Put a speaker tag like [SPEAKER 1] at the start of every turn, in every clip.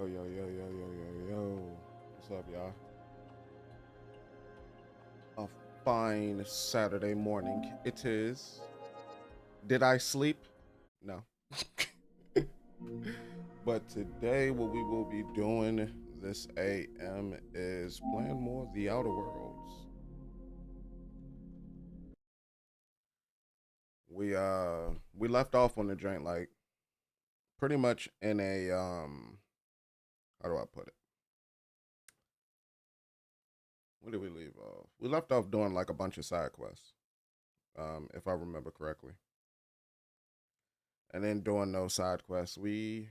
[SPEAKER 1] Yo, yo, yo, yo, yo, yo, yo. What's up, y'all? A fine Saturday morning. It is. Did I sleep? No. But today, what we will be doing this AM is playing more of the Outer Worlds. We left off on the joint like pretty much in a how do I put it? Where did we leave off? We left off doing like a bunch of side quests, if I remember correctly. And then doing those side quests, I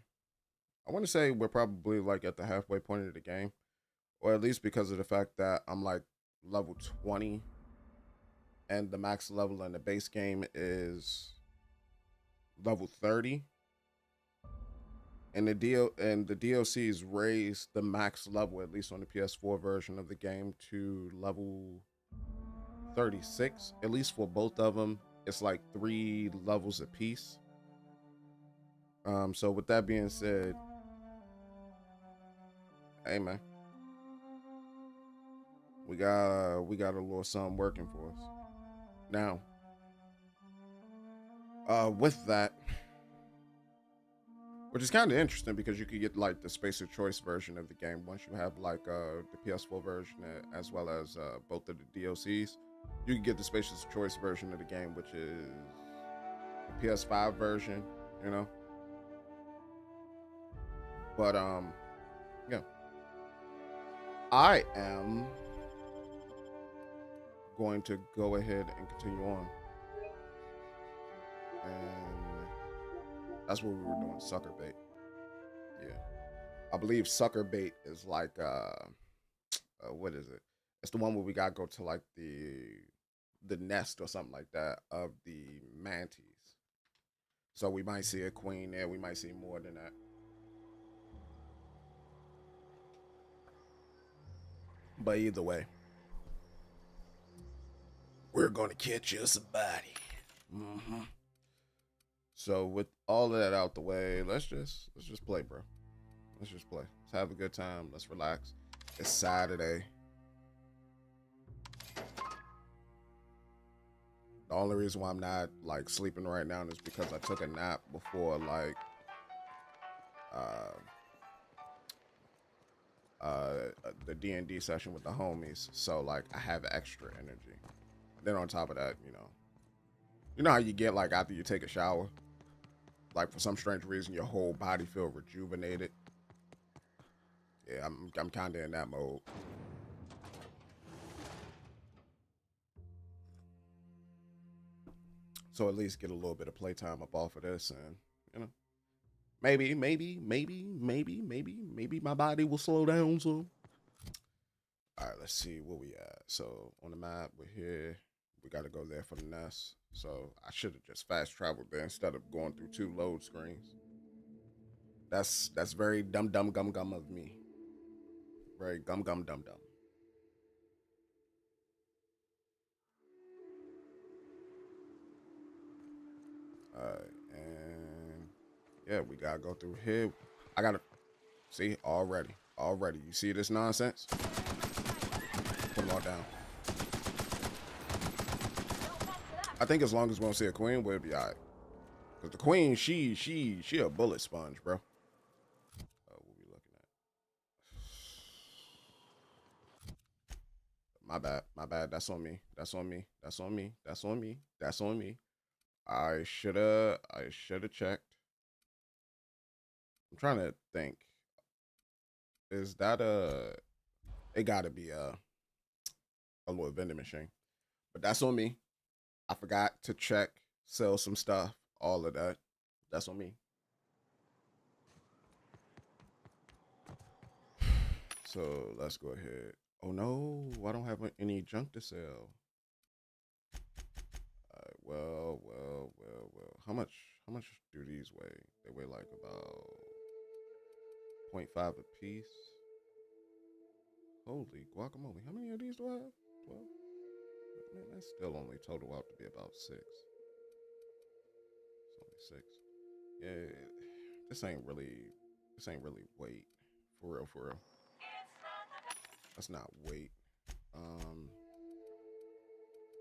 [SPEAKER 1] want to say we're probably like at the halfway point of the game, or at least because of the fact that I'm like level 20 and the max level in the base game is level 30, and the DLCs raised the max level, at least on the PS4 version of the game, to level 36, at least for both of them. It's like 3 levels apiece. So with that being said, hey man, we got a little something working for us now. With that, which is kind of interesting because you could get like the space of choice version of the game once you have like the PS4 version as well as both of the DLCs. You can get the spacious choice version of the game, which is the PS5 version, you know. But yeah, I am going to go ahead and continue on, and that's what we were doing. Sucker bait. Yeah, I believe sucker bait is like what is it? It's the one where we gotta go to like the nest or something like that of the mantis. So we might see a queen there. We might see more than that. But either way, we're gonna catch you somebody. Mm-hmm. So with all of that out the way, let's just play, bro. Let's just play. Let's have a good time. Let's relax. It's Saturday. The only reason why I'm not like sleeping right now is because I took a nap before like uh uh the D&D session with the homies. So like I have extra energy. Then on top of that, you know how you get like after you take a shower, like for some strange reason your whole body feel rejuvenated. Yeah, I'm kind of in that mode. So at least get a little bit of playtime up off of this, and you know, maybe my body will slow down. So, all right, let's see where we at. So on the map, we're here. We got to go there for the nest. So I should have just fast traveled there instead of going through 2 load screens. That's very dumb gum gum of me. Very gum gum dum dum. All right, and yeah, we gotta go through here. I gotta see already. You see this nonsense? Put them all down. I think as long as we don't see a queen, we'll be alright. Cause the queen, she a bullet sponge, bro. What we looking at? My bad. That's on me. That's on me. That's on me. That's on me. That's on me. I shoulda checked. I'm trying to think. Is that a? It gotta be a little vending machine. But that's on me. I forgot to check, sell some stuff, all of that. That's on me. So let's go ahead. Oh no, I don't have any junk to sell. Well. How much do these weigh? They weigh like about zero point 0.5 a piece. Holy guacamole. How many of these do I have? 12? Man, that's still only total out to be about 6. It's only 6. Yeah, this ain't really weight. For real, for real. That's not weight.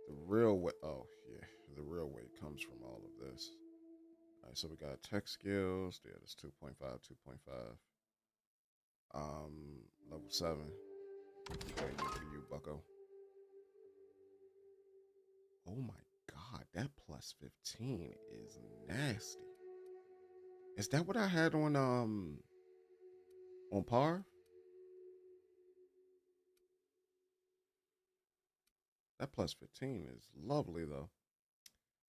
[SPEAKER 1] The real weight. Oh yeah, the real weight comes from all of this. All right, so we got tech skills. Yeah, that's 2.5, 2.5. Level 7. Waiting for you, Bucko. Oh my god, that plus 15 is nasty. Is that what I had on par? That plus 15 is lovely though.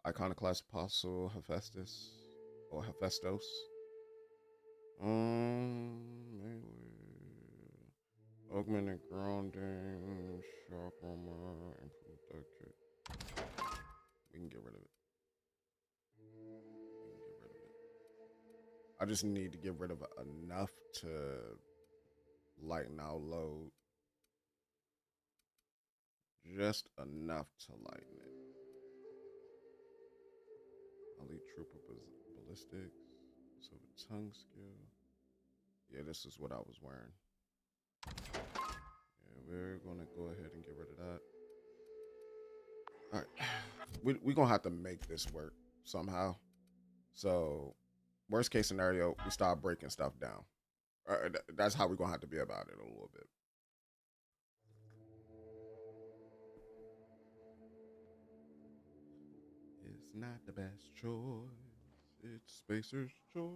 [SPEAKER 1] Iconoclast Apostle Hephaestus or Hephaestos. Melee. Augmented grounding, shock armor, improve that kit. We can get rid of it. We can get rid of it. I just need to get rid of enough to lighten our load. Just enough to lighten it. Elite Trooper Ballistics. Silver Tongue Skill. Yeah, this is what I was wearing. Yeah, we're gonna go ahead and get rid of that. All right, we're gonna have to make this work somehow. So, worst case scenario, we start breaking stuff down. That's how we're gonna have to be about it a little bit. It's not the best choice. It's Spacer's choice.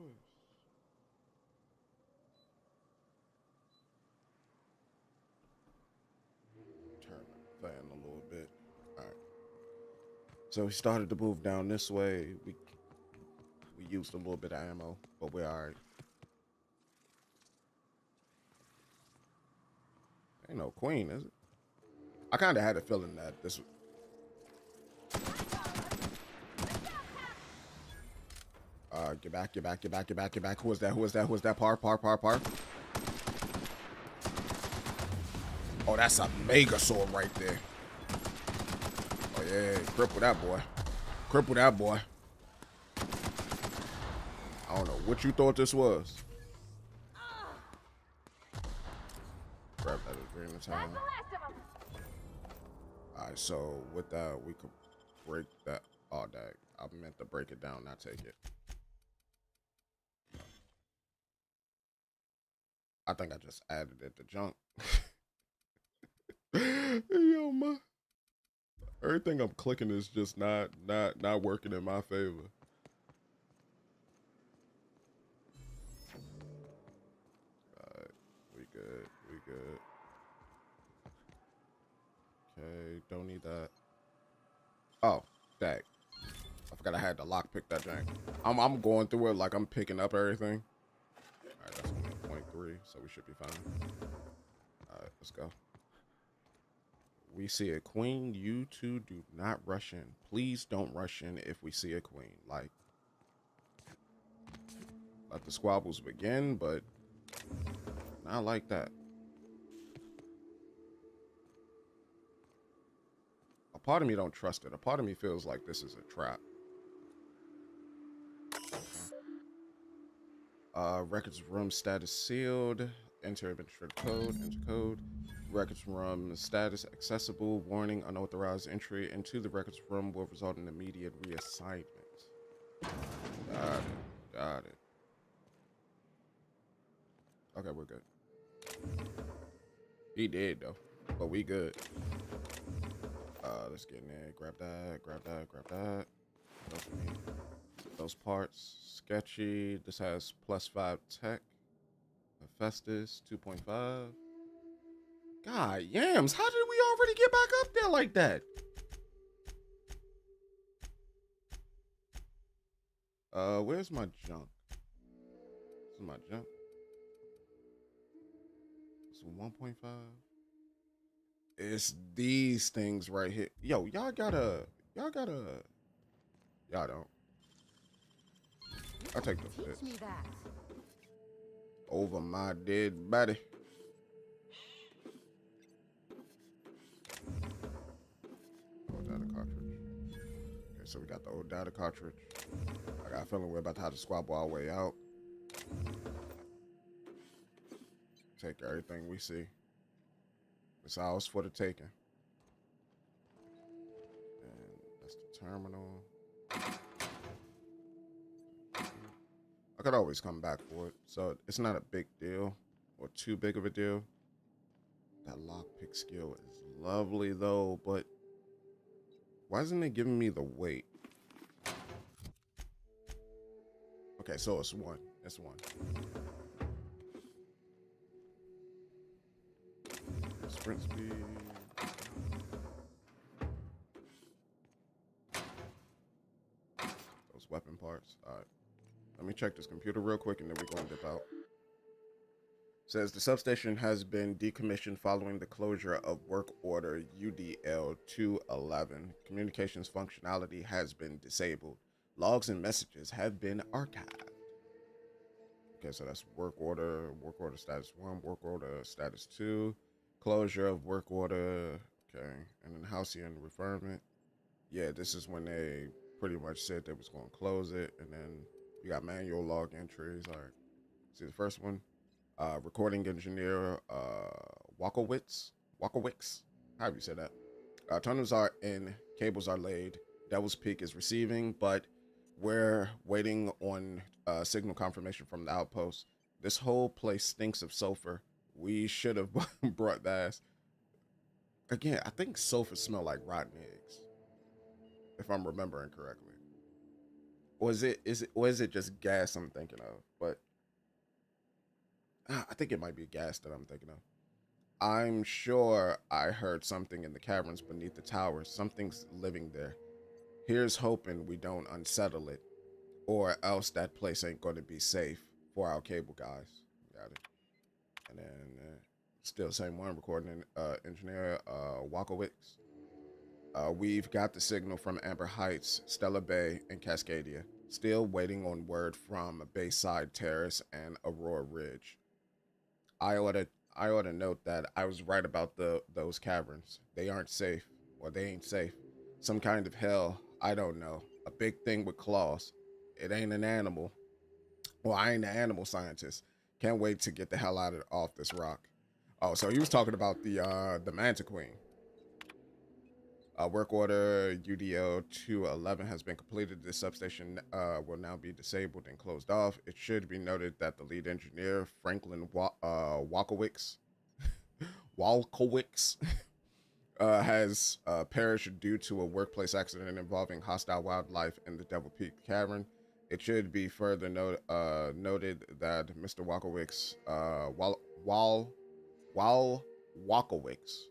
[SPEAKER 1] Turn the fan a little bit. All right. So we started to move down this way. We used a little bit of ammo, but we're all right. Ain't no queen, is it? I kind of had a feeling that this. Get back, get back, get back, get back, get back. Who was that? Who was that? Who was that? Par. Oh, that's a mega sword right there. Oh yeah, cripple that boy. Cripple that boy. I don't know what you thought this was. Grab that agreement time. Alright, so with that, we could break that. Oh, dang. I meant to break it down, not take it. I think I just added it to junk. Yo, my everything I'm clicking is just not working in my favor. Alright, we good. Okay, don't need that. Oh, dang. I forgot I had to lockpick that thing. I'm going through it like I'm picking up everything. Alright, that's only 0.3, so we should be fine. Alright, let's go. We see a queen. You two do not rush in. Please don't rush in if we see a queen. Like, let the squabbles begin, but not like that. A part of me don't trust it. A part of me feels like this is a trap. Records room status sealed. Enter administrative code. Enter code. Records room status accessible. Warning: unauthorized entry into the records room will result in immediate reassignment. Got it. Okay, we're good. He did though, but we good. Let's get in there. Grab that. Those parts. Sketchy. This has +5 tech. Hephaestus 2.5. God yams, how did we already get back up there like that? Where's my junk? This is my junk. It's 1.5. It's these things right here. Yo, y'all don't. I'll take the fit. Over my dead body. Old data cartridge. Okay, so we got the old data cartridge. I got a feeling we're about to have to squabble our way out. take everything we see. It's ours for the taking. And that's the terminal. I could always come back for it, so it's not a big deal or too big of a deal. That lockpick skill is lovely though, but why isn't it giving me the weight? Okay, so it's one. It's one. Sprint speed. Those weapon parts. All right. Let me check this computer real quick and then we're going to dip out. Says the substation has been decommissioned following the closure of work order UDL 211. Communications functionality has been disabled. Logs and messages have been archived. Okay, so that's work order status 1, work order status 2, closure of work order. Okay, and then Halcyon referment. Yeah, this is when they pretty much said they was going to close it, and then you got manual log entries. All right, see the first one. Recording engineer Walkowicz, however you say that. Tunnels are in, cables are laid. Devil's Peak is receiving, but we're waiting on signal confirmation from the outpost. This whole place stinks of sulfur. We should have brought that. Again, I think sulfur smell like rotten eggs, if I'm remembering correctly. Or is it just gas I'm thinking of? But I think it might be gas that I'm thinking of. I'm sure I heard something in the caverns beneath the towers. Something's living there. Here's hoping we don't unsettle it, or else that place ain't going to be safe for our cable guys. Got it. And then still the same one, recording engineer Walkowicz. We've got the signal from Amber Heights, Stella Bay, and Cascadia. Still waiting on word from Bayside Terrace and Aurora Ridge. I ought to note that I was right about those caverns. They aren't safe, or they ain't safe. Some kind of hell, I don't know. A big thing with claws. It ain't an animal. Well, I ain't an animal scientist. Can't wait to get the hell off this rock. Oh, so he was talking about the Manta Queen. Work order UDO 211 has been completed. This substation will now be disabled and closed off. It should be noted that the lead engineer, Franklin Walkowicz, has perished due to a workplace accident involving hostile wildlife in the Devil Peak Cavern. It should be further noted that Mr. Walkowicz, Walkowicz,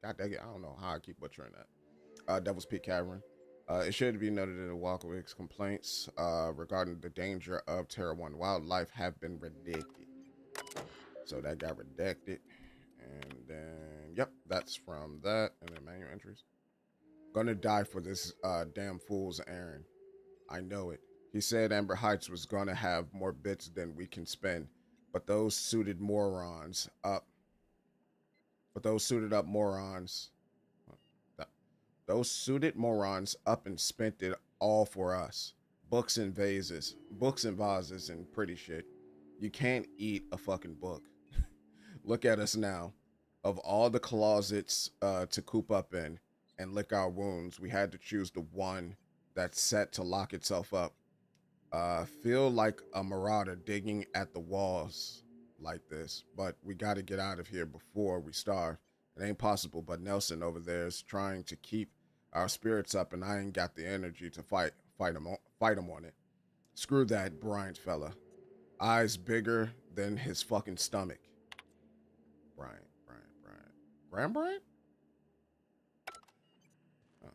[SPEAKER 1] God dang it, I don't know how I keep butchering that. Devil's Peak Cavern. It should be noted that the Walkowicz complaints regarding the danger of Terra 1 wildlife have been redacted. So that got redacted. And then, yep, that's from that. And then manual entries. Gonna die for this damn fool's errand. I know it. He said Amber Heights was gonna have more bits than we can spend. But those suited morons up. Those suited morons up and spent it all for us. Books and vases, and pretty shit. You can't eat a fucking book. Look at us now. Of all the closets to coop up in and lick our wounds, we had to choose the one that's set to lock itself up. Feel like a marauder digging at the walls like this, but we got to get out of here before we starve. It ain't possible, but Nelson over there is trying to keep our spirits up, and I ain't got the energy to fight him on it. Screw that Bryant fella. Eyes bigger than his fucking stomach. Bryant. Bryant? Oh.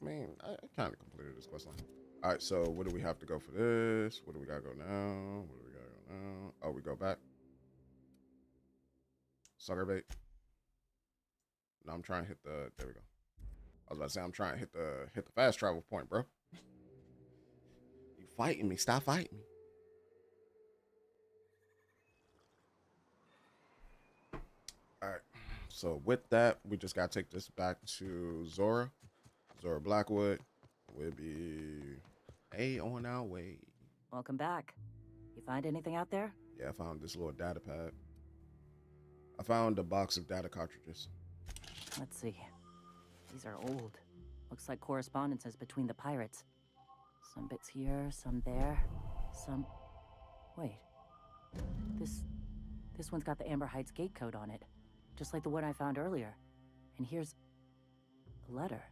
[SPEAKER 1] I mean, I kind of completed this quest line. All right, so what do we have to go for this? What do we gotta go now? Oh, we go back. Sucker bait. No, I'm trying to hit the. There we go. I was about to say I'm trying to hit the fast travel point, bro. You fighting me? Stop fighting me. All right. So with that, we just gotta take this back to Zora Blackwood. We'll be on our way.
[SPEAKER 2] welcome back. You find anything out there?
[SPEAKER 1] Yeah, I found this little data pad. I found a box of data cartridges.
[SPEAKER 2] Let's see. These are old. Looks like correspondences between the pirates. Some bits here, some there, some... Wait. This one's got the Amber Heights gate code on it. Just like the one I found earlier. And here's... a letter.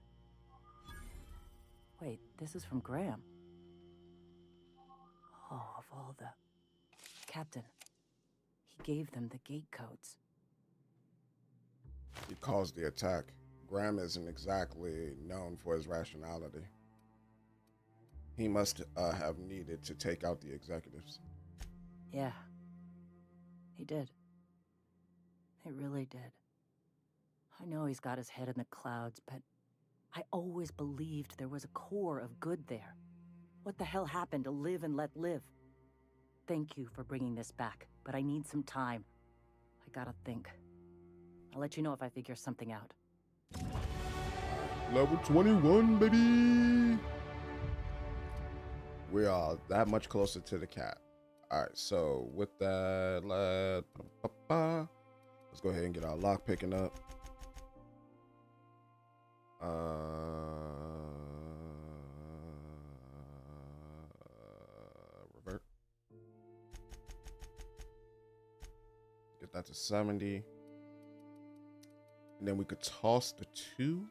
[SPEAKER 2] Wait, this is from Graham. Oh, of all the... Captain. He gave them the gate codes.
[SPEAKER 1] He caused the attack. Graham isn't exactly known for his rationality. He must have needed to take out the executives.
[SPEAKER 2] Yeah. He did. He really did. I know he's got his head in the clouds, but I always believed there was a core of good there. What the hell happened to live and let live? Thank you for bringing this back, but I need some time. I gotta think. I'll let you know if I figure something out.
[SPEAKER 1] Level 21, baby! We are that much closer to the cat. All right, so with that, let's go ahead and get our lock picking up. Revert. Get that to 70. And then we could toss the 2.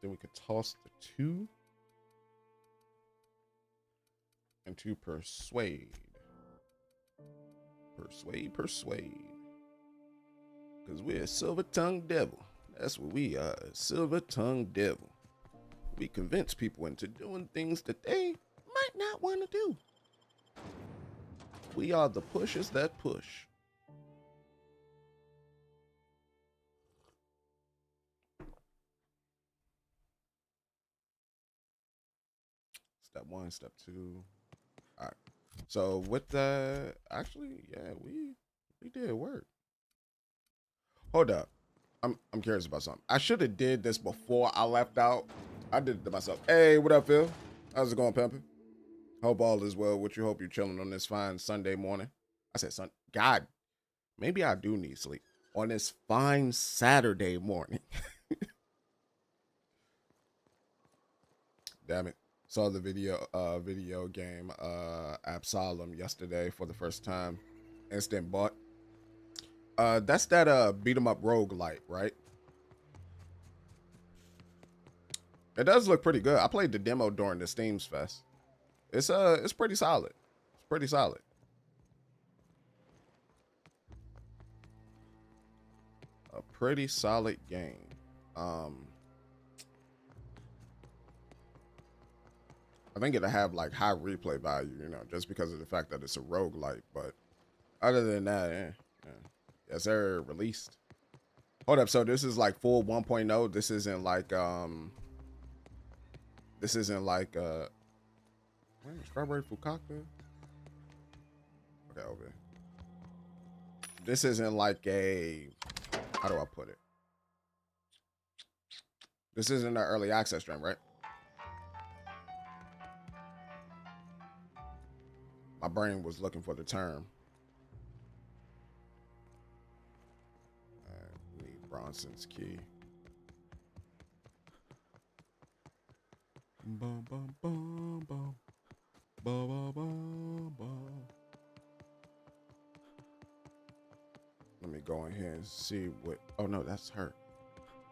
[SPEAKER 1] Then we could toss the 2 into persuade. Persuade. Because we're a silver-tongued devil. That's what we are, a silver-tongued devil. We convince people into doing things that they might not want to do. We are the pushers that push. Step 1, step 2. All right. So with that, actually, yeah, we did work. Hold up. I'm curious about something. I should have did this before I left out. I did it to myself. Hey, what up, Phil? How's it going, pimpin'? Hope all is well with you. Hope you're chilling on this fine Sunday morning. I said Sun. God, maybe I do need sleep on this fine Saturday morning. Damn it. Saw the video game Absalom yesterday for the first time. Instant bought. That's that beat 'em up roguelite, right? It does look pretty good. I played the demo during the Steam's Fest. It's pretty solid. It's pretty solid. A pretty solid game. I think it'll have like high replay value, you know, just because of the fact that it's a roguelite. But other than that, yes, sir, released. Hold up, so this is like full 1.0. This isn't like strawberry fukaka. Okay, over here. This isn't like a, how do I put it? This isn't an early access stream, right? My brain was looking for the term. Need Bronson's key. Bum, bum, bum, bum. Bum, bum, bum, bum. Let me go in here and see what. Oh no, that's her.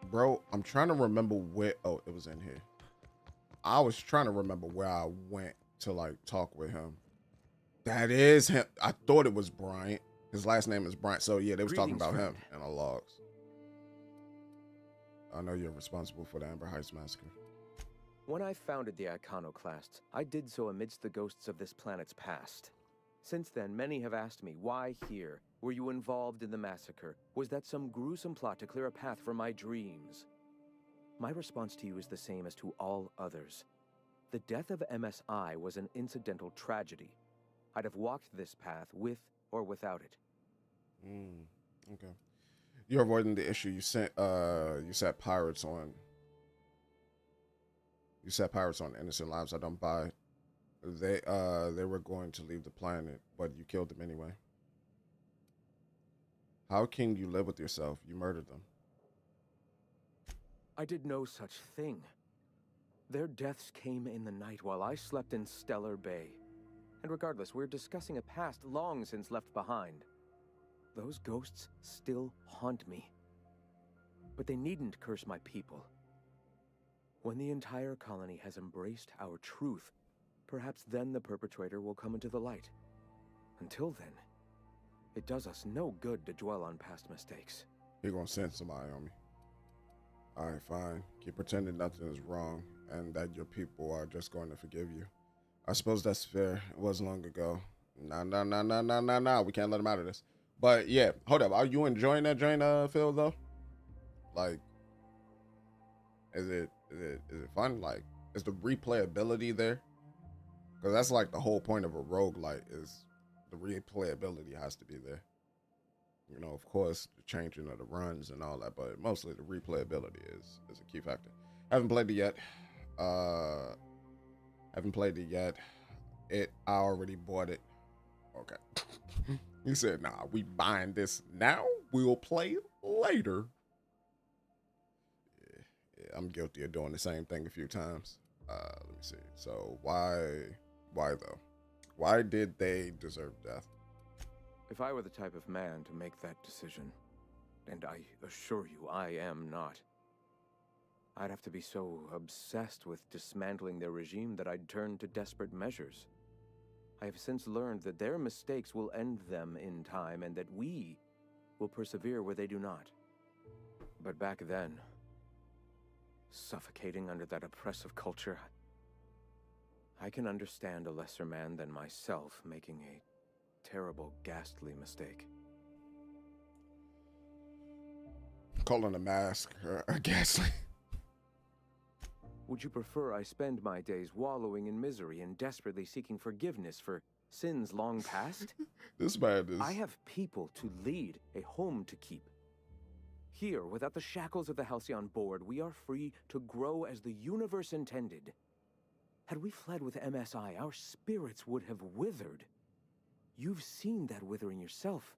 [SPEAKER 1] Bro, I'm trying to remember where. Oh, it was in here. I was trying to remember where I went to like talk with him. That is him. I thought it was Bryant. His last name is Bryant. So yeah, they was talking about him in the logs. I know you're responsible for the Amber Heights massacre.
[SPEAKER 3] When I founded the Iconoclasts, I did so amidst the ghosts of this planet's past. Since then, many have asked me, why here? Were you involved in the massacre? Was that some gruesome plot to clear a path for my dreams? My response to you is the same as to all others. The death of MSI was an incidental tragedy. I'd have walked this path with or without it.
[SPEAKER 1] Okay. You're avoiding the issue. You set pirates on. You set pirates on innocent lives. I don't buy. They were going to leave the planet, but you killed them anyway. How can you live with yourself? You murdered them.
[SPEAKER 3] I did no such thing. Their deaths came in the night while I slept in Stellar Bay. And regardless, we're discussing a past long since left behind. Those ghosts still haunt me. But they needn't curse my people. When the entire colony has embraced our truth, perhaps then the perpetrator will come into the light. Until then, it does us no good to dwell on past mistakes.
[SPEAKER 1] You're gonna send somebody on me. Alright, fine. Keep pretending nothing is wrong and that your people are just going to forgive you. I suppose that's fair. It was long ago. Nah. We can't let him out of this. But yeah, hold up. Are you enjoying that drain, Phil, though? Like, is it fun? Like, is the replayability there? Because that's like the whole point of a roguelite is the replayability has to be there. You know, of course, the changing of the runs and all that, but mostly the replayability is a key factor. Haven't played it yet. I already bought it. Okay. He said, nah, we buying this now. We'll play later. Yeah, I'm guilty of doing the same thing a few times. Let me see. So why though? Why did they deserve death?
[SPEAKER 3] If I were the type of man to make that decision, and I assure you I am not, I'd have to be so obsessed with dismantling their regime that I'd turn to desperate measures. I have since learned that their mistakes will end them in time and that we will persevere where they do not. But back then, suffocating under that oppressive culture, I can understand a lesser man than myself making a terrible, ghastly mistake.
[SPEAKER 1] Calling a mask a ghastly.
[SPEAKER 3] Would you prefer I spend my days wallowing in misery and desperately seeking forgiveness for sins long past?
[SPEAKER 1] This man is...
[SPEAKER 3] I have people to lead, a home to keep. Here, without the shackles of the Halcyon board, we are free to grow as the universe intended. Had we fled with MSI, our spirits would have withered. You've seen that withering yourself.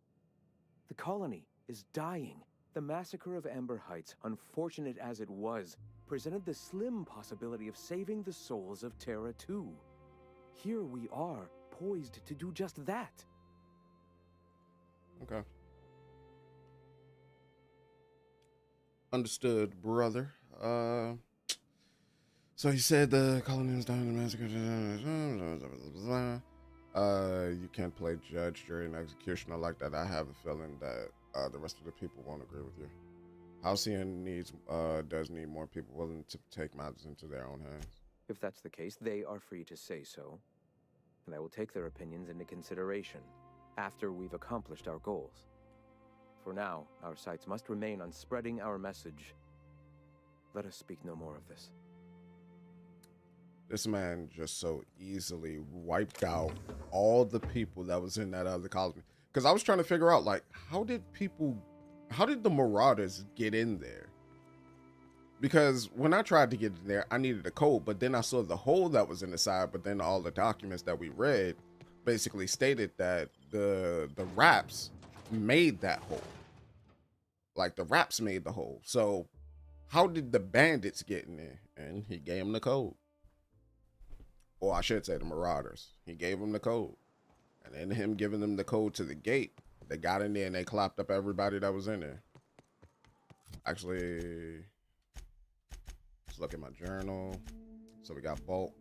[SPEAKER 3] The colony is dying. The massacre of Amber Heights, unfortunate as it was, presented the slim possibility of saving the souls of Terra 2. Here we are, poised to do just that.
[SPEAKER 1] Okay. Understood, brother. So you said the colony was dying in the massacre. You can't play judge, jury, and executioner like that. I have a feeling that the rest of the people won't agree with you. Halcyon does need more people willing to take matters into their own hands.
[SPEAKER 3] If that's the case, they are free to say so. And I will take their opinions into consideration after we've accomplished our goals. For now, our sights must remain on spreading our message. Let us speak no more of this.
[SPEAKER 1] This man just so easily wiped out all the people that was in that other colony. Because I was trying to figure out, like, how did the Marauders get in there? Because when I tried to get in there, I needed a code, but then I saw the hole that was in the side, but then all the documents that we read basically stated that the Raps made that hole. Like, the Raps made the hole. So how did the bandits get in there? And he gave them the code. Or I should say the Marauders. He gave them the code. And then him giving them the code to the gate, they got in there and they clapped up everybody that was in there. Actually, let's look at my journal. So we got Bolt.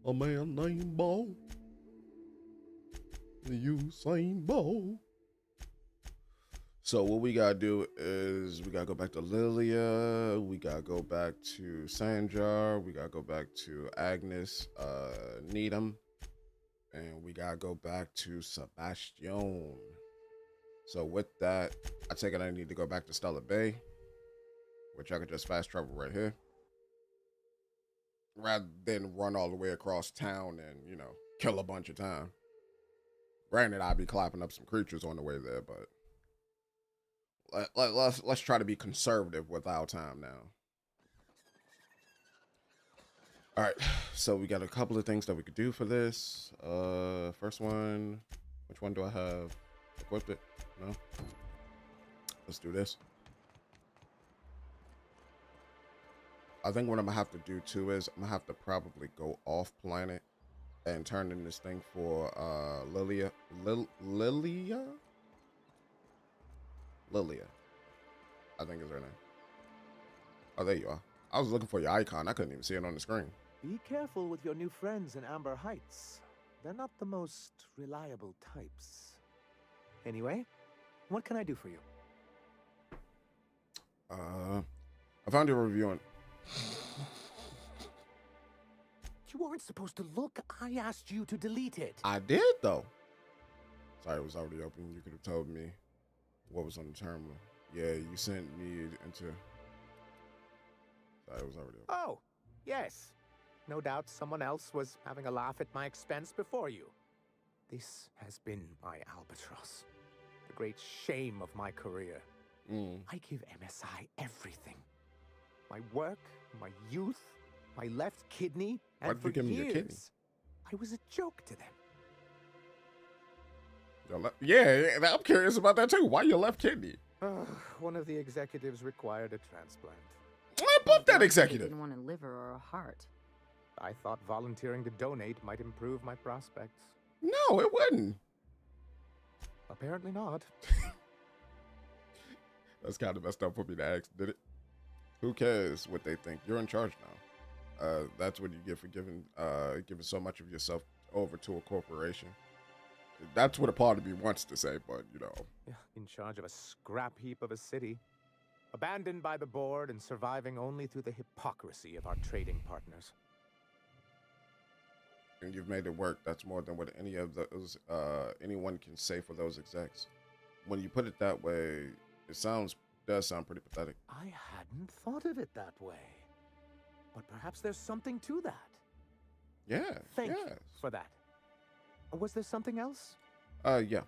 [SPEAKER 1] A man named Bolt. Usain Bolt. So what we gotta do is we gotta go back to Lilia. We gotta go back to Sanjar. We gotta go back to Agnes, Needham. And we gotta go back to Sebastian. So with that, I take it I need to go back to Stellar Bay, which I could just fast travel right here, rather than run all the way across town and, you know, kill a bunch of time. Granted, I'd be clapping up some creatures on the way there, but let's try to be conservative with our time now. All right, so we got a couple of things that we could do for this. First one, which one do I have? Equipped it? No. Let's do this. I think what I'm gonna have to do too is I'm gonna have to probably go off planet and turn in this thing for Lilia. Lilia, I think is her name. Oh, there you are. I was looking for your icon. I couldn't even see it on the screen.
[SPEAKER 4] Be careful with your new friends in Amber Heights. They're not the most reliable types. Anyway, what can I do for you?
[SPEAKER 1] I found your review on.
[SPEAKER 4] You weren't supposed to look. I asked you to delete it.
[SPEAKER 1] I did though. Sorry, it was already open. You could have told me what was on the terminal. Yeah, you sent me into. Sorry, it was already open.
[SPEAKER 4] Oh, yes. No doubt someone else was having a laugh at my expense before you. This has been my albatross. The great shame of my career. I give MSI everything. My work, my youth, my left kidney, and
[SPEAKER 1] Why'd you give me your kidney?
[SPEAKER 4] I was a joke to them.
[SPEAKER 1] Yeah, I'm curious about that too. Why your left kidney?
[SPEAKER 4] One of the executives required a transplant.
[SPEAKER 1] I bumped that
[SPEAKER 2] He
[SPEAKER 1] executive.
[SPEAKER 2] didn't want a liver or a heart.
[SPEAKER 4] I thought volunteering to donate might improve my prospects.
[SPEAKER 1] No, it wouldn't.
[SPEAKER 4] Apparently not.
[SPEAKER 1] That's kind of messed up for me to ask, did it? Who cares what they think? You're in charge now. That's what you get for giving so much of yourself over to a corporation. That's what a part of me wants to say, but you know.
[SPEAKER 4] Yeah, in charge of a scrap heap of a city. Abandoned by the board and surviving only through the hypocrisy of our trading partners.
[SPEAKER 1] And you've made it work. That's more than what any of those anyone can say for those execs. When you put it that way, it does sound pretty pathetic.
[SPEAKER 4] I hadn't thought of it that way. But perhaps there's something to that.
[SPEAKER 1] Yeah.
[SPEAKER 4] Thank you for that. Was there something else?
[SPEAKER 1] Yeah.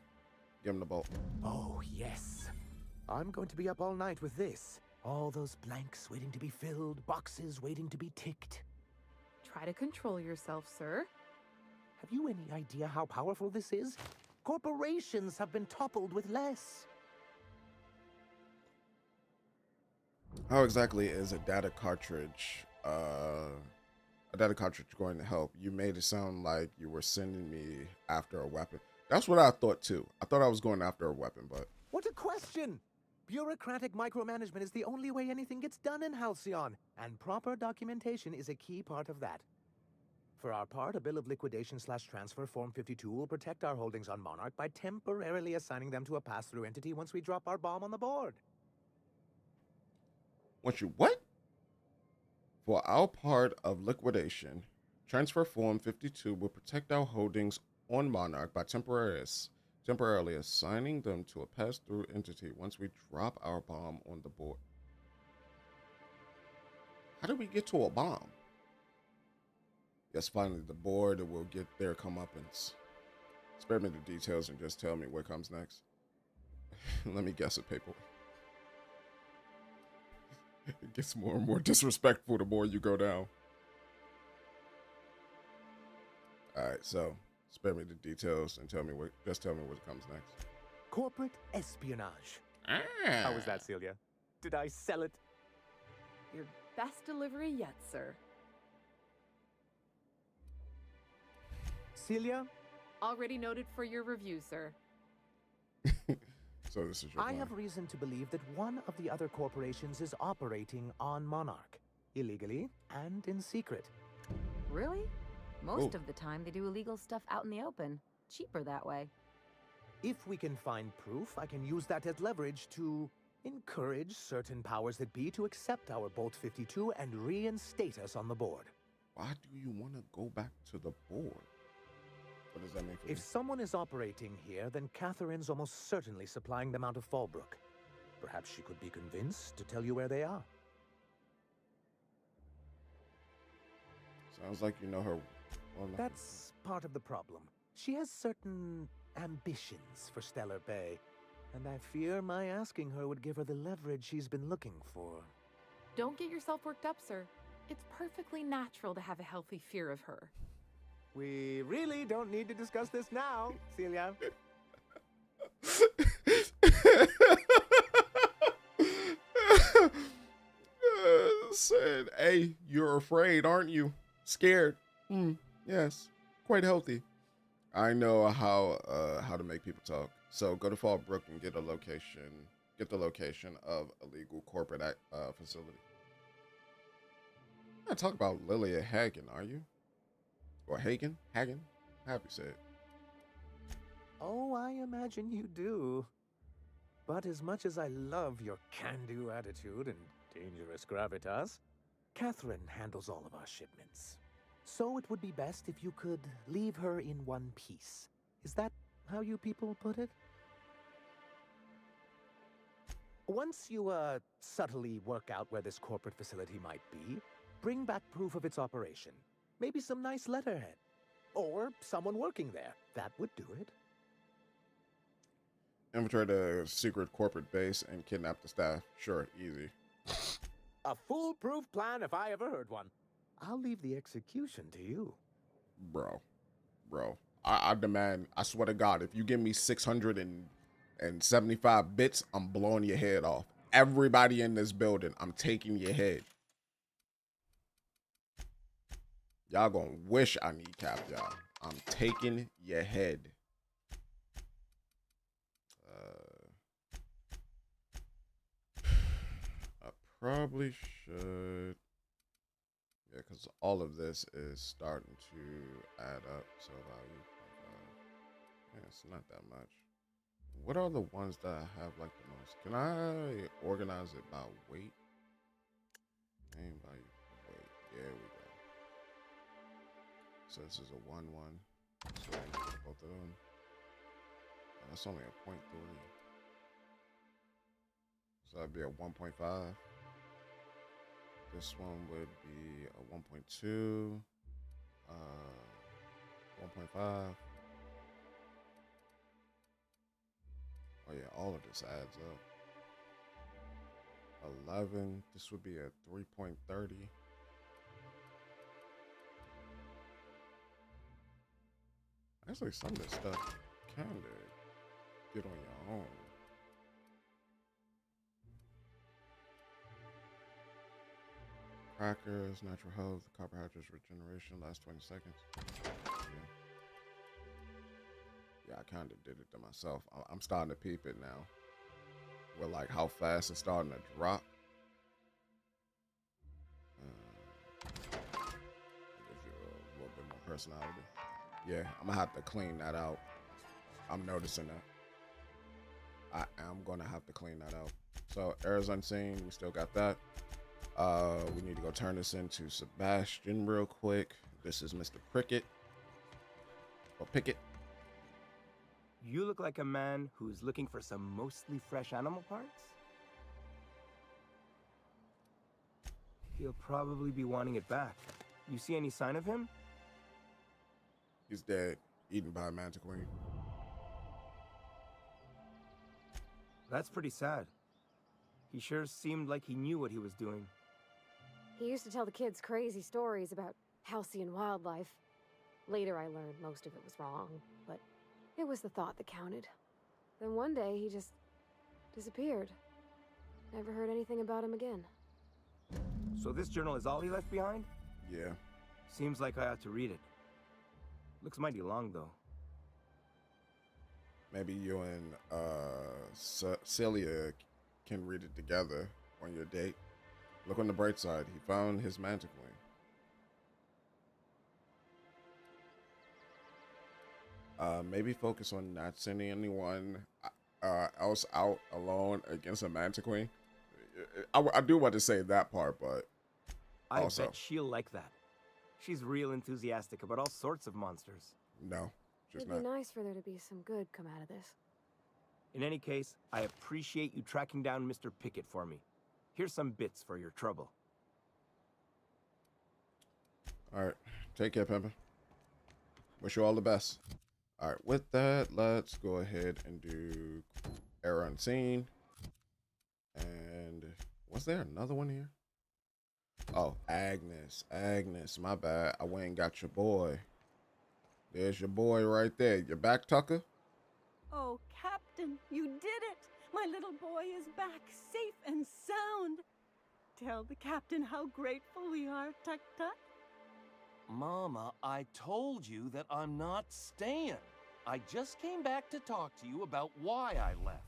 [SPEAKER 1] Give him the bolt.
[SPEAKER 4] Oh, yes. I'm going to be up all night with this. All those blanks waiting to be filled, boxes waiting to be ticked.
[SPEAKER 5] Try to control yourself, sir.
[SPEAKER 4] Have you any idea how powerful this is? Corporations have been toppled with less.
[SPEAKER 1] How exactly is a data cartridge going to help? You made it sound like you were sending me after a weapon. That's what I thought too. I thought I was going after a weapon, but
[SPEAKER 4] What a question! Bureaucratic micromanagement is the only way anything gets done in Halcyon, and proper documentation is a key part of that. For our part, a bill of liquidation/transfer Form 52 will protect our holdings on Monarch by temporarily assigning them to a pass-through entity once we drop our bomb on the board.
[SPEAKER 1] once you what? For our part of liquidation, transfer form 52 will protect our holdings on Monarch by temporarily assigning them to a pass-through entity once we drop our bomb on the board. How do we get to a bomb? Yes, finally, the board will get their comeuppance. Spare me the details and just tell me what comes next. Let me guess it, people. It gets more and more disrespectful the more you go down. Alright, so spare me the details and tell me what comes next.
[SPEAKER 4] Corporate espionage.
[SPEAKER 1] Ah.
[SPEAKER 4] How was that, Celia? Did I sell it?
[SPEAKER 5] Your best delivery yet, sir.
[SPEAKER 4] Celia?
[SPEAKER 5] Already noted for your review, sir.
[SPEAKER 1] So this is your
[SPEAKER 4] I
[SPEAKER 1] plan.
[SPEAKER 4] have reason to believe that one of the other corporations is operating on Monarch. Illegally and in secret.
[SPEAKER 2] Really? Most
[SPEAKER 1] Ooh.
[SPEAKER 2] of the time they do illegal stuff out in the open. Cheaper that way.
[SPEAKER 4] If we can find proof, I can use that as leverage to encourage certain powers that be to accept our Bolt 52 and reinstate us on the board.
[SPEAKER 1] Why do you want to go back to the board? What does that mean for
[SPEAKER 4] If
[SPEAKER 1] me?
[SPEAKER 4] someone is operating here, then Catherine's almost certainly supplying them out of Fallbrook. Perhaps she could be convinced to tell you where they are.
[SPEAKER 1] Sounds like you know her well enough.
[SPEAKER 4] That's part of the problem. She has certain ambitions for Stellar Bay, and I fear my asking her would give her the leverage she's been looking for.
[SPEAKER 5] Don't get yourself worked up, sir. It's perfectly natural to have a healthy fear of her.
[SPEAKER 4] We really don't need to discuss this now, Celia.
[SPEAKER 1] Said, hey, you're afraid, aren't you? Scared. Yes, quite healthy. I know how to make people talk. So go to Fallbrook and get the location of a legal corporate facility. You're not talking about Lilia Hagen, are you? Or Hagen? Hagen? Happy said.
[SPEAKER 4] Oh, I imagine you do. But as much as I love your can-do attitude and dangerous gravitas, Catherine handles all of our shipments. So it would be best if you could leave her in one piece. Is that how you people put it? Once you, subtly work out where this corporate facility might be, bring back proof of its operation. Maybe some nice letterhead. Or someone working there. That would do it.
[SPEAKER 1] Infiltrate a secret corporate base and kidnap the staff. Sure, easy.
[SPEAKER 4] A foolproof plan if I ever heard one. I'll leave the execution to you.
[SPEAKER 1] Bro. I demand, I swear to God, if you give me 675 bits, I'm blowing your head off. Everybody in this building, I'm taking your head. Y'all gonna wish I kneecap y'all. I'm taking your head. I probably should. Yeah, because all of this is starting to add up. So value, yeah, it's not that much. What are the ones that I have like the most? Can I organize it by weight? Name by weight. There we go. So this is a 1-1. So I can get both of them. That's only a 0.3. So that'd be a 1.5. This one would be a 1.2, 1.5. Oh yeah, all of this adds up. 11. This would be a 3.30. Actually, some of this stuff kind of get on your own. Crackers, natural health, carbohydrates regeneration, last 20 seconds. Yeah, I kind of did it to myself. I'm starting to peep it now. With like how fast it's starting to drop. Gives you a little bit more personality. Yeah, I'm gonna have to clean that out. I'm noticing that. I am gonna have to clean that out. So errors unseen, we still got that. We need to go turn this into Sebastian real quick. This is Mr. Prickett. Or Pickett.
[SPEAKER 6] You look like a man who's looking for some mostly fresh animal parts? He'll probably be wanting it back. You see any sign of him?
[SPEAKER 1] He's dead, eaten by a mantiquine.
[SPEAKER 6] That's pretty sad. He sure seemed like he knew what he was doing.
[SPEAKER 7] He used to tell the kids crazy stories about Halcyon wildlife. Later I learned most of it was wrong, but it was the thought that counted. Then one day he just disappeared. Never heard anything about him again.
[SPEAKER 6] So this journal is all he left behind?
[SPEAKER 1] Yeah.
[SPEAKER 6] Seems like I ought to read it. Looks mighty long, though.
[SPEAKER 1] Maybe you and Celia can read it together on your date. Look on the bright side. He found his mantiquine. Maybe focus on not sending anyone else out alone against a mantiquine. I do want to say that part, but
[SPEAKER 6] I
[SPEAKER 1] also,
[SPEAKER 6] bet she'll like that. She's real enthusiastic about all sorts of monsters.
[SPEAKER 1] no, just
[SPEAKER 7] It'd
[SPEAKER 1] not.
[SPEAKER 7] be nice for there to be some good come out of this.
[SPEAKER 6] In any case, I appreciate you tracking down Mr. Pickett for me. Here's some bits for your trouble.
[SPEAKER 1] All right, take care, Pimpin'. Wish you all the best. All right, with that, let's go ahead and do error unseen. And was there another one here? Oh, Agnes. Agnes, my bad. I went and got your boy. There's your boy right there. You back, Tucker?
[SPEAKER 8] Oh, Captain, you did it! My little boy is back, safe and sound. Tell the captain how grateful we are, Tuk Tuk.
[SPEAKER 9] Mama, I told you that I'm not staying. I just came back to talk to you about why I left.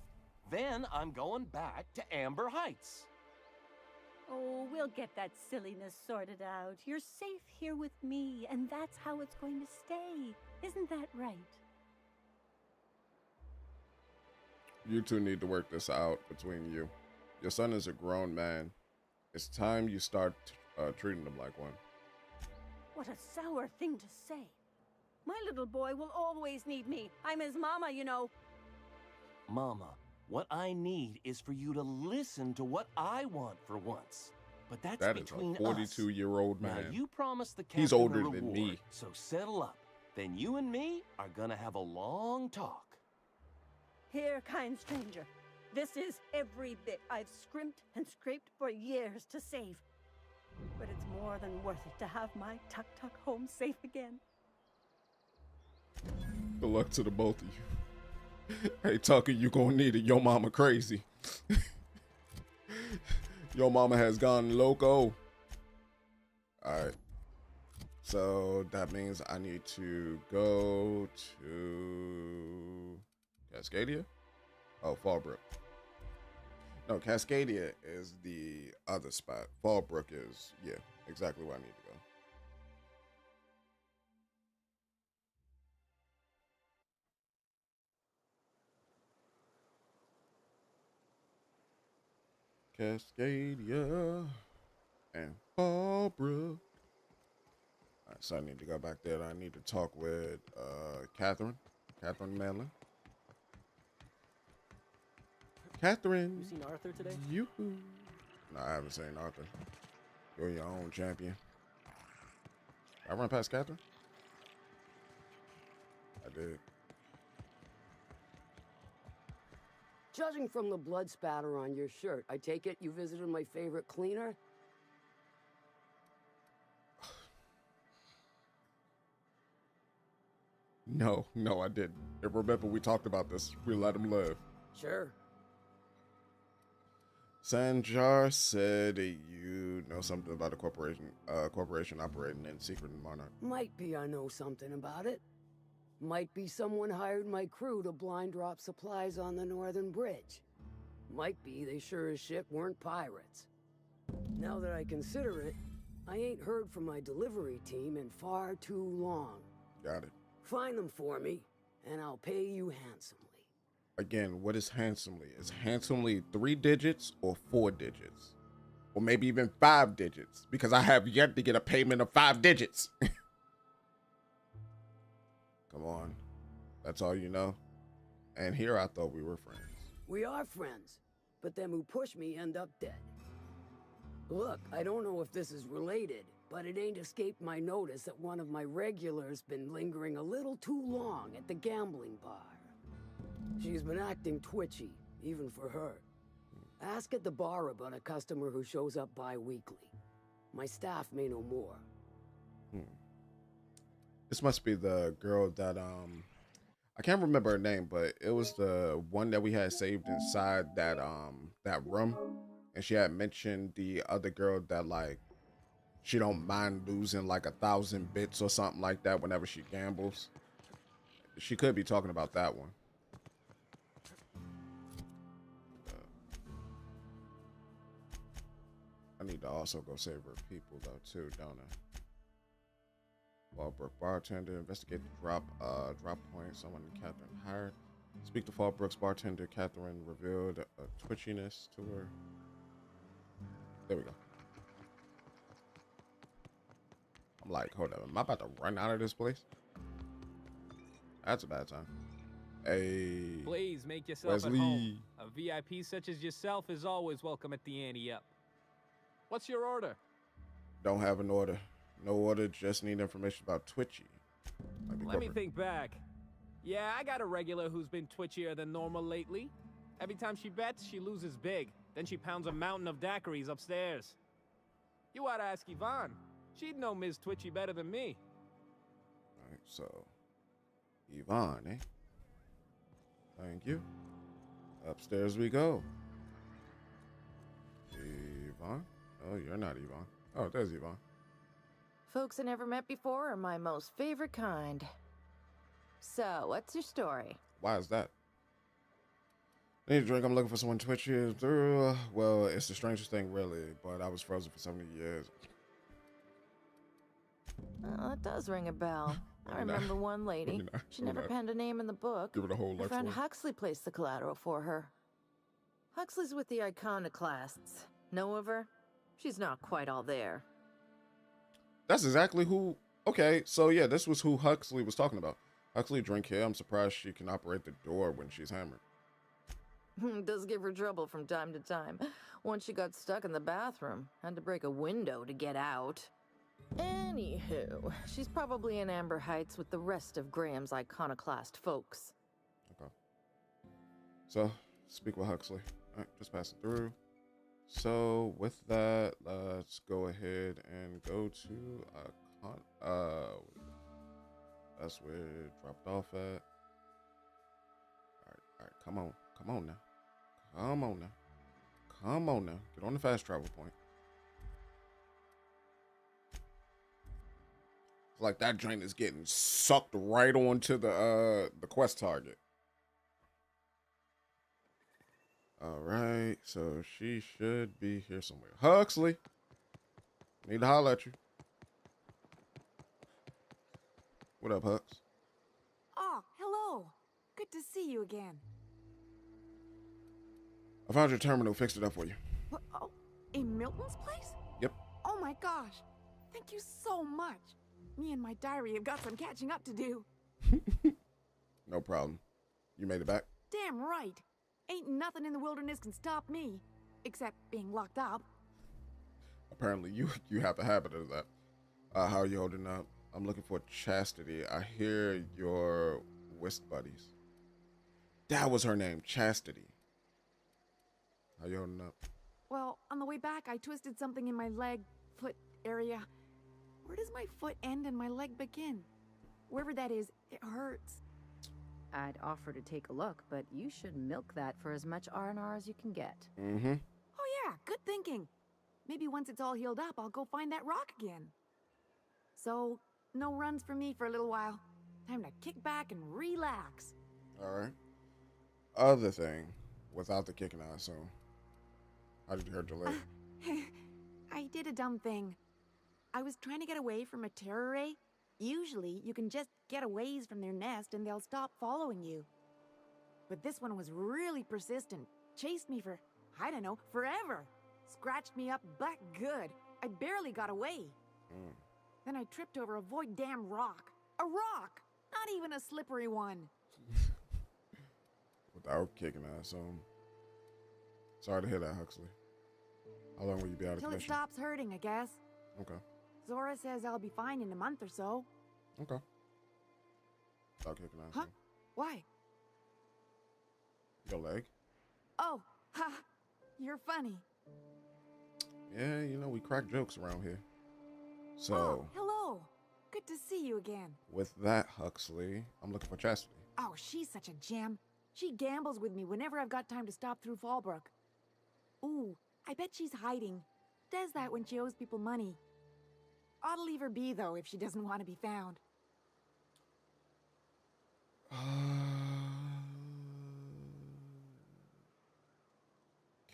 [SPEAKER 9] Then I'm going back to Amber Heights.
[SPEAKER 8] Oh, we'll get that silliness sorted out. You're safe here with me, and that's how it's going to stay. Isn't that right?
[SPEAKER 1] You two need to work this out between you. Your son is a grown man. It's time you start treating him like one.
[SPEAKER 8] What a sour thing to say. My little boy will always need me. I'm his mama, you know.
[SPEAKER 9] Mama, what I need is for you to listen to what I want for once. But that's
[SPEAKER 1] That is
[SPEAKER 9] between
[SPEAKER 1] a 42-year-old man.
[SPEAKER 9] Now you promised the captain
[SPEAKER 1] He's older
[SPEAKER 9] a
[SPEAKER 1] than
[SPEAKER 9] reward,
[SPEAKER 1] me.
[SPEAKER 9] so settle up. Then you and me are gonna have a long talk.
[SPEAKER 8] Here, kind stranger. This is every bit I've scrimped and scraped for years to save. But it's more than worth it to have my Tuk Tuk home safe again.
[SPEAKER 1] Good luck to the both of you. Hey, Tucker, you gonna need it. Your mama crazy. Your mama has gone loco. Alright. So that means I need to go to Cascadia? Oh, Fallbrook. No, Cascadia is the other spot. Fallbrook is, yeah, exactly where I need to go. Cascadia and Fallbrook. All right, so I need to go back there. I need to talk with Catherine Manlin. Catherine.
[SPEAKER 10] You seen Arthur today?
[SPEAKER 1] Yoo-hoo. No, I haven't seen Arthur. You're your own champion. I run past Catherine? I did.
[SPEAKER 11] Judging from the blood spatter on your shirt, I take it you visited my favorite cleaner?
[SPEAKER 1] No, I didn't. And remember, we talked about this. We let him live.
[SPEAKER 11] Sure.
[SPEAKER 1] Sanjar said you know something about a corporation operating in secret in Monarch.
[SPEAKER 11] Might be I know something about it. Might be someone hired my crew to blind drop supplies on the Northern Bridge. Might be they sure as shit weren't pirates. Now that I consider it, I ain't heard from my delivery team in far too long.
[SPEAKER 1] Got it.
[SPEAKER 11] Find them for me, and I'll pay you handsomely.
[SPEAKER 1] Again, what is handsomely? Is handsomely 3 digits or 4 digits? Or maybe even 5 digits? Because I have yet to get a payment of 5 digits. Come on. That's all you know? And here I thought we were friends.
[SPEAKER 11] We are friends, but them who push me end up dead. Look, I don't know if this is related, but it ain't escaped my notice that one of my regulars been lingering a little too long at the gambling bar. She's been acting twitchy, even for her. Ask at the bar about a customer who shows up bi-weekly. My staff may know more.
[SPEAKER 1] This must be the girl that I can't remember her name, but it was the one that we had saved inside that room, and she had mentioned the other girl that like she don't mind losing like 1,000 bits or something like that whenever she gambles. She could be talking about that one. I need to also go save her people though too, don't I? Fallbrook bartender, investigate the drop point someone Catherine hired. Speak to Fallbrook's bartender. Catherine revealed a twitchiness to her. There we go. I'm like, hold up, am I about to run out of this place? That's a bad time. Hey,
[SPEAKER 10] Please make yourself
[SPEAKER 1] Wesley.
[SPEAKER 10] at home. A VIP such as yourself is always welcome at the Ante Up. What's your order?
[SPEAKER 1] Don't have an order. No order, just need information about Twitchy.
[SPEAKER 10] Let me think back. Yeah, I got a regular who's been twitchier than normal lately. Every time she bets, she loses big. Then she pounds a mountain of daiquiris upstairs. You ought to ask Yvonne. She'd know Ms. Twitchy better than me.
[SPEAKER 1] All right, so Yvonne, eh? Thank you. Upstairs we go. Yvonne? Oh, you're not Yvonne. Oh, there's Yvonne.
[SPEAKER 12] Folks I never met before are my most favorite kind. So, what's your story?
[SPEAKER 1] Why is that? I need a drink. I'm looking for someone twitchy through. Well, it's the strangest thing, really, but I was frozen for 70 years.
[SPEAKER 12] That does ring a bell. I remember one lady. She never penned a name in the book.
[SPEAKER 1] Give it a whole
[SPEAKER 12] Her friend Huxley placed the collateral for her. Huxley's with the iconoclasts. Know of her? She's not quite all there.
[SPEAKER 1] That's exactly who... Okay, so yeah, this was who Huxley was talking about. Huxley, drink here. I'm surprised she can operate the door when she's hammered.
[SPEAKER 12] Does give her trouble from time to time. Once she got stuck in the bathroom. Had to break a window to get out. Anywho, she's probably in Amber Heights with the rest of Graham's iconoclast folks.
[SPEAKER 1] Okay. So, speak with Huxley. All right, just pass it through. So, with that, let's go ahead and go to that's where it dropped off at. All right, come on now. Get on the fast travel point. It's like that drain is getting sucked right onto the quest target. All right, so she should be here somewhere. Huxley, need to holler at you. What up, Hux?
[SPEAKER 13] Oh, hello. Good to see you again.
[SPEAKER 1] I found your terminal, fixed it up for you.
[SPEAKER 13] What, oh, in Milton's place?
[SPEAKER 1] Yep.
[SPEAKER 13] Oh my gosh. Thank you so much. Me and my diary have got some catching up to do.
[SPEAKER 1] No problem. You made it back?
[SPEAKER 13] Damn right. Ain't nothing in the wilderness can stop me. Except being locked up.
[SPEAKER 1] Apparently you have a habit of that. How are you holding up? I'm looking for Chastity. I hear your whist buddies. That was her name, Chastity. How you holding up?
[SPEAKER 13] Well, on the way back, I twisted something in my leg, foot area. Where does my foot end and my leg begin? Wherever that is, it hurts.
[SPEAKER 2] I'd offer to take a look, but you should milk that for as much R&R as you can get.
[SPEAKER 1] Mm-hmm.
[SPEAKER 13] Oh yeah, good thinking. Maybe once it's all healed up, I'll go find that rock again. So, no runs for me for a little while. Time to kick back and relax.
[SPEAKER 1] All right. Other thing, without the kicking, I assume. How did you hurt your leg?
[SPEAKER 13] I did a dumb thing. I was trying to get away from a terror ray. Usually, you can just get a ways from their nest and they'll stop following you. But this one was really persistent. Chased me for, I don't know, forever. Scratched me up but good. I barely got away. Then I tripped over a void damn rock. A rock! Not even a slippery one.
[SPEAKER 1] Without kicking, I assume. Sorry to hear that, Huxley. How long will you be out of
[SPEAKER 13] Till it
[SPEAKER 1] commission?
[SPEAKER 13] stops hurting, I guess.
[SPEAKER 1] Okay.
[SPEAKER 13] Zora says I'll be fine in a month or so.
[SPEAKER 1] Okay. Stop kicking, I
[SPEAKER 13] Huh?
[SPEAKER 1] assume.
[SPEAKER 13] Why?
[SPEAKER 1] Your leg?
[SPEAKER 13] Oh, ha! You're funny.
[SPEAKER 1] Yeah, you know, we crack jokes around here. So,
[SPEAKER 13] Oh, hello. Good to see you again.
[SPEAKER 1] with that, Huxley, I'm looking for Chastity.
[SPEAKER 13] Oh, she's such a gem. She gambles with me whenever I've got time to stop through Fallbrook. Ooh, I bet she's hiding. Does that when she owes people money. Ought to leave her be, though, if she doesn't want to be found.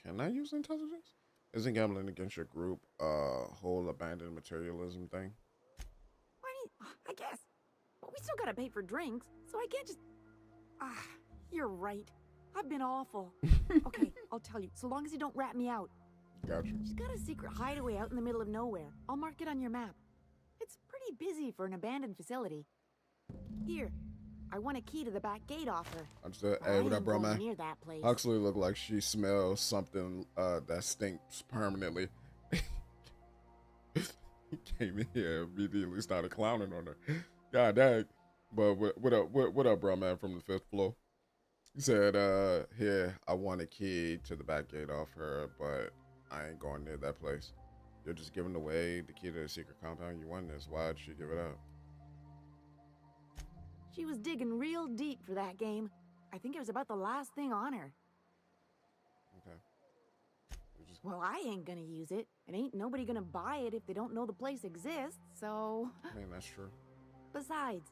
[SPEAKER 1] Can I use intelligence? Isn't gambling against your group a whole abandoned materialism thing?
[SPEAKER 13] I guess. But we still gotta pay for drinks, so I can't just... You're right. I've been awful. Okay, I'll tell you, so long as you don't rat me out.
[SPEAKER 1] Gotcha.
[SPEAKER 13] She's got a secret hideaway out in the middle of nowhere. I'll mark it on your map. It's pretty busy for an abandoned facility. Here, I want a key to the back gate off her.
[SPEAKER 1] Understood.
[SPEAKER 13] I
[SPEAKER 1] Hey, what
[SPEAKER 13] ain't
[SPEAKER 1] up, bro,
[SPEAKER 13] going
[SPEAKER 1] man?
[SPEAKER 13] near that place.
[SPEAKER 1] Huxley looked like she smells something that stinks permanently. He came in here and immediately started clowning on her. God dang. But what up, bro, man, from the 5th floor? He said, here, I want a key to the back gate off her, but I ain't going near that place. You're just giving away the key to the secret compound. You won this. Why'd she give it up?
[SPEAKER 13] She was digging real deep for that game. I think it was about the last thing on her.
[SPEAKER 1] Okay.
[SPEAKER 13] Well, I ain't gonna use it. And ain't nobody gonna buy it if they don't know the place exists, so...
[SPEAKER 1] I mean, that's true.
[SPEAKER 13] Besides,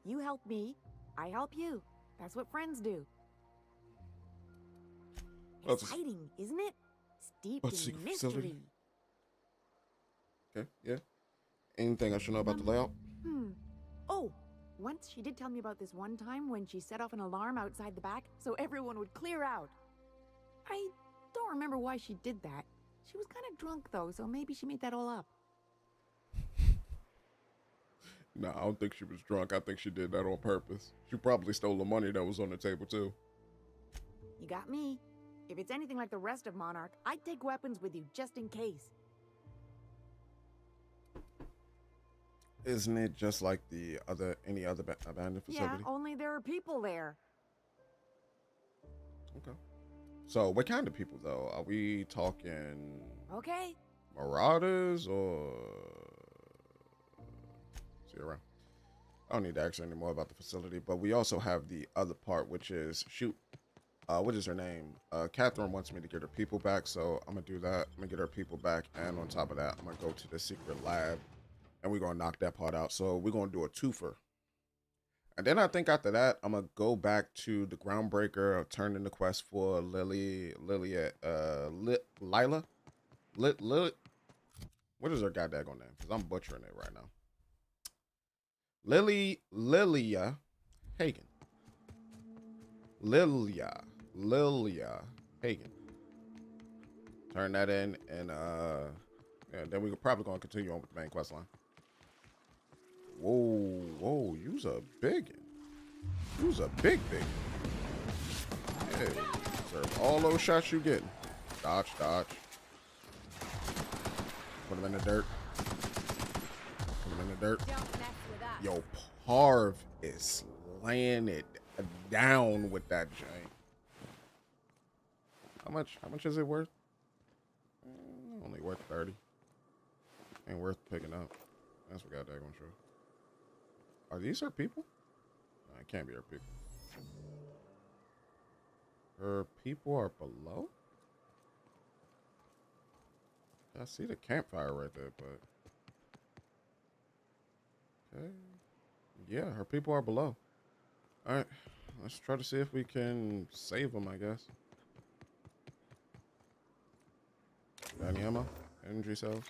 [SPEAKER 13] you help me, I help you. That's what friends do. Exciting, isn't it? Steeped in mystery.
[SPEAKER 1] Facility? Okay, yeah. Anything I should know about the layout?
[SPEAKER 13] Oh, once she did tell me about this one time when she set off an alarm outside the back so everyone would clear out. I don't remember why she did that. She was kind of drunk though, so maybe she made that all up.
[SPEAKER 1] No, I don't think she was drunk. I think she did that on purpose. She probably stole the money that was on the table too.
[SPEAKER 13] You got me. If it's anything like the rest of Monarch, I'd take weapons with you just in case.
[SPEAKER 1] Isn't it just like any other abandoned facility?
[SPEAKER 13] Yeah, only there are people there.
[SPEAKER 1] Okay. So what kind of people though? Are we talking
[SPEAKER 13] Okay.
[SPEAKER 1] marauders or see you around? I don't need to ask her anymore about the facility, but we also have the other part, which is what is her name? Catherine wants me to get her people back, so I'm gonna do that. I'm gonna get her people back, and on top of that, I'm gonna go to the secret lab, and we're gonna knock that part out. So we're gonna do a twofer. And then I think after that, I'm gonna go back to the groundbreaker, turn in the quest for Lila. What is her goddamn name? Because I'm butchering it right now. Lilia Hagen. Lilia Hagen. Turn that in, and then we're probably gonna continue on with the main quest line. Whoa, you's a biggin'. You's a big. Yeah, you deserve all those shots you getting. Dodge. Put him in the dirt.
[SPEAKER 5] Don't mess with us.
[SPEAKER 1] Yo, Parv is laying it down with that jank. How much is it worth? Only worth 30. Ain't worth picking up. That's what got that going true. Are these her people? No, it can't be her people. Her people are below? I see the campfire right there, but okay. Yeah, her people are below. All right, let's try to see if we can save them, I guess. Got any ammo? Energy cells?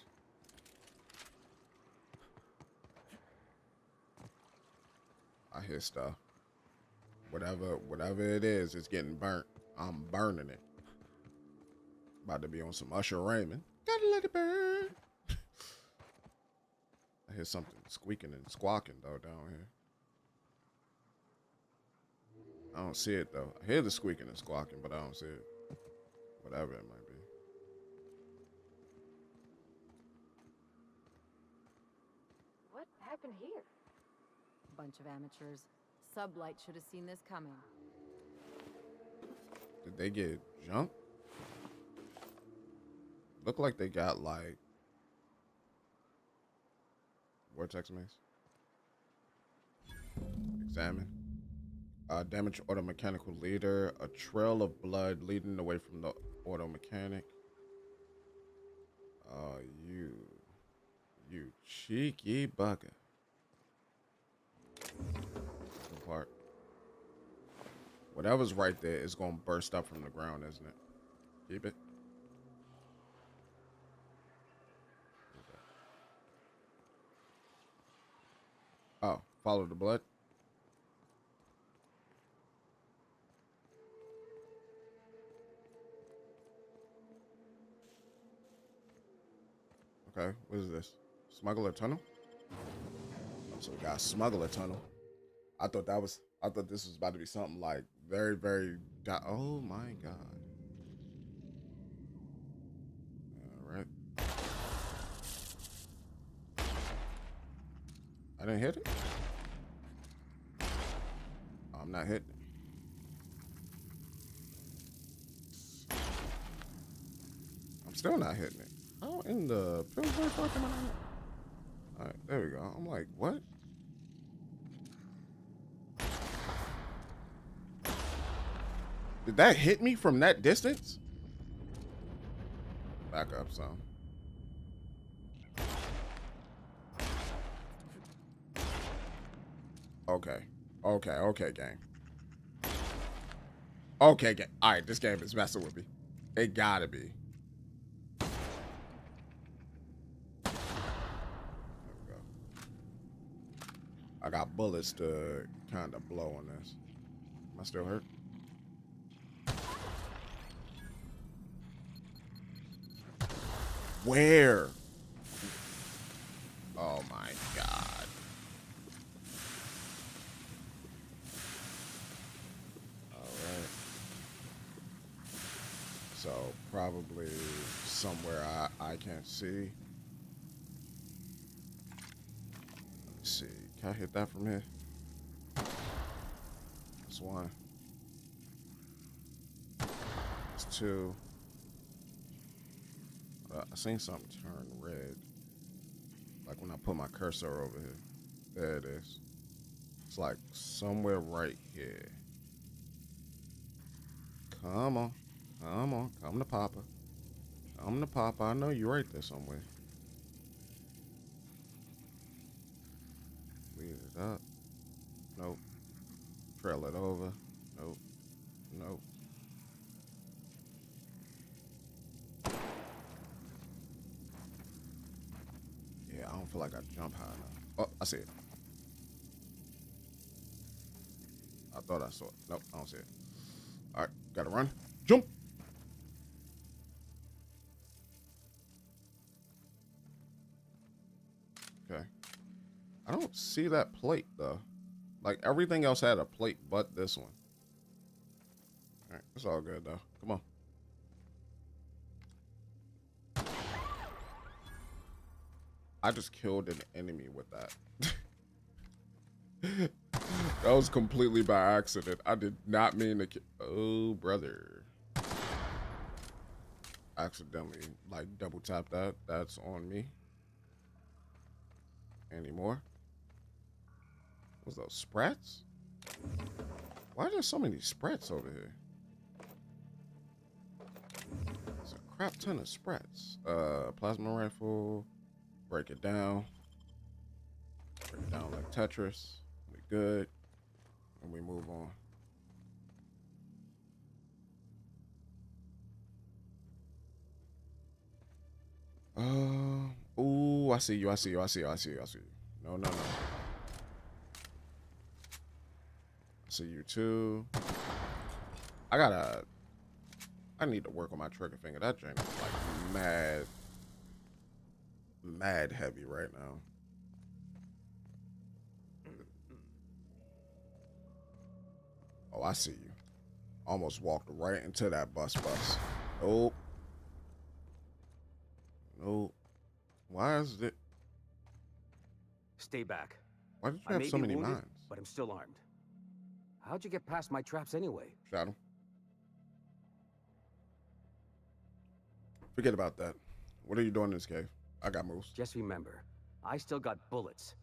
[SPEAKER 1] I hear stuff. Whatever it is, it's getting burnt. I'm burning it. About to be on some Usher Raymond. Gotta let it burn. I hear something squeaking and squawking though down here. I don't see it though. I hear the squeaking and squawking, but I don't see it. Whatever it might be.
[SPEAKER 2] What happened here? Bunch of amateurs. Sublight should have seen this coming.
[SPEAKER 1] Did they get jumped? Look like they got like vortex maze. Examine. Damage auto mechanical leader. A trail of blood leading away from the auto mechanic. You cheeky bugger. Part. Whatever's right there is gonna burst up from the ground, isn't it? Keep it. Oh, follow the blood. Okay, what is this? Smuggler tunnel? So we got smuggler tunnel. I thought this was about to be something like very, very. Oh my god! All right. I didn't hit it. Oh, I'm not hitting it. I'm still not hitting it. Oh, in the Pillsbury parking lot. All right, there we go. I'm like, what? Did that hit me from that distance? Back up some. Okay. Okay, gang. Okay, gang. All right, this game is messing with me. It gotta be. There we go. I got bullets to kind of blow on this. Am I still hurt? Where? Oh my god. Alright. So probably somewhere I can't see. Let me see. Can I hit that from here? That's one. That's two. I seen something turn red. Like when I put my cursor over here. There it is. It's like somewhere right here. Come on. Come on. Come to Papa. Come to Papa. I know you're right there somewhere. Lead it up. Nope. Trail it over. Nope. Nope. Yeah, I don't feel like I jump high enough. Oh, I see it. I thought I saw it. Nope, I don't see it. All right, gotta run. Jump. Okay. I don't see that plate, though. Like, everything else had a plate but this one. All right, it's all good, though. Come on. I just killed an enemy with that. That was completely by accident. I did not mean to kill. Oh, brother. Accidentally, like, double tap that. That's on me. Any more? What's those, sprats? Why are there so many sprats over here? There's a crap ton of sprats. Plasma rifle. Break it down. Break it down like Tetris. We good. And we move on. Ooh, I see you. I see you. I see you. I see you. I see you. No, no, no. I see you too. I need to work on my trigger finger. That joint is like mad heavy right now. Oh, I see you. Almost walked right into that bus. Nope. Nope. Why is it?
[SPEAKER 14] Stay back.
[SPEAKER 1] Why did you have so many mines?
[SPEAKER 14] But I'm still armed. How'd you get past my traps anyway?
[SPEAKER 1] Shot him. Forget about that. What are you doing in this cave? I got moves.
[SPEAKER 14] Just remember, I still got bullets,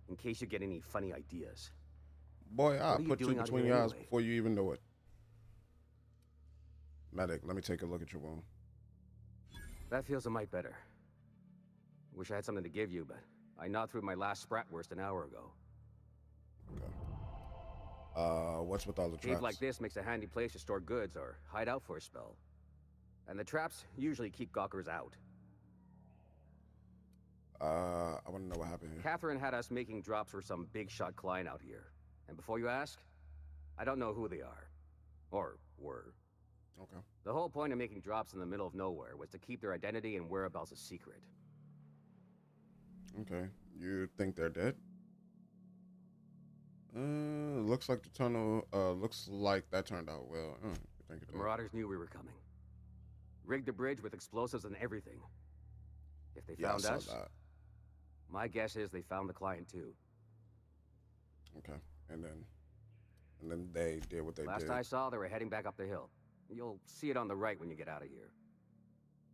[SPEAKER 14] in case you get any funny ideas.
[SPEAKER 1] Boy, I'll put you between your eyes before you even know it. Medic, let me take a look at your wound.
[SPEAKER 14] That feels a mite better. Wish I had something to give you, but I gnawed through my last Spratwurst an hour ago.
[SPEAKER 1] Okay. What's with all the traps?
[SPEAKER 14] Cave like this makes a handy place to store goods or hide out for a spell. And the traps usually keep gawkers out.
[SPEAKER 1] I want to know what happened here.
[SPEAKER 14] Catherine had us making drops for some big shot client out here. And before you ask, I don't know who they are. Or were.
[SPEAKER 1] Okay.
[SPEAKER 14] The whole point of making drops in the middle of nowhere was to keep their identity and whereabouts a secret.
[SPEAKER 1] Okay. You think they're dead? Looks like the tunnel, looks like that turned out well.
[SPEAKER 14] The Marauders knew we were coming. Rigged the bridge with explosives and everything. If they found us, my guess is they found the client too.
[SPEAKER 1] Okay. And then they did what they did.
[SPEAKER 14] Last I saw, they were heading back up the hill. You'll see it on the right when you get out of here.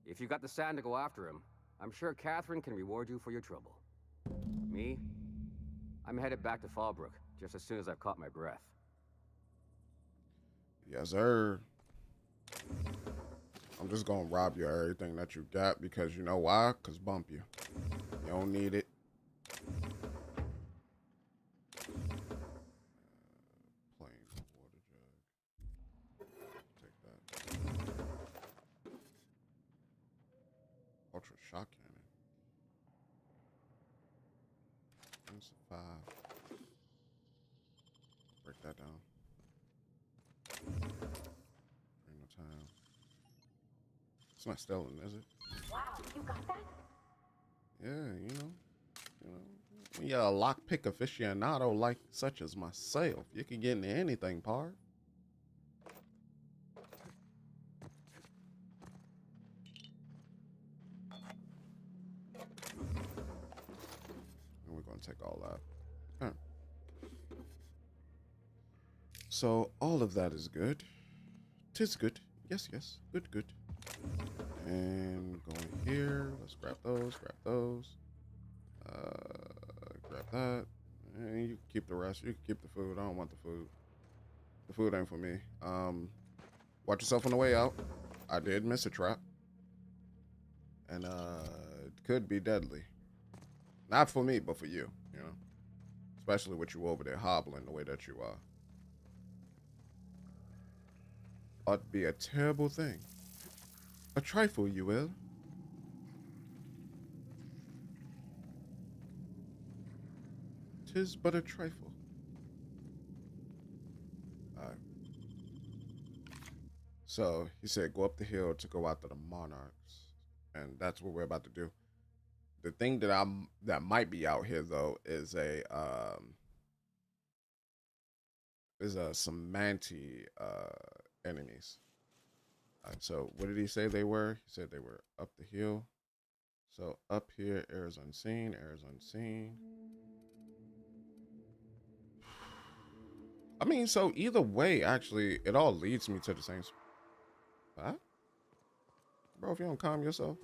[SPEAKER 14] If you got the sand to go after him, I'm sure Catherine can reward you for your trouble. Me? I'm headed back to Fallbrook just as soon as I've caught my breath.
[SPEAKER 1] Yes, sir. I'm just gonna rob you of everything that you got because you know why? Because bump you. You don't need it. Plain water jug. Take that. Ultra shock cannon. That's a 5. Break that down. Ain't no time. It's not stolen, is it?
[SPEAKER 7] Wow, you got that?
[SPEAKER 1] Yeah, when you're a lockpick aficionado like such as myself, you can get into anything, par. And we're gonna take all that. All right. So all of that is good. 'Tis good. Yes, yes. Good, good. And going here. Let's grab those. Grab those. Grab that. And you can keep the rest. You can keep the food. I don't want the food. The food ain't for me. Watch yourself on the way out. I did miss a trap. And it could be deadly. Not for me, but for you, you know. Especially with you over there hobbling the way that you are. Ought to be a terrible thing. A trifle, you will. Tis but a trifle. Alright. So he said go up the hill to go after the monarchs. And that's what we're about to do. The thing that might be out here though is some Manti enemies. So what did he say they were? He said they were up the hill. So up here, air is unseen, air is unseen. I mean, so either way, actually, it all leads me to the same spot. Bro, if you don't calm yourself.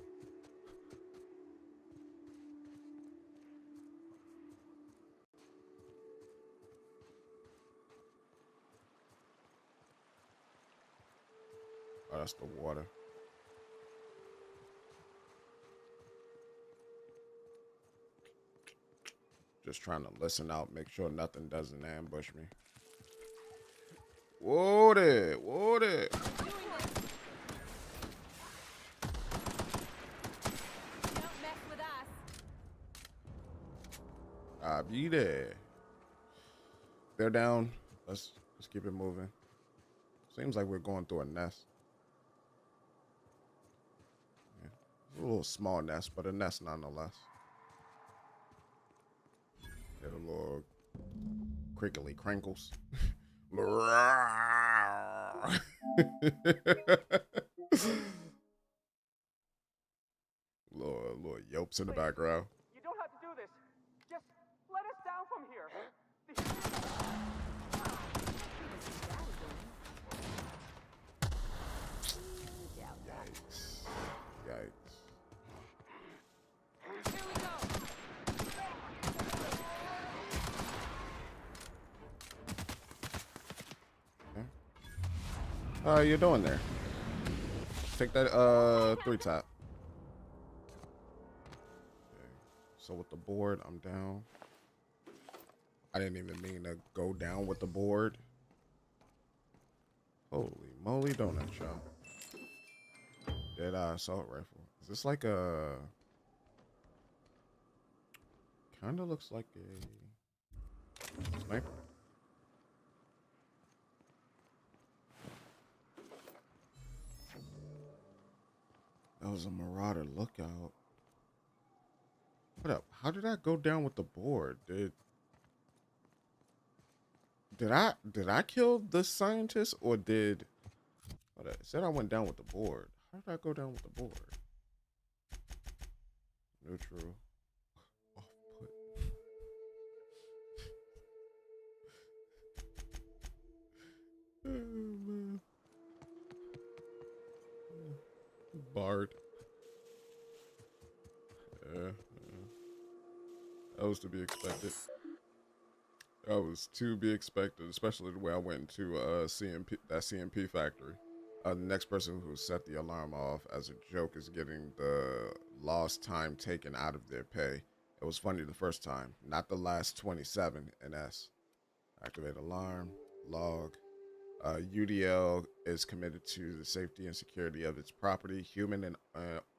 [SPEAKER 1] Oh, that's the water. Just trying to listen out, make sure nothing doesn't ambush me. Whoa there, whoa there.
[SPEAKER 5] Don't mess with us.
[SPEAKER 1] I'll be there. They're down. Let's keep it moving. Seems like we're going through a nest. Yeah. A little small nest, but a nest nonetheless. Get a little crinkly crinkles. little yelps in the background.
[SPEAKER 6] You don't have to do this. Just let us down from here.
[SPEAKER 1] Yikes. Yikes.
[SPEAKER 5] Here we go.
[SPEAKER 1] How are you doing there? Take that 3-tap. Okay. So with the board, I'm down. I didn't even mean to go down with the board. Holy moly donut, y'all. Dead-eye assault rifle. Is this like a... Kinda looks like a sniper. That was a Marauder lookout. What up? How did I go down with the board? Did I kill the scientist or did... Hold up. It said I went down with the board. How did I go down with the board? Neutral. Off-put. Oh, man. Bard. That was to be expected. That was to be expected, especially the way I went to CMP factory. The next person who set the alarm off as a joke is getting the lost time taken out of their pay. It was funny the first time, not the last 27 NS. Activate alarm, log. UDL is committed to the safety and security of its property, human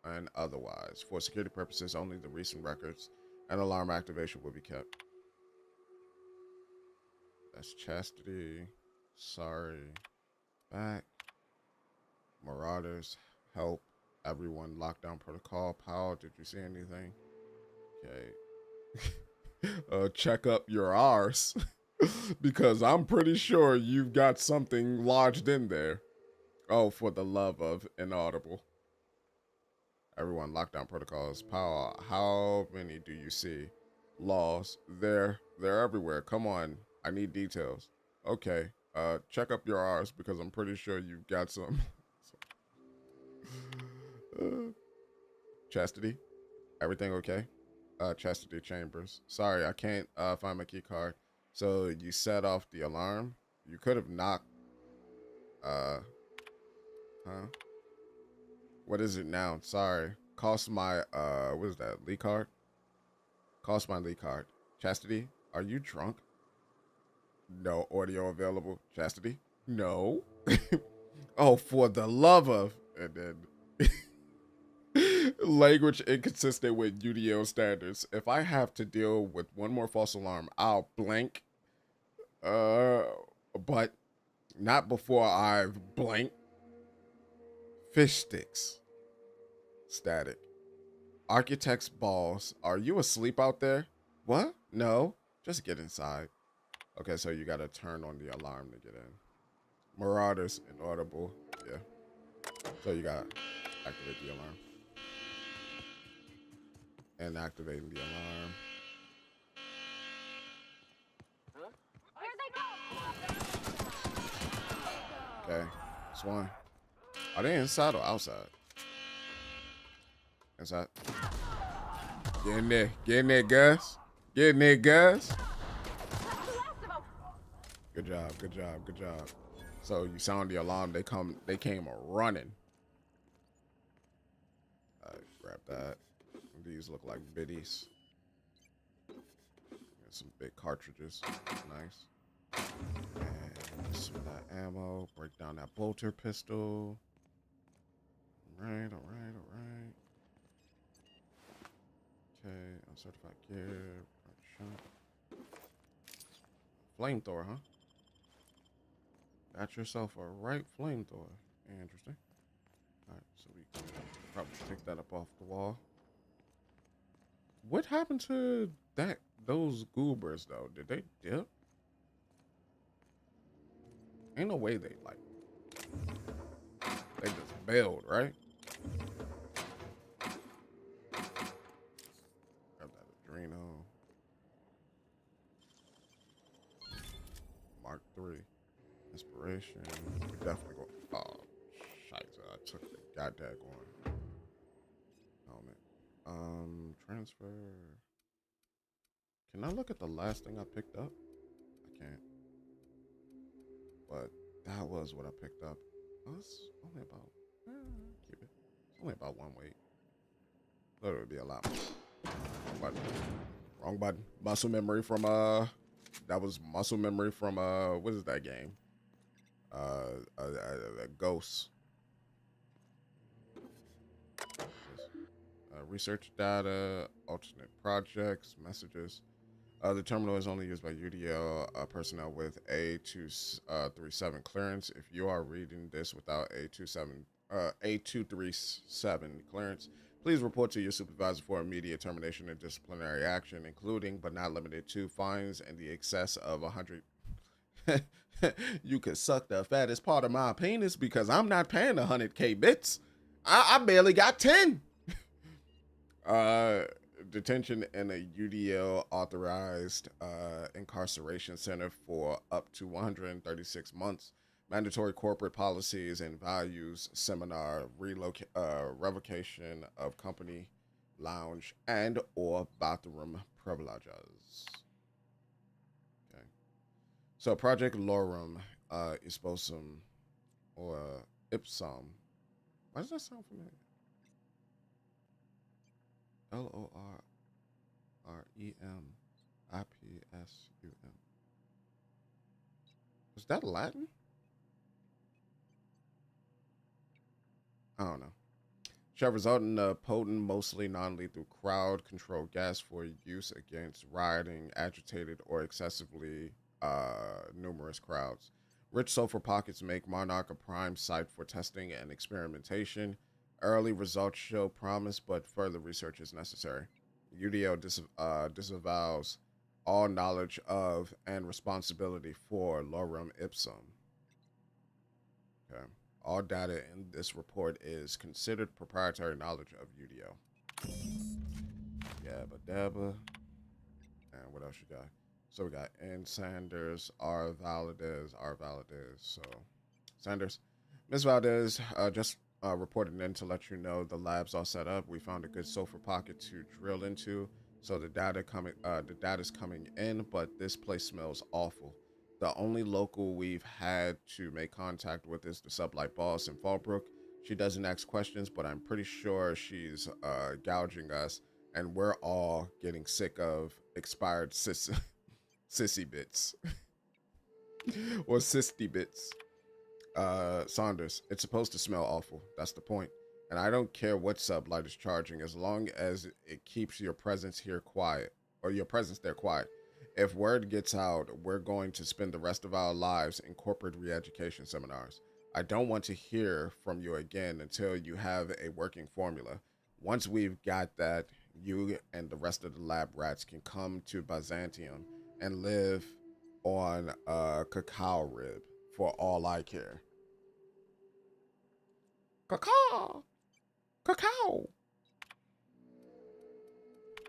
[SPEAKER 1] and otherwise. For security purposes, only the recent records and alarm activation will be kept. That's Chastity. Sorry. Back. Marauders. Help. Everyone. Lockdown protocol. Powell, did you see anything? Okay. Check up your arse. Because I'm pretty sure you've got something lodged in there. Oh, for the love of inaudible. Everyone, lockdown protocols. Powell, how many do you see? Laws. They're everywhere. Come on. I need details. Okay. Check up your R's because I'm pretty sure you've got some. Chastity. Everything okay? Chastity Chambers. Sorry, I can't find my key card. So you set off the alarm. You could have knocked. Huh? What is it now? Sorry. Cost my what is that? Lee card? Cost my Lee card. Chastity, are you drunk? No audio available. Chastity? No. Oh, for the love of, and then language inconsistent with UDO standards. If I have to deal with one more false alarm, I'll blank. But not before I've blanked. Fish sticks. Static. Architect's balls. Are you asleep out there? What? No. Just get inside. Okay, so you gotta turn on the alarm to get in. Marauders, inaudible. Yeah. So you gotta activate the alarm. And activating the alarm. Okay. Swan. Are they inside or outside? Inside. Get in there. Get in there, Gus. Get in there, Gus. Good job. Good job. Good job. So you sound the alarm. They came running. Grab that. These look like biddies. Got some big cartridges. Nice. And some of that ammo. Break down that bolter pistol. All right. Okay, uncertified gear. Flamethrower, huh? Got yourself a right flamethrower. Interesting. Alright, so we can probably pick that up off the wall. What happened to those goobers though? Did they dip? Ain't no way they just bailed, right? Got that Adreno. Mark 3. Inspiration. We definitely go. Oh, shite. I took the goddamn one. Helmet. Transfer. Can I look at the last thing I picked up? I can't. But that was what I picked up. Oh, it's only about. Keep it. It's only about one weight. That would be a lot more. Wrong button. Muscle memory from that was muscle memory from what is that game? Ghosts. Research data, alternate projects, messages. The terminal is only used by UDL personnel with A237 clearance. If you are reading this without A237 clearance, please report to your supervisor for immediate termination and disciplinary action, including but not limited to fines in the excess of 100. You could suck the fattest part of my penis because I'm not paying 100K bits. I barely got 10. Detention in a UDL authorized incarceration center for up to 136 months. Mandatory corporate policies and values seminar, revocation of company lounge, and or bathroom privileges. Okay. So Project Lorum is Ipsum or Ipsum. Why does that sound familiar? LORREMIPSUM. Is that Latin? I don't know. Shall result in a potent, mostly non-lethal crowd-control gas for use against rioting, agitated, or excessively numerous crowds. Rich sulfur pockets make Monarch a prime site for testing and experimentation. Early results show promise, but further research is necessary. UDO disavows all knowledge of and responsibility for Lorem Ipsum. Okay. All data in this report is considered proprietary knowledge of UDO. Yabba dabba. And what else you got? So we got N. Sanders, R. Valadez. So, Sanders. Ms. Valdez just reported in to let you know the lab's all set up. We found a good sulfur pocket to drill into. So the data's coming in, but this place smells awful. The only local we've had to make contact with is the sublight boss in Fallbrook. She doesn't ask questions, but I'm pretty sure she's gouging us, and we're all getting sick of expired sissy bits. Or sissy bits. Saunders, it's supposed to smell awful. That's the point. And I don't care what sublight is charging as long as it keeps your presence here quiet, or your presence there quiet. If word gets out, we're going to spend the rest of our lives in corporate re-education seminars. I don't want to hear from you again until you have a working formula. Once we've got that, you and the rest of the lab rats can come to Byzantium and live on a cacao rib for all I care. Cacao! Cacao!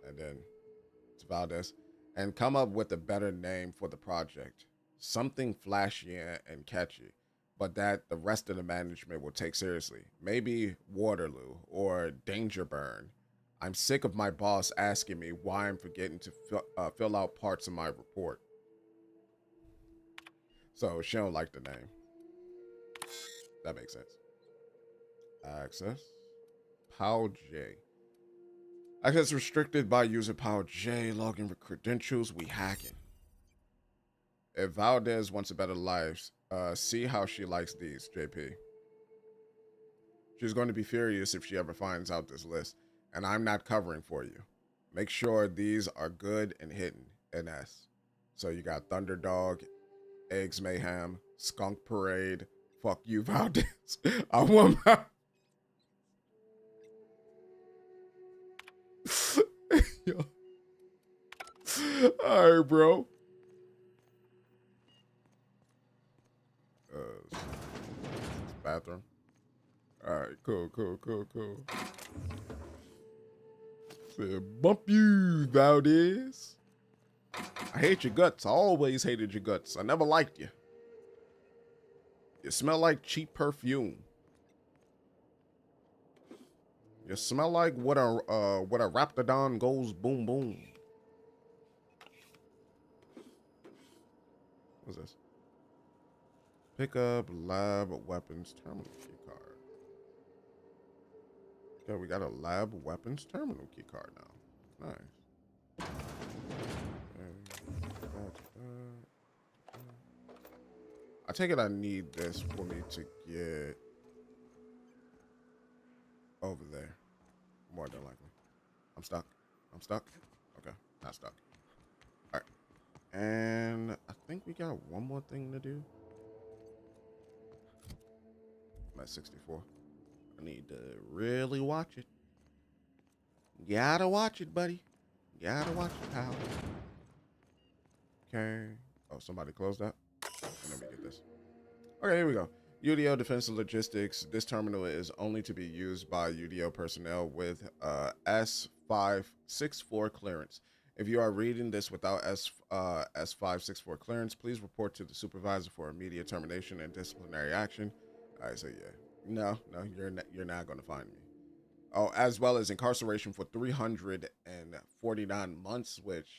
[SPEAKER 1] And then it's Valdez. And come up with a better name for the project. Something flashy and catchy, but that the rest of the management will take seriously. Maybe Waterloo or Danger Burn. I'm sick of my boss asking me why I'm forgetting to fill out parts of my report. So she don't like the name. That makes sense. Access. POW J. Access restricted by user POW J. Login with credentials. We hacking. If Valdez wants a better life, see how she likes these, JP. She's going to be furious if she ever finds out this list, and I'm not covering for you. Make sure these are good and hidden, NS. So you got Thunderdog, Eggs Mayhem, Skunk Parade. Fuck you, Valdez. I want my... Yo. All right, bro. Bathroom. All right, cool. Said, bump you, Valdez. I hate your guts. I always hated your guts. I never liked you. You smell like cheap perfume. You smell like what a Raptidon goes boom boom. What's this? Pick up lab weapons terminal key card. Okay, we got a lab weapons terminal key card now. Nice. I take it I need this for me to get over there. More than likely. I'm stuck. Okay, not stuck. All right. And I think we got one more thing to do. I'm at 64. I need to really watch it. Gotta watch it, buddy. Gotta watch it, pal. Okay. Oh, somebody closed that. Let me get this. Okay, here we go. UDO Defense and Logistics. This terminal is only to be used by UDO personnel with S564 clearance. If you are reading this without S564 clearance, please report to the supervisor for immediate termination and disciplinary action. All right, so yeah, no, you're not going to find me. Oh, as well as incarceration for 349 months, which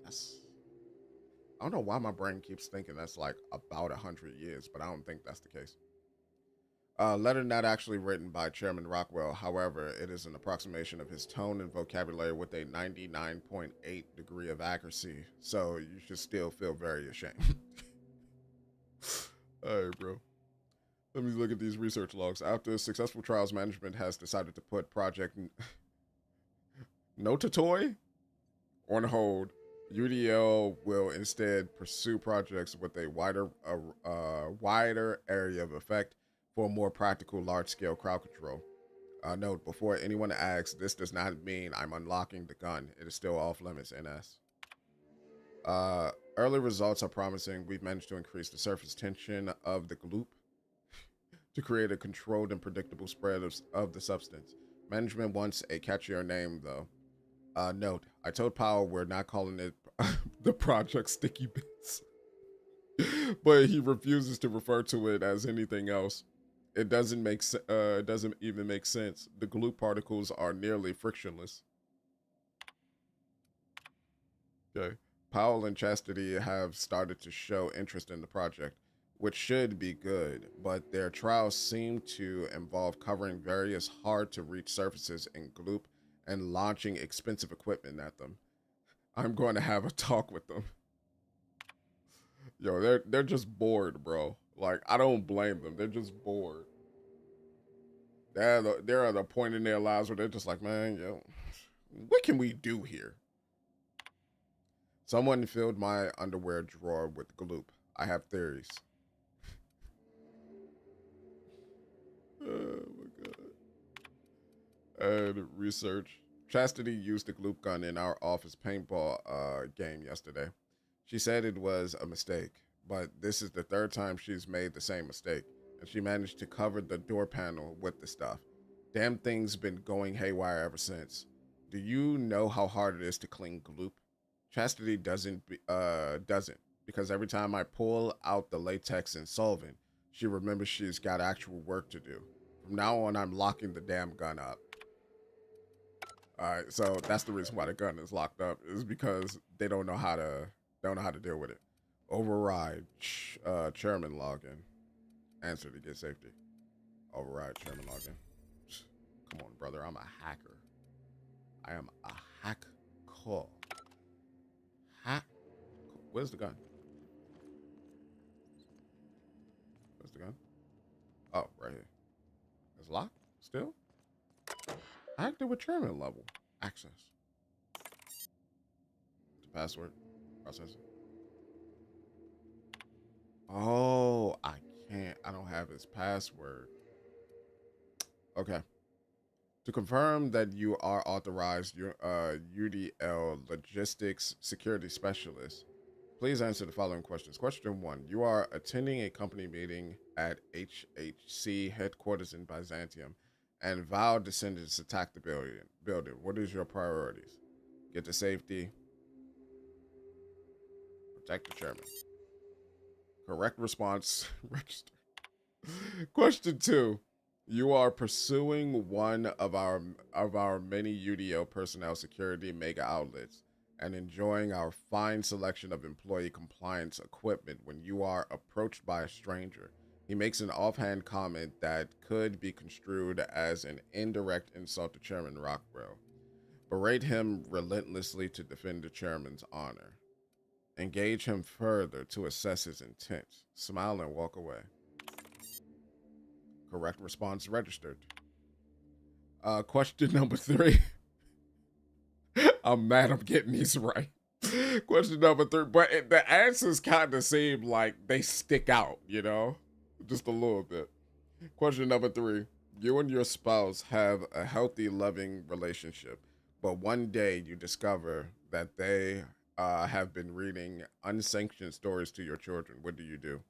[SPEAKER 1] that's, I don't know why my brain keeps thinking that's like about 100 years, but I don't think that's the case. Letter not actually written by Chairman Rockwell. However, it is an approximation of his tone and vocabulary with a 99.8 degree of accuracy. So you should still feel very ashamed. All right, bro. Let me look at these research logs. After successful trials, management has decided to put Project Notatoy on hold. UDL will instead pursue projects with a wider area of effect for more practical, large-scale crowd control. Note, before anyone asks, this does not mean I'm unlocking the gun. It is still off limits, NS. Early results are promising. We've managed to increase the surface tension of the gloop to create a controlled and predictable spread of the substance. Management wants a catchier name, though. Note, I told Powell we're not calling it the Project Sticky Bits, but he refuses to refer to it as anything else. It doesn't even make sense. The gloop particles are nearly frictionless. Okay. Powell and Chastity have started to show interest in the project, which should be good, but their trials seem to involve covering various hard-to-reach surfaces in gloop and launching expensive equipment at them. I'm going to have a talk with them. Yo, they're just bored, bro. Like, I don't blame them. They're just bored. They're at a point in their lives where they're just like, man, yo, what can we do here? Someone filled my underwear drawer with gloop. I have theories. Oh my god. And research. Chastity used the gloop gun in our office paintball game yesterday. She said it was a mistake, but this is the third time she's made the same mistake, and she managed to cover the door panel with the stuff. Damn thing's been going haywire ever since. Do you know how hard it is to clean gloop? Chastity doesn't, because every time I pull out the latex and solvent, she remembers she's got actual work to do. From now on, I'm locking the damn gun up. All right, so that's the reason why the gun is locked up, is because they don't know how to deal with it. Override chairman login. Answer to get safety. Override chairman login. Come on, brother. I'm a hacker. I am a hacker. Where's the gun? Where's the gun? Oh, right here. It's locked still? Active with chairman level. Access. The password. Processing. Oh, I can't. I don't have his password. Okay. To confirm that you are authorized UDL Logistics Security Specialist, please answer the following questions. Question 1. You are attending a company meeting at HHC headquarters in Byzantium, and Val descendants attack the building. What is your priorities? Get to safety. Protect the chairman. Correct response. Register. Question 2. You are pursuing one of our many UDO personnel security mega outlets and enjoying our fine selection of employee compliance equipment when you are approached by a stranger. He makes an offhand comment that could be construed as an indirect insult to Chairman Rockwell. Berate him relentlessly to defend the chairman's honor. Engage him further to assess his intent. Smile and walk away. Correct response registered. Question number 3. I'm mad I'm getting these right. Question number 3. But the answers kind of seem like they stick out, you know? Just a little bit. Question number 3. You and your spouse have a healthy, loving relationship, but one day you discover that they have been reading unsanctioned stories to your children. What do you do?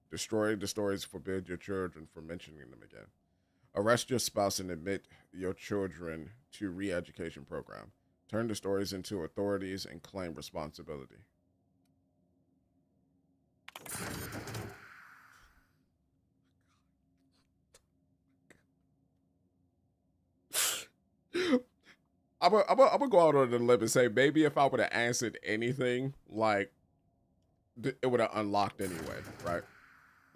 [SPEAKER 1] Destroy the stories, forbid your children from mentioning them again. Arrest your spouse and admit your children to re-education program. Turn the stories into authorities and claim responsibility. gonna go out on the limb and say maybe if I would have answered anything, like it would have unlocked anyway, right?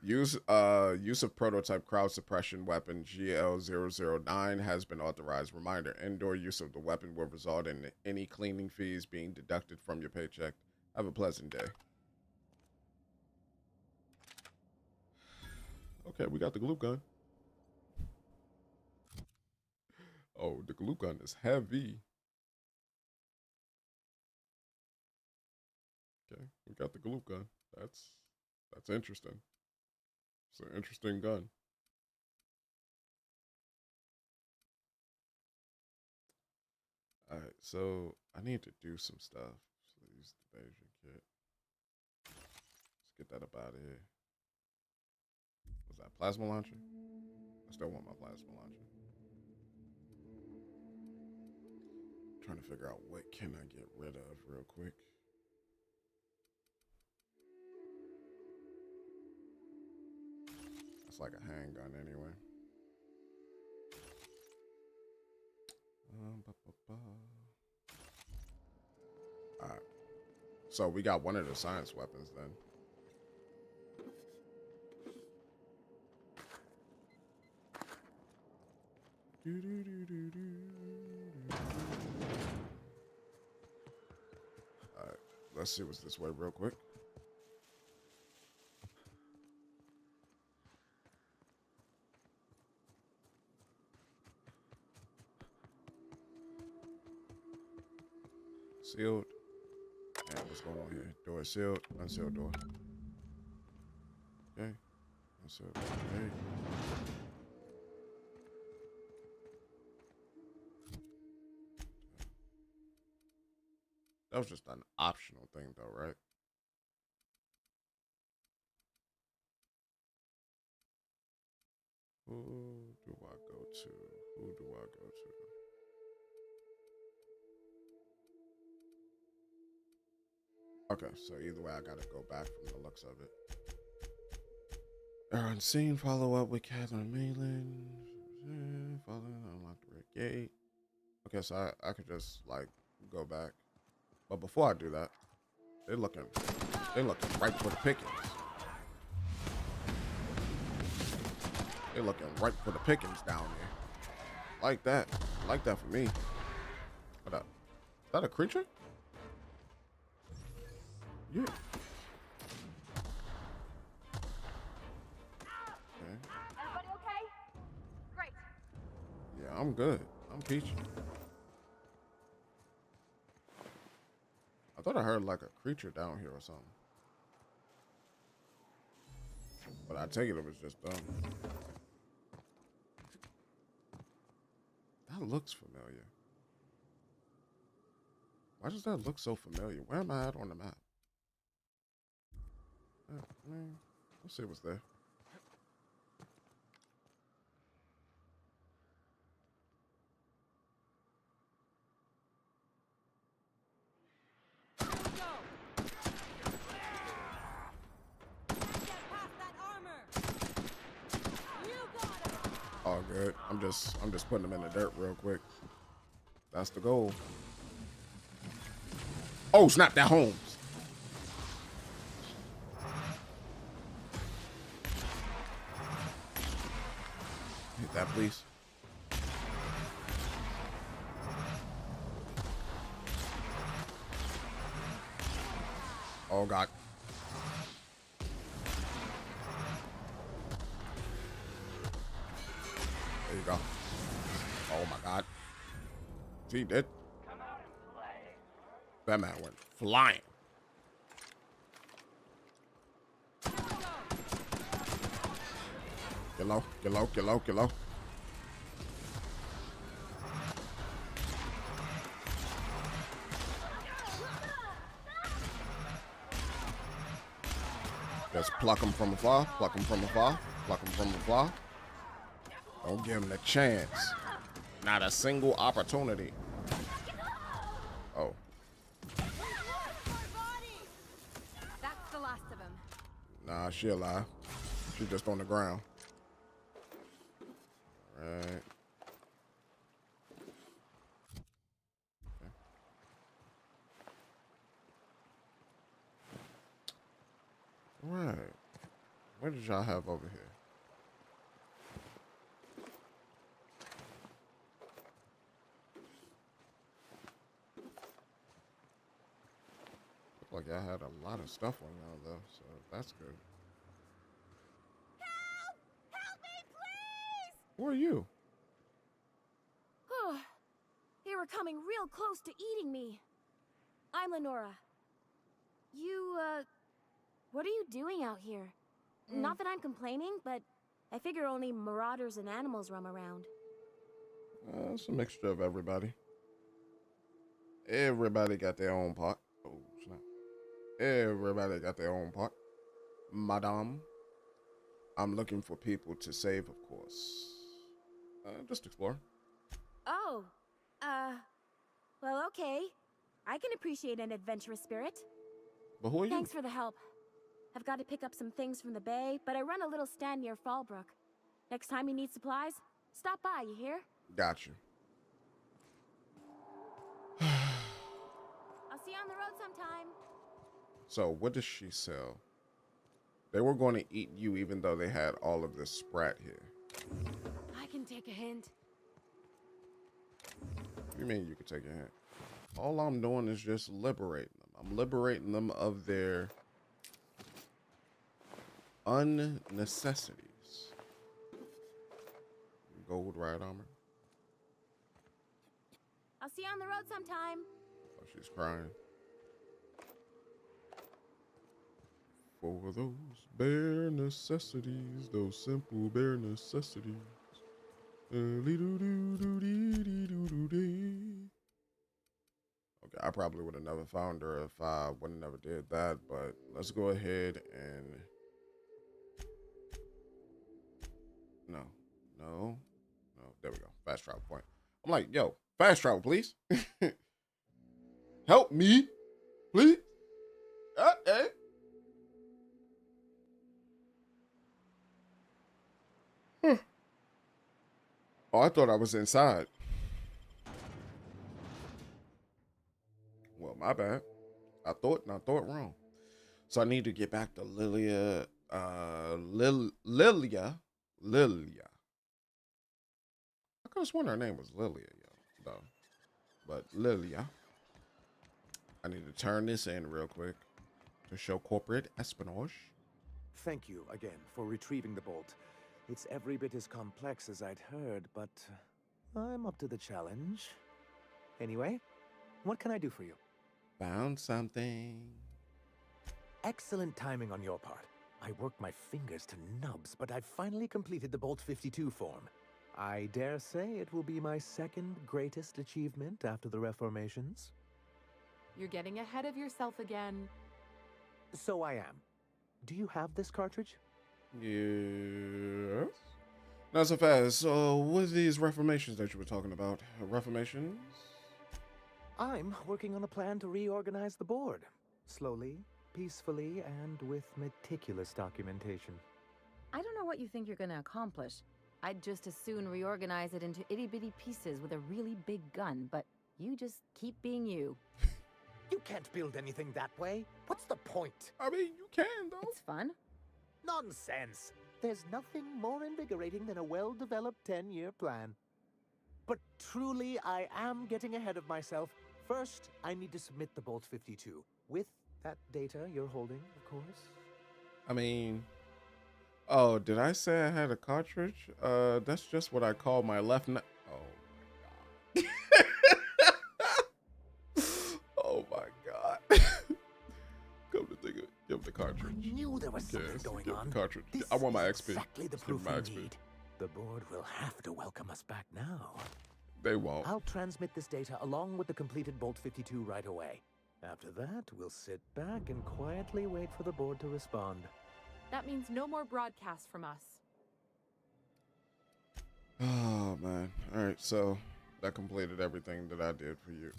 [SPEAKER 1] Use of prototype crowd suppression weapon GL009 has been authorized. Reminder: indoor use of the weapon will result in any cleaning fees being deducted from your paycheck. Have a pleasant day. Okay, we got the glue gun. Oh, the glue gun is heavy. Okay, we got the glue gun. That's interesting. It's an interesting gun. Alright, so I need to do some stuff. So use the Bayesian kit. Let's get that up out of here. Was that plasma launcher? I still want my plasma launcher. Trying to figure out what can I get rid of real quick. It's like a handgun anyway. Alright. So we got one of the science weapons then. Alright, let's see what's this way real quick. Sealed. And what's going on here? Door sealed. Unsealed door. Okay. Unsealed. Okay. That was just an optional thing though, right? Who do I go to? Who do I go to? Okay, so either way, I gotta go back from the looks of it. Are unseen. Follow up with Catherine Mainland. Follow, unlock the red gate. Okay, so I could just like go back, but before I do that, they're looking right for the pickings. They're looking right for the pickings down there. Like that for me. What up? Is that a creature? Yeah. Okay.
[SPEAKER 5] Everybody okay? Great.
[SPEAKER 1] Yeah, I'm good. I'm peachy. I thought I heard like a creature down here or something. But I take it was just dumb. That looks familiar. Why does that look so familiar? Where am I at on the map? Let's see what's there. All good. I'm just putting them in the dirt real quick. That's the goal. Oh snap! That Holmes. Hit that, please. Oh God. There you go. Oh my God. He did. That man went flying. Get low, get low, get low, get low. Just pluck him from afar, pluck him from afar, pluck him from afar. Don't give him the chance. Not a single opportunity. Oh.
[SPEAKER 5] That's the last of him.
[SPEAKER 1] Nah, she alive. She just on the ground. All right. What did y'all have over here? Looked like I had a lot of stuff on y'all though, so that's good.
[SPEAKER 5] Help! Help me, please!
[SPEAKER 1] Who are you?
[SPEAKER 15] They were coming real close to eating me. I'm Lenora. You, what are you doing out here? Not that I'm complaining, but I figure only marauders and animals roam around.
[SPEAKER 1] It's a mixture of everybody. Everybody got their own part. Oh, snap. Everybody got their own part. Madame, I'm looking for people to save, of course. Just explore.
[SPEAKER 15] Oh, well, okay. I can appreciate an adventurous spirit.
[SPEAKER 1] But who are you?
[SPEAKER 15] Thanks for the help. I've got to pick up some things from the bay, but I run a little stand near Fallbrook. Next time you need supplies, stop by, you hear?
[SPEAKER 1] Got you.
[SPEAKER 15] I'll see you on the road sometime.
[SPEAKER 1] So, what does she sell? They were going to eat you even though they had all of this sprat here.
[SPEAKER 15] I can take a hint.
[SPEAKER 1] What do you mean you could take a hint? All I'm doing is just liberating them. I'm liberating them of their unnecessities. Gold ride armor.
[SPEAKER 15] I'll see you on the road sometime.
[SPEAKER 1] Oh, she's crying. For those bare necessities, those simple bare necessities. Okay, I probably would have never found her if I would have never did that, but let's go ahead and no, there we go. Fast travel point. I'm like, yo, fast travel, please. Help me, please. Hey. Oh, I thought I was inside. Well, my bad. I thought wrong. So I need to get back to Lilia. Lilia. I could have sworn her name was Lilia, though. But Lilia. I need to turn this in real quick to show corporate espionage.
[SPEAKER 4] Thank you again for retrieving the bolt. It's every bit as complex as I'd heard, but I'm up to the challenge. Anyway, what can I do for you?
[SPEAKER 1] Found something.
[SPEAKER 4] Excellent timing on your part. I worked my fingers to nubs, but I've finally completed the Bolt 52 form. I dare say it will be my second greatest achievement after the Reformations.
[SPEAKER 16] You're getting ahead of yourself again.
[SPEAKER 4] So I am. Do you have this cartridge?
[SPEAKER 1] Yes. Not so fast. So, what are these reformations that you were talking about? Reformations?
[SPEAKER 4] I'm working on a plan to reorganize the board. Slowly, peacefully, and with meticulous documentation.
[SPEAKER 2] I don't know what you think you're going to accomplish. I'd just as soon reorganize it into itty-bitty pieces with a really big gun, but you just keep being you.
[SPEAKER 4] You can't build anything that way. What's the point?
[SPEAKER 1] I mean, you can, though.
[SPEAKER 2] It's fun.
[SPEAKER 4] Nonsense. There's nothing more invigorating than a well-developed 10-year plan. But truly, I am getting ahead of myself. First, I need to submit the Bolt 52. With that data you're holding, of course.
[SPEAKER 1] I mean... Oh, did I say I had a cartridge? That's just what I call my left Oh, my God. Oh, my God. Come to think of it. Give him the cartridge.
[SPEAKER 4] I knew there was something going on.
[SPEAKER 1] Cartridge.
[SPEAKER 4] This
[SPEAKER 1] I want my
[SPEAKER 4] is
[SPEAKER 1] XP.
[SPEAKER 4] Exactly the proof we need. The board will have to welcome us back now.
[SPEAKER 1] They won't.
[SPEAKER 4] I'll transmit this data along with the completed Bolt 52 right away. After that, we'll sit back and quietly wait for the board to respond.
[SPEAKER 16] That means no more broadcasts from us.
[SPEAKER 1] Oh, man. All right, so that completed everything that I did for you.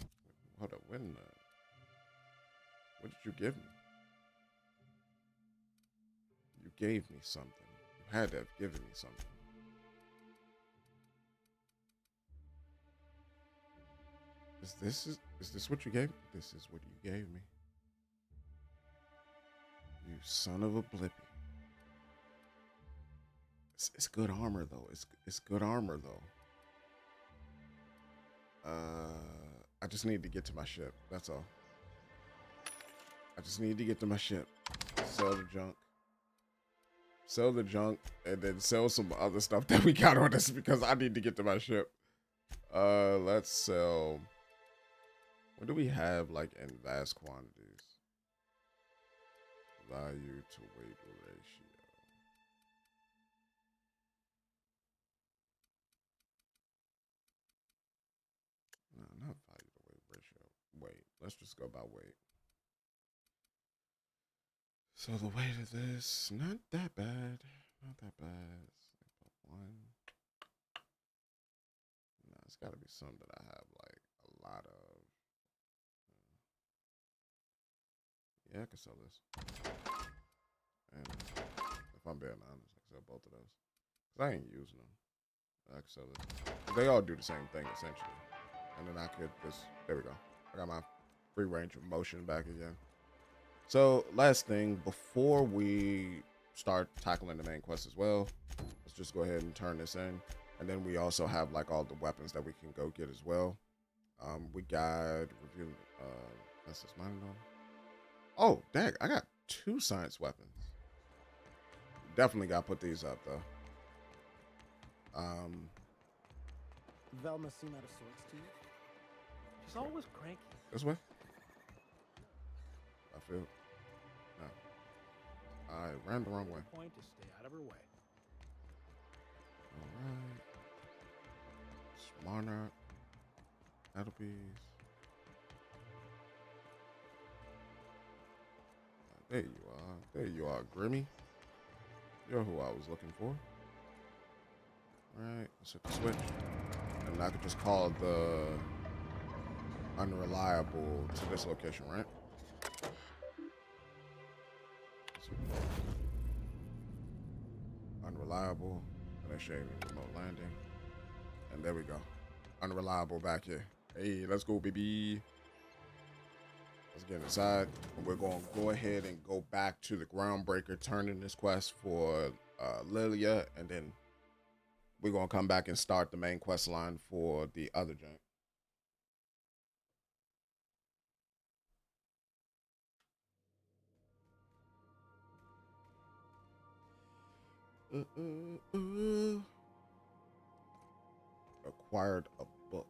[SPEAKER 1] Hold up, what did you give me? You gave me something. You had to have given me something. Is this what you gave me? This is what you gave me. You son of a blippy. It's good armor though. It's good armor though. I just need to get to my ship. That's all. I just need to get to my ship. Sell the junk. Sell the junk and then sell some other stuff that we got on this because I need to get to my ship. Let's sell. What do we have like in vast quantities? Value to weight ratio. No, not value to weight ratio. Weight. Let's just go by weight. So the weight of this, not that bad. Not that bad. One. No, it's got to be some that I have like a lot of. Yeah, I can sell this. And if I'm being honest, I can sell both of those. Because I ain't using them. I can sell this. They all do the same thing, essentially. And then I could just, there we go. I got my free range of motion back again. So, last thing, before we start tackling the main quest as well, let's just go ahead and turn this in. And then we also have like all the weapons that we can go get as well. We got review, that's just mine though. Oh, dang, I got 2 science weapons. Definitely got to put these up, though.
[SPEAKER 17] Velma seem out of sorts to you? She's always cranky.
[SPEAKER 1] This way? I feel. No. I ran the wrong way.
[SPEAKER 17] Point to stay out of her way.
[SPEAKER 1] All right. Monarch. Applebee's. There you are. There you are, Grimmy. You're who I was looking for. Alright, let's hit the switch. And I could just call the unreliable to this location, right? Unreliable. Initiating remote landing. And there we go. Unreliable back here. Hey, let's go, baby. Let's get inside. And we're going to go ahead and go back to the Groundbreaker, turn in this quest for Lilia, and then we're going to come back and start the main quest line for the other junk. Acquired a book.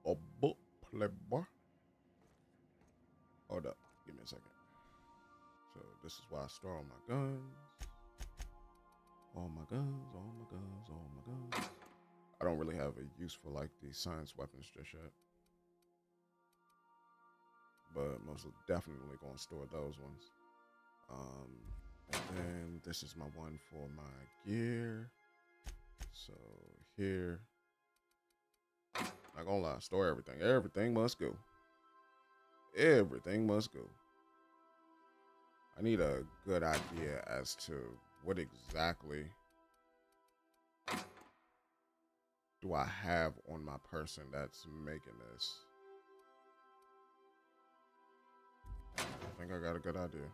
[SPEAKER 1] A book, playboy. Hold up. Give me a second. So this is why I store all my guns. All my guns, all my guns, all my guns. I don't really have a use for like the science weapons just yet. But most definitely going to store those ones. And then this is my one for my gear. So here. Not gonna lie, store everything. Everything must go. Everything must go. I need a good idea as to what exactly do I have on my person that's making this. I think I got a good idea.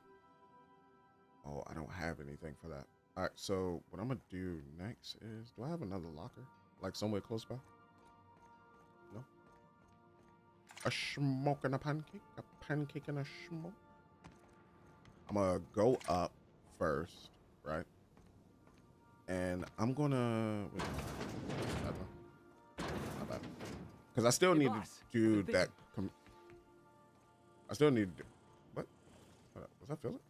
[SPEAKER 1] Oh, I don't have anything for that. All right, so what I'm gonna do next is, do I have another locker? Like somewhere close by? No? A smoke and a pancake and a smoke. I'm gonna go up first, right? And I'm gonna, because I still need to do that. I still need to do, what? Was that Philip?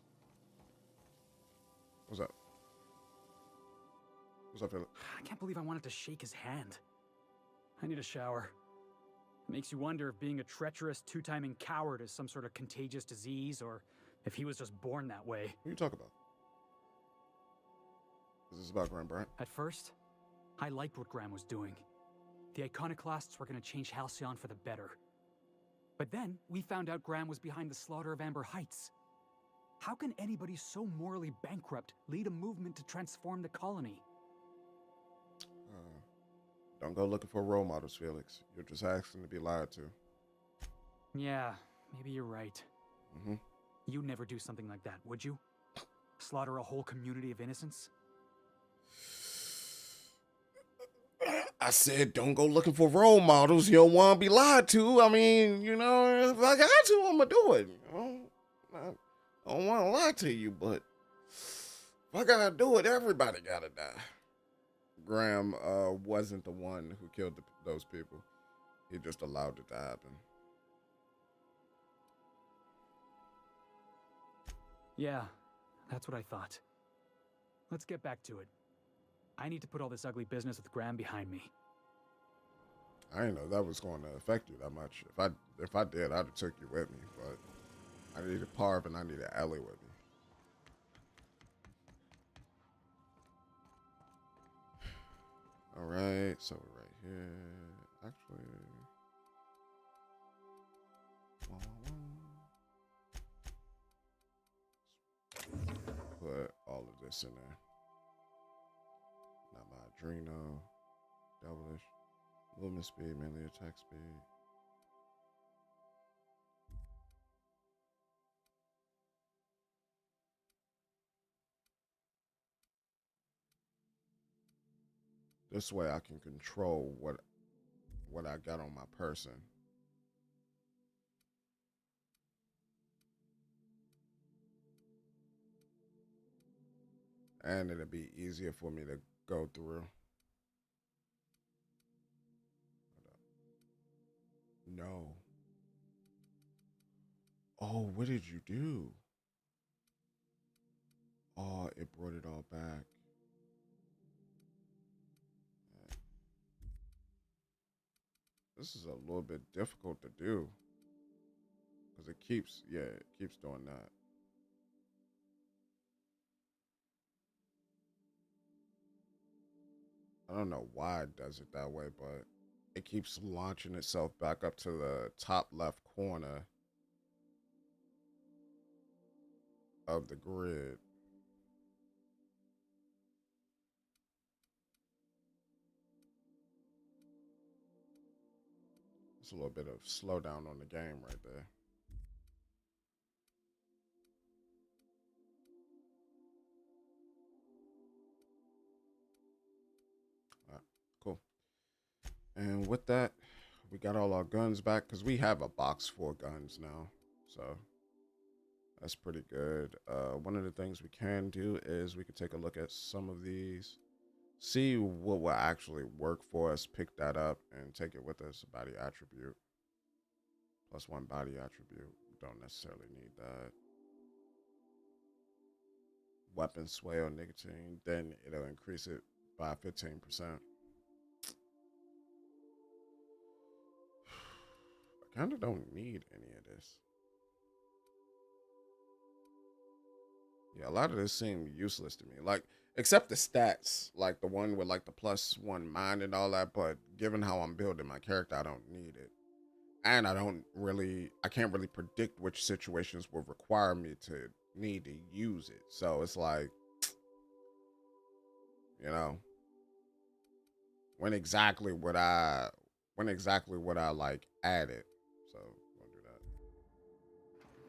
[SPEAKER 1] What's up? What's up, Philip?
[SPEAKER 18] I can't believe I wanted to shake his hand. I need a shower. It makes you wonder if being a treacherous, two-timing coward is some sort of contagious disease, or if he was just born that way.
[SPEAKER 1] What are you talking about? Is this about Graham Bryant?
[SPEAKER 18] At first, I liked what Graham was doing. The iconoclasts were going to change Halcyon for the better. But then, we found out Graham was behind the slaughter of Amber Heights. How can anybody so morally bankrupt lead a movement to transform the colony?
[SPEAKER 1] Don't go looking for role models, Felix. You're just asking to be lied to.
[SPEAKER 18] Yeah, maybe you're right.
[SPEAKER 1] Mm-hmm.
[SPEAKER 18] You'd never do something like that, would you? Slaughter a whole community of innocents?
[SPEAKER 1] I said, don't go looking for role models you don't want to be lied to. I mean, you know, if I got to, I'm going to do it. You know? I don't want to lie to you, but if I got to do it, everybody got to die. Graham wasn't the one who killed those people. He just allowed it to happen.
[SPEAKER 18] Yeah, that's what I thought. Let's get back to it. I need to put all this ugly business with Graham behind me.
[SPEAKER 1] I didn't know that was going to affect you that much. If I did, I'd have took you with me, but I needed Parv and I needed Ellie with me. All right, so we're right here. Actually, put all of this in there. Not my Adreno, devilish, movement speed, mainly attack speed. This way I can control what I got on my person. And it'll be easier for me to go through. No. Oh, what did you do? Oh, it brought it all back. This is a little bit difficult to do. Because it keeps doing that. I don't know why it does it that way, but it keeps launching itself back up to the top left corner of the grid. It's a little bit of slowdown on the game right there. All right, cool. And with that, we got all our guns back because we have a box full of guns now. So that's pretty good. One of the things we can do is we could take a look at some of these, see what will actually work for us, pick that up, and take it with us. Body attribute. +1 body attribute. Don't necessarily need that. Weapon sway or nicotine. Then it'll increase it by 15%. I kind of don't need any of this. Yeah, a lot of this seemed useless to me. Like, except the stats, like the one with like the +1 mind and all that. But given how I'm building my character, I don't need it. And I can't really predict which situations will require me to need to use it. So it's like, you know, when exactly would I like add it. So we'll do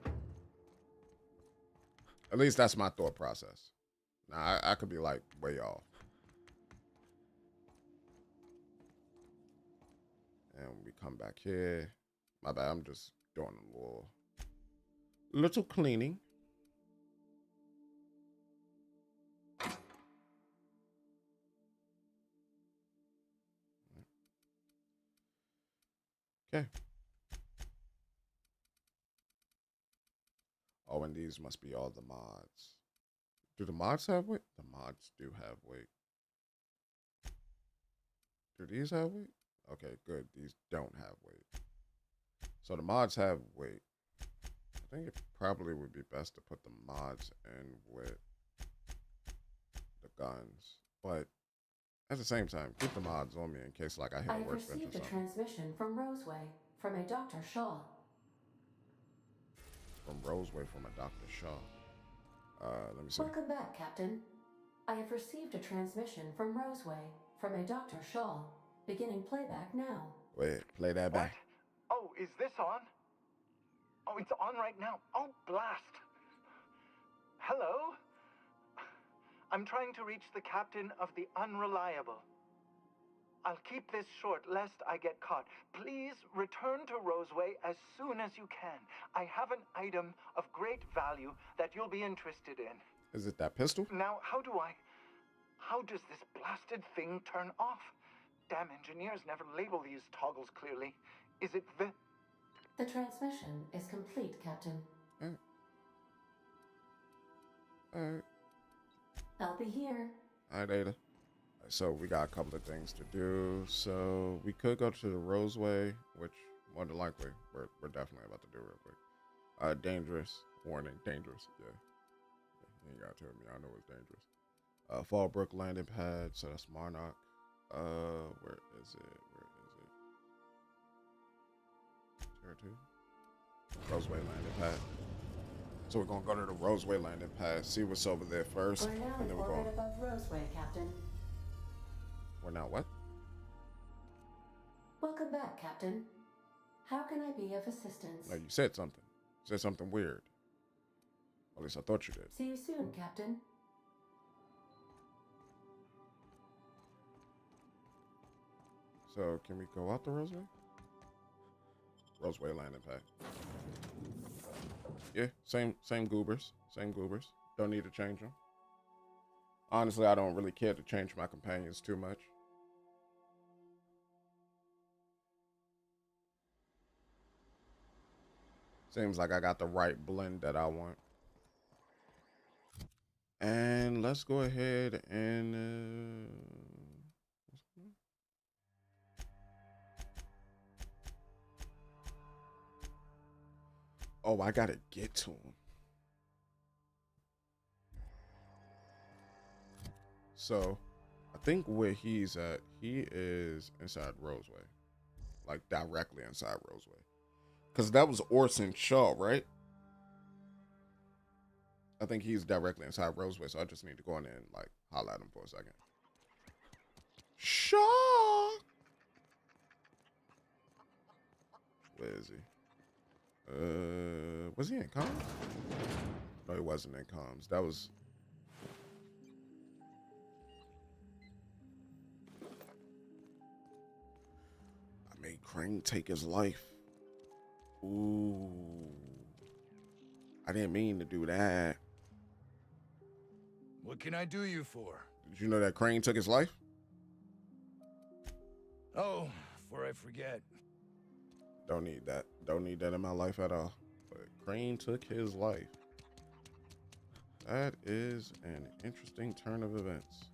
[SPEAKER 1] that. At least that's my thought process. Now I could be like way off. And we come back here. My bad, I'm just doing a little cleaning. Okay. Oh, and these must be all the mods. Do the mods have weight? The mods do have weight. Do these have weight? Okay, good. These don't have weight. So the mods have weight. I think it probably would be best to put the mods in with the guns. But at the same time, keep the mods on me in case like I hit a workbench or something.
[SPEAKER 19] I received a transmission from Roseway, from a Dr. Shaw.
[SPEAKER 1] From Roseway, from a Dr. Shaw. Let me see.
[SPEAKER 19] Welcome back, Captain. I have received a transmission from Roseway, from a Dr. Shaw. Beginning playback now.
[SPEAKER 1] Wait, play that back.
[SPEAKER 20] What? Oh, is this on? Oh, it's on right now. Oh, blast. Hello? I'm trying to reach the captain of the Unreliable. I'll keep this short lest I get caught. Please return to Roseway as soon as you can. I have an item of great value that you'll be interested in.
[SPEAKER 1] Is it that pistol?
[SPEAKER 20] Now, how does this blasted thing turn off? Damn engineers never label these toggles clearly. Is it the...
[SPEAKER 19] The transmission is complete, Captain.
[SPEAKER 1] Alright.
[SPEAKER 19] I'll be here.
[SPEAKER 1] Alright, Ada. So we got a couple of things to do. So we could go to the Roseway, which more than likely we're definitely about to do real quick. Dangerous. Warning, dangerous. Yeah. You ain't gotta tell me. I know it's dangerous. Fallbrook landing pad, so that's Monarch. Where is it? Tier 2? Roseway landing pad. So we're gonna go to the Roseway landing pad, see what's over there first,
[SPEAKER 19] We're now
[SPEAKER 1] and then
[SPEAKER 19] in
[SPEAKER 1] we're going.
[SPEAKER 19] orbit above Roseway, Captain.
[SPEAKER 1] We're now what?
[SPEAKER 19] Welcome back, Captain. How can I be of assistance?
[SPEAKER 1] No, you said something. You said something weird. At least I thought you did.
[SPEAKER 19] See you soon, Captain.
[SPEAKER 1] So can we go out the Roseway? Roseway landing pad. Yeah, same goobers. Same goobers. Don't need to change them. Honestly, I don't really care to change my companions too much. Seems like I got the right blend that I want. And let's go ahead and... oh, I gotta get to him. So, I think where he's at, he is inside Roseway. Like, directly inside Roseway. Because that was Orson Shaw, right? I think he's directly inside Roseway, so I just need to go in there and, like, holler at him for a second. Shaw! Where is he? Was he in comms? No, he wasn't in comms. That was... I made Crane take his life. Ooh. I didn't mean to do that.
[SPEAKER 21] What can I do you for?
[SPEAKER 1] Did you know that Crane took his life?
[SPEAKER 21] Oh, before I forget.
[SPEAKER 1] Don't need that. Don't need that in my life at all. But Crane took his life. That is an interesting turn of events.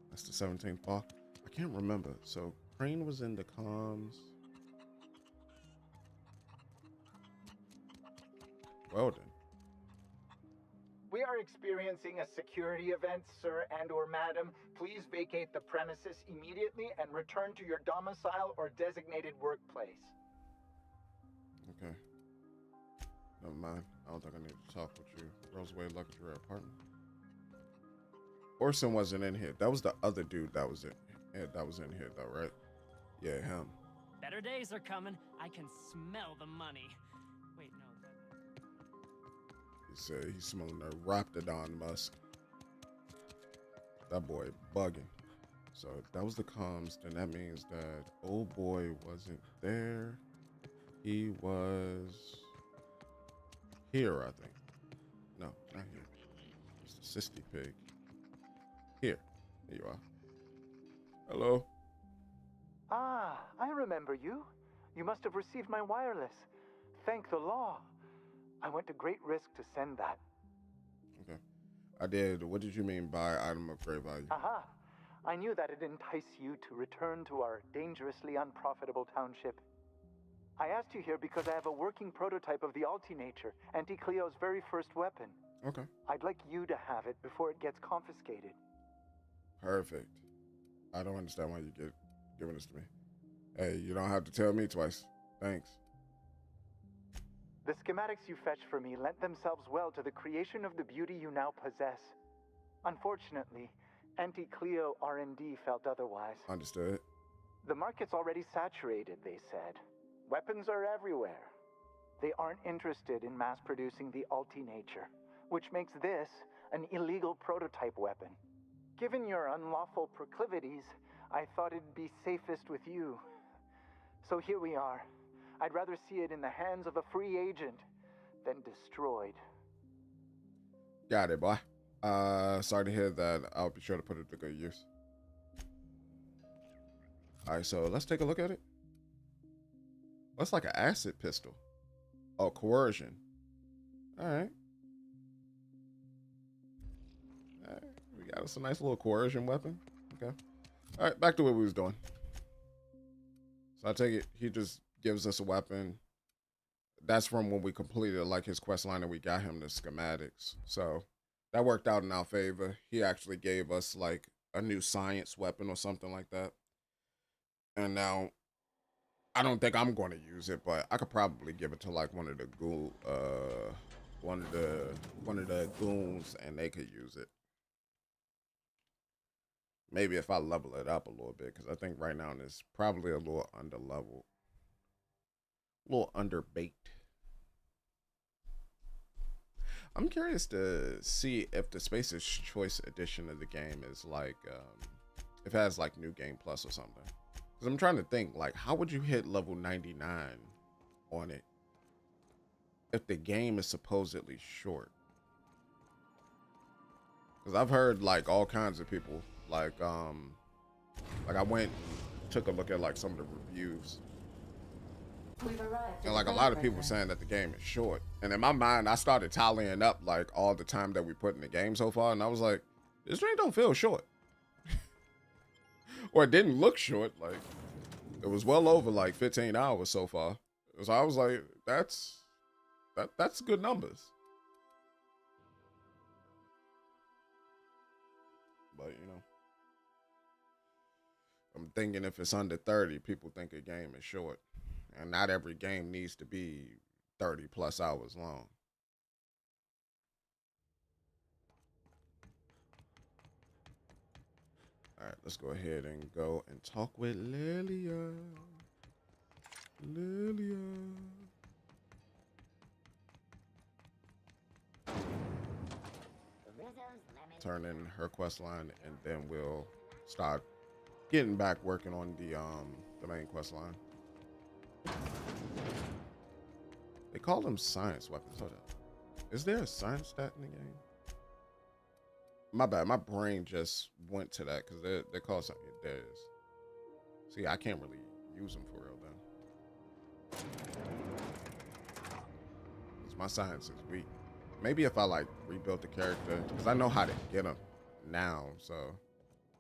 [SPEAKER 1] That's the 17th block. I can't remember. So Crane was in the comms. Weldon.
[SPEAKER 20] We are experiencing a security event, sir and/or madam. Please vacate the premises immediately and return to your domicile or designated workplace.
[SPEAKER 1] Okay. Never mind. I don't think I need to talk with you. Roseway luxury apartment. Orson wasn't in here. That was the other dude that was in. Yeah, that was in here though, right? Yeah, him.
[SPEAKER 22] Better days are coming. I can smell the money. Wait, no.
[SPEAKER 1] He said he's smelling the Raptidon musk. That boy bugging. So if that was the comms, then that means that old boy wasn't there. He was here, I think. No, not here. It's the Sisty Pig. Here. Here you are. Hello.
[SPEAKER 20] Ah, I remember you. You must have received my wireless. Thank the law. I went to great risk to send that.
[SPEAKER 1] Okay. I did. What did you mean by item of great value?
[SPEAKER 20] Aha. I knew that it'd entice you to return to our dangerously unprofitable township. I asked you here because I have a working prototype of the Altinature, Auntie Cleo's very first weapon.
[SPEAKER 1] Okay.
[SPEAKER 20] I'd like you to have it before it gets confiscated.
[SPEAKER 1] Perfect. I don't understand why you giving this to me. Hey, you don't have to tell me twice. Thanks.
[SPEAKER 20] The schematics you fetched for me lent themselves well to the creation of the beauty you now possess. Unfortunately, Auntie Cleo R&D felt otherwise.
[SPEAKER 1] Understood.
[SPEAKER 20] The market's already saturated, they said. Weapons are everywhere. They aren't interested in mass-producing the Altinature, which makes this an illegal prototype weapon. Given your unlawful proclivities, I thought it'd be safest with you. So here we are. I'd rather see it in the hands of a free agent than destroyed.
[SPEAKER 1] Got it, boy. Sorry to hear that. I'll be sure to put it to good use. All right, so let's take a look at it. That's like an acid pistol. Oh, coercion. All right. We got us a nice little coercion weapon. Okay. All right, back to what we was doing. So I take it he just gives us a weapon. That's from when we completed like his quest line and we got him the schematics. So that worked out in our favor. He actually gave us like a new science weapon or something like that. And now I don't think I'm going to use it, but I could probably give it to like one of the goons and they could use it. Maybe if I level it up a little bit, because I think right now it's probably a little under leveled. A little underbaked. I'm curious to see if the Spacer's Choice edition of the game is like, if it has like New Game Plus or something. Because I'm trying to think, like, how would you hit level 99 on it if the game is supposedly short? Because I've heard like all kinds of people, like I went and took a look at like some of the reviews. And like a lot of people saying that the game is short. And in my mind, I started tallying up like all the time that we put in the game so far. And I was like, this game don't feel short. Or it didn't look short. Like it was well over like 15 hours so far. So I was like, that's good numbers. But you know, I'm thinking if it's under 30, people think a game is short. And not every game needs to be 30 plus hours long. All right, let's go ahead and go and talk with Lilia. Lilia. Turn in her quest line, and then we'll start getting back working on the main quest line. They call them science weapons. Hold up. Is there a science stat in the game? My bad. My brain just went to that because they're called something. There is. See, I can't really use them for real then. Because my science is weak. Maybe if I like rebuilt the character, because I know how to get them now. So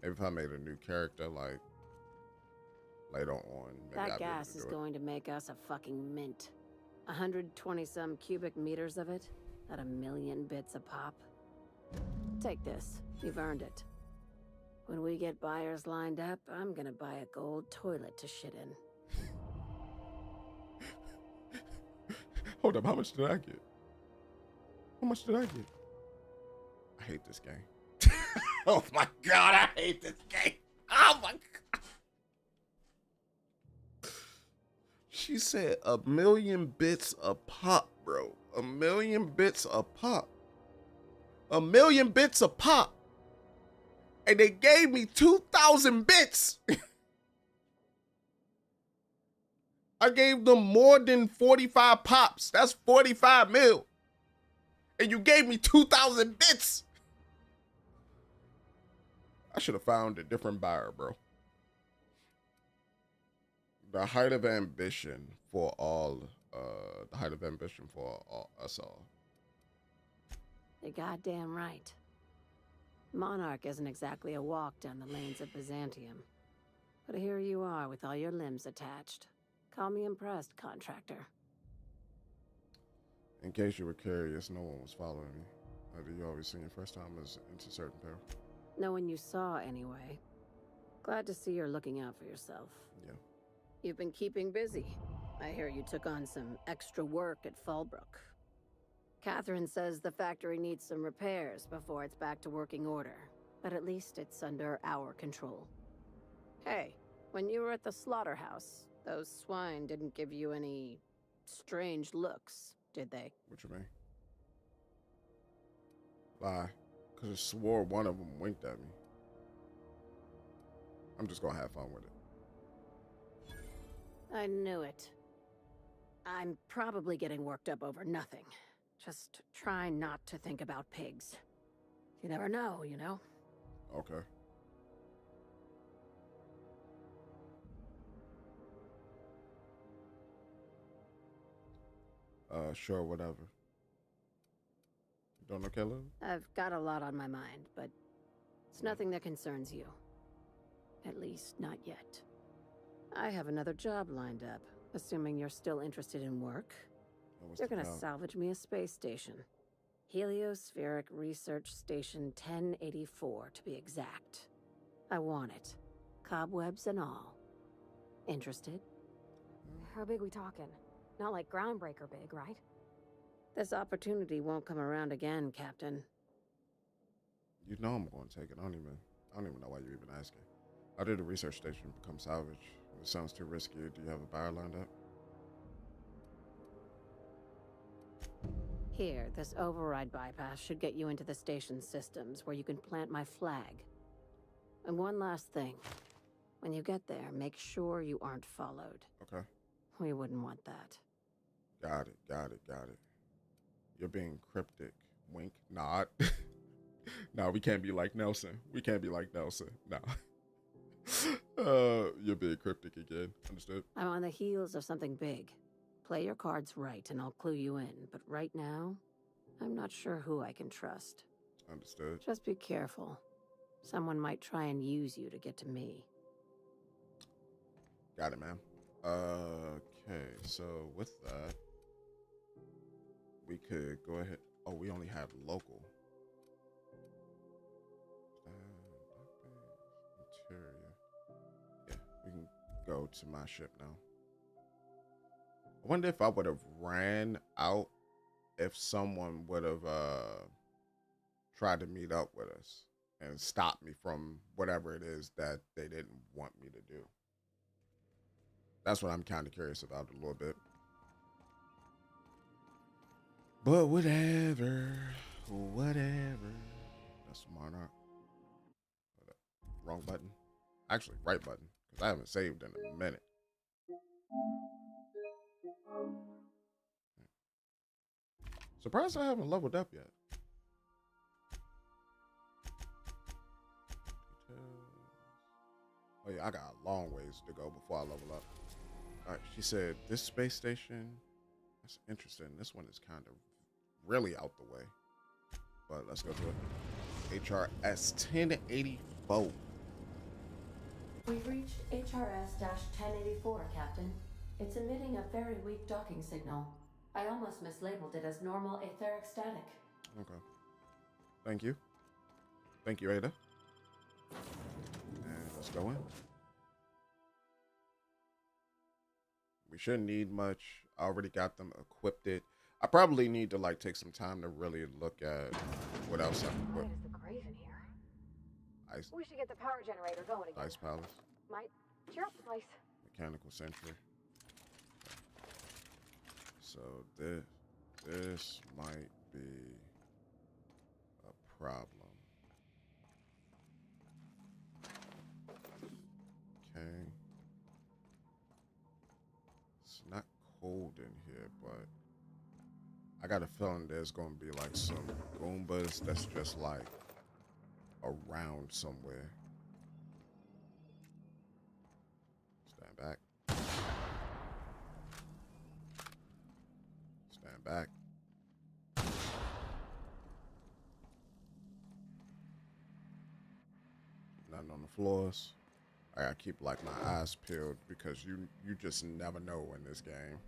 [SPEAKER 1] maybe if I made a new character like later on. Maybe
[SPEAKER 7] That gas is going to make us a fucking mint. 120-some cubic meters of it at 1,000,000 bits a pop. Take this. You've earned it. When we get buyers lined up, I'm gonna buy a gold toilet to shit in.
[SPEAKER 1] Hold up, how much did I get? How much did I get? I hate this game. Oh my god, I hate this game. Oh my god. She said 1,000,000 bits a pop, bro. 1,000,000 bits a pop. 1,000,000 bits a pop. And they gave me 2,000 bits. I gave them more than 45 pops. That's 45 mil. And you gave me 2,000 bits. I should have found a different buyer, bro. The height of ambition for all, us all.
[SPEAKER 7] You're goddamn right. Monarch isn't exactly a walk down the lanes of Byzantium. But here you are with all your limbs attached. Call me impressed, contractor.
[SPEAKER 1] In case you were curious, no one was following me. You always seen your first time was into certain peril.
[SPEAKER 7] No one you saw, anyway. Glad to see you're looking out for yourself.
[SPEAKER 1] Yeah.
[SPEAKER 7] You've been keeping busy. I hear you took on some extra work at Fallbrook. Catherine says the factory needs some repairs before it's back to working order. But at least it's under our control. Hey, when you were at the slaughterhouse, those swine didn't give you any strange looks, did they?
[SPEAKER 1] What you mean? Lie. could have swore one of them winked at me. I'm just gonna have fun with it.
[SPEAKER 3] I knew it. I'm probably getting worked up over nothing. Just try not to think about pigs. You never know, you know?
[SPEAKER 1] Okay. Sure, whatever. You don't know Caleb?
[SPEAKER 3] I've got a lot on my mind, but it's nothing that concerns you. At least, not yet. I have another job lined up, assuming you're still interested in work. You're gonna salvage me a space station. Heliospheric Research Station 1084, to be exact. I want it. Cobwebs and all. Interested?
[SPEAKER 7] How big we talking? Not like groundbreaker big, right?
[SPEAKER 3] This opportunity won't come around again, Captain.
[SPEAKER 1] You know I'm going to take it. I don't even know why you're even asking. How did the research station become salvage? It sounds too risky. Do you have a buyer lined up?
[SPEAKER 3] Here, this override bypass should get you into the station's systems where you can plant my flag. And one last thing. When you get there, make sure you aren't followed.
[SPEAKER 1] Okay.
[SPEAKER 3] We wouldn't want that.
[SPEAKER 1] Got it. You're being cryptic. Wink, nod. No, we can't be like Nelson. No. You're being cryptic again. Understood?
[SPEAKER 3] I'm on the heels of something big. Play your cards right and I'll clue you in. But right now, I'm not sure who I can trust.
[SPEAKER 1] Understood.
[SPEAKER 3] Just be careful. Someone might try and use you to get to me.
[SPEAKER 1] Got it, ma'am. Okay, so with that, we could go ahead. Oh, we only have local. Interior. Yeah, we can go to my ship now. I wonder if I would have ran out if someone would have tried to meet up with us and stop me from whatever it is that they didn't want me to do. That's what I'm kind of curious about a little bit. But whatever. That's Monarch. Wrong button. Actually, right button, because I haven't saved in a minute. Surprised I haven't leveled up yet. Oh yeah, I got a long ways to go before I level up. All right, she said this space station, that's interesting. This one is kind of really out the way, but let's go to it. HRS 1084.
[SPEAKER 19] We've reached HRS-1084, Captain. It's emitting a very weak docking signal. I almost mislabeled it as normal etheric static.
[SPEAKER 1] Okay. Thank you. Thank you, Ada. And let's go in. We shouldn't need much. I already got them equipped. I probably need to like take some time to really look at what else I'm equipped.
[SPEAKER 7] Why is the grave in here?
[SPEAKER 1] Ice.
[SPEAKER 7] We should get the power generator going again.
[SPEAKER 1] Ice Palace.
[SPEAKER 7] Might cheer up the place.
[SPEAKER 1] Mechanical Sentry. So this might be a problem. Okay. It's not cold in here, but I got a feeling there's gonna be like some Goombas that's just like around somewhere. Stand back. Stand back. Nothing on the floors. I gotta keep like my eyes peeled because you just never know in this game.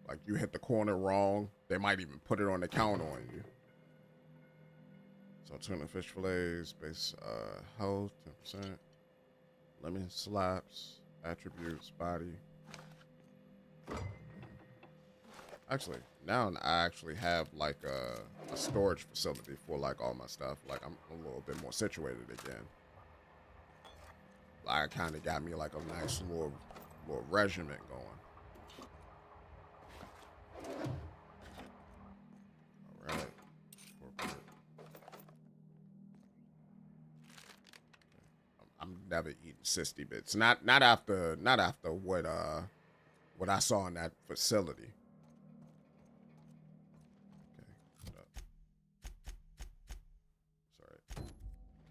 [SPEAKER 1] Like you hit the corner wrong, they might even put it on the counter on you. So tuna fish fillets, base health, 10%. Lemon slaps, attributes, body. Actually, now I actually have like a storage facility for like all my stuff. Like I'm a little bit more situated again. Like kind of got me like a nice little regiment going. All right. never eaten 60 bits. Not after what I saw in that facility. Okay. Sorry.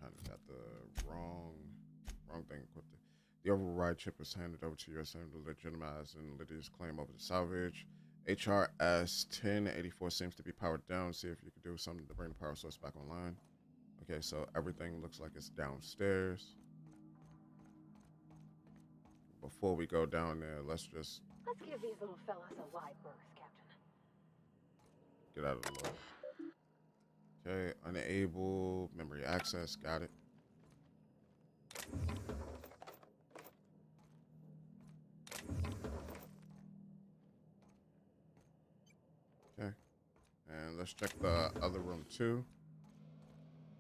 [SPEAKER 1] Kind of got the wrong thing equipped. The override chip was handed over to U.S. to legitimize and Lydia's claim over the salvage. HRS 1084 seems to be powered down. See if you can do something to bring the power source back online. Okay, so everything looks like it's downstairs. Before we go down there, let's
[SPEAKER 7] give these little fellas a wide berth, Captain.
[SPEAKER 1] get out of the way. Okay, unable memory access. Got it. Okay, and let's check the other room too.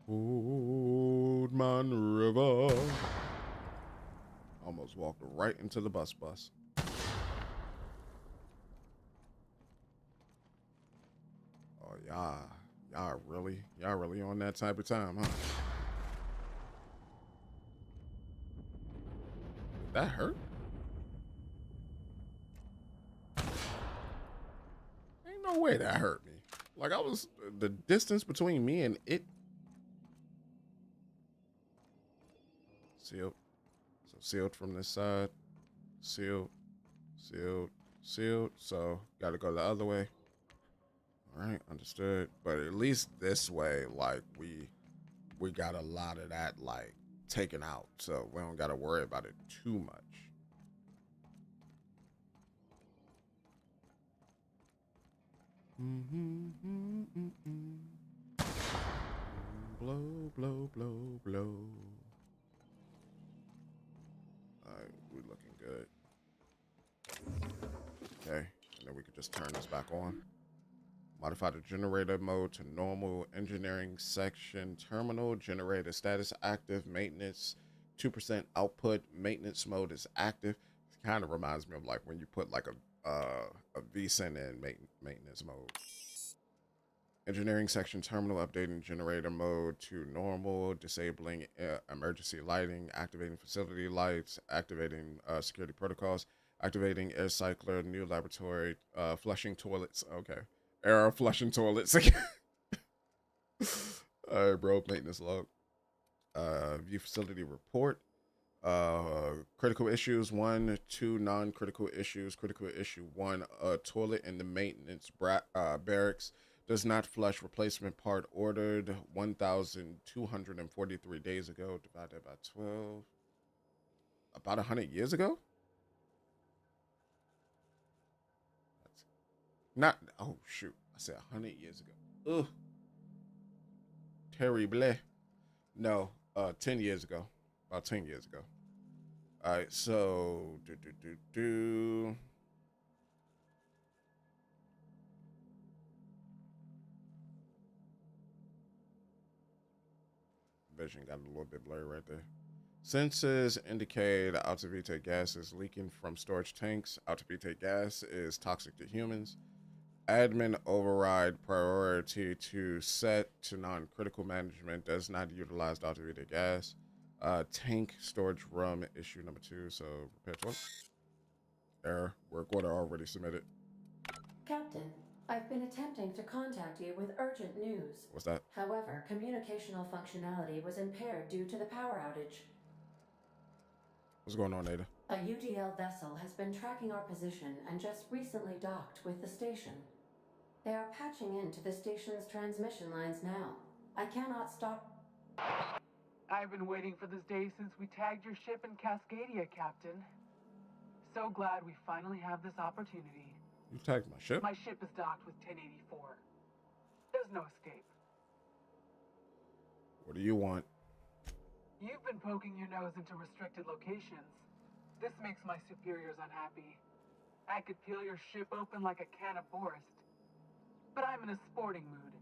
[SPEAKER 1] Woodman River. Almost walked right into the bus. Oh, y'all really on that type of time, huh? Did that hurt? Ain't no way that hurt me. Like, I was, the distance between me and it. Sealed. So sealed from this side. Sealed. So gotta go the other way. All right, understood. But at least this way, like, we got a lot of that, like, taken out. So we don't gotta worry about it too much. Blow, blow, blow, blow. Alright, we're looking good. Okay, and then we could just turn this back on. Modify the generator mode to normal. Engineering section terminal. Generator status active. Maintenance 2% output. Maintenance mode is active. It kind of reminds me of like when you put like a vSyn in maintenance mode. Engineering section terminal. Updating generator mode to normal. Disabling emergency lighting. Activating facility lights. Activating security protocols. Activating air cycler. New laboratory. Flushing toilets. Okay. Error flushing toilets again. All right, bro. Maintenance log. View facility report. Critical issues 1, 2 non-critical issues. Critical issue 1, toilet in the maintenance barracks does not flush. Replacement part ordered 1,243 days ago. Divided by 12. About 100 years ago? Not, oh shoot, I said 100 years ago. Ugh. Terrible. No, 10 years ago. About 10 years ago. All right, so, Vision got a little bit blurry right there. Sensors indicate ultraviolet gas is leaking from storage tanks. Ultraviolet gas is toxic to humans. Admin override priority to set to non-critical management does not utilize ultraviolet gas. Tank storage room issue number 2. So repair toilet. Error. Work order already submitted.
[SPEAKER 19] Captain, I've been attempting to contact you with urgent news.
[SPEAKER 1] What's that?
[SPEAKER 19] However, communicational functionality was impaired due to the power outage.
[SPEAKER 1] What's going on, Ada?
[SPEAKER 19] A UDL vessel has been tracking our position and just recently docked with the station. They are patching into the station's transmission lines now. I cannot stop.
[SPEAKER 8] I've been waiting for this day since we tagged your ship in Cascadia, Captain. So glad we finally have this opportunity.
[SPEAKER 1] You tagged my ship?
[SPEAKER 8] My ship is docked with 1084. There's no escape.
[SPEAKER 1] What do you want?
[SPEAKER 8] You've been poking your nose into restricted locations. This makes my superiors unhappy. I could peel your ship open like a can of Borscht. But I'm in a sporting mood.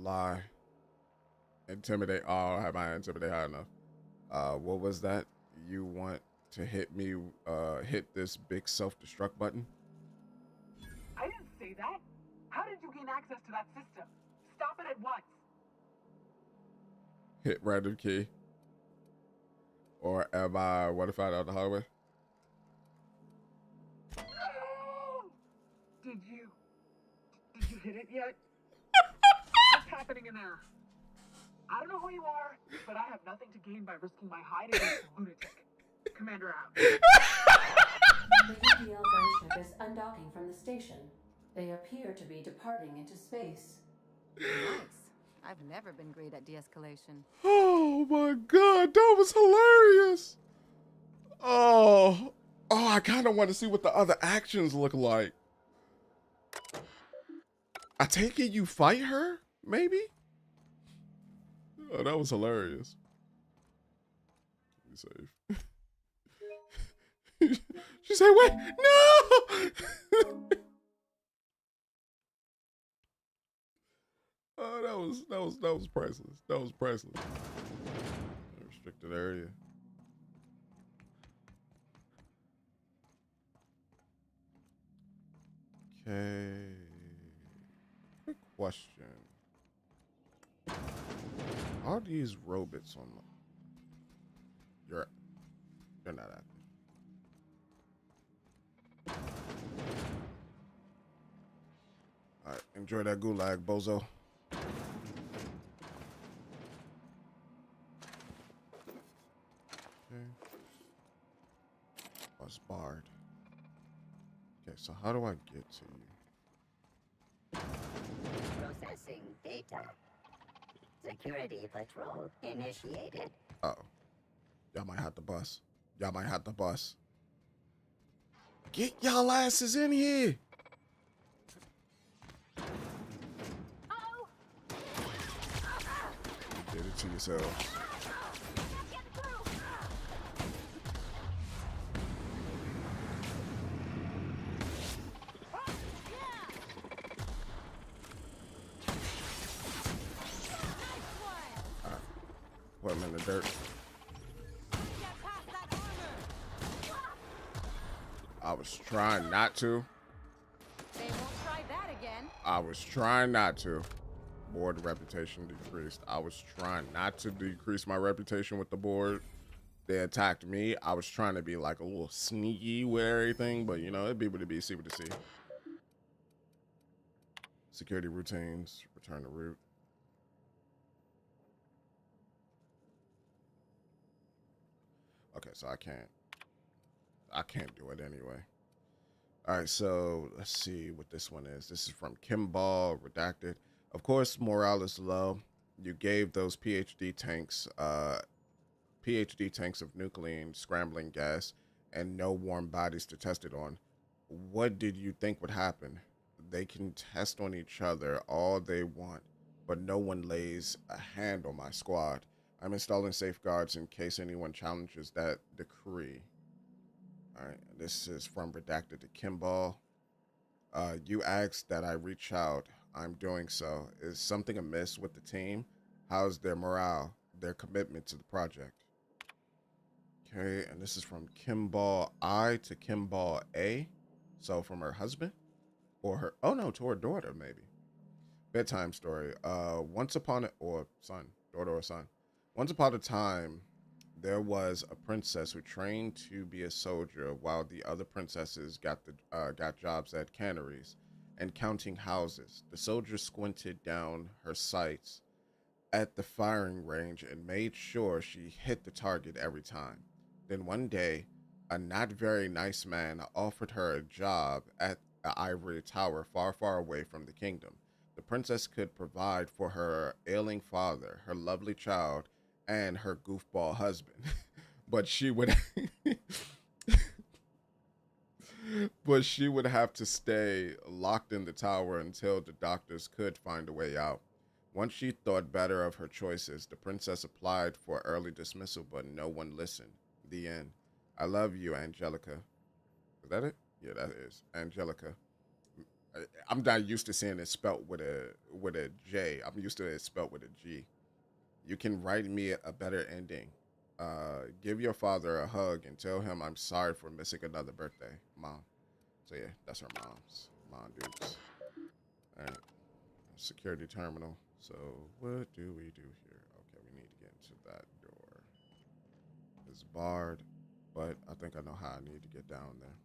[SPEAKER 1] Lie. Intimidate. Oh, have I intimidated high enough? What was that? You want to hit me, hit this big self-destruct button?
[SPEAKER 8] I didn't say that. How did you gain access to that system? Stop it at once.
[SPEAKER 1] Hit random key. Or am I want to find out the hard way?
[SPEAKER 8] Did you hit it yet? What's happening in there? I don't know who you are, but I have nothing to gain by risking my hide against a lunatic. Commander out.
[SPEAKER 19] The UDL gunship is undocking from the station. They appear to be departing into space.
[SPEAKER 2] Nice. I've never been great at de-escalation.
[SPEAKER 1] Oh my god, that was hilarious. Oh, I kind of want to see what the other actions look like. I take it you fight her, maybe? Oh, that was hilarious. Let me save. She said, wait, no! Oh, that was priceless. That was priceless. Restricted area. Okay. Quick question. Are these robots on the... They're not active. Alright, enjoy that gulag, bozo. Okay. Bus barred. Okay, so how do I get to you?
[SPEAKER 9] Processing data. Security patrol initiated.
[SPEAKER 1] Uh-oh. Y'all might have to bus. Y'all might have to bus. Get y'all asses in here. You did it to yourselves. Put him in the dirt. I was trying not to.
[SPEAKER 2] They won't try that again.
[SPEAKER 1] I was trying not to. Board reputation decreased. I was trying not to decrease my reputation with the board. They attacked me. I was trying to be like a little sneaky with everything, but you know, it'd be what it be, see what it see. Security routines, return to route. Okay, so I can't do it anyway. All right, so let's see what this one is. This is from Kimball, redacted. Of course, morale is low. You gave those PhD tanks of nuclear scrambling gas and no warm bodies to test it on. What did you think would happen? They can test on each other all they want, but no one lays a hand on my squad. I'm installing safeguards in case anyone challenges that decree. All right, this is from redacted to Kimball. You asked that I reach out. I'm doing so. Is something amiss with the team? How's their morale, their commitment to the project? Okay, and this is from Kimball I to Kimball A. So from her husband? Or her, oh no, to her daughter, maybe. Bedtime story. Once upon a, or son, daughter or son. Once upon a time, there was a princess who trained to be a soldier while the other princesses got jobs at canneries and counting houses. The soldier squinted down her sights at the firing range and made sure she hit the target every time. Then one day, a not very nice man offered her a job at an ivory tower far, far away from the kingdom. The princess could provide for her ailing father, her lovely child, and her goofball husband. But she would have to stay locked in the tower until the doctors could find a way out. Once she thought better of her choices, the princess applied for early dismissal, but no one listened. The end. I love you, Angelica. Is that it? Yeah, that is. Angelica. I'm not used to seeing it spelt with a J. I'm used to it spelt with a G. You can write me a better ending. Give your father a hug and tell him I'm sorry for missing another birthday, Mom. So yeah, that's her mom's. Mom Dukes. All right. Security terminal. So what do we do here? Okay, we need to get into that door. It's barred, but I think I know how I need to get down there.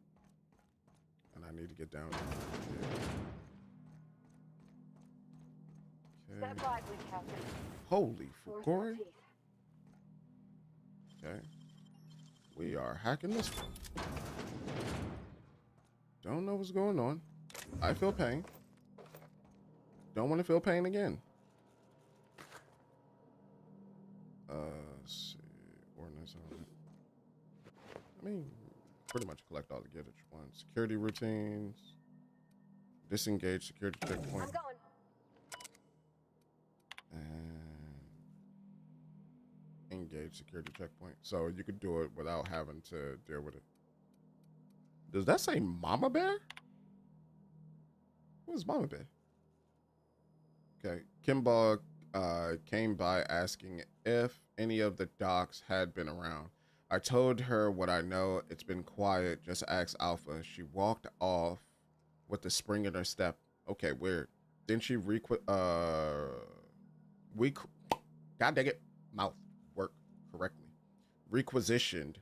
[SPEAKER 1] And I need to get down here. Okay.
[SPEAKER 5] Step lively, Captain.
[SPEAKER 1] Holy
[SPEAKER 5] Force
[SPEAKER 1] Fukori.
[SPEAKER 5] teeth.
[SPEAKER 1] Okay. We are hacking this one. Don't know what's going on. I feel pain. Don't want to feel pain again. Let's see. Ordnance on it. I mean, pretty much collect all the gear that you want. Security routines. Disengage security checkpoint.
[SPEAKER 5] I'm going.
[SPEAKER 1] And engage security checkpoint. So you could do it without having to deal with it. Does that say Mama Bear? Who's Mama Bear? Okay. Kimball came by asking if any of the docs had been around. I told her what I know. It's been quiet. Just ask Alpha. She walked off with the spring in her step. Okay, weird. Then she God dang it, mouth work correctly. Requisitioned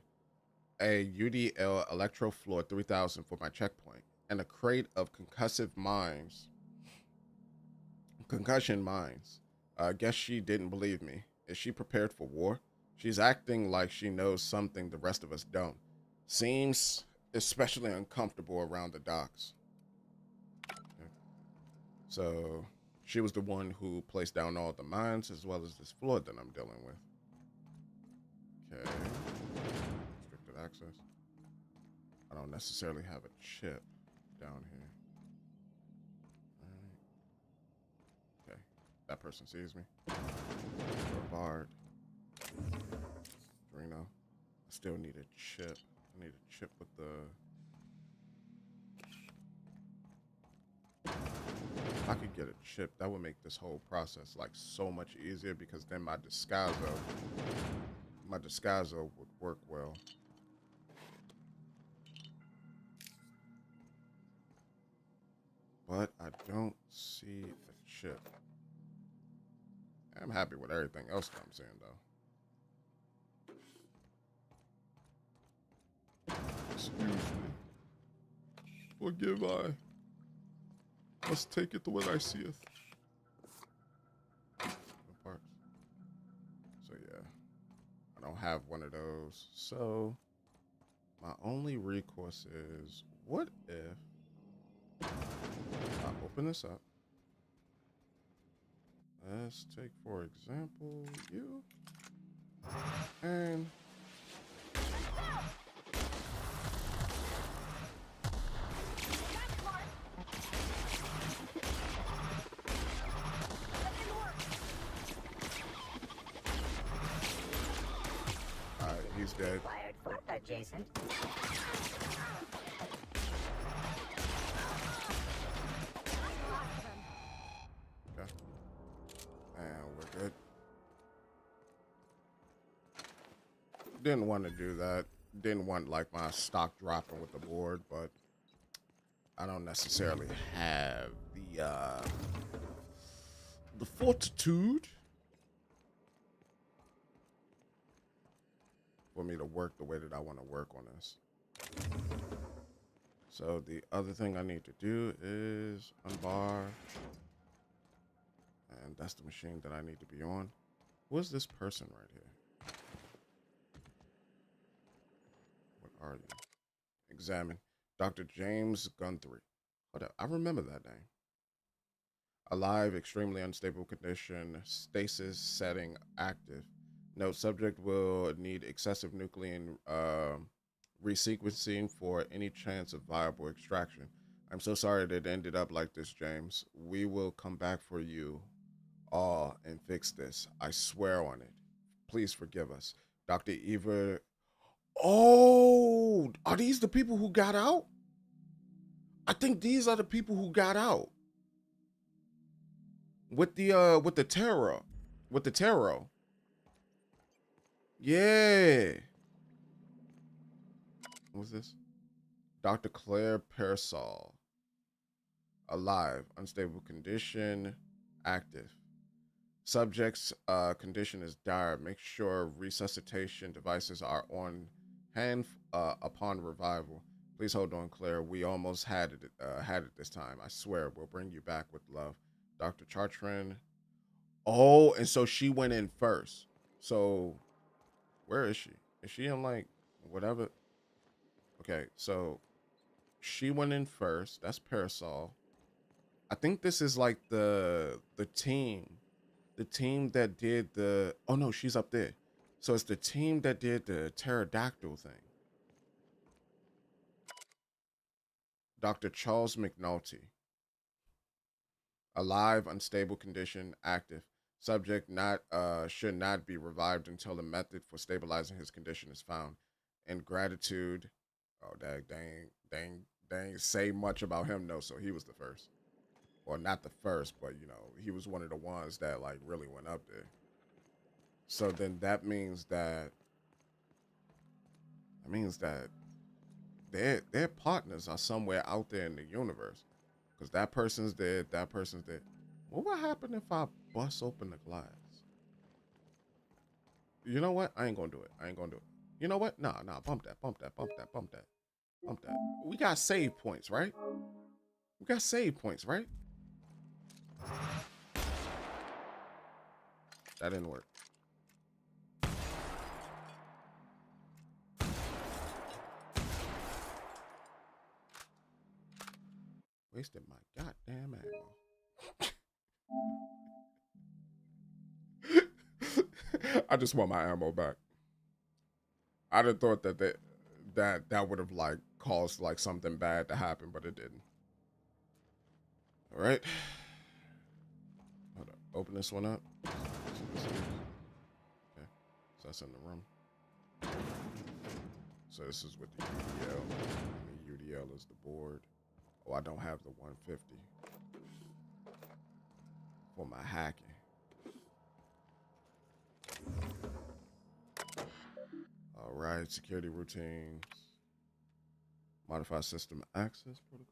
[SPEAKER 1] a UDL Electrofloor 3000 for my checkpoint and a crate of concussion mines. Guess she didn't believe me. Is she prepared for war? She's acting like she knows something the rest of us don't. Seems especially uncomfortable around the docks. Okay. So she was the one who placed down all the mines as well as this floor that I'm dealing with. Okay. Restricted access. I don't necessarily have a chip down here. All right. Okay. That person sees me. Door barred. Drino. I still need a chip. I need a chip with the... If I could get a chip, that would make this whole process like so much easier because then my disguiso would work well. But I don't see a chip. I'm happy with everything else that I'm seeing though. Excuse me. Forgive I must take it the way I seeth. Parts. So yeah, I don't have one of those. So my only recourse is, what if I open this up? Let's take, for example, you and he's dead.
[SPEAKER 9] Wired for adjacent.
[SPEAKER 1] Okay. And we're good. Didn't want to do that. Didn't want like my stock dropping with the board, but I don't necessarily have the fortitude for me to work the way that I want to work on this. So the other thing I need to do is unbar. And that's the machine that I need to be on. Who is this person right here? What are you? Examine. Dr. James Guthrie. Hold up, I remember that name. Alive, extremely unstable condition, stasis setting active. Note, subject will need excessive nuclear resequencing for any chance of viable extraction. I'm so sorry that it ended up like this, James. We will come back for you all and fix this. I swear on it. Please forgive us. Dr. Eva. Oh, are these the people who got out? I think these are the people who got out. With the tarot. With the tarot. Yeah. What's this? Dr. Claire Pearsall. Alive. Unstable condition. Active. Subject's condition is dire. Make sure resuscitation devices are on hand upon revival. Please hold on, Claire. We almost had it this time. I swear, we'll bring you back with love, Dr. Chartrand. Oh, and so she went in first. So where is she? Is she in like whatever? Okay, so she went in first. That's Parasol. I think this is like the team that did the. Oh no, she's up there. So it's the team that did the pterodactyl thing. Dr. Charles McNulty. Alive, unstable condition, active. Subject not should not be revived until a method for stabilizing his condition is found. And gratitude. Oh dang say much about him though, so he was the first. Or not the first, but you know, he was one of the ones that like really went up there. So then that means that their partners are somewhere out there in the universe. Because that person's dead, that person's dead. What would happen if I bust open the glass? You know what? I ain't gonna do it. I ain't gonna do it. You know what? Nah, bump that, bump that, bump that, bump that, bump that. We got save points, right? We got save points, right? That didn't work. Wasted my goddamn ammo. I just want my ammo back. I'd have thought that would have like caused like something bad to happen, but it didn't. All right. Hold up. Open this one up. Okay. So that's in the room. So this is with the UDL. And the UDL is the board. Oh, I don't have the 150 for my hacking. All right, security routines. Modify system access protocol.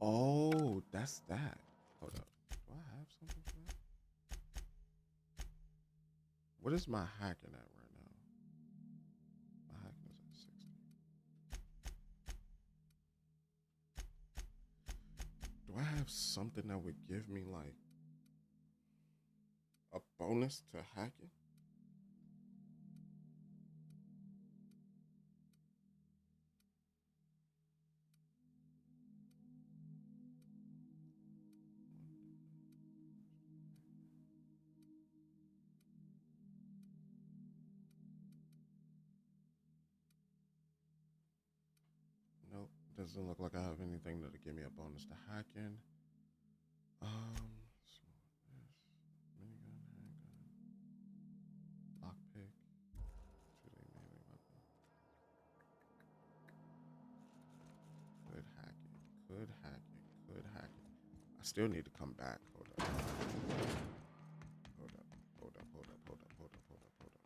[SPEAKER 1] Oh, that's that. Hold up. Do I have something for that? What is my hacking at right now? My hacking is at 60. Do I have something that would give me like a bonus to hacking? Nope, doesn't look like I have anything that'll give me a bonus to hacking. Minigun, handgun, lockpick, 2-day melee weapon. Could hack it, could hack it, could hack it. I still need to come back. Hold up. Hold up, hold up, hold up, hold up, hold up, hold up, hold up.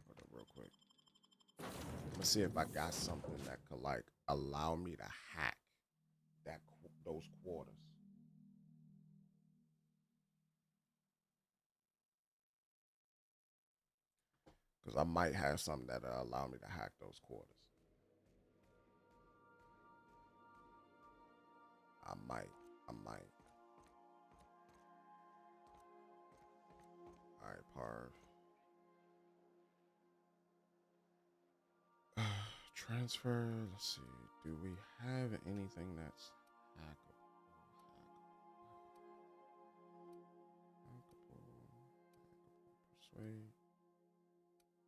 [SPEAKER 1] Hold up real quick. Let's see if I got something that could like allow me to hack those quarters. Because I might have something that'll allow me to hack those quarters. I might. All right, Parv. Transfer. Let's see. Do we have anything that's hackable? Persuade.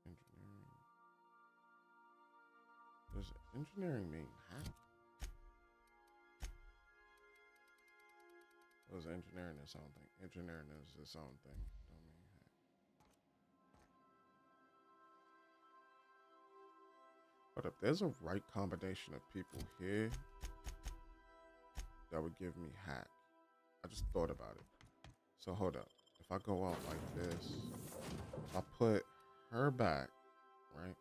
[SPEAKER 1] Engineering. Does engineering mean hack? Or is engineering its own thing? Engineering is its own thing. Don't mean hack. But if there's a right combination of people here that would give me hack, I just thought about it. So hold up. If I go out like this, if I put her back, right?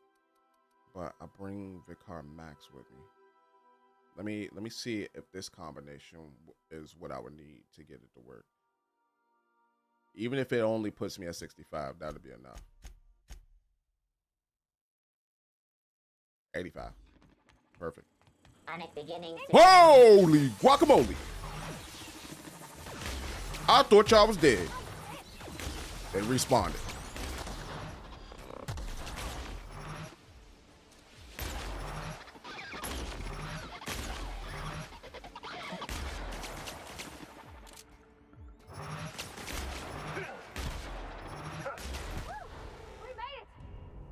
[SPEAKER 1] but I bring Vicar Max with me. Let me see if this combination is what I would need to get it to work. Even if it only puts me at 65, that'll be enough. 85. Perfect. Holy guacamole! I thought y'all was dead. They responded.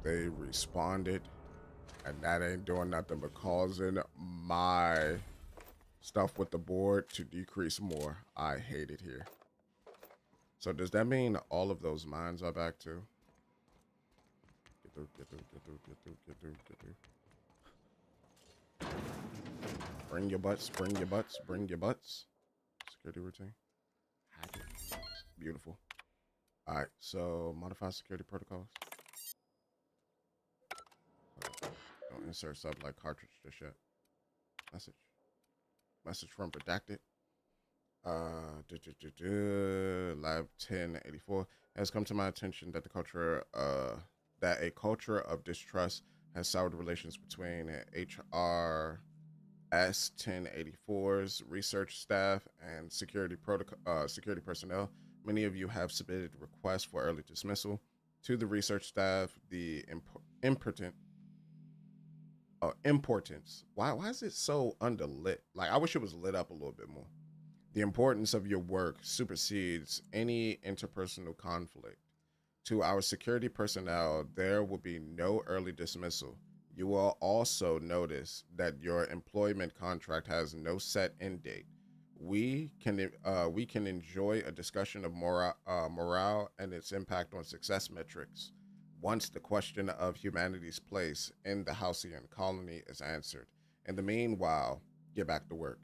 [SPEAKER 1] They responded, and that ain't doing nothing but causing my stuff with the board to decrease more. I hate it here. So does that mean all of those mines are back too? Get through, get through, get through, get through, get through, get through. Bring your butts, bring your butts, bring your butts. Security routine. Hack it. Beautiful. All right, so modify security protocols. Don't insert sub like cartridge just yet. Message. Message from redacted. Lab 1084 has come to my attention that a culture of distrust has soured relations between HRS 1084's research staff and security personnel. Many of you have submitted requests for early dismissal. To the research staff, the importance. Why is it so underlit? Like, I wish it was lit up a little bit more. The importance of your work supersedes any interpersonal conflict. To our security personnel, there will be no early dismissal. You will also notice that your employment contract has no set end date. We can enjoy a discussion of morale and its impact on success metrics once the question of humanity's place in the Halcyon colony is answered. In the meanwhile, get back to work.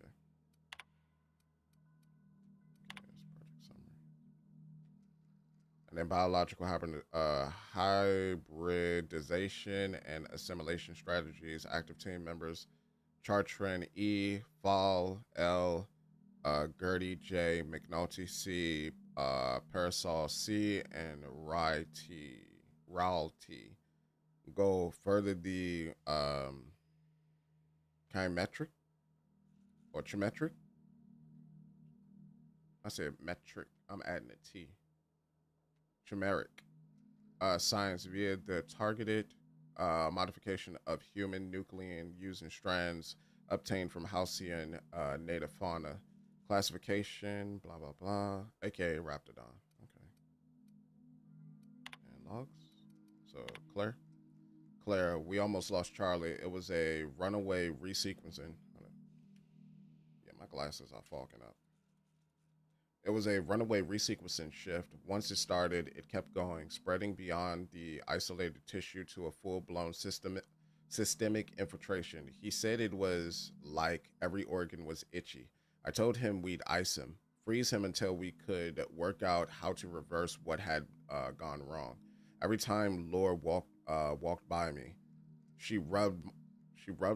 [SPEAKER 1] Okay. And then biological hybridization and assimilation strategies. Active team members: Chartran E, Fall L, Gertie J, McNulty C, Parasol C, and Raul T. Go further the chimetric or trimetric. I said metric. I'm adding a T. Chimeric science via the targeted modification of human nuclein using strands obtained from Halcyon native fauna. Classification, blah, blah, blah, aka Raptodon. Okay. And logs. So, Claire, we almost lost Charlie. It was a runaway resequencing. Yeah, my glasses are fogging up. It was a runaway resequencing shift. Once it started, it kept going, spreading beyond the isolated tissue to a full-blown systemic infiltration. He said it was like every organ was itchy. I told him we'd ice him, freeze him until we could work out how to reverse what had gone wrong. Every time Laura walked by me, she rubbed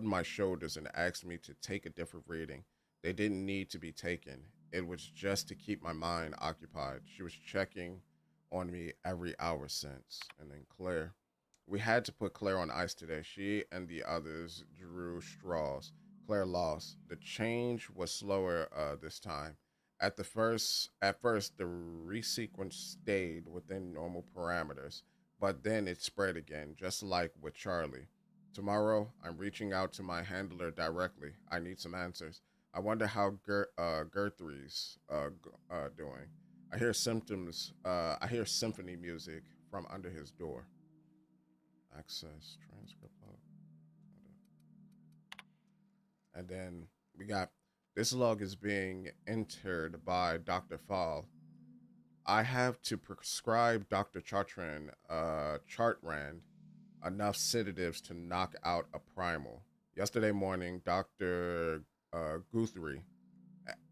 [SPEAKER 1] my shoulders and asked me to take a different reading. They didn't need to be taken. It was just to keep my mind occupied. She was checking on me every hour since. And then Claire. We had to put Claire on ice today. She and the others drew straws. Claire lost. The change was slower this time. At first, the resequence stayed within normal parameters, but then it spread again, just like with Charlie. Tomorrow, I'm reaching out to my handler directly. I need some answers. I wonder how Gurthry's doing. I hear symphony music from under his door. Access transcript log. And then we got this log is being entered by Dr. Fall. I have to prescribe Dr. Chartrand enough sedatives to knock out a primal. Yesterday morning, Dr. Guthrie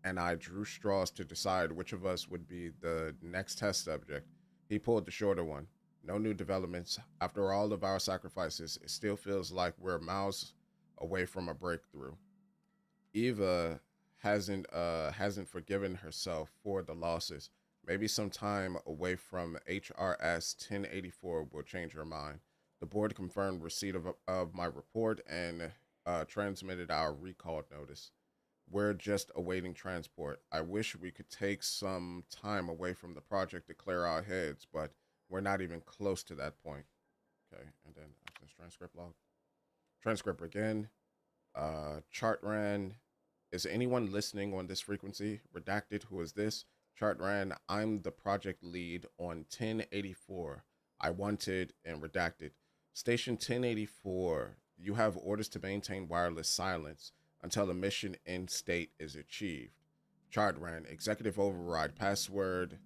[SPEAKER 1] and I drew straws to decide which of us would be the next test subject. He pulled the shorter one. No new developments. After all of our sacrifices, it still feels like we're miles away from a breakthrough. Eva hasn't forgiven herself for the losses. Maybe some time away from HRS 1084 will change her mind. The board confirmed receipt of my report and transmitted our recall notice. We're just awaiting transport. I wish we could take some time away from the project to clear our heads, but we're not even close to that point. Okay, and then access transcript log. Transcript again. Chart ran. Is anyone listening on this frequency? Redacted, who is this? Chart ran. I'm the project lead on 1084. I wanted and redacted. Station 1084. You have orders to maintain wireless silence until the mission end state is achieved. Chart ran. Executive override. Password.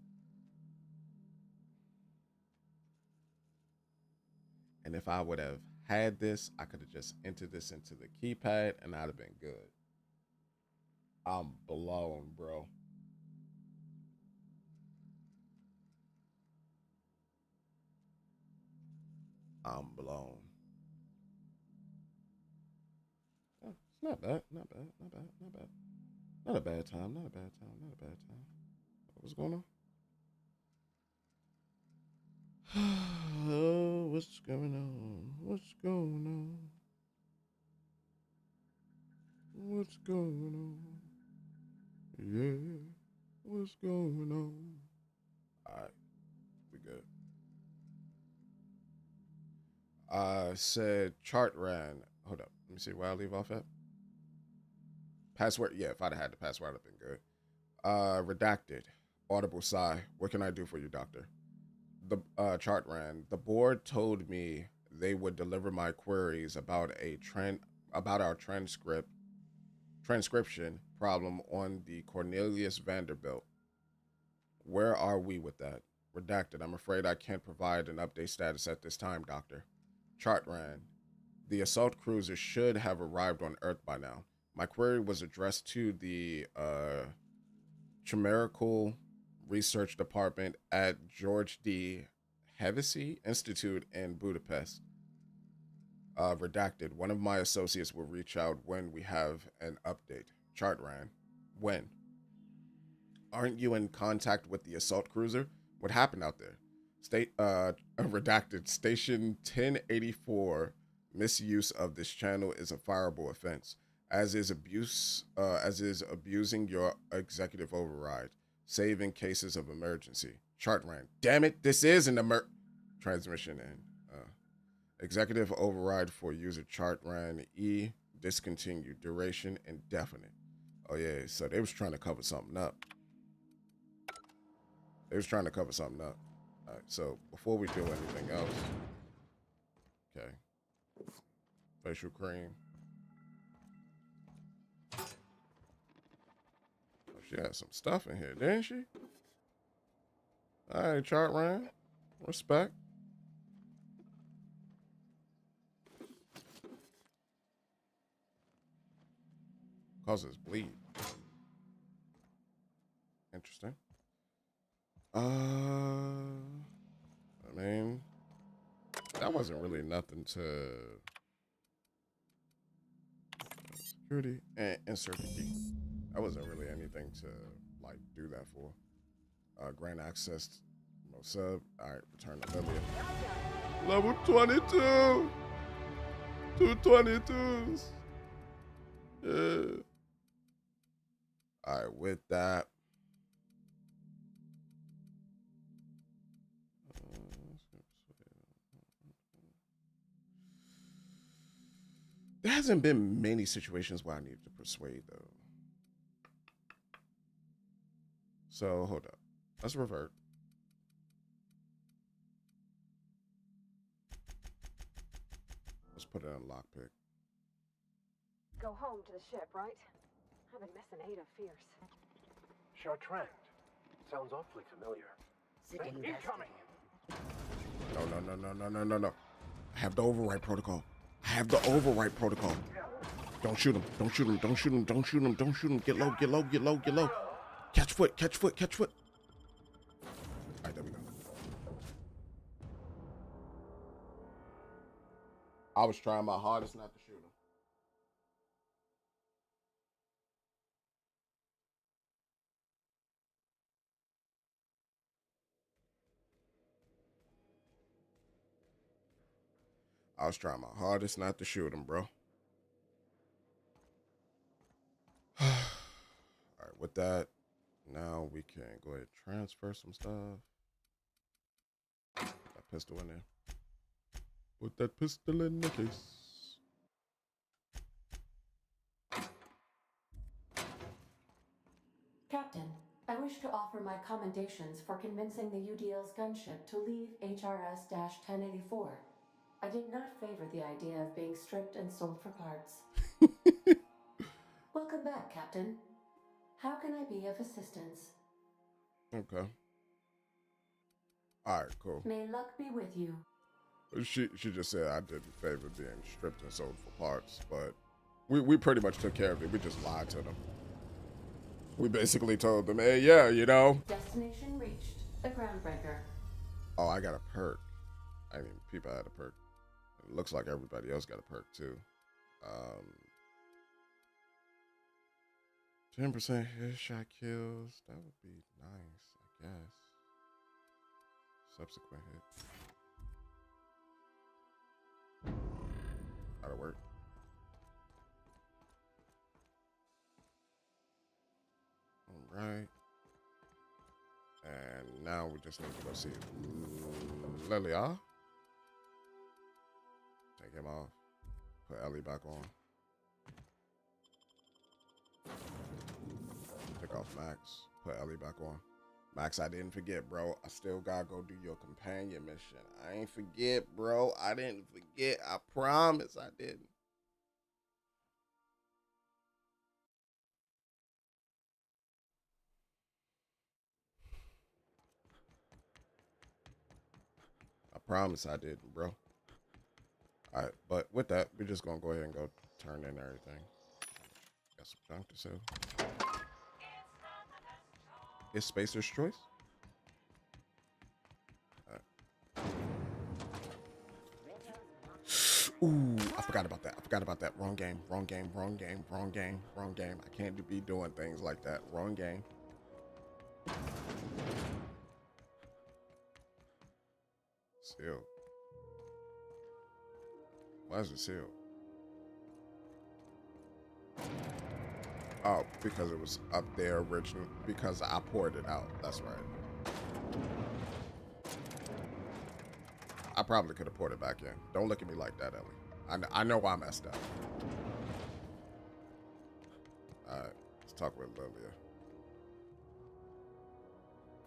[SPEAKER 1] And if I would have had this, I could have just entered this into the keypad and I'd have been good. I'm blown, bro. I'm blown. Oh, it's not bad, not bad, not bad, not bad. Not a bad time, not a bad time, not a bad time. What's going on? Oh, what's going on? What's going on? What's going on? Yeah, what's going on? All right, we good. Said chart ran. Hold up, let me see where I leave off at. Password, yeah, if I'd have had the password, I'd have been good. Redacted. Audible sigh. What can I do for you, doctor? The chart ran. The board told me they would deliver my queries about our transcription problem on the Cornelius Vanderbilt. Where are we with that? Redacted. I'm afraid I can't provide an update status at this time, doctor. Chart ran. The assault cruiser should have arrived on Earth by now. My query was addressed to the Chimerical Research Department at George D. Hevesy Institute in Budapest. Redacted. One of my associates will reach out when we have an update. Chart ran. When? Aren't you in contact with the assault cruiser? What happened out there? Redacted. Station 1084. Misuse of this channel is a fireable offense, as is abusing your executive override, save in cases of emergency. Chart ran. Damn it, this is an transmission in. Executive override for user chart ran E, discontinued, duration indefinite. Oh yeah, so they was trying to cover something up. All right, so before we do anything else, okay. Facial cream. Oh, she had some stuff in here, didn't she? All right, chart ran. Respect. Causes bleed. Interesting. I mean, that wasn't really nothing to security and insert the key. That wasn't really anything to like do that for. Grant access, no sub. All right, return to Lillian. Level 22. 222s. Yeah. All right, with that. There hasn't been many situations where I needed to persuade, though. So, hold up. Let's revert. Let's put it in lockpick.
[SPEAKER 7] Go home to the ship, right? I've been missing Ada fierce.
[SPEAKER 10] Chartrand. Sounds awfully familiar. Incoming!
[SPEAKER 1] No. I have the override protocol. Don't shoot him. Get low. Catch foot. All right, there we go. I was trying my hardest not to shoot him. I was trying my hardest not to shoot him, bro. All right, with that, now we can go ahead and transfer some stuff. Put that pistol in there. Put that pistol in the case.
[SPEAKER 19] Captain, I wish to offer my commendations for convincing the UDL's gunship to leave HRS-1084. I did not favor the idea of being stripped and sold for parts. Welcome back, Captain. How can I be of assistance?
[SPEAKER 1] Okay. All right, cool.
[SPEAKER 19] May luck be with you.
[SPEAKER 1] She just said I didn't favor being stripped and sold for parts, but we pretty much took care of it. We just lied to them. We basically told them, hey, yeah, you know.
[SPEAKER 19] Destination reached. The groundbreaker.
[SPEAKER 1] Oh, I got a perk. I didn't even peep I had a perk. It looks like everybody else got a perk too. 10% headshot kills. That would be nice, I guess. Subsequent hit. That'll work. All right. And now we just need to go see Lilia. Take him off. Put Ellie back on. Take off Max. Put Ellie back on. Max, I didn't forget, bro. I still gotta go do your companion mission. I ain't forget, bro. I didn't forget. I promise I didn't. I promise I didn't, bro. All right, but with that, we're just gonna go ahead and go turn in everything. Got some junk to sell. It's Spacer's choice. Ooh, I forgot about that. I forgot about that. Wrong game. Wrong game. Wrong game. Wrong game. Wrong game. I can't be doing things like that. Wrong game. Sealed. Why is it sealed? Oh, because it was up there originally. Because I poured it out. That's right. I probably could have poured it back in. Don't look at me like that, Ellie. I know I messed up. All right, let's talk with Lilia.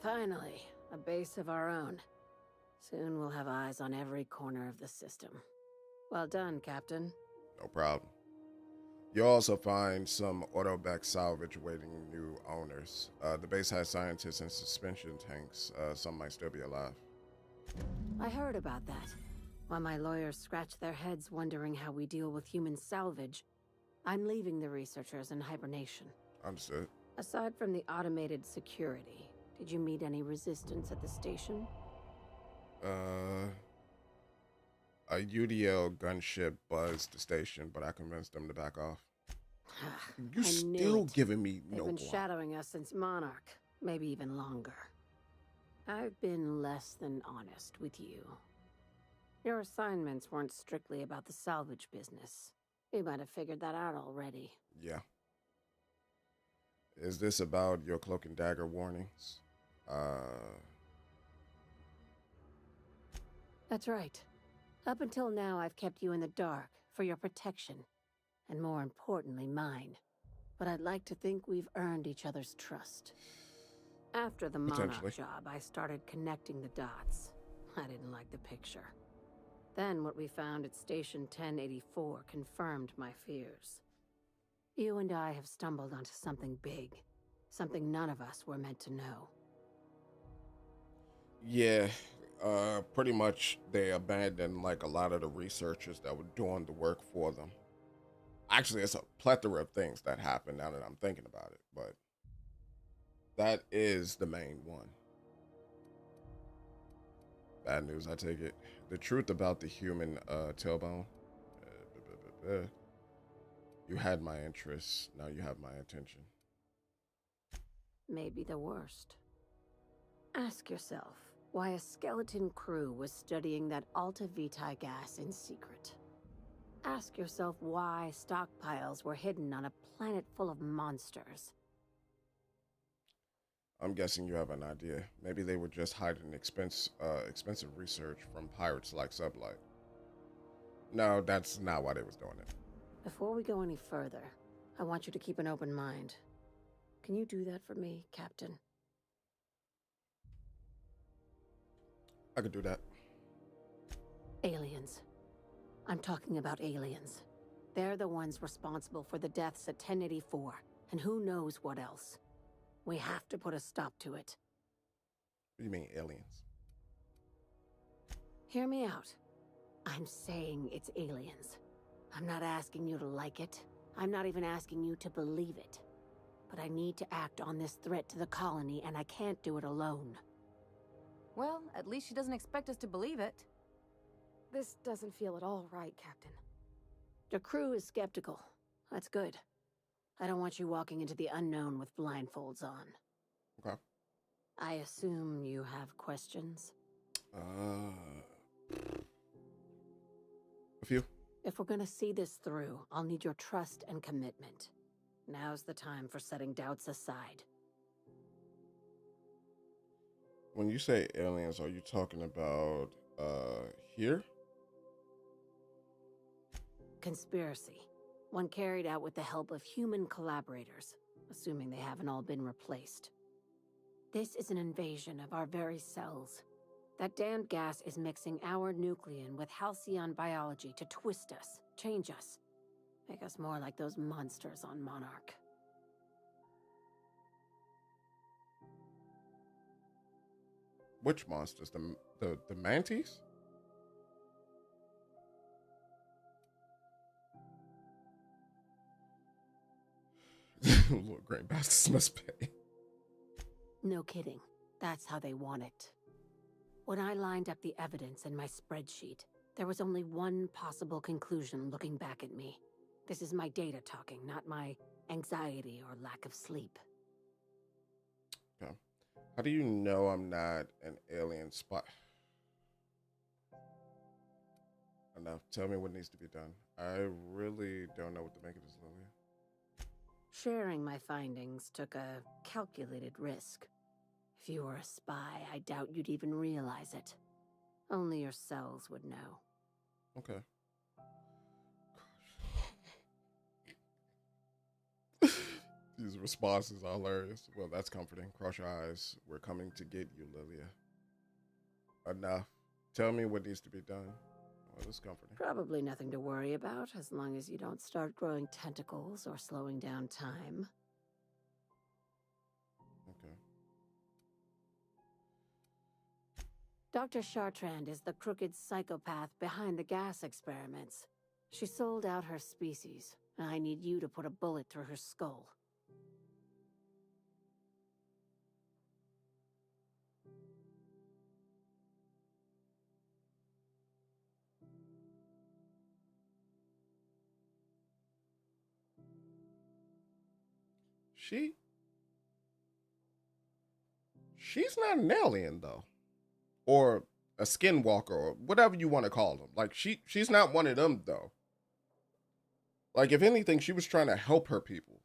[SPEAKER 3] Finally, a base of our own. Soon we'll have eyes on every corner of the system. Well done, Captain.
[SPEAKER 1] No problem. You'll also find some autoback salvage awaiting new owners. The base has scientists and suspension tanks. Some might still be alive.
[SPEAKER 3] I heard about that. While my lawyers scratch their heads wondering how we deal with human salvage, I'm leaving the researchers in hibernation.
[SPEAKER 1] Understood.
[SPEAKER 3] Aside from the automated security, did you meet any resistance at the station?
[SPEAKER 1] A UDL gunship buzzed the station, but I convinced them to back off. You still giving me no
[SPEAKER 3] They've been shadowing us since Monarch, maybe even longer. I've been less than honest with you. Your assignments weren't strictly about the salvage business. You might have figured that out already.
[SPEAKER 1] Yeah. Is this about your cloak and dagger warnings?
[SPEAKER 3] That's right. Up until now, I've kept you in the dark for your protection, and more importantly, mine. But I'd like to think we've earned each other's trust. After the Monarch job, I started connecting the dots. I didn't like the picture. Then what we found at Station 1084 confirmed my fears. You and I have stumbled onto something big. Something none of us were meant to know.
[SPEAKER 1] Yeah, pretty much they abandoned like a lot of the researchers that were doing the work for them. Actually, it's a plethora of things that happened now that I'm thinking about it, but that is the main one. Bad news, I take it. The truth about the human tailbone You had my interest, now you have my attention.
[SPEAKER 3] Maybe the worst. Ask yourself why a skeleton crew was studying that Alta Vitae gas in secret. Ask yourself why stockpiles were hidden on a planet full of monsters.
[SPEAKER 1] I'm guessing you have an idea. Maybe they were just hiding expensive research from pirates like Sublight. No, that's not why they was doing it.
[SPEAKER 3] Before we go any further, I want you to keep an open mind. Can you do that for me, Captain?
[SPEAKER 1] I could do that.
[SPEAKER 3] Aliens. I'm talking about aliens. They're the ones responsible for the deaths at 1084, and who knows what else. We have to put a stop to it.
[SPEAKER 1] What do you mean, aliens?
[SPEAKER 3] Hear me out. I'm saying it's aliens. I'm not asking you to like it. I'm not even asking you to believe it. But I need to act on this threat to the colony, and I can't do it alone.
[SPEAKER 2] Well, at least she doesn't expect us to believe it.
[SPEAKER 7] This doesn't feel at all right, Captain.
[SPEAKER 3] The crew is skeptical. That's good. I don't want you walking into the unknown with blindfolds on.
[SPEAKER 1] Okay.
[SPEAKER 3] I assume you have questions?
[SPEAKER 1] A few.
[SPEAKER 3] If we're gonna see this through, I'll need your trust and commitment. Now's the time for setting doubts aside.
[SPEAKER 1] When you say aliens, are you talking about here?
[SPEAKER 3] Conspiracy. One carried out with the help of human collaborators, assuming they haven't all been replaced. This is an invasion of our very cells. That damned gas is mixing our nucleon with Halcyon biology to twist us, change us, make us more like those monsters on Monarch.
[SPEAKER 1] Which monsters? The mantis? Lord Great Bastards must pay.
[SPEAKER 3] No kidding. That's how they want it. When I lined up the evidence in my spreadsheet, there was only one possible conclusion looking back at me. This is my data talking, not my anxiety or lack of sleep.
[SPEAKER 1] Okay. How do you know I'm not an alien spy? Enough. Tell me what needs to be done. I really don't know what to make of this, Lilia.
[SPEAKER 3] Sharing my findings took a calculated risk. If you were a spy, I doubt you'd even realize it. Only your cells would know.
[SPEAKER 1] Okay. These responses are hilarious. Well, that's comforting. Cross your eyes. We're coming to get you, Lilia. Enough. Tell me what needs to be done. Well, that's comforting.
[SPEAKER 3] Probably nothing to worry about, as long as you don't start growing tentacles or slowing down time.
[SPEAKER 1] Okay.
[SPEAKER 3] Dr. Chartrand is the crooked psychopath behind the gas experiments. She sold out her species, and I need you to put a bullet through her skull.
[SPEAKER 1] She's not an alien, though. Or a skinwalker, or whatever you want to call them. Like, she's not one of them, though. Like, if anything, she was trying to help her people.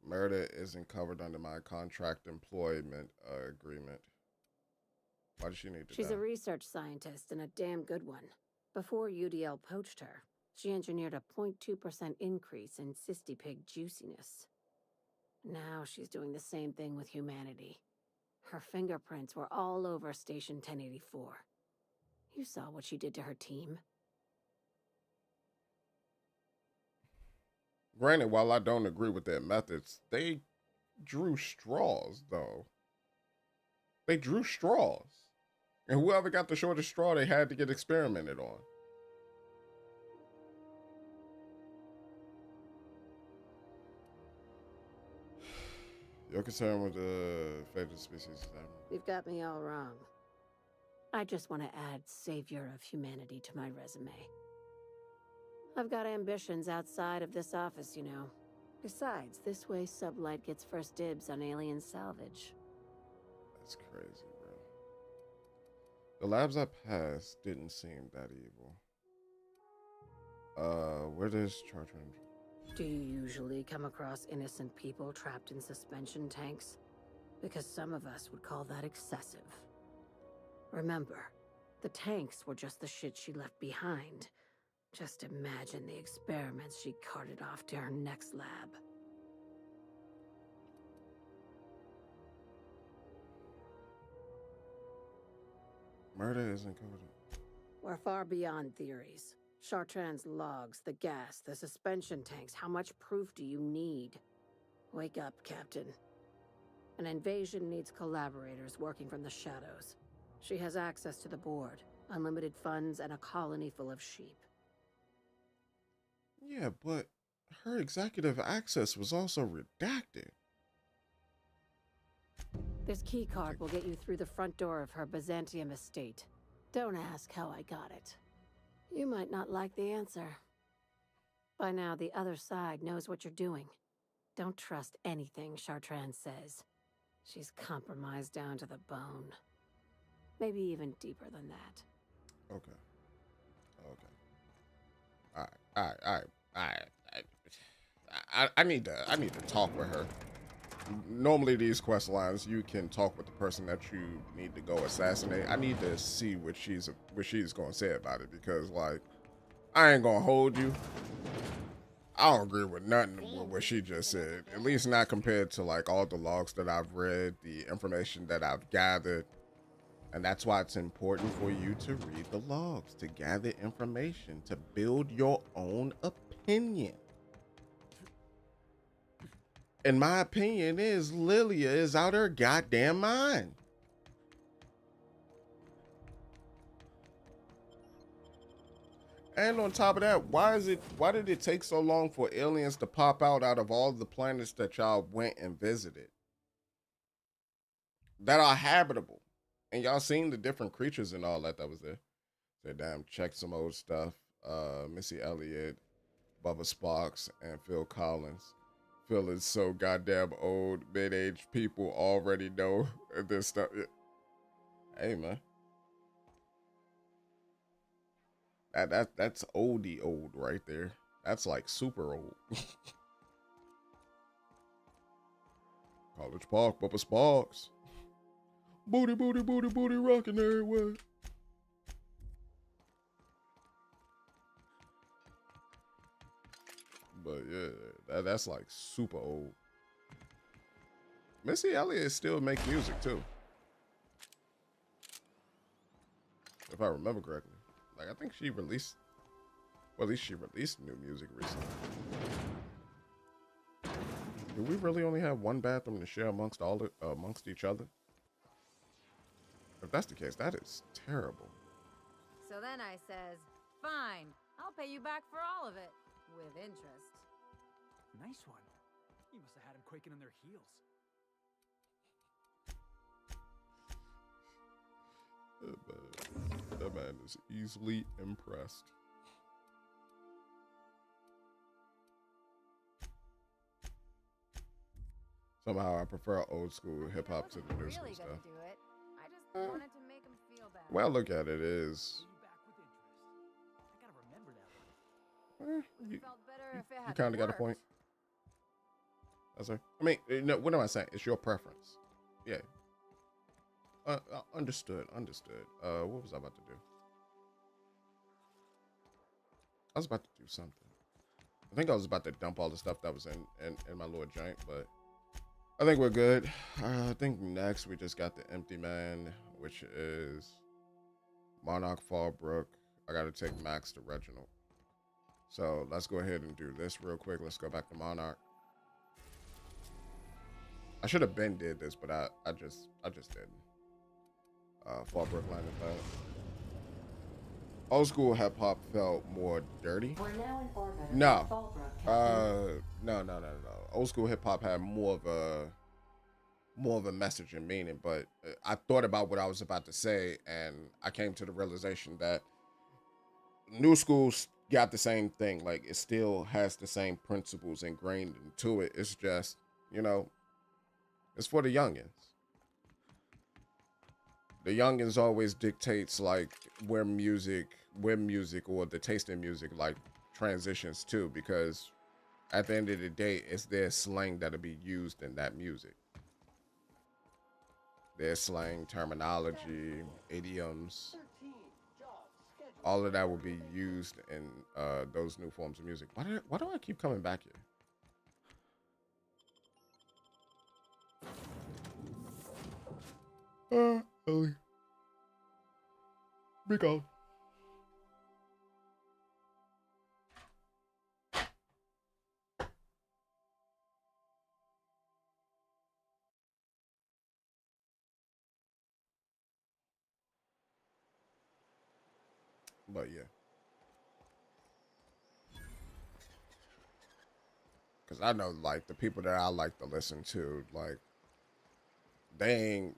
[SPEAKER 1] Murder isn't covered under my contract employment agreement. Why does she need to
[SPEAKER 3] She's
[SPEAKER 1] die?
[SPEAKER 3] a research scientist and a damn good one. Before UDL poached her, she engineered a 0.2% increase in cystipig juiciness. Now she's doing the same thing with humanity. Her fingerprints were all over Station 1084. You saw what she did to her team.
[SPEAKER 1] Granted, while I don't agree with their methods, they drew straws, though. They drew straws. And whoever got the shortest straw, they had to get experimented on. You're concerned with the fate of the species.
[SPEAKER 3] You've got me all wrong. I just want to add savior of humanity to my resume. I've got ambitions outside of this office, you know. Besides, this way Sublight gets first dibs on alien salvage.
[SPEAKER 1] That's crazy, bro. The labs I passed didn't seem that evil. Where does Chartrand?
[SPEAKER 3] Do you usually come across innocent people trapped in suspension tanks? Because some of us would call that excessive. Remember, the tanks were just the shit she left behind. Just imagine the experiments she carted off to her next lab.
[SPEAKER 1] Murder isn't covered up.
[SPEAKER 3] We're far beyond theories. Chartrand's logs, the gas, the suspension tanks. How much proof do you need? Wake up, Captain. An invasion needs collaborators working from the shadows. She has access to the board, unlimited funds, and a colony full of sheep.
[SPEAKER 1] Yeah, but her executive access was also redacted.
[SPEAKER 3] This key card will get you through the front door of her Byzantium estate. Don't ask how I got it. You might not like the answer. By now, the other side knows what you're doing. Don't trust anything Chartrand says. She's compromised down to the bone. Maybe even deeper than that.
[SPEAKER 1] Okay. Alright. I need to talk with her. Normally these quest lines you can talk with the person that you need to go assassinate. I need to see what she's gonna say about it, because like I ain't gonna hold you. I don't agree with nothing with what she just said. At least not compared to like all the logs that I've read, the information that I've gathered. And that's why it's important for you to read the logs, to gather information, to build your own opinion. And my opinion is Lilia is out her goddamn mind. And on top of that, why did it take so long for aliens to pop out of all the planets that y'all went and visited that are habitable? And y'all seen the different creatures and all that was there. So damn, check some old stuff. Missy Elliott, Bubba Sparks, and Phil Collins. Phil is so goddamn old. Mid-aged people already know this stuff. Hey man. That's oldie old right there. That's like super old. College Park, Bubba Sparks. Booty, booty, booty, booty, rocking everywhere. But yeah, that's like super old. Missy Elliott still makes music too, if I remember correctly. Like I think she released, well, at least she released new music recently. Do we really only have one bathroom to share amongst each other? If that's the case, that is terrible.
[SPEAKER 11] So then I says, fine, I'll pay you back for all of it, with interest.
[SPEAKER 18] Nice one. You must have had him quaking in their heels.
[SPEAKER 1] That man is easily impressed. Somehow I prefer old school hip hop to the new school stuff.
[SPEAKER 11] Do it. I just wanted to make him feel bad.
[SPEAKER 1] Well, look at it is.
[SPEAKER 18] I gotta remember that one.
[SPEAKER 1] You kind of got a point. That's right. I mean, no, what am I saying? It's your preference. Yeah. Understood. What was I about to do? I was about to do something. I think I was about to dump all the stuff that was in my little joint, but I think we're good. I think next we just got the Empty Man, which is Monarch Fallbrook. I got to take Max to Reginald. So let's go ahead and do this real quick. Let's go back to Monarch. I should have been did this, but I just didn't. Fallbrook line of that. Old school hip hop felt more dirty.
[SPEAKER 19] We're now in orbit.
[SPEAKER 1] No. No. Old school hip hop had more of a more of a message and meaning. But I thought about what I was about to say, and I came to the realization that new schools got the same thing. Like it still has the same principles ingrained into it. It's just, you know, it's for the youngins. The youngins always dictates like where music or the taste in music like transitions to, because at the end of the day, it's their slang that'll be used in that music. Their slang, terminology, idioms, all of that will be used in those new forms of music. Why do I keep coming back here? Ellie. Be gone. But yeah. Because I know, like, the people that I like to listen to, like, they ain't...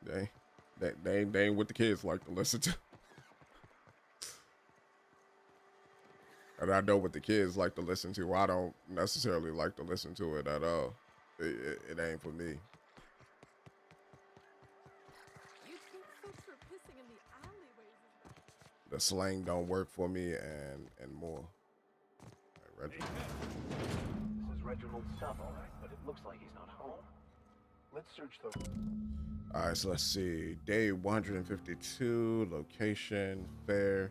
[SPEAKER 1] They ain't what the kids like to listen to. And I know what the kids like to listen to. I don't necessarily like to listen to it at all. It ain't for me.
[SPEAKER 16] You think folks are pissing in the alleyways?
[SPEAKER 1] The slang don't work for me, and more. Right, Reginald.
[SPEAKER 10] This is Reginald's stuff, all right, but it looks like he's not home. Let's search the...
[SPEAKER 1] All right, so let's see. Day 152, location, fair,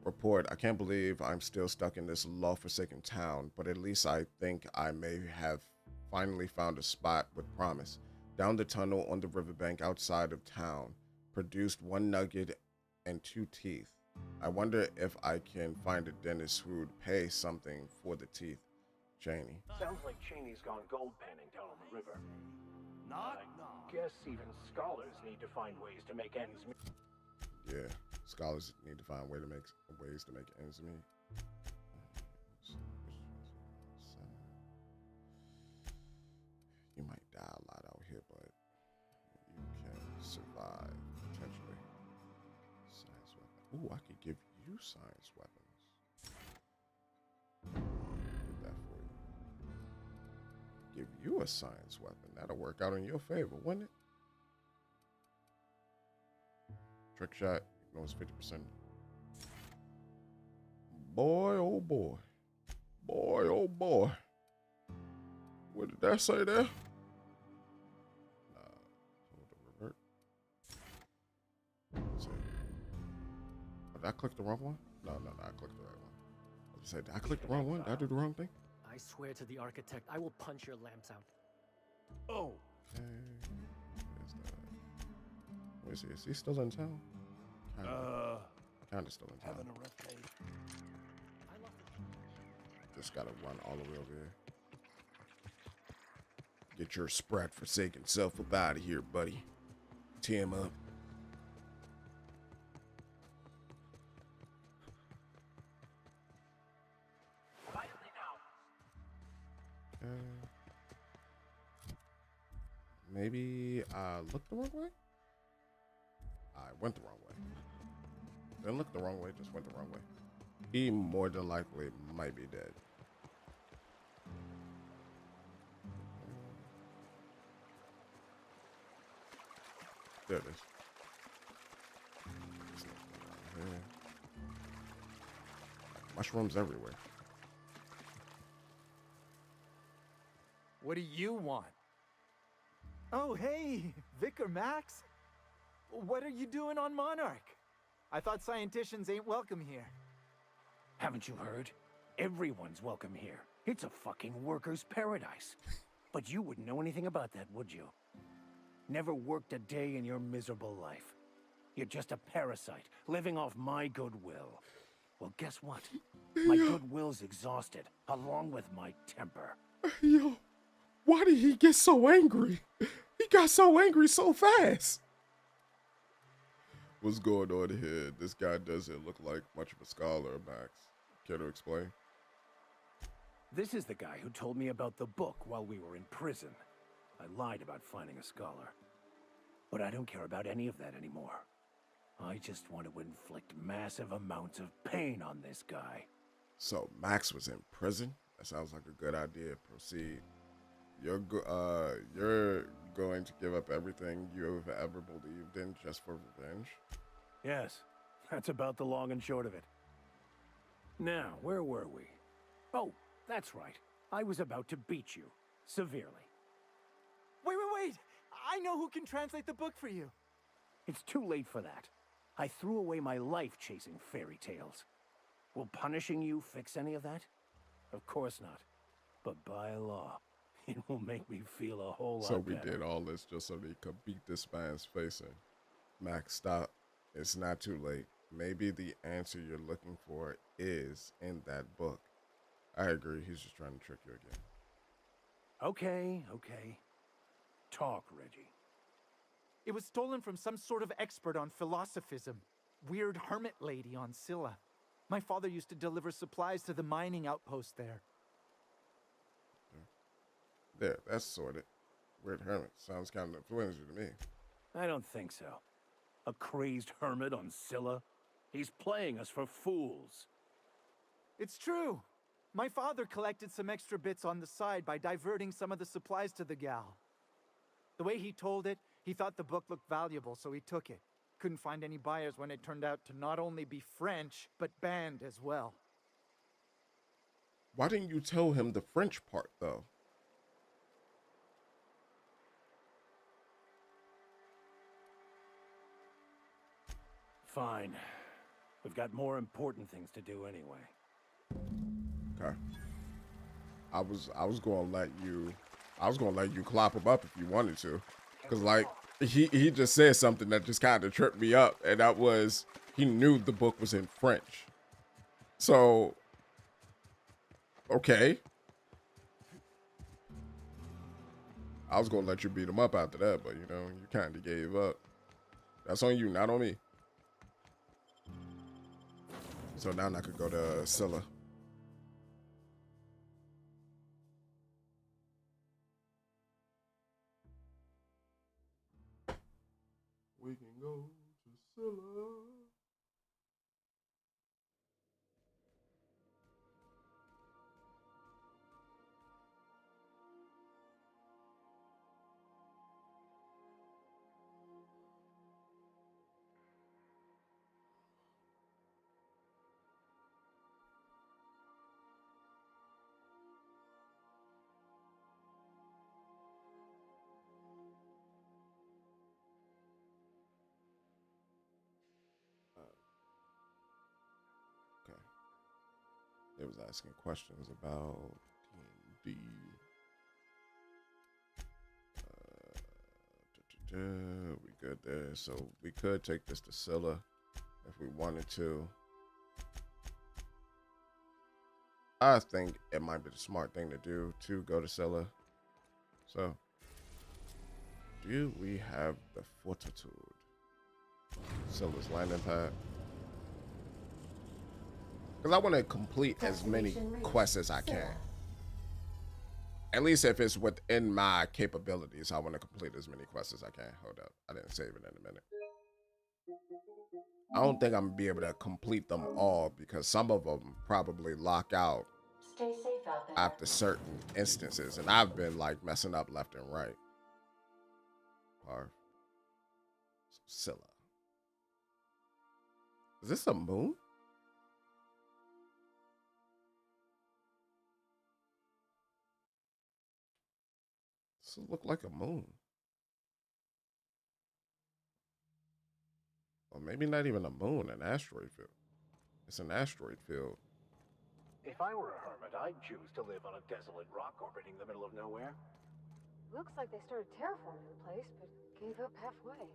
[SPEAKER 1] report. I can't believe I'm still stuck in this law-forsaken town, but at least I think I may have finally found a spot with promise. Down the tunnel on the riverbank outside of town, produced 1 nugget and 2 teeth. I wonder if I can find a dentist who would pay something for the teeth. Cheney.
[SPEAKER 10] Sounds like Cheney's gone gold panning down on the river. I guess even scholars need to find ways to make ends meet.
[SPEAKER 1] Yeah, scholars need to find ways to make ends meet. You might die a lot out here, but you can survive potentially. Science weapon. Ooh, I could give you science weapons. Get that for you. Give you a science weapon. That'll work out in your favor, wouldn't it? Trick shot ignores 50%. Boy, oh boy. Boy, oh boy. What did that say there? Hold the revert. Let's see. Oh, did I click the wrong one? No, I clicked the right one. I was saying, did I click the wrong one? Did I do the wrong thing?
[SPEAKER 22] I swear to the architect, I will punch your lamps out.
[SPEAKER 10] Oh.
[SPEAKER 1] Okay. Let me see. Is he still in town? Kinda still in town.
[SPEAKER 10] Having a rough day.
[SPEAKER 1] Just gotta run all the way over here. Get your sprat forsaken self up out of here, buddy. Tee him up.
[SPEAKER 10] Quietly now.
[SPEAKER 1] Maybe I looked the wrong way? I went the wrong way. Didn't look the wrong way, just went the wrong way. He more than likely might be dead. There it is. Mushrooms everywhere.
[SPEAKER 4] What do you want? Oh, hey, Vicar Max. What are you doing on Monarch? I thought scienticians ain't welcome here.
[SPEAKER 10] Haven't you heard? Everyone's welcome here. It's a fucking worker's paradise. But you wouldn't know anything about that, would you? Never worked a day in your miserable life. You're just a parasite, living off my goodwill. Well, guess what? My goodwill's exhausted, along with my temper.
[SPEAKER 1] Yo, why did he get so angry? He got so angry so fast. What's going on here? This guy doesn't look like much of a scholar, Max. Care to explain?
[SPEAKER 10] This is the guy who told me about the book while we were in prison. I lied about finding a scholar. But I don't care about any of that anymore. I just want to inflict massive amounts of pain on this guy.
[SPEAKER 1] So Max was in prison? That sounds like a good idea. Proceed. You're going to give up everything you've ever believed in just for revenge?
[SPEAKER 10] Yes, that's about the long and short of it. Now, where were we? Oh, that's right. I was about to beat you. Severely.
[SPEAKER 12] Wait! I know who can translate the book for you.
[SPEAKER 10] It's too late for that. I threw away my life chasing fairy tales. Will punishing you fix any of that? Of course not. But by law, it will make me feel a whole lot
[SPEAKER 1] better. So we did all this just so they could beat this man's face in. Max, stop. It's not too late. Maybe the answer you're looking for is in that book. I agree. He's just trying to trick you again.
[SPEAKER 10] Okay. Talk, Reggie.
[SPEAKER 12] It was stolen from some sort of expert on philosophism. Weird hermit lady on Scylla. My father used to deliver supplies to the mining outpost there.
[SPEAKER 1] There, that's sorted. Weird hermit. Sounds kind of influential to me.
[SPEAKER 10] I don't think so. A crazed hermit on Scylla? He's playing us for fools.
[SPEAKER 12] It's true. My father collected some extra bits on the side by diverting some of the supplies to the gal. The way he told it, he thought the book looked valuable, so he took it. Couldn't find any buyers when it turned out to not only be French, but banned as well.
[SPEAKER 1] Why didn't you tell him the French part, though?
[SPEAKER 10] Fine. We've got more important things to do anyway.
[SPEAKER 1] Okay. I was gonna let you clop him up if you wanted to. Cause like he just said something that just kind of tripped me up, and that was he knew the book was in French. So okay. I was gonna let you beat him up after that, but you know, you kinda gave up. That's on you, not on me. So now I could go to Scylla. We can go to Scylla. Okay. It was asking questions about D&D. We good there. So we could take this to Scylla if we wanted to. I think it might be the smart thing to do to go to Scylla. So, do we have the fortitude? Scylla's landing pad. Because I want to complete as many quests as I can. At least if it's within my capabilities, I want to complete as many quests as I can. Hold up. I didn't save it in a minute. I don't think I'm going to be able to complete them all because some of them probably lock out after certain instances. And I've been like messing up left and right. Or Scylla. Is this a moon? This look like a moon. Or maybe not even a moon, an asteroid field. It's an asteroid field.
[SPEAKER 10] If I were a hermit, I'd choose to live on a desolate rock orbiting the middle of nowhere.
[SPEAKER 7] Looks like they started terraforming the place, but gave up halfway.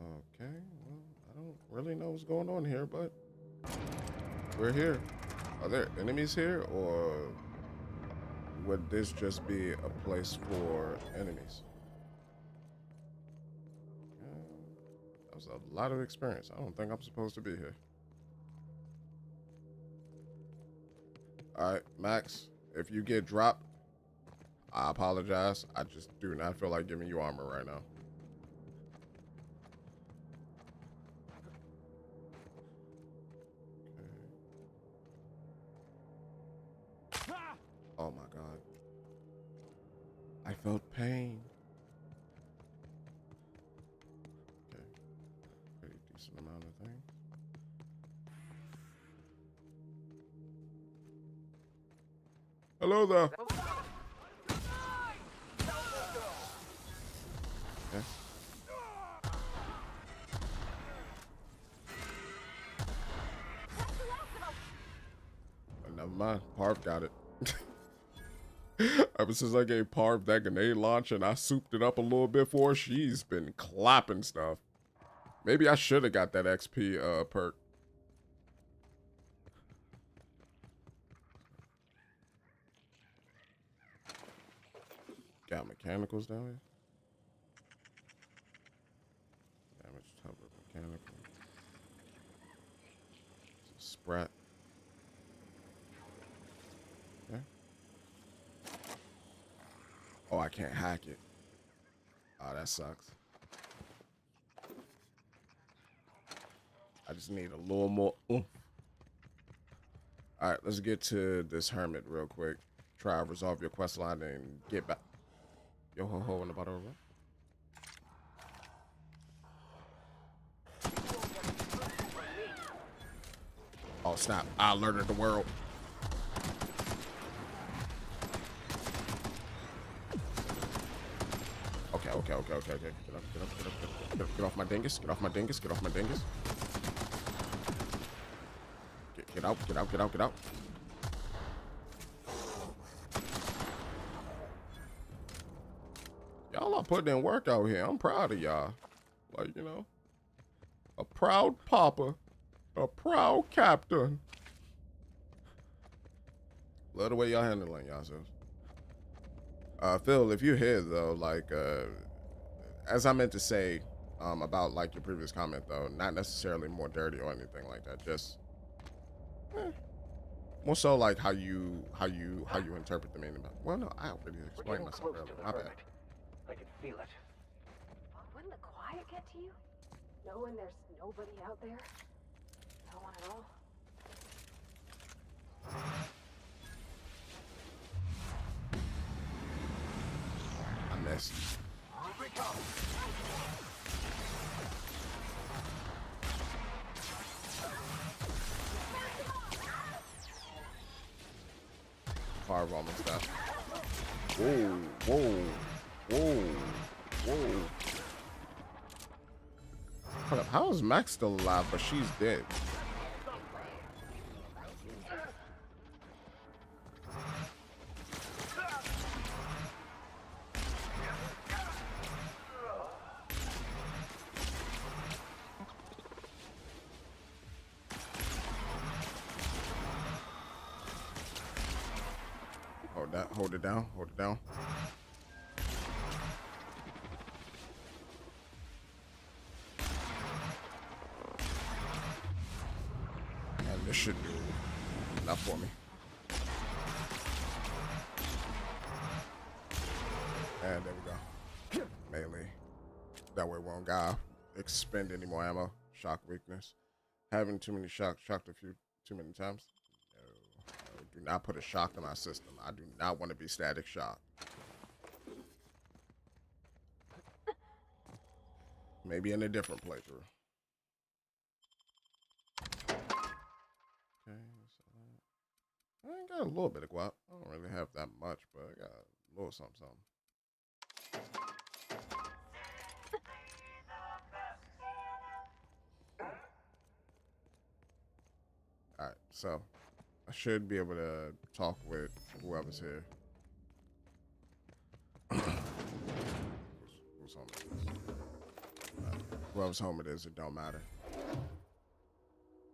[SPEAKER 1] Okay, well, I don't really know what's going on here, but we're here. Are there enemies here, or would this just be a place for enemies? That was a lot of experience. I don't think I'm supposed to be here. All right, Max, if you get dropped, I apologize. I just do not feel like giving you armor right now. Okay. Oh my God. I felt pain. Okay. Pretty decent amount of things. Hello there. Okay. Never mind. Parv got it. Ever since I gave Parv that grenade launch and I souped it up a little bit for her, she's been clapping stuff. Maybe I should have got that XP perk. Got mechanicals down here. Damage cover mechanical. It's a sprat. Okay. Oh, I can't hack it. Oh, that sucks. I just need a little more oomph. All right, let's get to this hermit real quick. Try to resolve your quest line and get back. Yo ho ho in the bottom of it. Oh snap! I alerted the world. Okay. Get up. Get off my dingus. Get off my dingus. Get off my dingus. Get out. Y'all are putting in work out here. I'm proud of y'all. Like, you know, a proud papa, a proud captain. Love the way y'all handling yourselves. Phil, if you're here though, like, as I meant to say, about like your previous comment though, not necessarily more dirty or anything like that. Just more so like how you interpret the meaning. Well, no, I already explained myself earlier. My bad.
[SPEAKER 13] I can feel it.
[SPEAKER 7] Wouldn't the quiet get to you? Knowing there's nobody out there? No one at all?
[SPEAKER 1] I missed. Fire almost got. Whoa. Hold up, how is Max still alive, but she's dead? Hold it down. And this should do enough for me. And there we go. Melee. That way we won't gotta expend any more ammo. Shock weakness. Having too many shocked a few too many times. No, do not put a shock in my system. I do not want to be static shocked. Maybe in a different playthrough. Okay, so I got a little bit of guap. I don't really have that much, but I got a little something. All right, so I should be able to talk with whoever's here. Whose home it is? Whoever's home it is, it don't matter.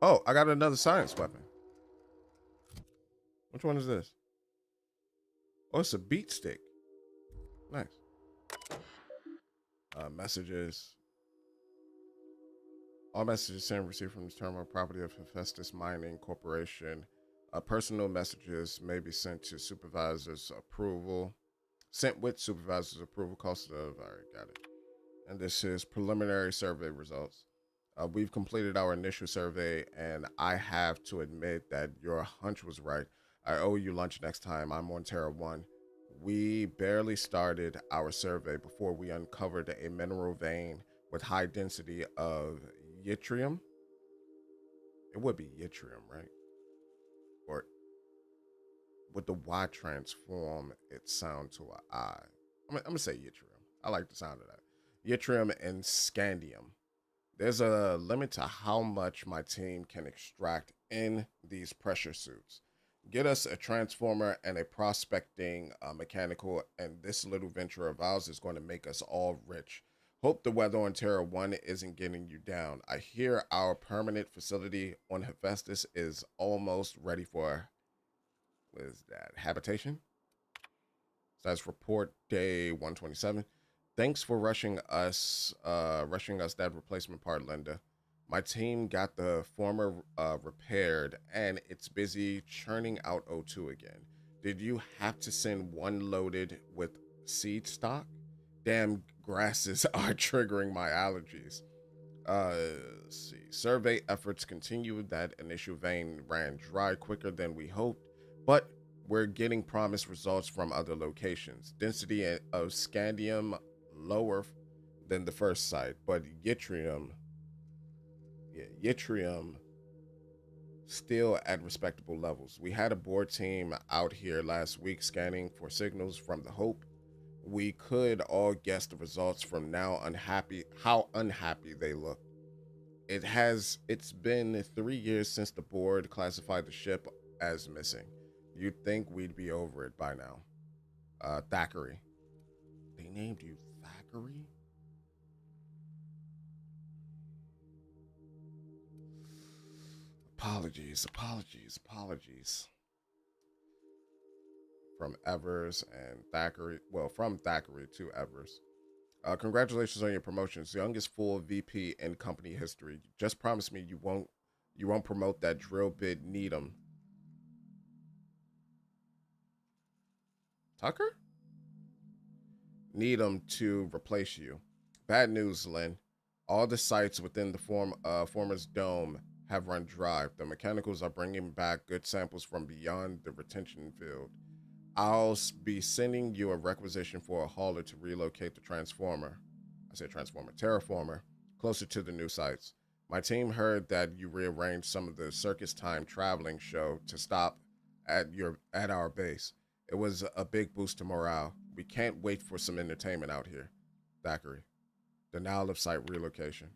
[SPEAKER 1] Oh, I got another science weapon. Which one is this? Oh, it's a beat stick. Nice. Messages. All messages sent and received from the terminal property of Hephaestus Mining Corporation Personal messages may be sent to supervisor's approval. Sent with supervisor's approval. Cost of, all right, got it. And this is preliminary survey results. We've completed our initial survey, and I have to admit that your hunch was right. I owe you lunch next time. I'm on Terra 1. We barely started our survey before we uncovered a mineral vein with high density of yttrium. It would be yttrium, right? Or would the Y transform its sound to an I? I'm going to say yttrium. I like the sound of that. Yttrium and scandium. There's a limit to how much my team can extract in these pressure suits. Get us a transformer and a prospecting mechanical, and this little venture of ours is going to make us all rich. Hope the weather on Terra 1 isn't getting you down. I hear our permanent facility on Hephaestus is almost ready for, what is that, habitation? So that's report day 127. Thanks for rushing us that replacement part, Linda. My team got the former repaired, and it's busy churning out O2 again. Did you have to send one loaded with seed stock? Damn grasses are triggering my allergies. Let's see. Survey efforts continue. That initial vein ran dry quicker than we hoped, but we're getting promised results from other locations. Density of scandium lower than the first site, but yttrium still at respectable levels. We had a board team out here last week scanning for signals from the Hope. We could all guess the results from how unhappy they look. It's been 3 years since the board classified the ship as missing. You'd think we'd be over it by now. Thackeray. They named you Thackeray? Apologies. From Evers and Thackeray. Well, from Thackeray to Evers. Congratulations on your promotions. Youngest full VP in company history. Just promise me you won't promote that drill bit Needham. Tucker? Needham to replace you. Bad news, Lynn. All the sites within the former's dome have run dry. The mechanicals are bringing back good samples from beyond the retention field. I'll be sending you a requisition for a hauler to relocate the terraformer, closer to the new sites. My team heard that you rearranged some of the circus time traveling show to stop at our base. It was a big boost to morale. We can't wait for some entertainment out here. Thackeray. Denial of site relocation.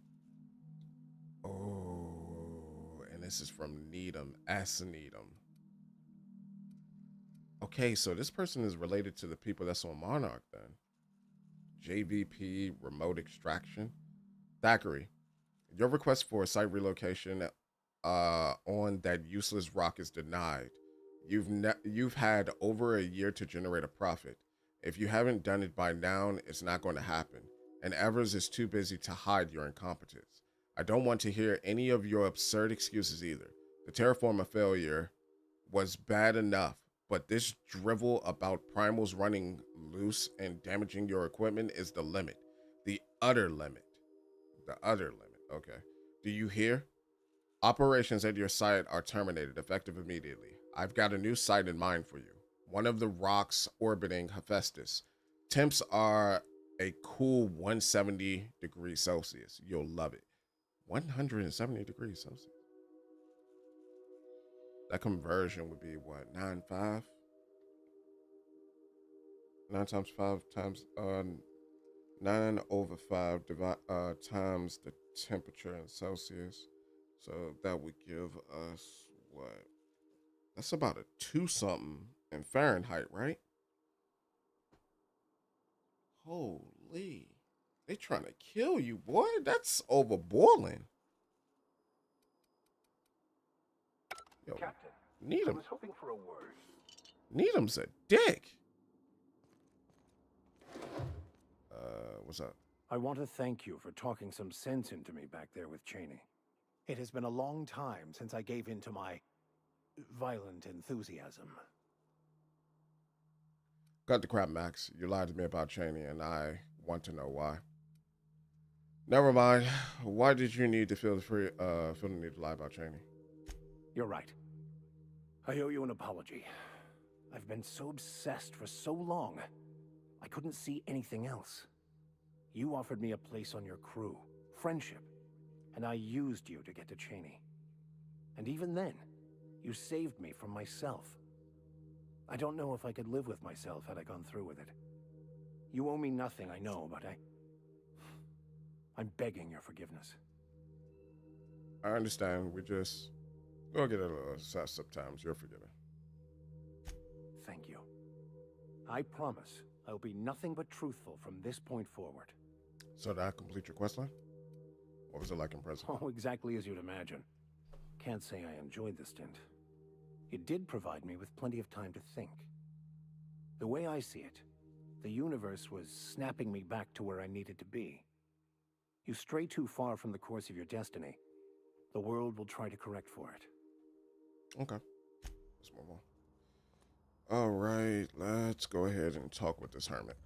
[SPEAKER 1] Oh, and this is from Needham. Needham. Okay, so this person is related to the people that's on Monarch then. JVP remote extraction. Thackeray, your request for a site relocation on that useless rock is denied. You've had over a year to generate a profit. If you haven't done it by now, it's not going to happen. And Evers is too busy to hide your incompetence. I don't want to hear any of your absurd excuses either. The terraformer failure was bad enough, but this drivel about primals running loose and damaging your equipment is the limit. The utter limit. Okay. Do you hear? Operations at your site are terminated, effective immediately. I've got a new site in mind for you. One of the rocks orbiting Hephaestus. Temps are a cool 170 degrees Celsius. You'll love it. 170 degrees Celsius. That conversion would be what? 9.5? 9 times 5 times 9 over 5 times the temperature in Celsius. So that would give us what? That's about a 2 something in Fahrenheit, right? Holy. They trying to kill you, boy. That's over boiling. Yo,
[SPEAKER 10] Captain,
[SPEAKER 1] Needham.
[SPEAKER 10] I was hoping for a word.
[SPEAKER 1] Needham's a dick. What's up?
[SPEAKER 10] I want to thank you for talking some sense into me back there with Cheney. It has been a long time since I gave in to my violent enthusiasm.
[SPEAKER 1] Cut the crap, Max. You lied to me about Cheney, and I want to know why. Never mind. Why did you need to feel the need to lie about Cheney?
[SPEAKER 10] You're right. I owe you an apology. I've been so obsessed for so long, I couldn't see anything else. You offered me a place on your crew, friendship, and I used you to get to Cheney. And even then, you saved me from myself. I don't know if I could live with myself had I gone through with it. You owe me nothing, I know, but I'm begging your forgiveness.
[SPEAKER 1] I understand. We just go get a little obsessed sometimes. You're forgiven.
[SPEAKER 10] Thank you. I promise I'll be nothing but truthful from this point forward.
[SPEAKER 1] So did I complete your questline? What was it like in prison?
[SPEAKER 10] Oh, exactly as you'd imagine. Can't say I enjoyed the stint. It did provide me with plenty of time to think. The way I see it, the universe was snapping me back to where I needed to be. You stray too far from the course of your destiny, the world will try to correct for it.
[SPEAKER 1] Okay. Let's move on. All right, let's go ahead and talk with this hermit.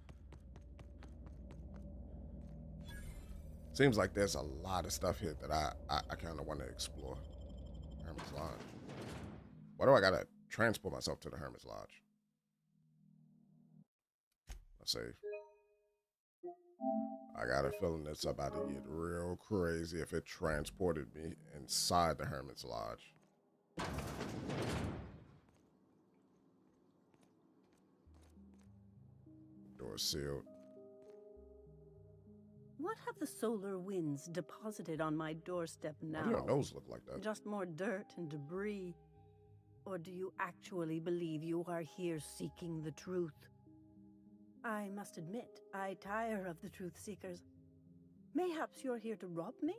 [SPEAKER 1] Seems like there's a lot of stuff here that I kind of want to explore. Hermit's Lodge. Why do I gotta transport myself to the Hermit's Lodge? Let's save. I got a feeling it's about to get real crazy if it transported me inside the Hermit's Lodge. Door sealed.
[SPEAKER 13] What have the solar winds deposited on my doorstep now?
[SPEAKER 1] Why do your nose look like that?
[SPEAKER 13] Just more dirt and debris. Or do you actually believe you are here seeking the truth? I must admit, I tire of the truth seekers. Mayhaps you're here to rob me?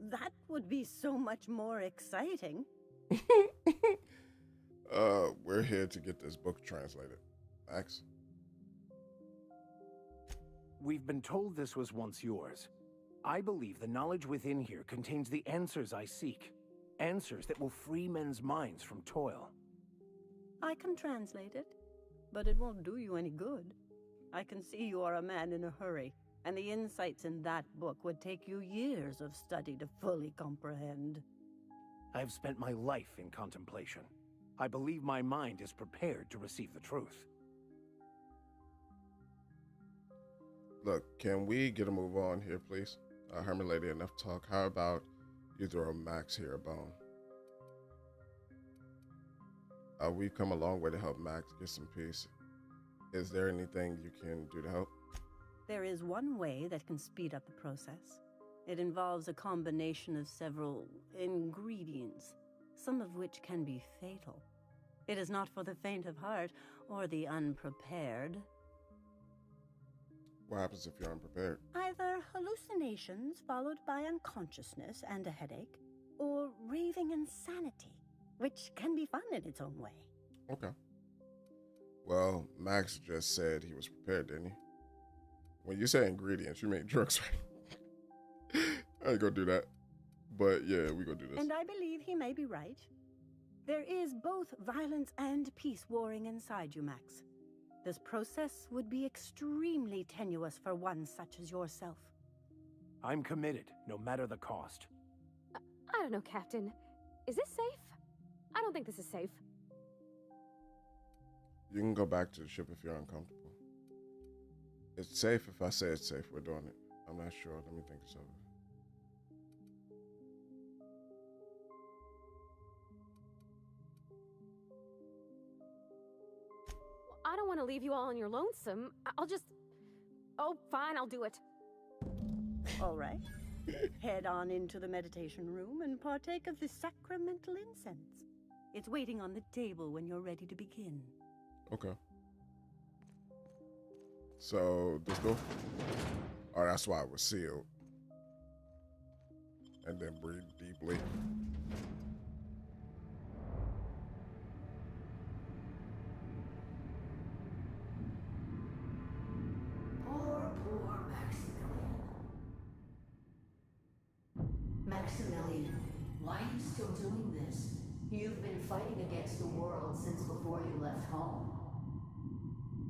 [SPEAKER 13] That would be so much more exciting.
[SPEAKER 1] We're here to get this book translated. Max?
[SPEAKER 10] We've been told this was once yours. I believe the knowledge within here contains the answers I seek. Answers that will free men's minds from toil.
[SPEAKER 13] I can translate it, but it won't do you any good. I can see you are a man in a hurry, and the insights in that book would take you years of study to fully comprehend.
[SPEAKER 10] I've spent my life in contemplation. I believe my mind is prepared to receive the truth.
[SPEAKER 1] Look, can we get a move on here, please? Hermit Lady, enough talk. How about you throw Max here a bone? We've come a long way to help Max get some peace. Is there anything you can do to help?
[SPEAKER 13] There is one way that can speed up the process. It involves a combination of several ingredients, some of which can be fatal. It is not for the faint of heart or the unprepared.
[SPEAKER 1] What happens if you're unprepared?
[SPEAKER 13] Either hallucinations followed by unconsciousness and a headache, or raving insanity, which can be fun in its own way.
[SPEAKER 1] Okay. Well, Max just said he was prepared, didn't he? When you say ingredients, you mean drugs, right? I ain't gonna do that. But yeah, we gonna do this.
[SPEAKER 13] And I believe he may be right. There is both violence and peace warring inside you, Max. This process would be extremely tenuous for one such as yourself.
[SPEAKER 10] I'm committed, no matter the cost.
[SPEAKER 7] I don't know, Captain. Is this safe? I don't think this is safe.
[SPEAKER 1] You can go back to the ship if you're uncomfortable. It's safe if I say it's safe. We're doing it. I'm not sure. Let me think this over.
[SPEAKER 7] I don't want to leave you all on your lonesome. I'll just... Oh, fine, I'll do it.
[SPEAKER 13] All right. Head on into the meditation room and partake of the sacramental incense. It's waiting on the table when you're ready to begin.
[SPEAKER 1] Okay. So, this door? Oh, that's why it was sealed. And then breathe deeply.
[SPEAKER 19] Poor Maximilian. Maximilian, why are you still doing this? You've been fighting against the world since before you left home.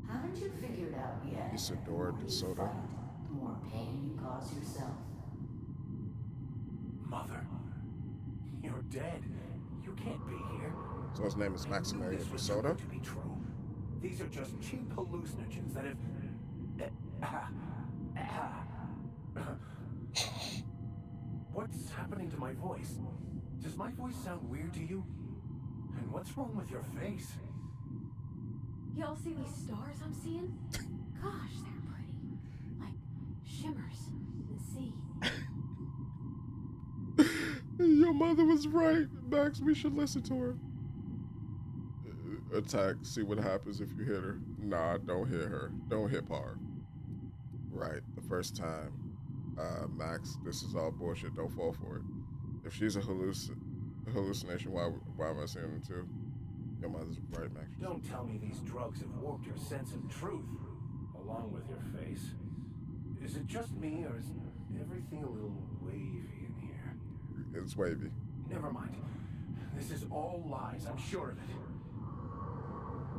[SPEAKER 19] Haven't you figured out yet?
[SPEAKER 1] Isadora
[SPEAKER 19] The more you
[SPEAKER 1] DeSoto.
[SPEAKER 19] fight, the more pain you cause yourself.
[SPEAKER 10] Mother, you're dead. You can't be here.
[SPEAKER 1] So his name is Maximilian
[SPEAKER 10] This was too
[SPEAKER 1] DeSoto.
[SPEAKER 10] good to be true. These are just cheap hallucinogens that have. What's happening to my voice? Does my voice sound weird to you? And what's wrong with your face?
[SPEAKER 15] Y'all see these stars I'm seeing? Gosh, they're pretty. Like shimmers in the sea.
[SPEAKER 1] Your mother was right, Max. We should listen to her. Attack. See what happens if you hit her. Nah, don't hit her. Don't hit her. Right, the first time. Max, this is all bullshit. Don't fall for it. If she's a hallucination, why am I seeing them too? Your mother's right, Max.
[SPEAKER 10] Don't tell me these drugs have warped your sense of truth, along with your face. Is it just me, or is everything a little wavy in here?
[SPEAKER 1] It's wavy.
[SPEAKER 10] Never mind. This is all lies, I'm sure of it.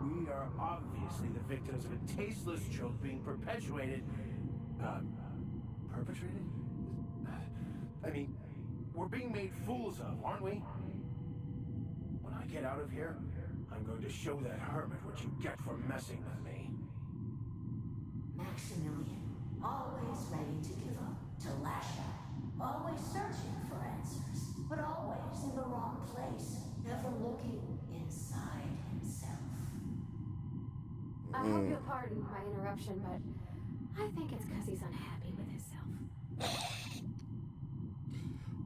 [SPEAKER 10] We are obviously the victims of a tasteless joke being perpetuated. Perpetrated? I mean, we're being made fools of, aren't we? When I get out of here, I'm going to show that hermit what you get for messing with me.
[SPEAKER 19] Maximilian, always ready to give up, to lash out, always searching for answers, but always in the wrong place, never looking inside himself.
[SPEAKER 15] I hope you'll pardon my interruption, but I think it's because he's unhappy with himself.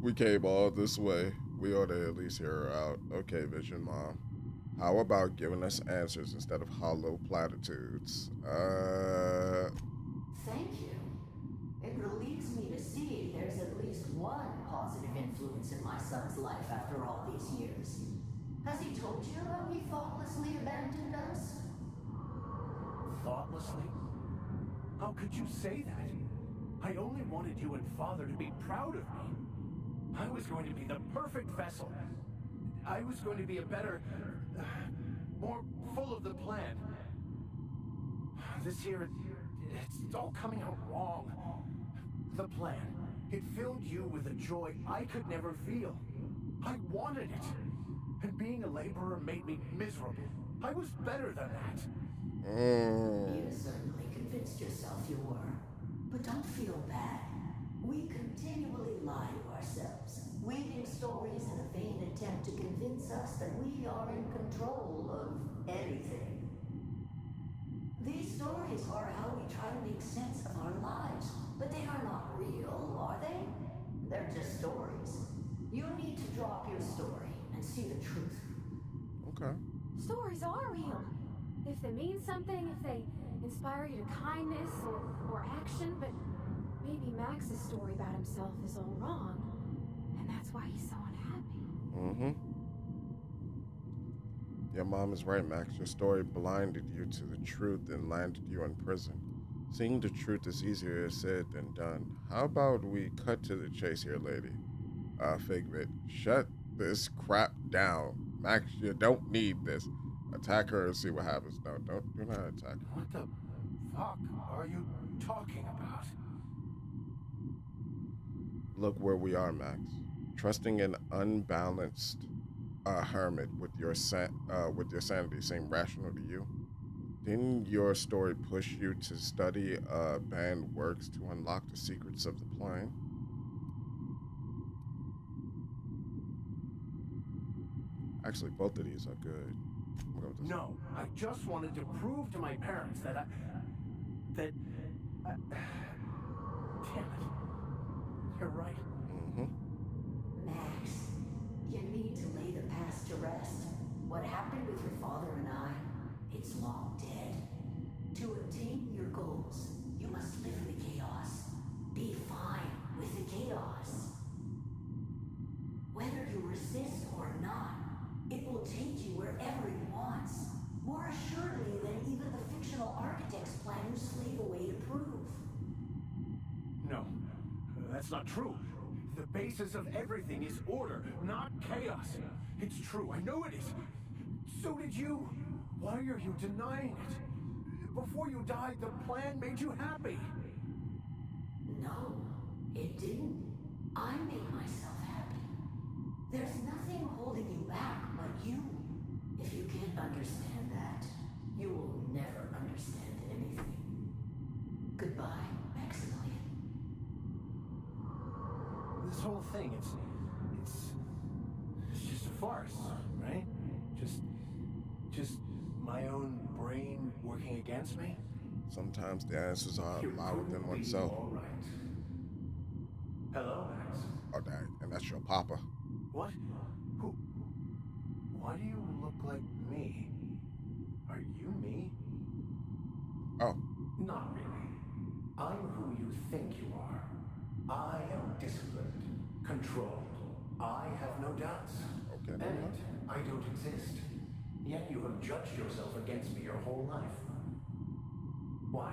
[SPEAKER 1] We came all this way. We ought to at least hear her out. Okay, Vision Mom. How about giving us answers instead of hollow platitudes?
[SPEAKER 19] Thank you. It relieves me to see there's at least one positive influence in my son's life after all these years. Has he told you how he thoughtlessly abandoned us?
[SPEAKER 10] Thoughtlessly? How could you say that? I only wanted you and Father to be proud of me. I was going to be the perfect vessel. I was going to be a better, more full of the plan. This year, it's all coming out wrong. The plan, it filled you with a joy I could never feel. I wanted it. And being a laborer made me miserable. I was better than that.
[SPEAKER 19] You certainly convinced yourself you were. But don't feel bad. We continually lie to ourselves, weaving stories in a vain attempt to convince us that we are in control of anything. These stories are how we try to make sense of our lives, but they are not real, are they? They're just stories. You need to drop your story and see the truth.
[SPEAKER 1] Okay.
[SPEAKER 15] Stories are real. If they mean something, if they inspire you to kindness or action, but maybe Max's story about himself is all wrong, and that's why he's so unhappy.
[SPEAKER 1] Your mom is right, Max. Your story blinded you to the truth and landed you in prison. Seeing the truth is easier said than done. How about we cut to the chase here, lady? Figment, shut this crap down. Max, you don't need this. Attack her and see what happens. No, do not attack her.
[SPEAKER 10] What the fuck are you talking about?
[SPEAKER 1] Look where we are, Max. Trusting an unbalanced hermit with your sanity seem rational to you? Didn't your story push you to study banned works to unlock the secrets of the plane? Actually, both of these are good.
[SPEAKER 10] No, I just wanted to prove to my parents that damn it. You're right.
[SPEAKER 19] Max, you need to lay the past to rest. What happened with your father and I, it's long dead. To attain your goals, you must live in the chaos. Be fine with the chaos. Whether you resist or not, it will take you wherever it wants. More assuredly than even the fictional architect's plan you slave away to prove.
[SPEAKER 10] No, that's not true. The The basis of everything is order, not chaos. It's true, I know it is. So did you. Why are you denying it? Before you died, the plan made you happy.
[SPEAKER 19] No, it didn't. I made myself happy. There's nothing holding you back but you. If you can't understand that, you will never understand anything. Goodbye, Maximilian.
[SPEAKER 10] This whole thing, it's just a farce, right? Just my own brain working against me?
[SPEAKER 1] Sometimes the answers are lie within oneself.
[SPEAKER 10] All right. Hello, Max.
[SPEAKER 1] Oh, that, and that's your papa.
[SPEAKER 10] What? Who? Why do you look like me? Are you me?
[SPEAKER 1] Oh.
[SPEAKER 10] Not really. I'm who you think you are. I am disciplined, controlled. I have no doubts.
[SPEAKER 1] Okay,
[SPEAKER 10] And I don't exist. Yet you have judged yourself against me your whole life. Why?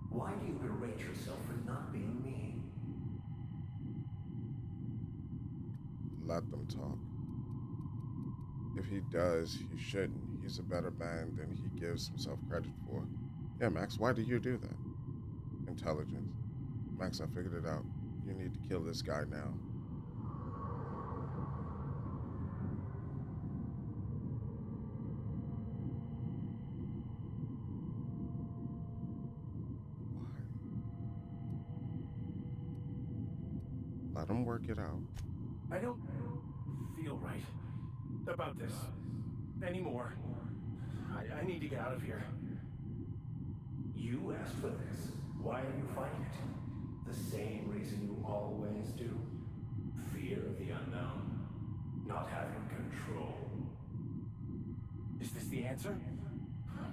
[SPEAKER 10] Why do you berate yourself for not being me?
[SPEAKER 1] Let them talk. If he does, he shouldn't. He's a better man than he gives himself credit for. Yeah, Max, why do you do that? Intelligence. Max, I figured it out. You need to kill this guy now. Let him work it out.
[SPEAKER 10] I don't feel right about this anymore. I need to get out of here. You asked for this. Why are you fighting it? The same reason you always do. Fear of the unknown. Not having control. Is this the answer?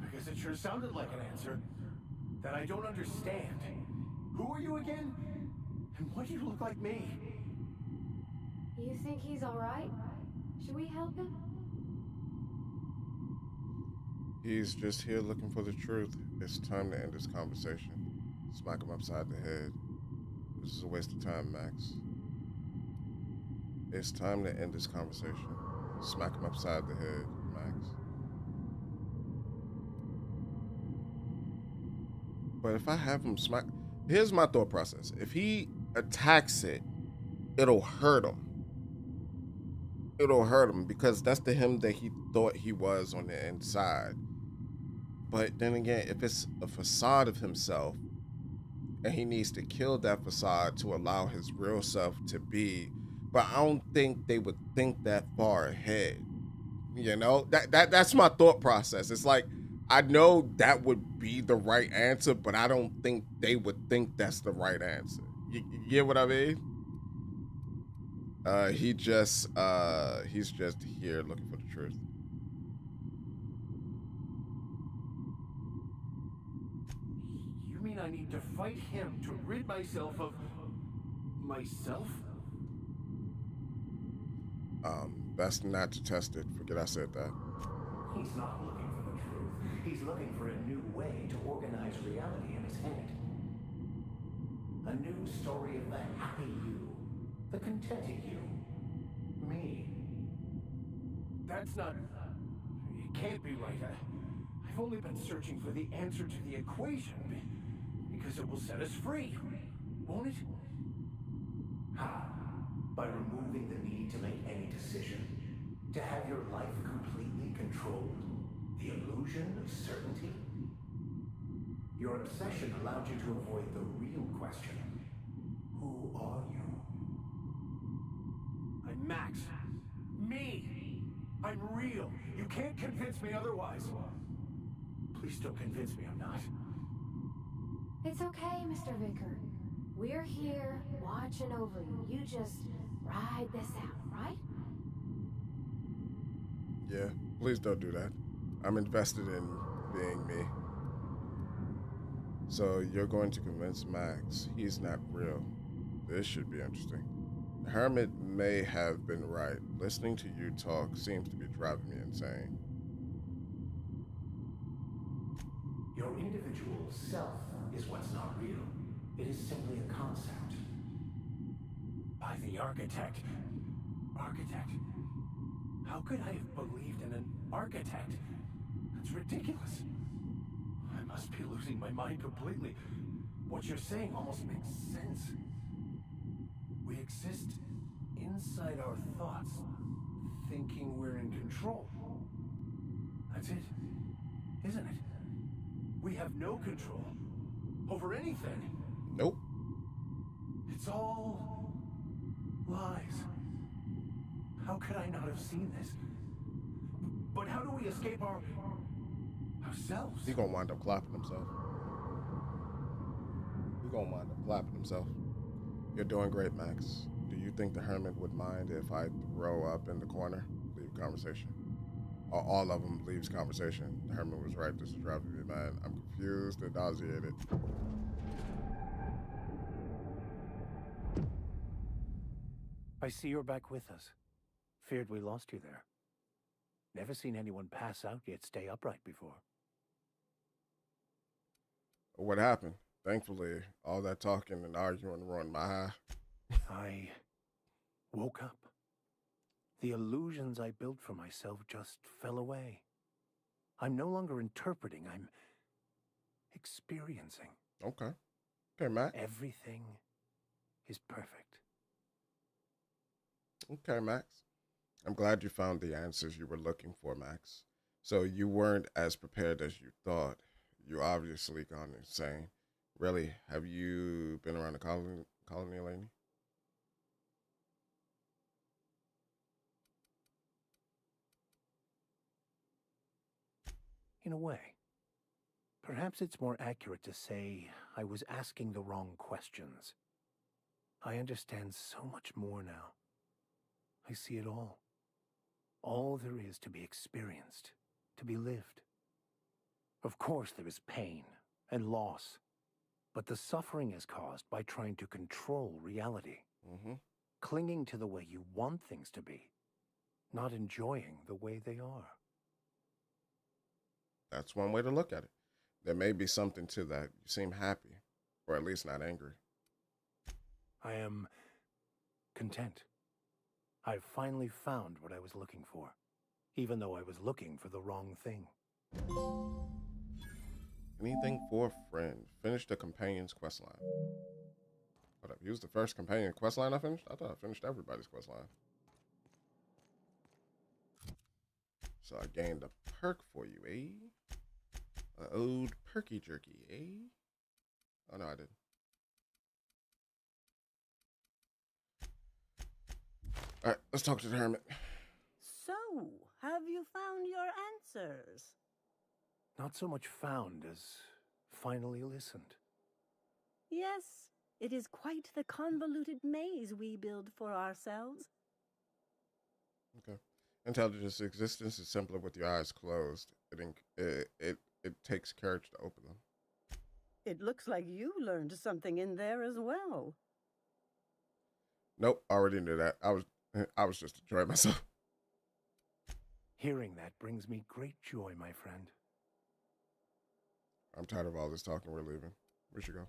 [SPEAKER 10] Because it sure sounded like an answer that I don't understand. Who are you again? And why do you look like me?
[SPEAKER 7] You think he's alright? Should we help him?
[SPEAKER 1] He's just here looking for the truth. It's time to end this conversation. Smack him upside the head. This is a waste of time, Max. It's time to end this conversation. Smack him upside the head, Max. But if I have him smack... Here's my thought process. If he attacks it, it'll hurt him. It'll hurt him because that's the him that he thought he was on the inside. But then again, if it's a facade of himself and he needs to kill that facade to allow his real self to be, but I don't think they would think that far ahead. You know, that's my thought process. It's like, I know that would be the right answer, but I don't think they would think that's the right answer. You get what I mean? He's just here looking for the truth.
[SPEAKER 10] You mean I need to fight him to rid myself of myself?
[SPEAKER 1] Best not to test it. Forget I said that.
[SPEAKER 10] He's not looking for the truth. He's looking for a new way to organize reality in his head. A new story of the happy you, the contented you, me. That's not... It can't be right. I've only been searching for the answer to the equation because it will set us free, won't it? How? By removing the need to make any decision, to have your life completely controlled, the illusion of certainty. Your obsession allowed you to avoid the real question. Who are you? I'm Max. Me! I'm real. You can't convince me otherwise. Please don't convince me I'm not.
[SPEAKER 7] It's okay, Mr. Vicker. We're here, watching over you. You just ride this out, right?
[SPEAKER 1] Yeah, please don't do that. I'm invested in being me. So you're going to convince Max he's not real. This should be interesting. The Hermit may have been right. Listening to you talk seems to be driving me insane.
[SPEAKER 10] Your individual self is what's not real. It is simply a concept. By the architect. Architect? How could I have believed in an architect? That's ridiculous. I must be losing my mind completely. What you're saying almost makes sense. We exist inside our thoughts, thinking we're in control. That's it, isn't it? We have no control over anything.
[SPEAKER 1] Nope.
[SPEAKER 10] It's all lies. How could I not have seen this? But how do we escape ourselves?
[SPEAKER 1] He gonna wind up clapping himself. He gonna wind up clapping himself. You're doing great, Max. Do you think the hermit would mind if I throw up in the corner? Leave conversation. Or all of them leaves conversation. The hermit was right. This is driving me mad. I'm confused and nauseated.
[SPEAKER 10] I see you're back with us. Feared we lost you there. Never seen anyone pass out yet stay upright before.
[SPEAKER 1] What happened? Thankfully, all that talking and arguing ruined my high.
[SPEAKER 10] I woke up. The illusions I built for myself just fell away. I'm no longer interpreting, I'm experiencing.
[SPEAKER 1] Okay. Okay, Max.
[SPEAKER 10] Everything is perfect.
[SPEAKER 1] Okay, Max. I'm glad you found the answers you were looking for, Max. So you weren't as prepared as you thought. You obviously gone insane. Really, have you been around the colony lately?
[SPEAKER 10] In a way. Perhaps it's more accurate to say I was asking the wrong questions. I understand so much more now. I see it all. All there is to be experienced, to be lived. Of course there is pain and loss, but the suffering is caused by trying to control reality. Clinging to the way you want things to be, not enjoying the way they are.
[SPEAKER 1] That's one way to look at it. There may be something to that. You seem happy, or at least not angry.
[SPEAKER 10] I am content. I've finally found what I was looking for, even though I was looking for the wrong thing.
[SPEAKER 1] Anything for a friend. Finish the companion's questline. Hold up, he was the first companion questline I finished? I thought I finished everybody's questline. So I gained a perk for you, eh? An old perky jerky, eh? Oh, no, I didn't. All right, let's talk to the hermit.
[SPEAKER 13] So, have you found your answers?
[SPEAKER 10] Not so much found as finally listened.
[SPEAKER 13] Yes, it is quite the convoluted maze we build for ourselves.
[SPEAKER 1] Okay. Intelligence existence is simpler with your eyes closed. It takes courage to open them.
[SPEAKER 13] It looks like you learned something in there as well.
[SPEAKER 1] Nope, I already knew that. I was just enjoying myself.
[SPEAKER 10] Hearing that brings me great joy, my friend.
[SPEAKER 1] I'm tired of all this talking. We're leaving. We should go.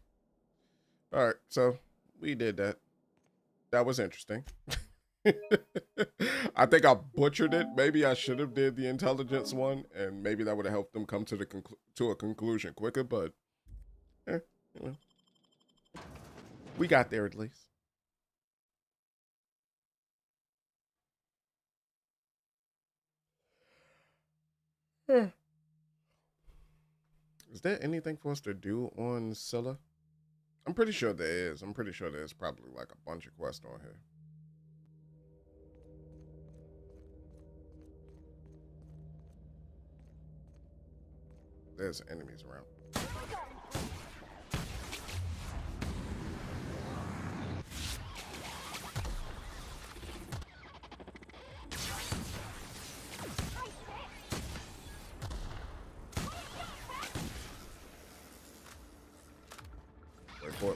[SPEAKER 1] All right, so we did that. That was interesting. I think I butchered it. Maybe I should have did the intelligence one, and maybe that would have helped them come to a conclusion quicker. But you know, we got there at least. Is there anything for us to do on Scylla? I'm pretty sure there is. I'm pretty sure there's probably like a bunch of quests on here. There's enemies around.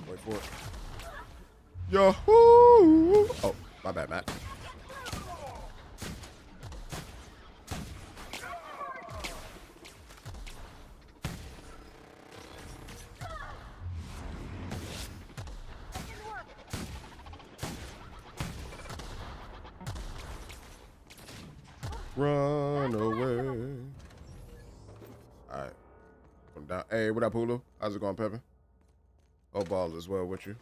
[SPEAKER 1] Wait for it. Yahoo! Oh, my bad, Matt. Run away. All right. I'm down. Hey, what up, Hulu? How's it going, Pepper? Hope all is well with you.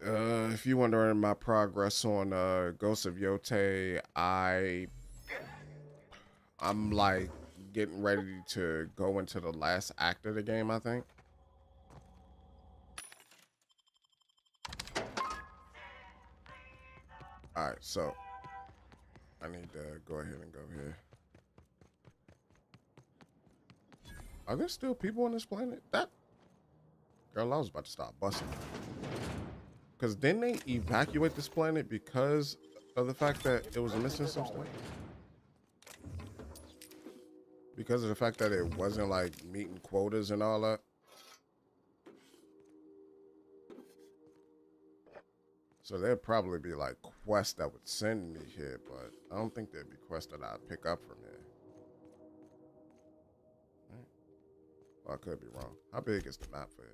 [SPEAKER 1] If you wondering my progress on Ghost of Yote, I'm like getting ready to go into the last act of the game, I think. All right, so I need to go ahead and go here. Are there still people on this planet? That girl, I was about to stop busting. Because didn't they evacuate this planet because of the fact that it was missing some stuff? Because of the fact that it wasn't like meeting quotas and all that. So there'd probably be like quests that would send me here, but I don't think there'd be quests that I'd pick up from here. Right. Well, I could be wrong. How big is the map for you?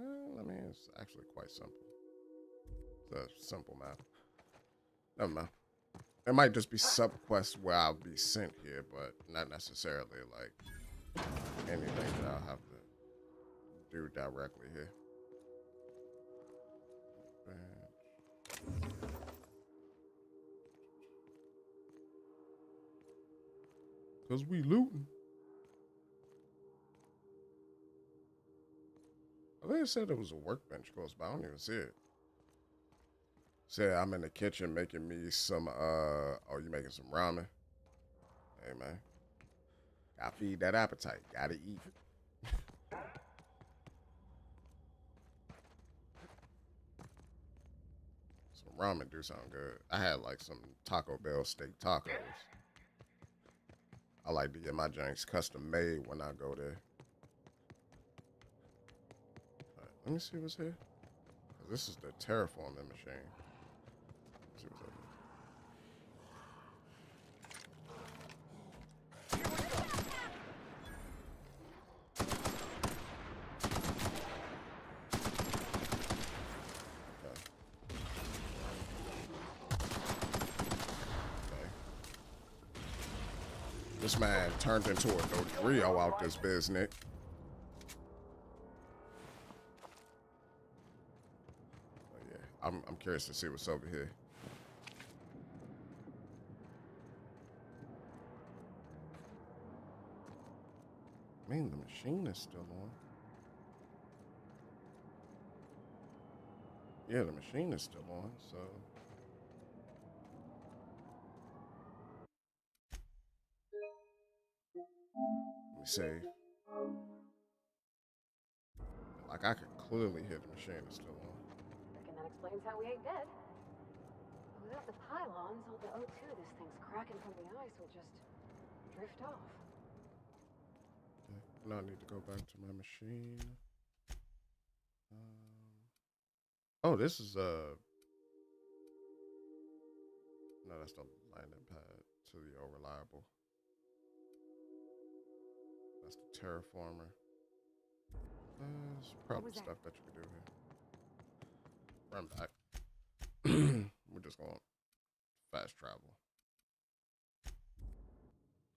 [SPEAKER 1] I mean, it's actually quite simple. It's a simple map. Never mind. There might just be sub-quests where I'll be sent here, but not necessarily like anything that I'll have to do directly here. Because we looting. I think it said it was a workbench close, but I don't even see it. Say I'm in the kitchen making me some oh, you making some ramen? Hey man. Gotta feed that appetite. Gotta eat. Some ramen do sound good. I had like some Taco Bell steak tacos. I like to get my drinks custom made when I go there. All right, let me see what's here. This is the terraforming machine. Let's see what's up. This man turned into a Dodrio out this business. Oh, yeah, I'm curious to see what's over here. I mean, the machine is still on. Yeah, the machine is still on, so. Let me save. Like, I could clearly hear the machine is still on.
[SPEAKER 7] Reckon that explains how we ain't dead. But without the pylons, all the O2 this thing's cracking from the ice will just drift off.
[SPEAKER 1] Okay. Now I need to go back to my machine. Oh, this is no, that's the landing pad to the reliable. That's the terraformer. There's probably stuff that you could do here. Run back. We're just going fast travel.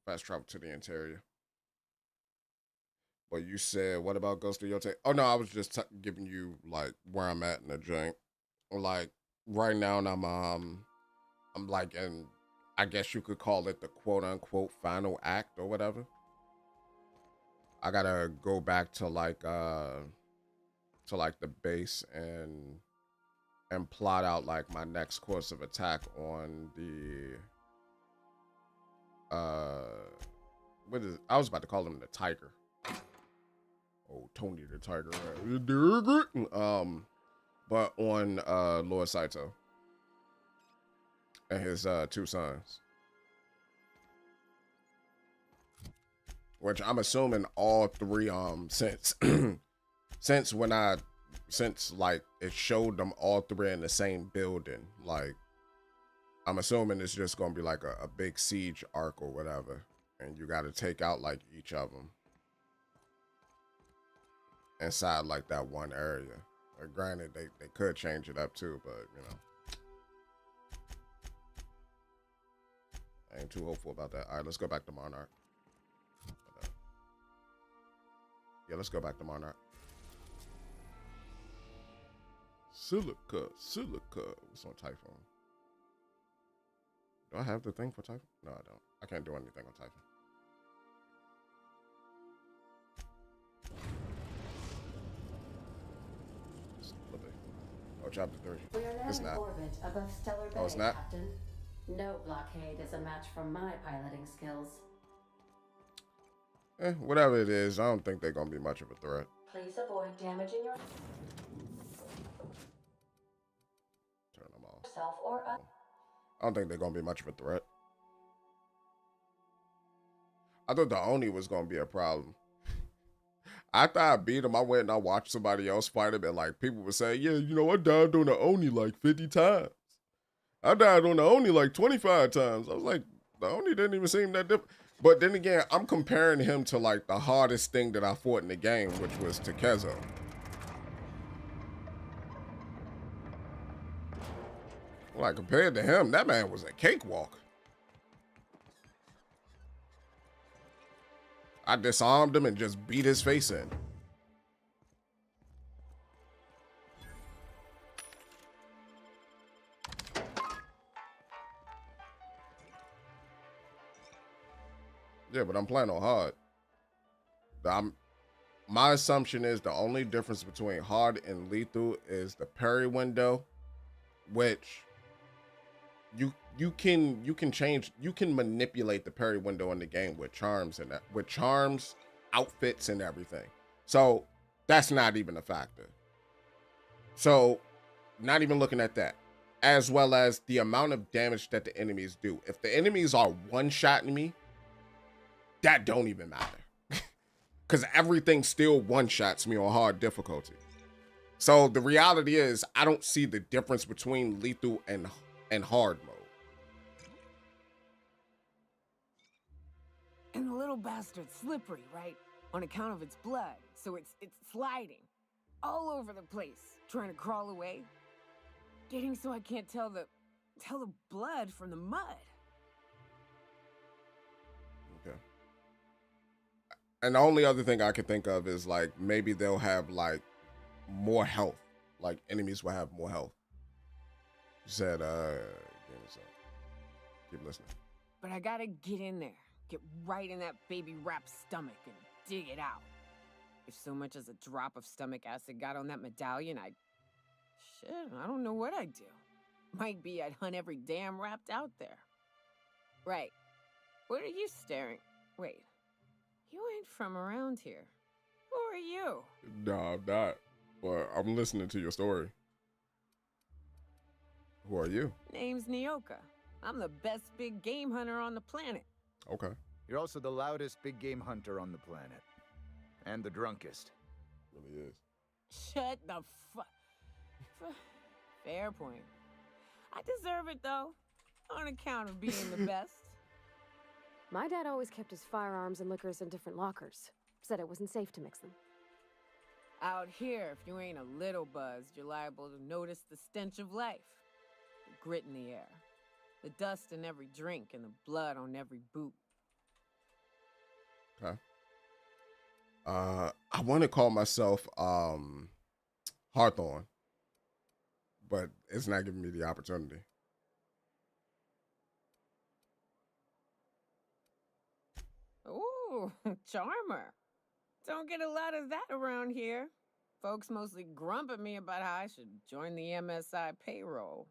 [SPEAKER 1] Fast travel to the interior. But you said, what about Ghost of Yote? Oh no, I was just giving you like where I'm at in the joint. Like right now, I'm like in, I guess you could call it the quote unquote final act or whatever. I gotta go back to like the base and plot out like my next course of attack on the what is it? I was about to call him the Tiger. Oh, Tony the Tiger. But on Lord Saito and his two sons. Which I'm assuming all three since like it showed them all three in the same building, like I'm assuming it's just gonna be like a big siege arc or whatever, and you got to take out like each of them. inside like that one area. Granted, they could change it up too, but you know, I ain't too hopeful about that. All right, let's go back to Monarch. Yeah, let's go back to Monarch. Silica. What's on Typhon? Do I have the thing for Typhon? No, I don't. I can't do anything on Typhon. Oh, chapter 3.
[SPEAKER 3] We are now
[SPEAKER 1] It's
[SPEAKER 3] in
[SPEAKER 1] not.
[SPEAKER 3] orbit above Stellar Bay,
[SPEAKER 1] Oh, it's not?
[SPEAKER 3] Captain. No blockade is a match for my piloting skills.
[SPEAKER 1] Whatever it is, I don't think they're gonna be much of a threat.
[SPEAKER 3] Please avoid damaging
[SPEAKER 1] Turn them off.
[SPEAKER 3] yourself or others.
[SPEAKER 1] I don't think they're gonna be much of a threat. I thought the Oni was gonna be a problem. After I beat him, I went and I watched somebody else fight him, and like people were saying, yeah, you know, I died on the Oni like 50 times. I died on the Oni like 25 times. I was like, the Oni didn't even seem that different. But then again, I'm comparing him to like the hardest thing that I fought in the game, which was Takezo. Like compared to him, that man was a cakewalk. I disarmed him and just beat his face in. Yeah, but I'm playing on hard. My assumption is the only difference between hard and lethal is the parry window, which you can change, you can manipulate the parry window in the game with charms and that, with charms, outfits and everything. So that's not even a factor. So not even looking at that, as well as the amount of damage that the enemies do. If the enemies are one-shotting me, that don't even matter. Because everything still one-shots me on hard difficulty. So the reality is, I don't see the difference between lethal and hard mode.
[SPEAKER 6] And the little bastard's slippery, right? On account of its blood, so it's sliding all over the place, trying to crawl away. Getting so I can't tell the blood from the mud.
[SPEAKER 1] Okay. And the only other thing I can think of is like maybe they'll have like more health. Like enemies will have more health. You said, keep listening.
[SPEAKER 6] But I gotta get in there, get right in that baby rap's stomach and dig it out. If so much as a drop of stomach acid got on that medallion, I don't know what I'd do. Might be I'd hunt every damn rapt out there. Right. What are you staring? Wait. You ain't from around here. Who are you?
[SPEAKER 1] No, I'm not. But I'm listening to your story. Who are you?
[SPEAKER 6] Name's Nyoka. I'm the best big game hunter on the planet.
[SPEAKER 1] Okay.
[SPEAKER 14] You're also the loudest big game hunter on the planet. And the drunkest.
[SPEAKER 1] Really is.
[SPEAKER 6] Shut the fuck. Fair point. I deserve it, though. On account of being the best.
[SPEAKER 7] My dad always kept his firearms and liquors in different lockers. Said it wasn't safe to mix them.
[SPEAKER 6] Out here, if you ain't a little buzzed, you're liable to notice the stench of life. The grit in the air. The dust in every drink and the blood on every boot.
[SPEAKER 1] Okay. I want to call myself Hawthorne, but it's not giving me the opportunity.
[SPEAKER 6] Ooh, charmer. Don't get a lot of that around here. Folks mostly grump at me about how I should join the MSI payroll.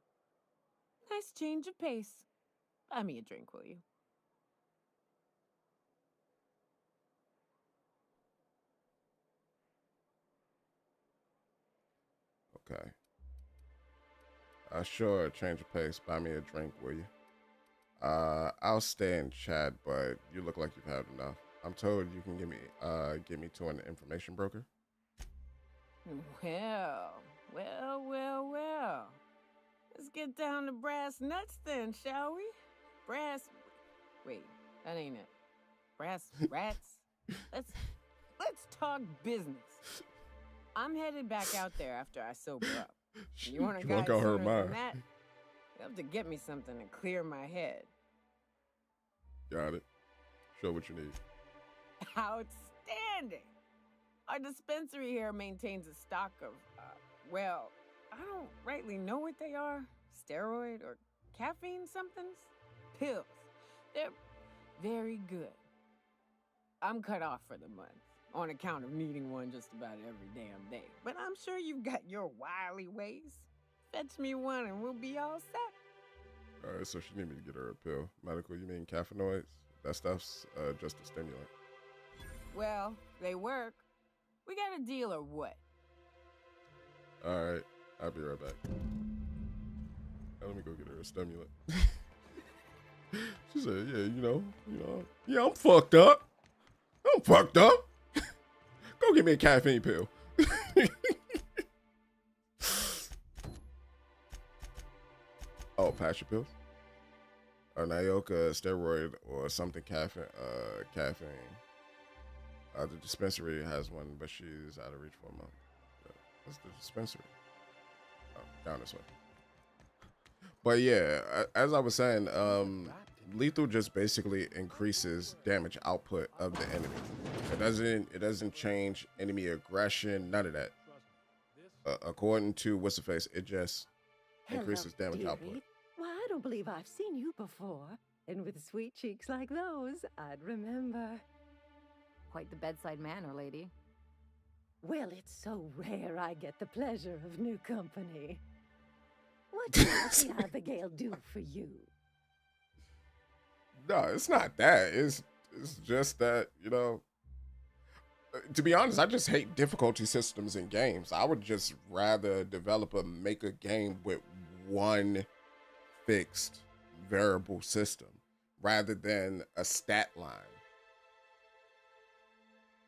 [SPEAKER 6] Nice change of pace. Buy me a drink, will you?
[SPEAKER 1] Okay. Sure, change of pace. Buy me a drink, will you? I'll stay in chat, but you look like you've had enough. I'm told you can get me to an information broker.
[SPEAKER 6] Well. Let's get down to brass nuts then, shall we? Wait, that ain't it. Brass rats? Let's talk business. I'm headed back out there after I sober up. You want a
[SPEAKER 1] Drunk
[SPEAKER 6] guy
[SPEAKER 1] on her
[SPEAKER 6] sooner
[SPEAKER 1] mind.
[SPEAKER 6] than that? You have to get me something to clear my head.
[SPEAKER 1] Got it. Show what you need.
[SPEAKER 6] Outstanding! Our dispensary here maintains a stock of, well, I don't rightly know what they are. Steroid or caffeine somethings? Pills. They're very good. I'm cut off for the month on account of needing one just about every damn day. But I'm sure you've got your wily ways. Fetch me one and we'll be all set.
[SPEAKER 1] All right, so she need me to get her a pill. Medical, you mean caffeinoids? That stuff's just a stimulant.
[SPEAKER 6] Well, they work. We got a deal or what?
[SPEAKER 1] All right, I'll be right back. Now, let me go get her a stimulant. She said, yeah, I'm fucked up. I'm fucked up. Go get me a caffeine pill. Oh, passion pills? Or Nioka, steroid, or something caffeine. The dispensary has one, but she's out of reach for a month. That's the dispensary. Oh, down this way. But yeah, as I was saying, lethal just basically increases damage output of the enemy. It doesn't change enemy aggression, none of that. According to what's the face, it just increases damage output.
[SPEAKER 17] Why, I don't believe I've seen you before. And with sweet cheeks like those, I'd remember.
[SPEAKER 11] Quite the bedside manner, lady.
[SPEAKER 17] Well, it's so rare I get the pleasure of new company. What does the Abigail do for you?
[SPEAKER 1] No, it's not that. It's just that, to be honest, I just hate difficulty systems in games. I would just rather developer make a game with one fixed variable system rather than a stat line.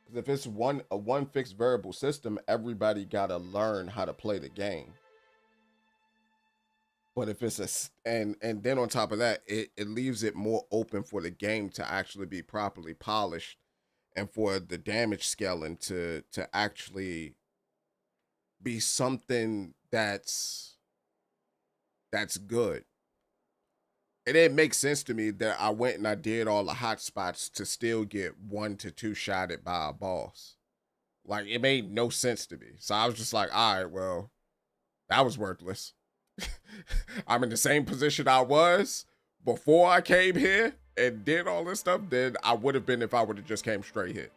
[SPEAKER 1] Because if it's a one fixed variable system, everybody gotta learn how to play the game. But if it's and then on top of that, it leaves it more open for the game to actually be properly polished and for the damage scaling to actually be something that's good. It didn't make sense to me that I went and I did all the hot spots to still get 1 to 2 shotted by a boss. Like, it made no sense to me. So I was just like, all right, well, that was worthless. I'm in the same position I was before I came here and did all this stuff than I would have been if I would have just came straight here.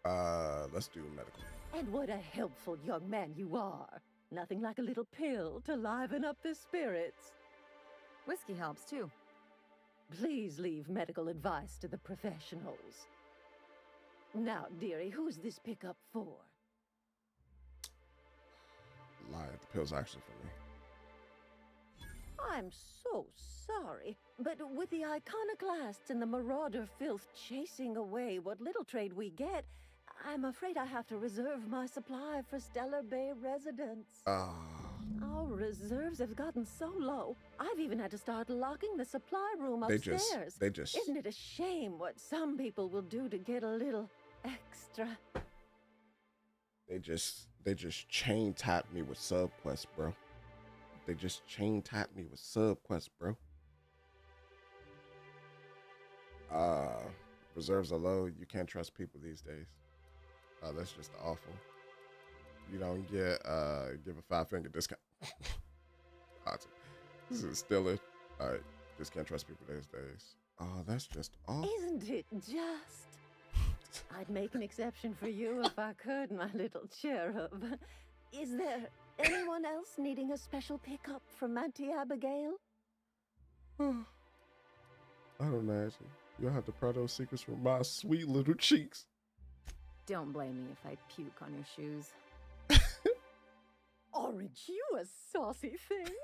[SPEAKER 1] Let's do medical.
[SPEAKER 17] And what a helpful young man you are. Nothing like a little pill to liven up the spirits.
[SPEAKER 11] Whiskey helps, too.
[SPEAKER 17] Please leave medical advice to the professionals. Now, dearie, who's this pickup for?
[SPEAKER 1] Lie, the pill's actually for me.
[SPEAKER 17] I'm so sorry, but with the iconoclasts and the marauder filth chasing away what little trade we get, I'm afraid I have to reserve my supply for Stellar Bay residents. Our reserves have gotten so low, I've even had to start locking the supply room upstairs.
[SPEAKER 1] They just...
[SPEAKER 17] Isn't it a shame what some people will do to get a little extra?
[SPEAKER 1] They just chain tapped me with subquests, bro. They just chain tapped me with subquests, bro. Reserves are low. You can't trust people these days. That's just awful. You don't get give a 5-finger discount. This is still it. All right, just can't trust people these days. Oh, that's just awful.
[SPEAKER 17] Isn't it just? I'd make an exception for you if I could, my little cherub. Is there anyone else needing a special pickup from Auntie Abigail?
[SPEAKER 1] I don't know, Ashley. You'll have to pry those secrets from my sweet little cheeks.
[SPEAKER 11] Don't blame me if I puke on your shoes.
[SPEAKER 17] Aren't you a saucy thing?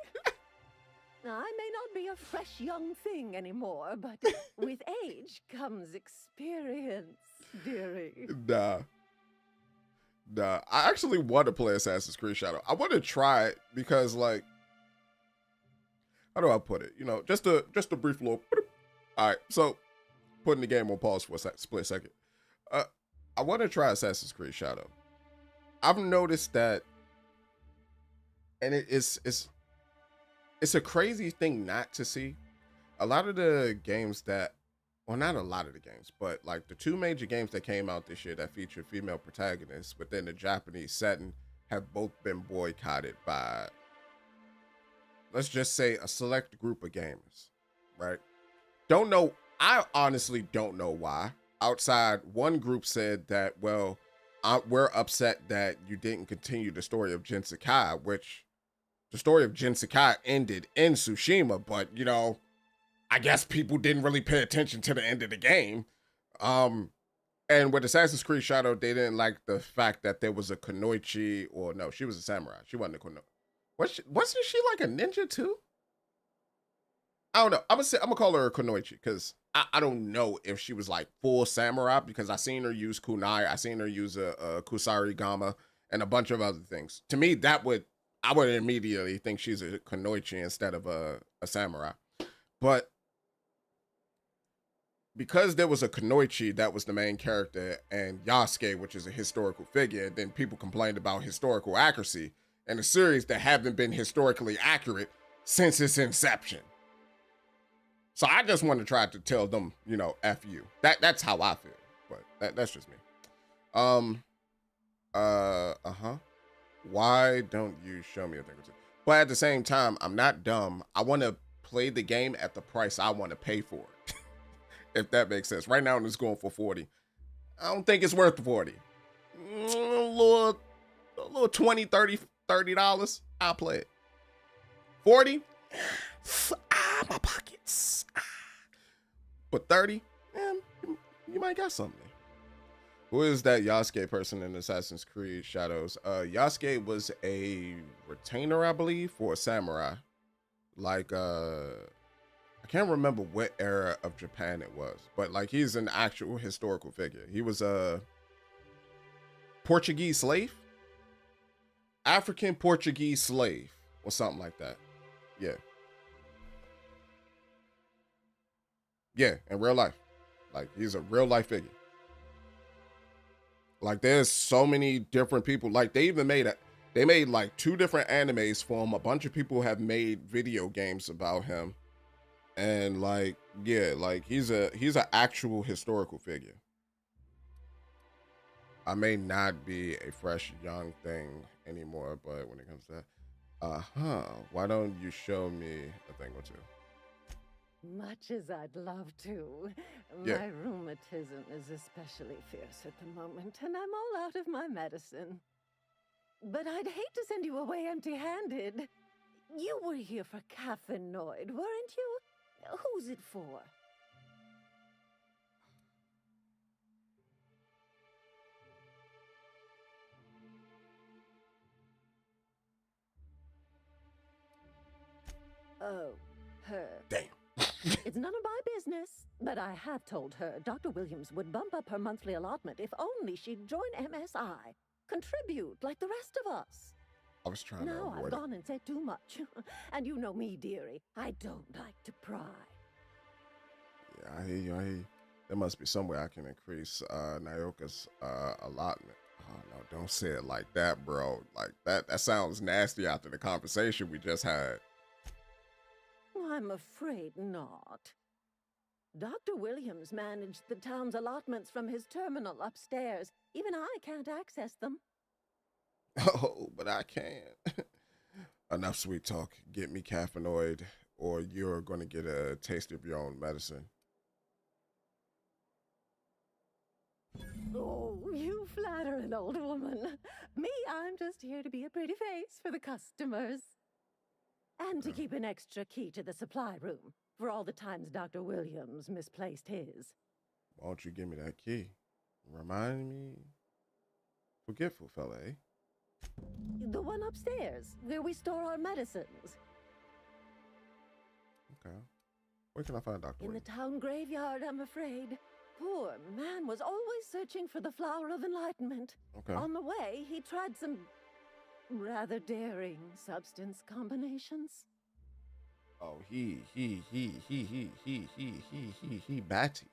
[SPEAKER 17] I may not be a fresh young thing anymore, but with age comes experience, dearie.
[SPEAKER 1] Nah. I actually want to play Assassin's Creed Shadow. I want to try it because, like, how do I put it? Just a brief little. All right, so putting the game on pause for a split second. I want to try Assassin's Creed Shadow. I've noticed that, and it's a crazy thing not to see. A lot of the games that, well, not a lot of the games, but like the two major games that came out this year that featured female protagonists within the Japanese setting have both been boycotted by, let's just say, a select group of gamers, right? Don't know. I honestly don't know why. Outside, one group said that, well, we're upset that you didn't continue the story of Jin Sakai, which the story of Jin Sakai ended in Tsushima, but, you know, I guess people didn't really pay attention to the end of the game. And with Assassin's Creed Shadow, they didn't like the fact that there was a kunoichi, or no, she was a samurai. She wasn't a kunoichi. Wasn't she like a ninja too? I don't know. I'm gonna call her a kunoichi because I don't know if she was like full samurai, because I seen her use kunai, I seen her use a kusari gama and a bunch of other things. To me, I would immediately think she's a kunoichi instead of a samurai. But because there was a kunoichi that was the main character, and Yasuke, which is a historical figure, then people complained about historical accuracy in a series that haven't been historically accurate since its inception. So I just want to try to tell them, you know, F you. That's how I feel, but that's just me. Why don't you show me a thing or two? But at the same time, I'm not dumb. I want to play the game at the price I want to pay for it. If that makes sense. Right now, it's going for 40. I don't think it's worth 40. A little 20, 30 $30. I'll play it. 40? My pockets. But 30? You might got something. Who is that Yasuke person in Assassin's Creed Shadows? Yasuke was a retainer, I believe, for a samurai. Like, I can't remember what era of Japan it was, but like he's an actual historical figure. He was a Portuguese slave? African Portuguese slave or something like that. Yeah. Yeah, in real life. Like he's a real life figure. Like there's so many different people. Like they made like 2 different animes for him. A bunch of people have made video games about him. And like, yeah, like he's an actual historical figure. I may not be a fresh young thing anymore, but when it comes to that, why don't you show me a thing or two?
[SPEAKER 17] Much as I'd love to.
[SPEAKER 1] Yeah.
[SPEAKER 17] My rheumatism is especially fierce at the moment, and I'm all out of my medicine. But I'd hate to send you away empty-handed. You were here for caffeinoid, weren't you? Who's it for? Oh, her.
[SPEAKER 1] Damn.
[SPEAKER 17] It's none of my business, but I have told her Dr. Williams would bump up her monthly allotment if only she'd join MSI. Contribute like the rest of us.
[SPEAKER 1] I was trying to
[SPEAKER 17] Now
[SPEAKER 1] avoid
[SPEAKER 17] I've gone and said too much. And you know me, dearie. I don't like to pry.
[SPEAKER 1] Yeah, I hear you. There must be some way I can increase Nyoka's allotment. Oh no, don't say it like that, bro. Like that sounds nasty after the conversation we just had.
[SPEAKER 17] I'm afraid not. Dr. Williams managed the town's allotments from his terminal upstairs. Even I can't access them.
[SPEAKER 1] Oh, but I can. Enough sweet talk. Get me caffeinoid, or you're going to get a taste of your own medicine.
[SPEAKER 17] Oh, you flatter an old woman. Me, I'm just here to be a pretty face for the customers. And to keep an extra key to the supply room for all the times Dr. Williams misplaced his.
[SPEAKER 1] Why don't you give me that key? Remind me. Forgetful fella, eh?
[SPEAKER 17] The one upstairs, where we store our medicines.
[SPEAKER 1] Okay. Where can I find Dr.
[SPEAKER 17] In the
[SPEAKER 1] Williams?
[SPEAKER 17] town graveyard, I'm afraid. Poor man was always searching for the flower of enlightenment.
[SPEAKER 1] Okay.
[SPEAKER 17] On the way, he tried some rather daring substance combinations.
[SPEAKER 1] Oh, he batty.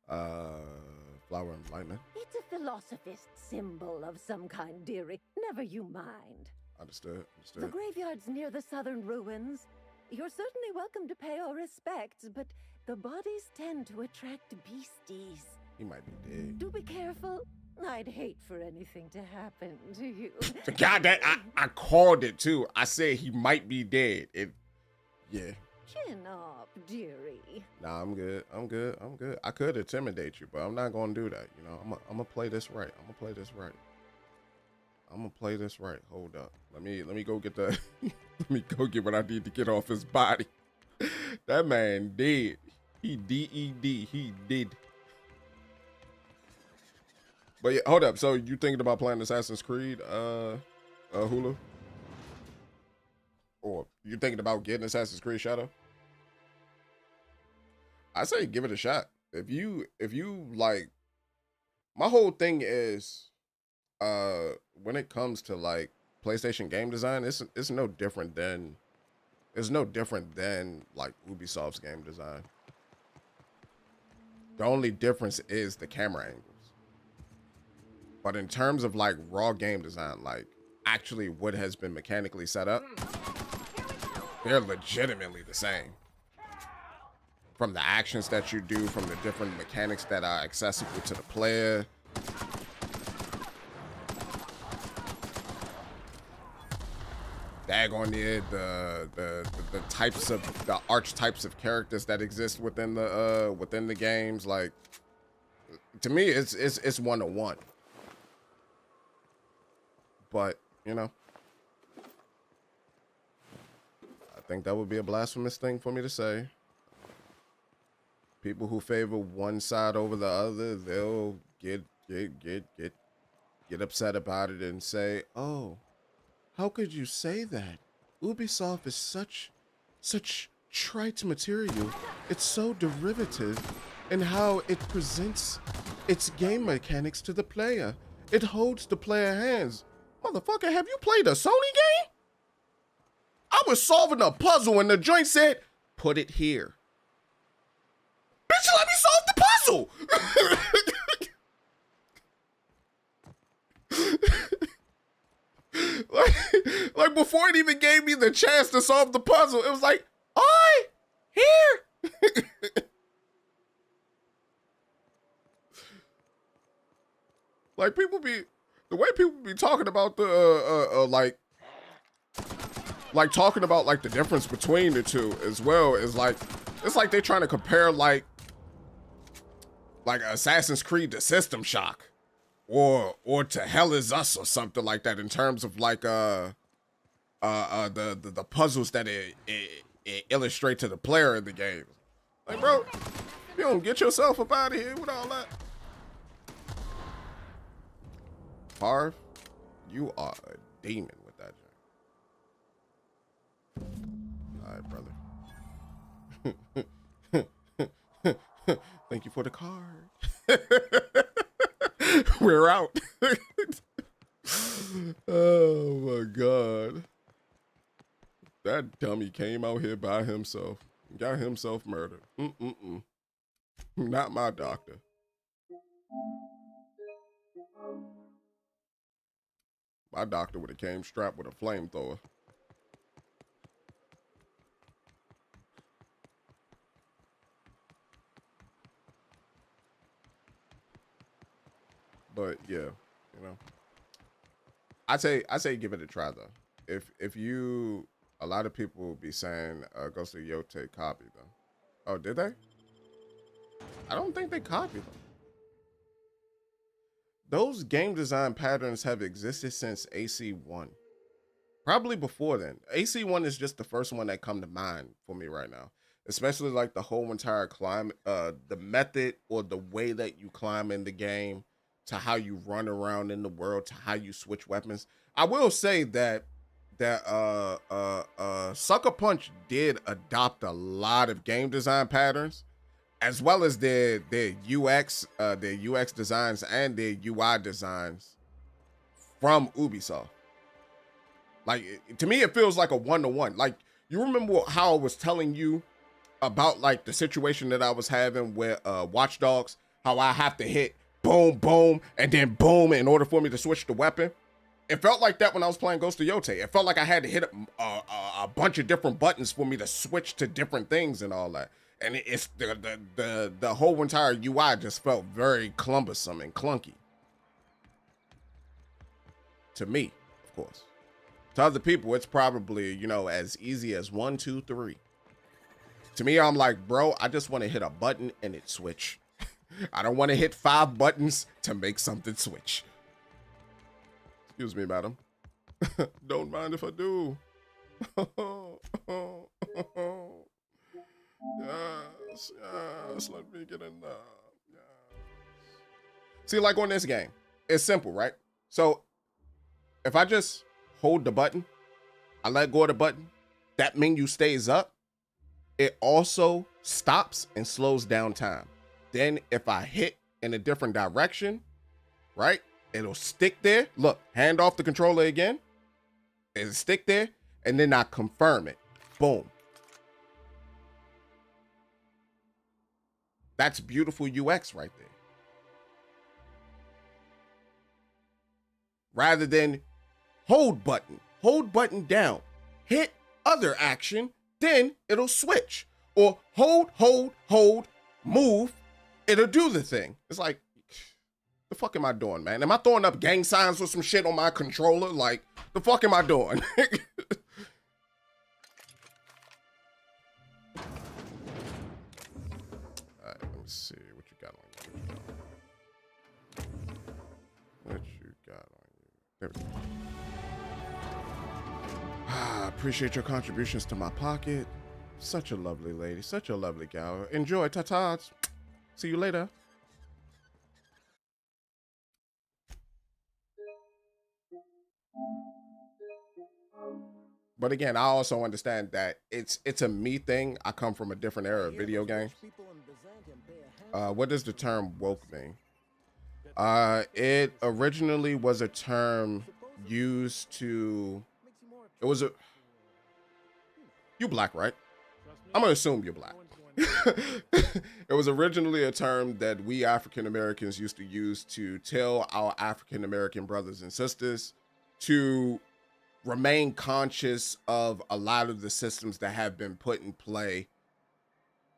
[SPEAKER 1] Flower and lightning.
[SPEAKER 17] It's a philosophist symbol of some kind, dearie. Never you mind.
[SPEAKER 1] Understood.
[SPEAKER 17] The graveyard's near the southern ruins. You're certainly welcome to pay our respects, but the bodies tend to attract beasties.
[SPEAKER 1] He might be dead.
[SPEAKER 17] Do be careful. I'd hate for anything to happen to you.
[SPEAKER 1] God, that I called it too. I said he might be dead. Yeah.
[SPEAKER 17] Chin up, dearie.
[SPEAKER 1] Nah, I'm good. I could intimidate you, but I'm not gonna do that. You know, I'm gonna play this right. Hold up. Let me go get the let me go get what I need to get off his body. That man dead. He dead. He did. But yeah, hold up. So you thinking about playing Assassin's Creed, Hulu? Or you thinking about getting Assassin's Creed Shadow? I say give it a shot. If you like, my whole thing is, when it comes to like PlayStation game design, it's no different than like Ubisoft's game design. The only difference is the camera angles. But in terms of like raw game design, like actually what has been mechanically set up, they're legitimately the same. From the actions that you do, from the different mechanics that are accessible to the player. Daggone it, the types of the archetypes of characters that exist within the games, like to me it's one-to-one. But, you know, I think that would be a blasphemous thing for me to say. People who favor one side over the other, they'll get upset about it and say, "Oh, how could you say that? Ubisoft is such trite material. It's so derivative in how it presents its game mechanics to the player. It holds the player hands." Motherfucker, have you played a Sony game? I was solving a puzzle and the joint said, "Put it here." Bitch, let me solve the puzzle. like before it even gave me the chance to solve the puzzle, it was like, "I here." Like the way people be talking about the like talking about like the difference between the two as well is like, it's like they're trying to compare like Assassin's Creed to System Shock or to Hell Is Us or something like that in terms of like the puzzles that it illustrate to the player in the game. Like, bro, you don't get yourself up out of here with all that. Harv, you are a demon with that joint. All right, brother. Thank you for the card. We're out. Oh my God. That dummy came out here by himself. Got himself murdered. Not my doctor. My doctor would have came strapped with a flamethrower. But yeah, you know, I say give it a try though. If you, a lot of people will be saying Ghost of Yote copied them. Oh, did they? I don't think they copied them. Those game design patterns have existed since AC1. Probably before then. AC1 is just the first one that come to mind for me right now. Especially like the whole entire climb, the method or the way that you climb in the game, to how you run around in the world, to how you switch weapons. I will say that Sucker Punch did adopt a lot of game design patterns, as well as their UX designs and their UI designs from Ubisoft. Like, to me, it feels like a one-to-one. Like, you remember how I was telling you about like the situation that I was having with Watch Dogs, how I have to hit boom, boom, and then boom in order for me to switch the weapon. It felt like that when I was playing Ghost of Yotei. It felt like I had to hit a bunch of different buttons for me to switch to different things and all that. And it's the whole entire UI just felt very cumbersome and clunky. To me, of course. To other people, it's probably, you know, as easy as 1, 2, 3. To me, I'm like, bro, I just want to hit a button and it switch. I don't want to hit 5 buttons to make something switch. Excuse me, madam. Don't mind if I do. Yes, yes, let me get in there. Yes. See, like on this game, it's simple, right? So if I just hold the button, I let go of the button, that menu stays up. It also stops and slows down time. Then if I hit in a different direction, right, it'll stick there. Look, hand off the controller again. It'll stick there, and then I confirm it. Boom. That's beautiful UX right there. Rather than hold button down, hit other action, then it'll switch. Or hold, move, it'll do the thing. It's like, the fuck am I doing, man? Am I throwing up gang signs or some shit on my controller? Like, the fuck am I doing? Alright, let me see what you got on you. What you got on you? There we go. Appreciate your contributions to my pocket. Such a lovely lady, such a lovely gal. Enjoy, ta-tas. See you later. But again, I also understand that it's a me thing. I come from a different era of video games. What does the term woke mean? It originally was a term used to, you black, right? I'm gonna assume you're black. It was originally a term that we African Americans used to use to tell our African American brothers and sisters to remain conscious of a lot of the systems that have been put in play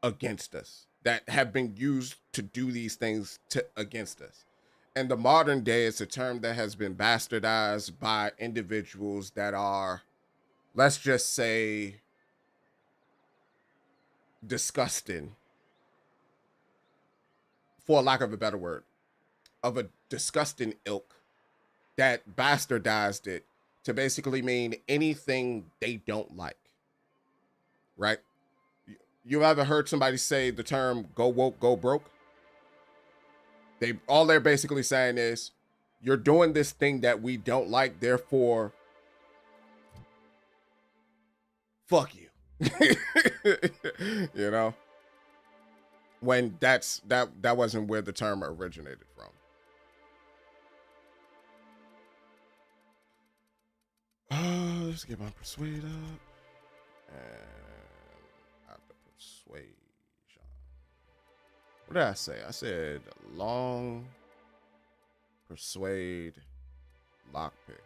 [SPEAKER 1] against us, that have been used to do these things against us. In the modern day, it's a term that has been bastardized by individuals that are, let's just say, disgusting, for lack of a better word, of a disgusting ilk that bastardized it to basically mean anything they don't like, right? You ever heard somebody say the term go woke, go broke? All they're basically saying is, you're doing this thing that we don't like, therefore, fuck you. You know? When that wasn't where the term originated from. Let's get my persuade up. And after persuasion. What did I say? I said long, persuade, lockpick.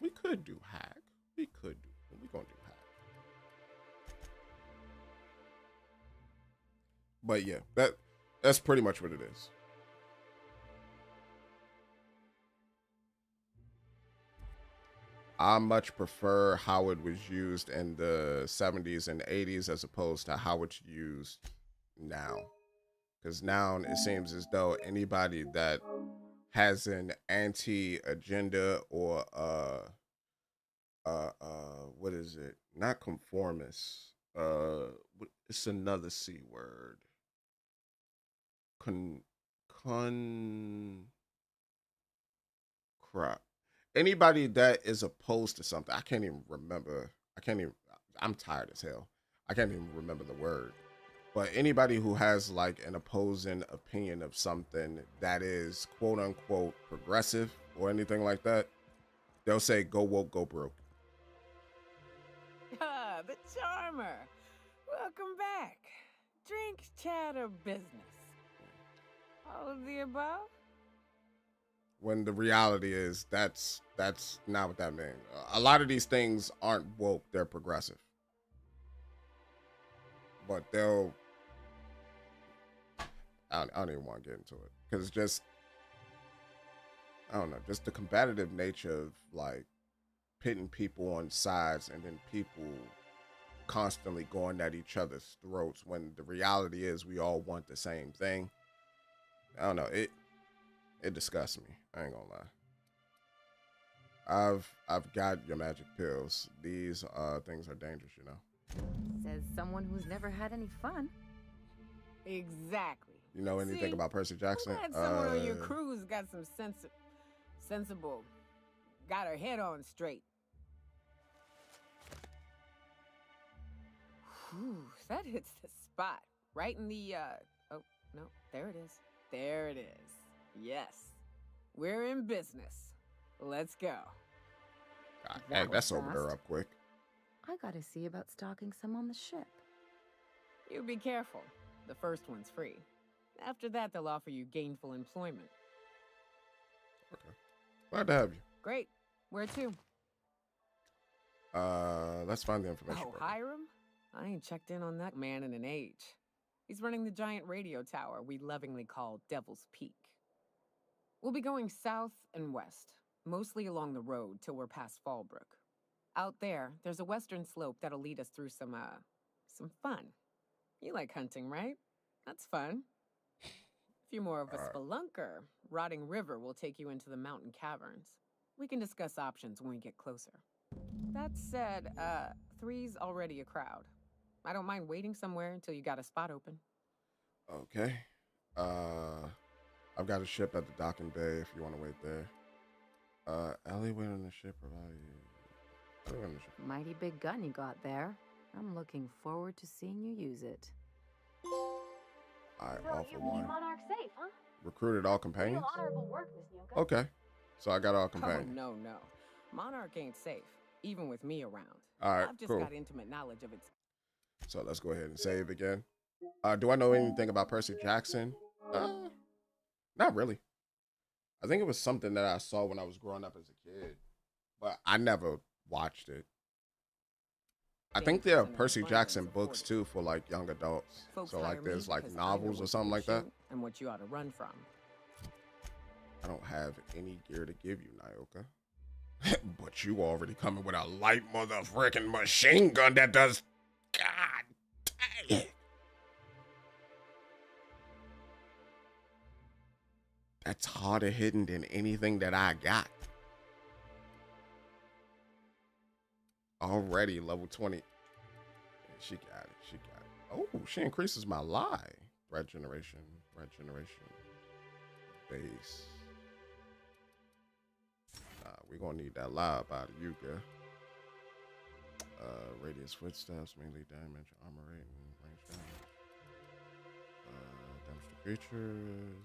[SPEAKER 1] We could do hack. We're gonna do hack. But yeah, that's pretty much what it is. I much prefer how it was used in the 70s and 80s as opposed to how it's used now. Because now it seems as though anybody that has an anti-agenda or what is it? Not conformist. It's another C word. Crap. Anybody that is opposed to something, I can't even remember. I'm tired as hell. I can't even remember the word. But anybody who has like an opposing opinion of something that is quote unquote progressive or anything like that, they'll say go woke, go broke.
[SPEAKER 6] Ah, the charmer. Welcome back. Drink, chat, or business? All of the above?
[SPEAKER 1] When the reality is that's not what that means. A lot of these things aren't woke, they're progressive. But they'll I don't even want to get into it because it's just I don't know, just the competitive nature of like pitting people on sides and then people constantly going at each other's throats when the reality is we all want the same thing. I don't know, it disgusts me. I ain't gonna lie. I've got your magic pills. These things are dangerous, you know.
[SPEAKER 11] Says someone who's never had any fun.
[SPEAKER 6] Exactly.
[SPEAKER 1] You know anything about Percy Jackson?
[SPEAKER 6] Glad someone on your crew's got some sensible, got her head on straight. Whew, that hits the spot. Right in the, oh, no, there it is. There it is. Yes. We're in business. Let's go.
[SPEAKER 1] Hey, that's over there up quick.
[SPEAKER 11] I gotta see about stocking some on the ship.
[SPEAKER 6] You be careful. The first one's free. After that, they'll offer you gainful employment.
[SPEAKER 1] Okay. Glad to have you.
[SPEAKER 6] Great. Where to?
[SPEAKER 1] Let's find the information.
[SPEAKER 6] Oh, Hiram? I ain't checked in on that man in an age. He's running the giant radio tower we lovingly call Devil's Peak. We'll be going south and west, mostly along the road till we're past Fallbrook. Out there's a western slope that'll lead us through some fun. You like hunting, right? That's fun. If you're more of a spelunker, Rotting River will take you into the mountain caverns. We can discuss options when we get closer. That said, 3's already a crowd. I don't mind waiting somewhere until you got a spot open.
[SPEAKER 1] Okay. I've got a ship at the docking bay if you want to wait there. Alleyway on the ship provided.
[SPEAKER 11] Mighty big gun you got there. I'm looking forward to seeing you use it.
[SPEAKER 1] Alright,
[SPEAKER 7] So
[SPEAKER 1] all for
[SPEAKER 7] you
[SPEAKER 1] one.
[SPEAKER 7] keep Monarch safe, huh?
[SPEAKER 1] Recruited all companions?
[SPEAKER 7] Real honorable work, Miss Nyoka.
[SPEAKER 1] Okay. So I got all companions.
[SPEAKER 6] Oh, no. Monarch ain't safe, even with me around.
[SPEAKER 1] Alright,
[SPEAKER 6] I've just
[SPEAKER 1] cool.
[SPEAKER 6] got intimate knowledge of its...
[SPEAKER 1] So let's go ahead and save again. Do I know anything about Percy Jackson? Not really. I think it was something that I saw when I was growing up as a kid, but I never watched it. I think there are Percy Jackson books too for like young adults.
[SPEAKER 6] Folks
[SPEAKER 1] So like
[SPEAKER 6] hire
[SPEAKER 1] there's
[SPEAKER 6] me
[SPEAKER 1] like
[SPEAKER 6] because I know
[SPEAKER 1] novels
[SPEAKER 6] what
[SPEAKER 1] or something
[SPEAKER 6] you
[SPEAKER 1] like that.
[SPEAKER 6] shoot and what you ought to run from.
[SPEAKER 1] I don't have any gear to give you, Nyoka. But you already coming with a light motherfucking machine gun that does... God dang it. That's harder hitting than anything that I got. Already level 20. Yeah, she got it. She got it. Oh, she increases my lie. Threat generation. Base. We're gonna need that lie out of you, girl. Radius footsteps, melee damage, armor rating, range damage. Damage to creatures.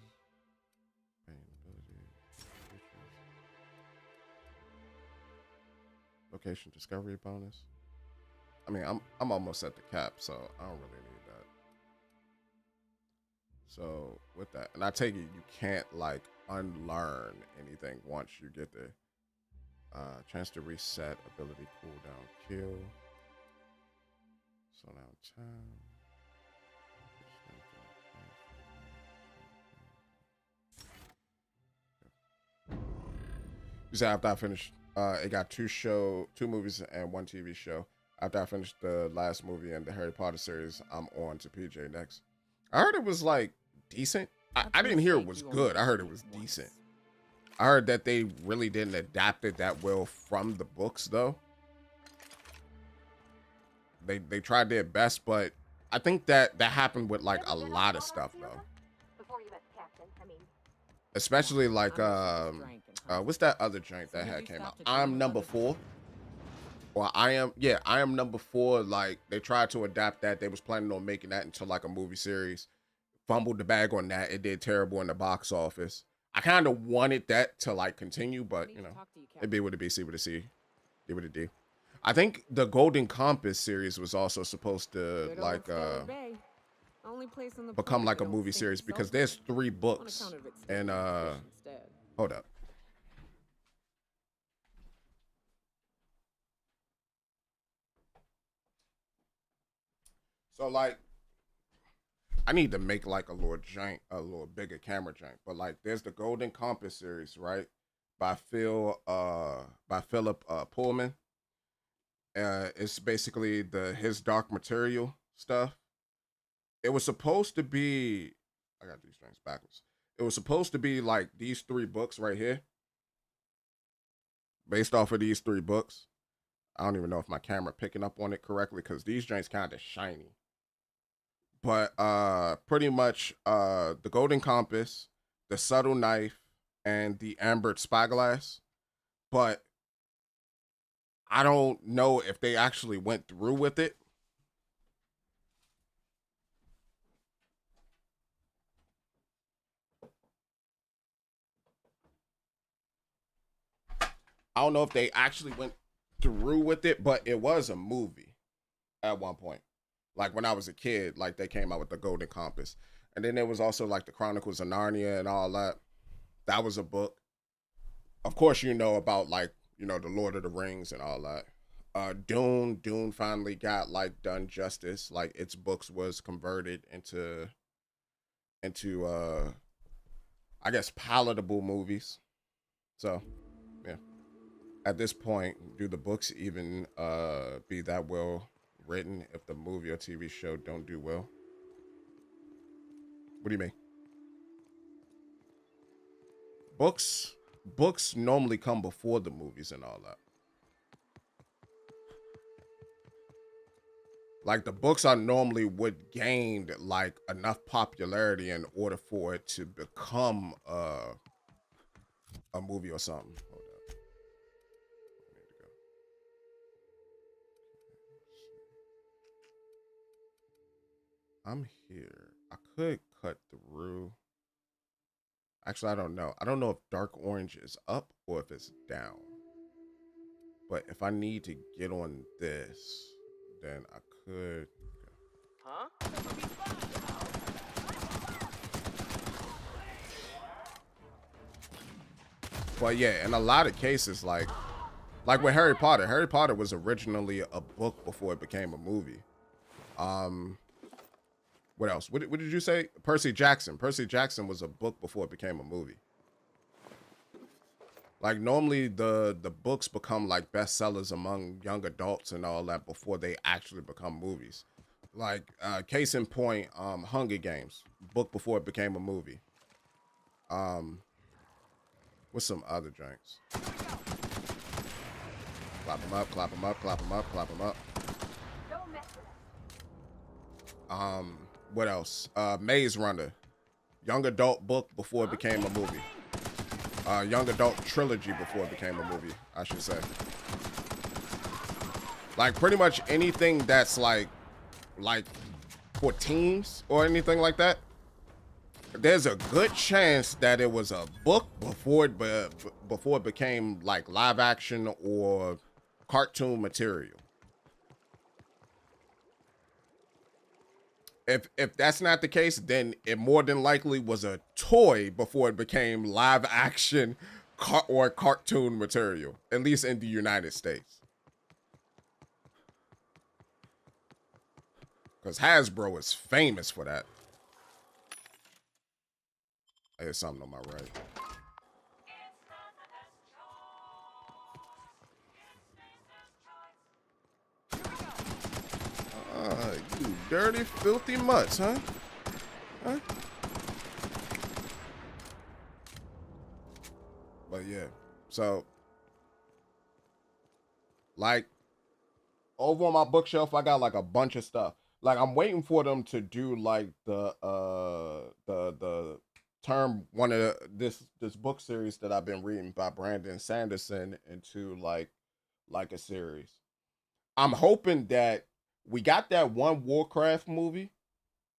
[SPEAKER 1] Pain ability. Creatures. Location discovery bonus. I mean, I'm almost at the cap, so I don't really need that. So with that, and I take it you can't like unlearn anything once you get there. Chance to reset, ability cooldown, kill. So now time. You said after I finished, it got two movies and one TV show. After I finished the last movie in the Harry Potter series, I'm on to PJ next. I heard it was like decent. I didn't hear it was good. I heard it was decent. I heard that they really didn't adapt it that well from the books though. They tried their best, but I think that happened with like a lot of stuff though.
[SPEAKER 7] Before you met the captain, I mean.
[SPEAKER 1] Especially like what's that other joint that had came out? I'm number 4. Or I am number 4. Like they tried to adapt that. They was planning on making that into like a movie series. Fumbled the bag on that. It did terrible in the box office. I kind of wanted that to like continue, but you know, it'd be what it be, see what it see, do what it do. I think the Golden Compass series was also supposed to like
[SPEAKER 6] only place on the
[SPEAKER 1] become
[SPEAKER 6] planet
[SPEAKER 1] like
[SPEAKER 6] we
[SPEAKER 1] a
[SPEAKER 6] don't
[SPEAKER 1] movie
[SPEAKER 6] think
[SPEAKER 1] series
[SPEAKER 6] is
[SPEAKER 1] because
[SPEAKER 6] celebrated.
[SPEAKER 1] there's 3
[SPEAKER 6] On
[SPEAKER 1] books
[SPEAKER 6] account of its
[SPEAKER 1] and
[SPEAKER 6] fish instead.
[SPEAKER 1] hold up. So like I need to make like a little bigger camera jank. But like there's the Golden Compass series, right? By Philip Pullman. It's basically his Dark Material stuff. It was supposed to be I got these things backwards. It was supposed to be like these 3 books right here. Based off of these 3 books. I don't even know if my camera picking up on it correctly because these joints kind of shiny. But pretty much the Golden Compass, the Subtle Knife, and the Ambered Spyglass. But I don't know if they actually went through with it. I don't know if they actually went through with it, but it was a movie at one point. Like when I was a kid, like they came out with the Golden Compass. And then there was also like the Chronicles of Narnia and all that. That was a book. Of course, you know about like, you know, the Lord of the Rings and all that. Dune finally got like done justice. Like its books was converted into I guess palatable movies. So, yeah. At this point, do the books even be that well written if the movie or TV show don't do well? What do you mean? Books normally come before the movies and all that. Like the books are normally what gained like enough popularity in order for it to become a movie or something. Hold up. I need to go. I'm here. I could cut through. Actually, I don't know. I don't know if dark orange is up or if it's down. But if I need to get on this, then I could.
[SPEAKER 22] Huh?
[SPEAKER 1] But yeah, in a lot of cases, like with Harry Potter was originally a book before it became a movie. What else? What did you say? Percy Jackson. Percy Jackson was a book before it became a movie. Like normally the books become like bestsellers among young adults and all that before they actually become movies. Like case in point, Hunger Games, book before it became a movie. With some other drinks. Clap them up, clap them up, clap them up, clap them up. What else? Maze Runner, young adult book before it became a movie. Young adult trilogy before it became a movie, I should say. Like pretty much anything that's like for teens or anything like that. There's a good chance that it was a book before it became like live action or cartoon material. If that's not the case, then it more than likely was a toy before it became live action or cartoon material, at least in the United States. Because Hasbro is famous for that. There's something on my right. You dirty, filthy mutts, huh? Huh? But yeah, so like over on my bookshelf, I got like a bunch of stuff. Like I'm waiting for them to do like the turn one of this book series that I've been reading by Brandon Sanderson into like a series. I'm hoping that we got that one Warcraft movie.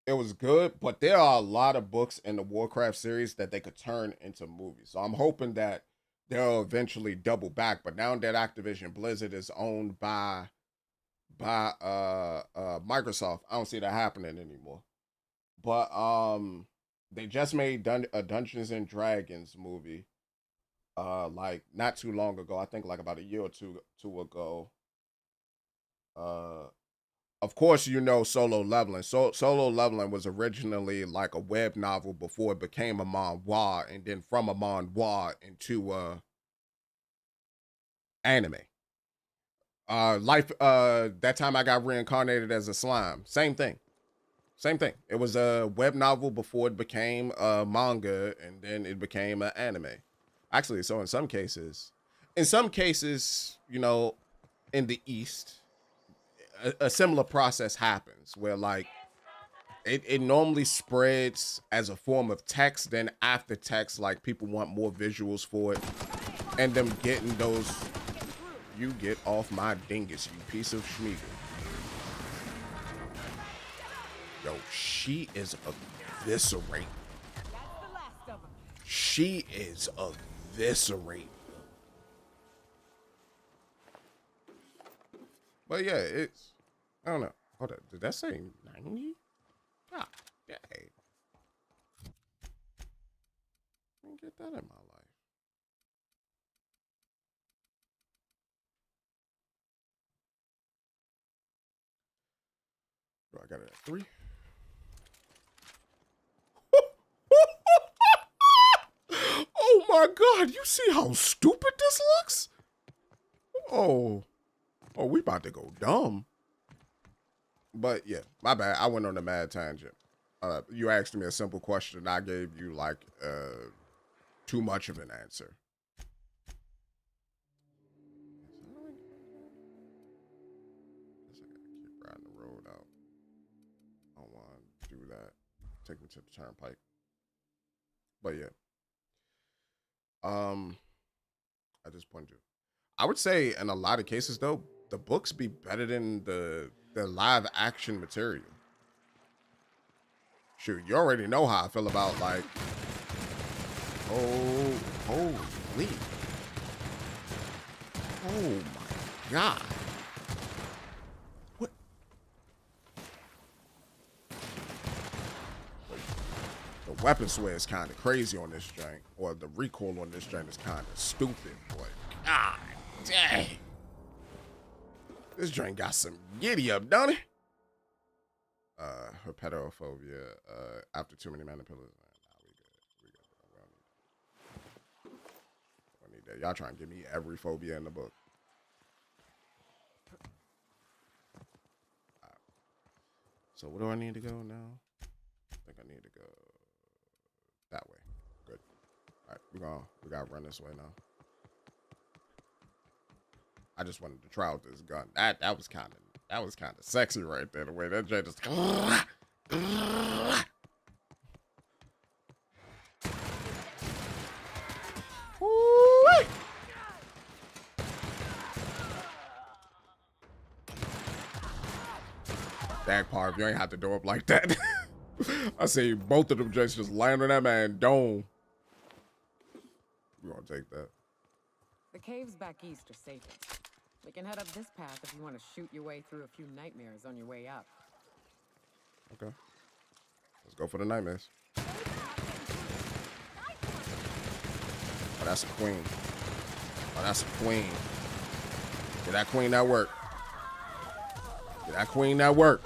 [SPEAKER 1] It was good, but there are a lot of books in the Warcraft series that they could turn into movies. So I'm hoping that they'll eventually double back. But now that Activision Blizzard is owned by Microsoft, I don't see that happening anymore. But they just made a Dungeons and Dragons movie. Like not too long ago. I think like about a year or two ago. Uh, of course, you know Solo Leveling. Solo Leveling was originally like a web novel before it became a manhwa, and then from a manhwa into anime. Life. That time I got reincarnated as a slime. Same thing. Same thing. It was a web novel before it became a manga, and then it became an anime. Actually, so in some cases, you know, in the East, a similar process happens where like it normally spreads as a form of text, then after text, like people want more visuals for it, and them getting those. You get off my dingus, you piece of schmeagle. Yo, she is eviscerating. She is eviscerating. But yeah, it's, I don't know. Hold on, did that say 90? God dang. I didn't get that in my life. Do I got it at 3? Oh my God, you see how stupid this looks? Oh, we about to go dumb. But yeah, my bad. I went on a mad tangent. You asked me a simple question, and I gave you like too much of an answer. I gotta keep riding the road out. I don't want to do that. Take me to the turnpike. But yeah, I just pointed you. I would say in a lot of cases though, the books be better than the live action material. Shoot, you already know how I feel about like, oh, holy, oh my God. What? The weapon sway is kind of crazy on this joint, or the recoil on this joint is kind of stupid, boy. God dang. This joint got some giddy up, don't it? Herpetophobia, after too many mana pillars. Nah, we good. We don't need that. Y'all trying to give me every phobia in the book. Right. So where do I need to go now? I think I need to go that way. Good. All right, we gotta run this way now. I just wanted to try out this gun. That was kind of sexy right there. The way that J just. That part, if you ain't have to do up like that. I see both of them just land on that man dome. We're gonna take that.
[SPEAKER 6] The caves back east are safer. We can head up this path if you want to shoot your way through a few nightmares on your way up.
[SPEAKER 1] Okay. Let's go for the nightmares. Oh, that's a queen. Oh, that's a queen. Get that queen that work. Get that queen that work.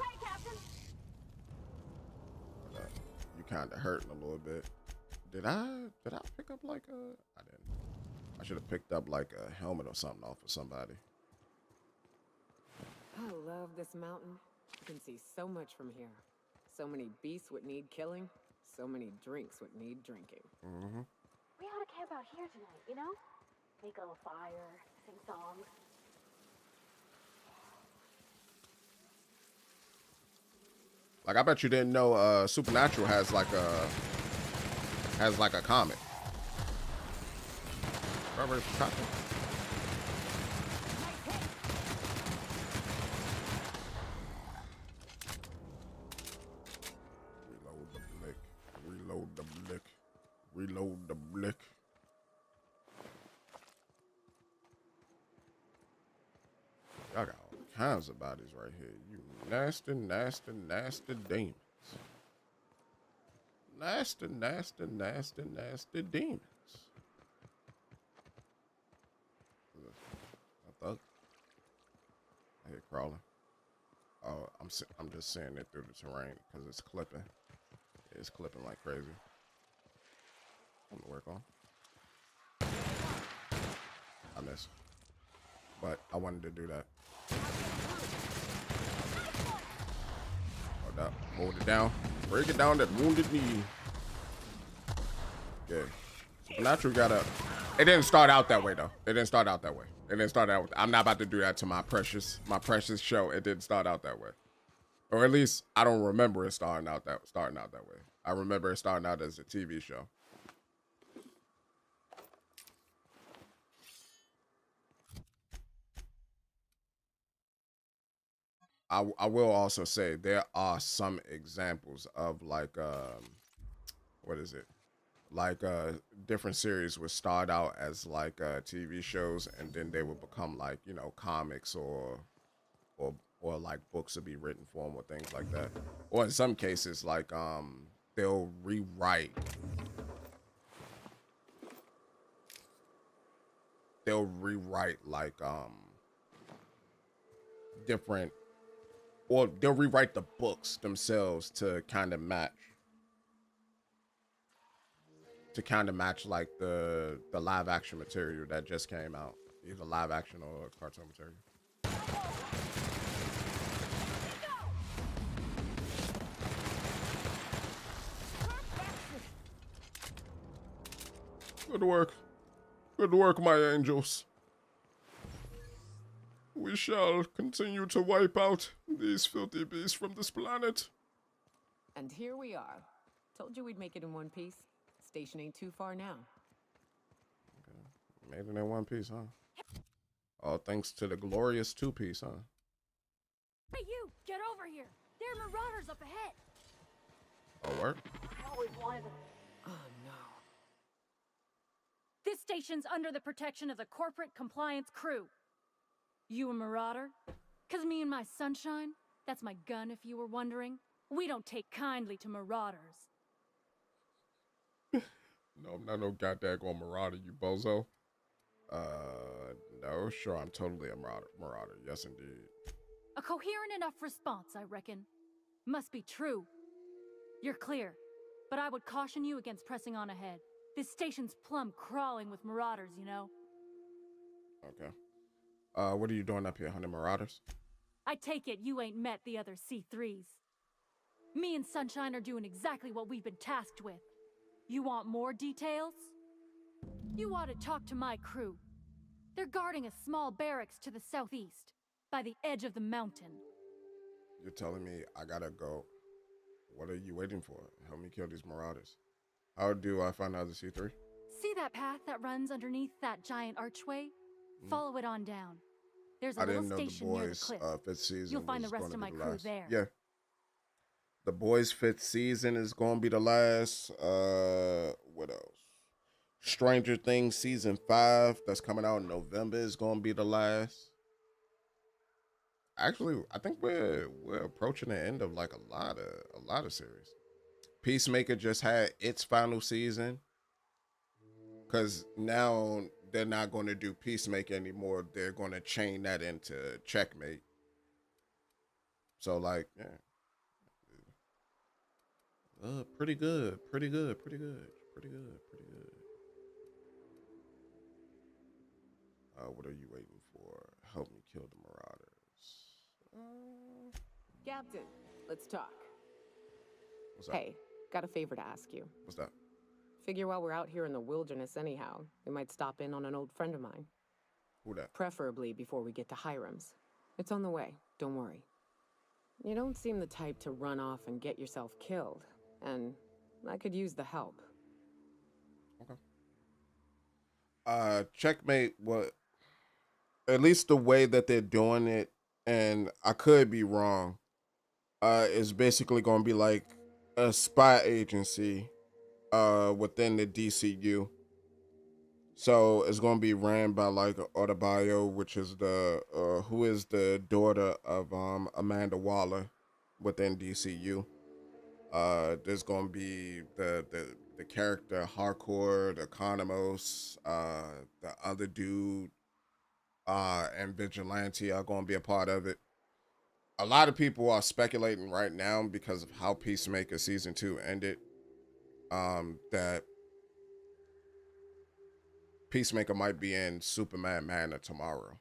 [SPEAKER 1] You kind of hurting a little bit. Did I pick up like a? I didn't. I should have picked up like a helmet or something off of somebody.
[SPEAKER 6] I love this mountain. You can see so much from here. So many beasts would need killing. So many drinks would need drinking.
[SPEAKER 1] Mm-hmm.
[SPEAKER 7] We ought to camp out here tonight, you know? Make a little fire, sing songs.
[SPEAKER 1] Like I bet you didn't know Supernatural has like a comic. Reload the blick. Reload the blick. Reload the blick. Y'all got all kinds of bodies right here. You nasty, nasty, nasty demons. Nasty, nasty, nasty, nasty demons. A thug. I hear crawling. Oh, I'm just seeing it through the terrain because it's clipping. It's clipping like crazy. I'm gonna work on. I missed, but I wanted to do that. Hold up, hold it down, break it down. That wounded knee. Yeah, Supernatural got a. It didn't start out that way though. It didn't start out that way. It didn't start out. I'm not about to do that to my precious show. It didn't start out that way. Or at least I don't remember it starting out that way. I remember it starting out as a TV show. I will also say there are some examples of like what is it? Like different series would start out as like TV shows and then they would become like, you know, comics or like books to be written for them or things like that. Or in some cases, like they'll rewrite like different, or they'll rewrite the books themselves to kind of match like the live action material that just came out, either live action or cartoon material. Good work. Good work, my angels. We shall continue to wipe out these filthy beasts from this planet.
[SPEAKER 6] And here we are. Told you we'd make it in one piece. Station ain't too far now.
[SPEAKER 1] Made it in one piece, huh? All thanks to the glorious two-piece, huh?
[SPEAKER 15] Hey, you! Get over here! There are marauders up ahead!
[SPEAKER 1] Oh, work?
[SPEAKER 15] I always wanted them.
[SPEAKER 6] Oh, no.
[SPEAKER 15] This station's under the protection of the corporate compliance crew. You a marauder? 'Cause me and my sunshine, that's my gun if you were wondering, we don't take kindly to marauders.
[SPEAKER 1] No, I'm not no goddamn marauder, you bozo. No, sure, I'm totally a marauder. Yes, indeed.
[SPEAKER 15] A coherent enough response, I reckon. Must be true. You're clear, but I would caution you against pressing on ahead. This station's plumb crawling with marauders, you know.
[SPEAKER 1] Okay. What are you doing up here, hunting marauders?
[SPEAKER 15] I take it you ain't met the other C3s. Me and Sunshine are doing exactly what we've been tasked with. You want more details? You ought to talk to my crew. They're guarding a small barracks to the southeast, by the edge of the mountain.
[SPEAKER 1] You're telling me I gotta go. What are you waiting for? Help me kill these marauders. How do I find out the C3?
[SPEAKER 15] See that path that runs underneath that giant archway? Follow it on down. There's a
[SPEAKER 1] I
[SPEAKER 15] little
[SPEAKER 1] didn't know the
[SPEAKER 15] station near the
[SPEAKER 1] boys'
[SPEAKER 15] cliff.
[SPEAKER 1] fifth season.
[SPEAKER 15] You'll find the
[SPEAKER 1] was
[SPEAKER 15] rest
[SPEAKER 1] gonna
[SPEAKER 15] of
[SPEAKER 1] be
[SPEAKER 15] my
[SPEAKER 1] the
[SPEAKER 15] crew
[SPEAKER 1] last.
[SPEAKER 15] there.
[SPEAKER 1] Yeah. The boys' fifth season is gonna be the last. What else? Stranger Things season 5 that's coming out in November is gonna be the last. Actually, I think we're approaching the end of like a lot of series. Peacemaker just had its final season because now they're not going to do Peacemaker anymore. They're going to chain that into Checkmate. So like, yeah, pretty good. What are you waiting for? Help me kill the marauders.
[SPEAKER 6] Captain, let's talk.
[SPEAKER 1] What's up?
[SPEAKER 6] Hey, got a favor to ask you.
[SPEAKER 1] What's that?
[SPEAKER 6] Figure while we're out here in the wilderness anyhow, we might stop in on an old friend of mine.
[SPEAKER 1] Who that?
[SPEAKER 6] Preferably before we get to Hiram's. It's on the way, don't worry. You don't seem the type to run off and get yourself killed, and I could use the help.
[SPEAKER 1] Okay. Checkmate, what? At least the way that they're doing it, and I could be wrong, is basically going to be like a spy agency within the DCU. So it's going to be ran by like Autobio, which is who is the daughter of Amanda Waller within DCU. There's gonna be the character Hardcore, the Economos, the other dude, and Vigilante are gonna be a part of it. A lot of people are speculating right now because of how Peacemaker season 2 ended. That Peacemaker might be in Superman Manor tomorrow.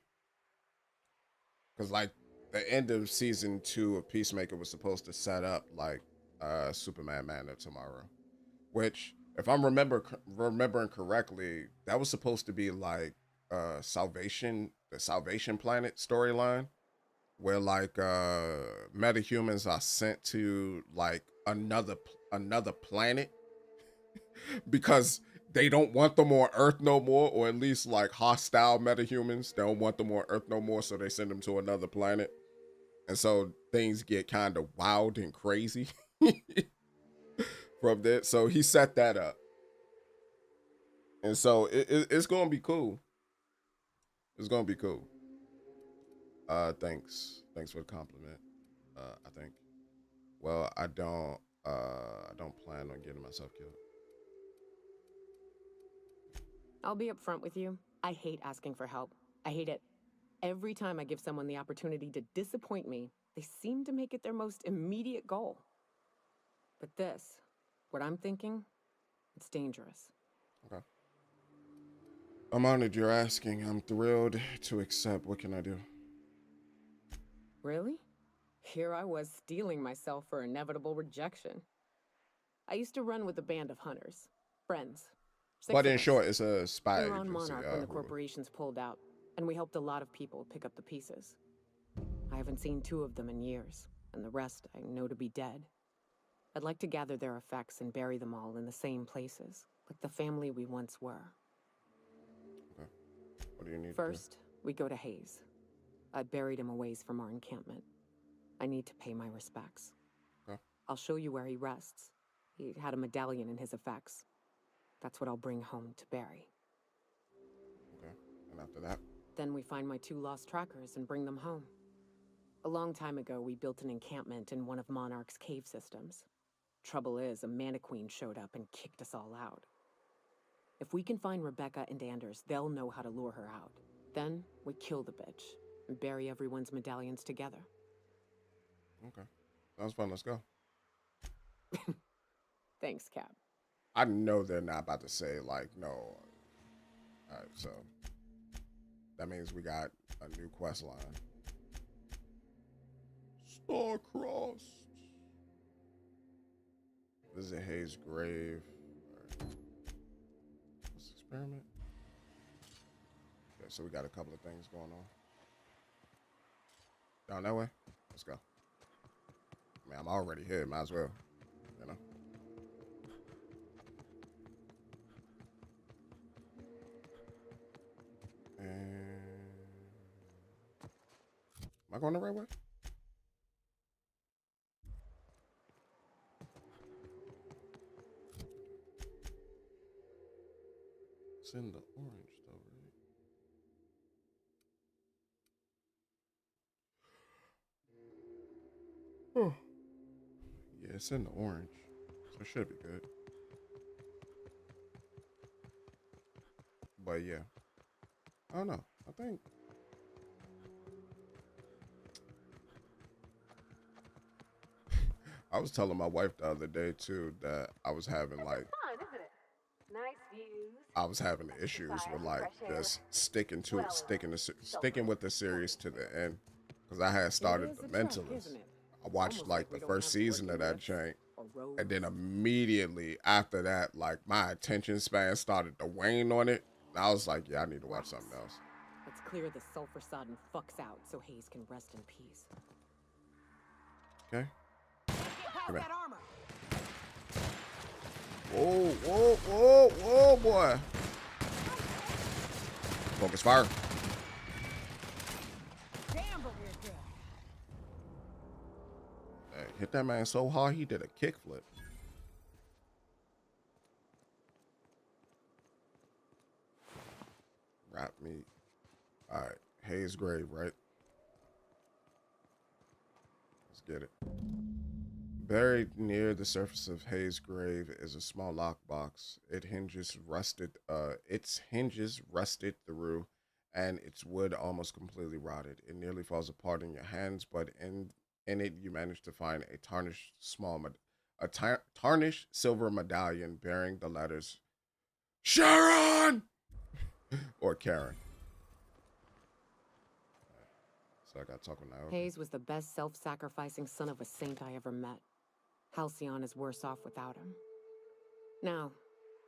[SPEAKER 1] Because like the end of season 2 of Peacemaker was supposed to set up like Superman Manor tomorrow, which if I'm remembering correctly, that was supposed to be like the Salvation Planet storyline, where like metahumans are sent to like another planet because they don't want them on Earth no more, or at least like hostile metahumans. They don't want them on Earth no more, so they send them to another planet. And so things get kind of wild and crazy from that. So he set that up. And so it's going to be cool. It's going to be cool. Thanks for the compliment. I think. Well, I don't plan on getting myself killed.
[SPEAKER 6] I'll be upfront with you. I hate asking for help. I hate it. Every time I give someone the opportunity to disappoint me, they seem to make it their most immediate goal. But this, what I'm thinking, it's dangerous.
[SPEAKER 1] Okay. I'm honored you're asking. I'm thrilled to accept. What can I do?
[SPEAKER 6] Really? Here I was steeling myself for inevitable rejection. I used to run with a band of hunters. Friends.
[SPEAKER 1] But in short, it's a spy
[SPEAKER 6] we were on
[SPEAKER 1] agency.
[SPEAKER 6] Monarch when the corporations pulled out, and we helped a lot of people pick up the pieces. I haven't seen 2 of them in years, and the rest I know to be dead. I'd like to gather their effects and bury them all in the same places, like the family we once were.
[SPEAKER 1] Okay. What do you need?
[SPEAKER 6] First, we go to Hayes. I buried him a ways from our encampment. I need to pay my respects.
[SPEAKER 1] Okay.
[SPEAKER 6] I'll show you where he rests. He had a medallion in his effects. That's what I'll bring home to Barry.
[SPEAKER 1] Okay. And after that?
[SPEAKER 6] Then we find my 2 lost trackers and bring them home. A long time ago, we built an encampment in one of Monarch's cave systems. Trouble is, a Mantiqueen showed up and kicked us all out. If we can find Rebecca and Anders, they'll know how to lure her out. Then we kill the bitch and bury everyone's medallions together.
[SPEAKER 1] Okay. Sounds fun. Let's go.
[SPEAKER 6] Thanks, Cap.
[SPEAKER 1] I know they're not about to say, like, no. All right, so that means we got a new quest line. Star-crossed. Visit Hayes' grave. All right. Let's experiment. Okay, so we got a couple of things going on. Down that way? Let's go. I mean, I'm already here. Might as well, you know? Am I going the right way? It's in the orange though, right? Oh. Yeah, it's in the orange. So it should be good. But yeah. I don't know. I think I was telling my wife the other day too that I was having like
[SPEAKER 7] Fun, isn't it? Nice views.
[SPEAKER 1] I was having issues with like just sticking with the series to the end because I had started The Mentalist. I watched like the first season of that jank, and then immediately after that, like my attention span started to wane on it. And I was like, yeah, I need to watch something else.
[SPEAKER 6] Let's clear the sulfur-sodden fucks out so Hayes can rest in peace.
[SPEAKER 1] Okay. Come here. Whoa, whoa, whoa, whoa, boy. Focus fire.
[SPEAKER 6] Damn, but we're good.
[SPEAKER 1] Hey, hit that man so hard he did a kickflip. Wrap me. All right, Hayes grave, right? Let's get it. Buried near the surface of Hayes' grave is a small lockbox. Its hinges rusted through, and its wood almost completely rotted. It nearly falls apart in your hands, but in it you manage to find a tarnished silver medallion bearing the letters Sharon or Karen. So I got talking now.
[SPEAKER 6] Hayes was the best self-sacrificing son of a saint I ever met. Halcyon is worse off without him. Now,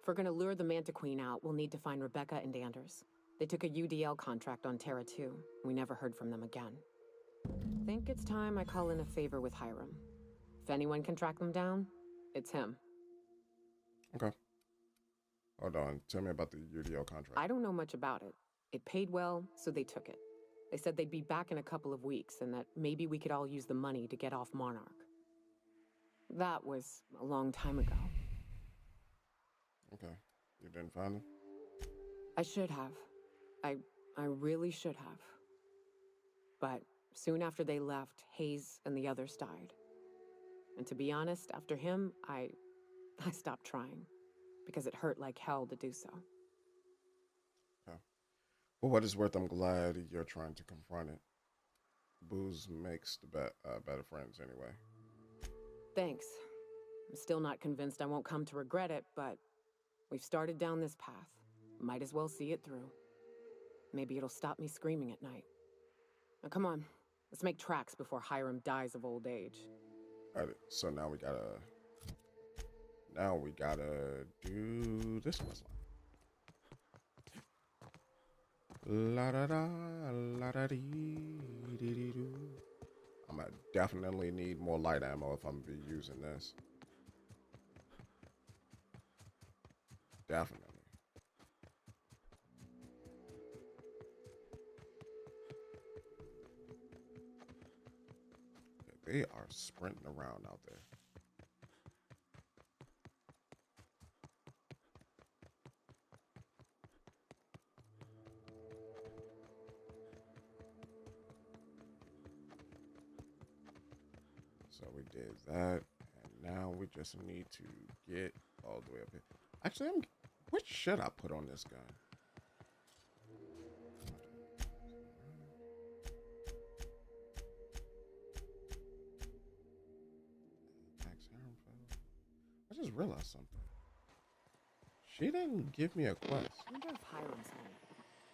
[SPEAKER 6] if we're gonna lure the Manta Queen out, we'll need to find Rebecca and Anders. They took a UDL contract on Terra 2. We never heard from them again. Think it's time I call in a favor with Hiram. If anyone can track them down, it's him.
[SPEAKER 1] Okay. Hold on. Tell me about the UDL contract.
[SPEAKER 6] I don't know much about it. It paid well, so they took it. They said they'd be back in a couple of weeks, and that maybe we could all use the money to get off Monarch. That was a long time ago.
[SPEAKER 1] Okay. You didn't find them?
[SPEAKER 6] I should have. I really should have. But soon after they left, Hayes and the others died. And to be honest, after him, I stopped trying. Because it hurt like hell to do so.
[SPEAKER 1] Okay. For what it's worth, I'm glad you're trying to confront it. Booze makes the better friends anyway.
[SPEAKER 6] Thanks. I'm still not convinced I won't come to regret it, but we've started down this path. Might as well see it through. Maybe it'll stop me screaming at night. Now come on, let's make tracks before Hiram dies of old age.
[SPEAKER 1] Alright, so now we gotta do this quest line. La da da la da dee dee dee doo. I'm gonna definitely need more light ammo if I'm gonna be using this. Definitely. Okay, they are sprinting around out there. So we did that, and now we just need to get all the way up here. Actually, what should I put on this gun? I just realized something. She didn't give me a quest.
[SPEAKER 6] I wonder if Hiram's home.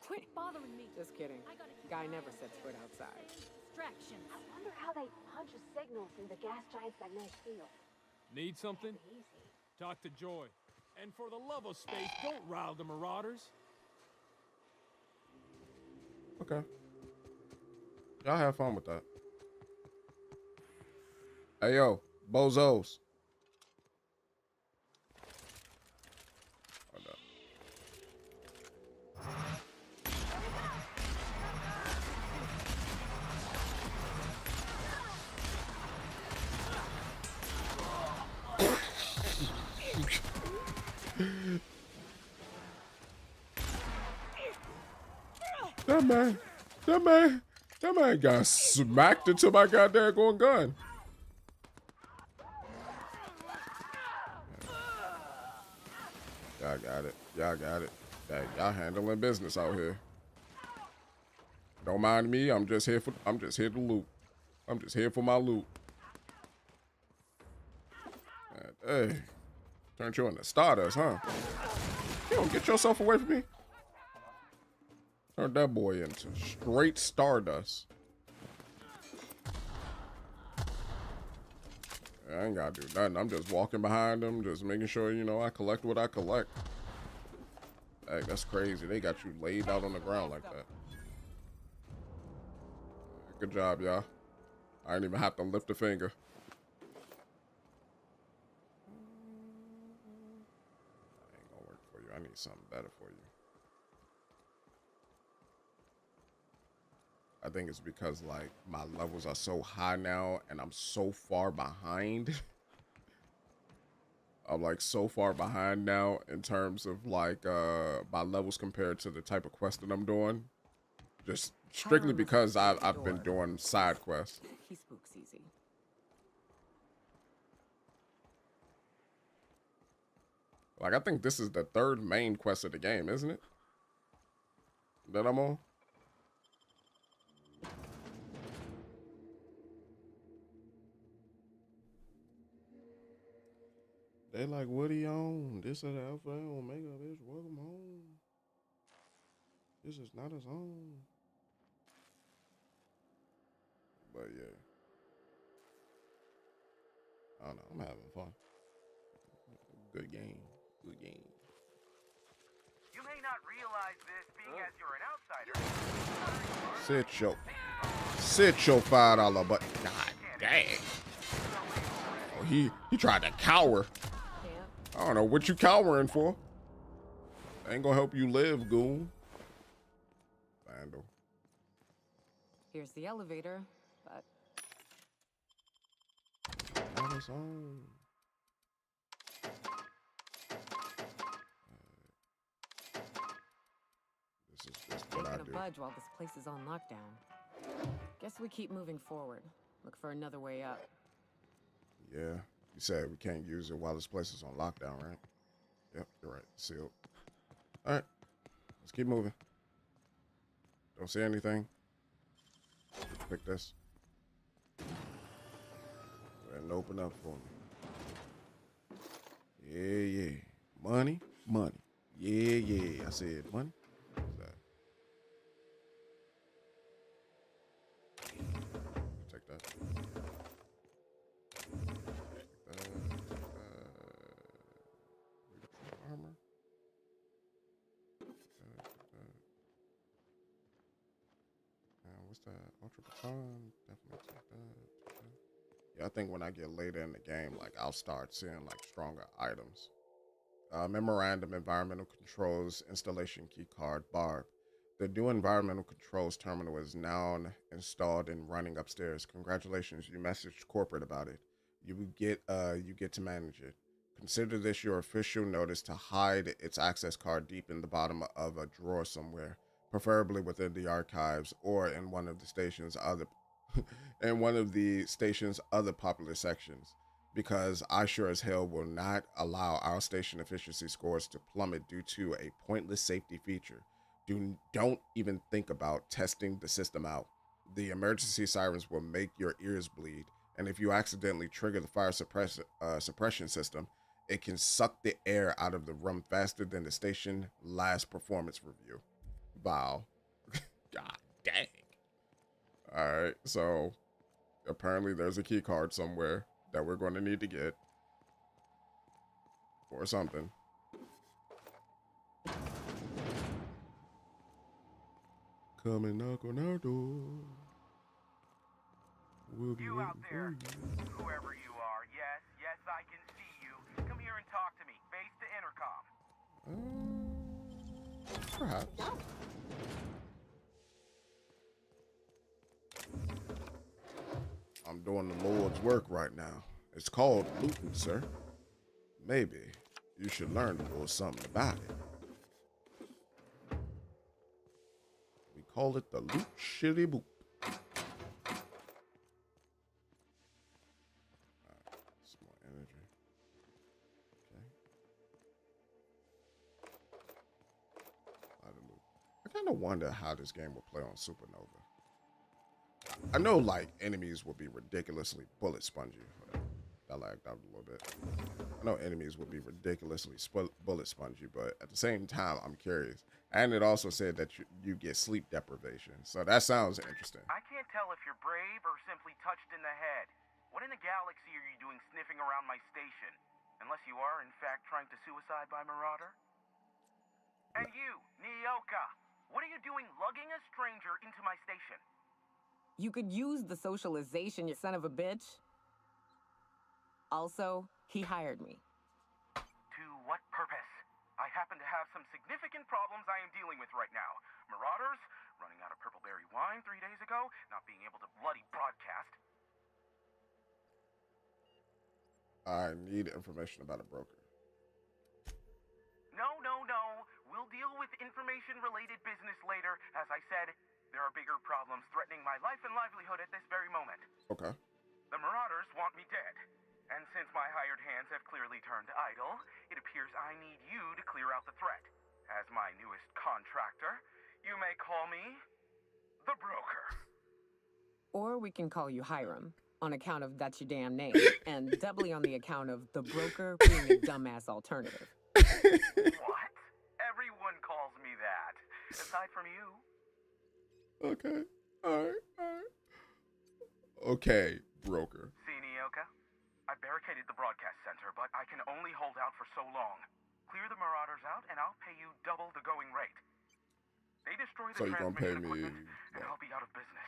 [SPEAKER 15] Quit bothering me.
[SPEAKER 6] Just kidding. Guy never sets foot outside.
[SPEAKER 15] Distraction. I wonder how they punch a signal through the gas giant's magnetic field.
[SPEAKER 20] Need something? Talk to Joy. And for the love of space, don't rile the Marauders.
[SPEAKER 1] Okay. Y'all have fun with that. Hey, yo, bozos. Hold up. That man got smacked into my goddamn going gun. Y'all got it. Y'all got it. Hey, y'all handling business out here. Don't mind me. I'm just here to loot. I'm just here for my loot. Hey, turned you into Stardust, huh? You don't get yourself away from me. Turned that boy into straight Stardust. I ain't gotta do nothing. I'm just walking behind them, just making sure, you know, I collect what I collect. Hey, that's crazy. They got you laid out on the ground like that. Good job, y'all. I didn't even have to lift a finger. That ain't gonna work for you. I need something better for you. I think it's because, like, my levels are so high now and I'm so far behind. I'm, like, so far behind now in terms of, like, my levels compared to the type of quest that I'm doing. Just strictly because I've been doing side quests.
[SPEAKER 6] He spooks easy.
[SPEAKER 1] Like, I think this is the third main quest of the game, isn't it? That I'm on? They like, what he on? This is the Alpha and Omega, bitch. Welcome home. This is not his own. But yeah. I don't know. I'm having fun. Good game. Good game.
[SPEAKER 8] You may not realize this, being as you're an outsider.
[SPEAKER 1] Sit your $5 button. God dang. Oh, he tried to cower. I don't know what you cowering for. Ain't gonna help you live, goon. Vandal.
[SPEAKER 6] Here's the elevator, but
[SPEAKER 1] On his own. This is what I
[SPEAKER 6] ain't gonna
[SPEAKER 1] do.
[SPEAKER 6] budge while this place is on lockdown. Guess we keep moving forward. Look for another way up.
[SPEAKER 1] Yeah, you said we can't use it while this place is on lockdown, right? Yep, you're right. Sealed. All right, let's keep moving. Don't see anything. Pick this. And open up for me. Yeah. Money. Yeah. I said money. What's that? Take that. Armor. What's that? Ultra baton. Definitely take that. Yeah, I think when I get later in the game, like I'll start seeing like stronger items. Memorandum environmental controls installation key card Barb. The new environmental controls terminal is now installed and running upstairs. Congratulations, you messaged corporate about it. You get to manage it. Consider this your official notice to hide its access card deep in the bottom of a drawer somewhere, preferably within the archives or in one of the station's other popular sections, because I sure as hell will not allow our station efficiency scores to plummet due to a pointless safety feature. Don't even think about testing the system out. The emergency sirens will make your ears bleed, and if you accidentally trigger the fire suppression system, it can suck the air out of the room faster than the station last performance review. Wow. God dang. Alright, so apparently there's a key card somewhere that we're going to need to get. Or something. Come and knock on our door. We'll be
[SPEAKER 8] You out there, whoever you are, yes, I can see you. Come here and talk to me, face the intercom.
[SPEAKER 1] Perhaps. I'm doing the Lord's work right now. It's called looting, sir. Maybe you should learn a little something about it. We call it the loot shitty boop. Some more energy. Okay. I kind of wonder how this game will play on Supernova. I know, like, enemies will be ridiculously bullet spongy. That lagged out a little bit. I know enemies will be ridiculously bullet spongy, but at the same time, I'm curious. And it also said that you get sleep deprivation, so that sounds interesting.
[SPEAKER 8] I can't tell if you're brave or simply touched in the head. What in the galaxy are you doing sniffing around my station? Unless you are, in fact, trying to suicide by Marauder? And you, Nyoka, what are you doing lugging a stranger into my station?
[SPEAKER 6] you could use the socialization, you son of a bitch. Also, he hired me.
[SPEAKER 8] To what purpose? I happen to have some significant problems I am dealing with right now. Marauders, running out of purple berry wine 3 days ago, not being able to bloody broadcast.
[SPEAKER 1] I need information about a broker.
[SPEAKER 8] No. We'll deal with information-related business later. As I said, there are bigger problems threatening my life and livelihood at this very moment.
[SPEAKER 1] Okay.
[SPEAKER 8] The Marauders want me dead. And since my hired hands have clearly turned idle, it appears I need you to clear out the threat. As my newest contractor, you may call me the broker.
[SPEAKER 6] Or we can call you Hiram, on account of that's your damn name, and doubly on the account of the broker being a dumbass alternative.
[SPEAKER 8] What? Everyone calls me that, aside from you.
[SPEAKER 1] Okay. Alright. Okay, broker.
[SPEAKER 8] See, Nyoka? I barricaded the broadcast center, but I can only hold out for so long. Clear the Marauders out, and I'll pay you double the going rate. They destroy the
[SPEAKER 1] So you're gonna pay
[SPEAKER 8] transmission
[SPEAKER 1] me
[SPEAKER 8] equipment, and I'll be out of business.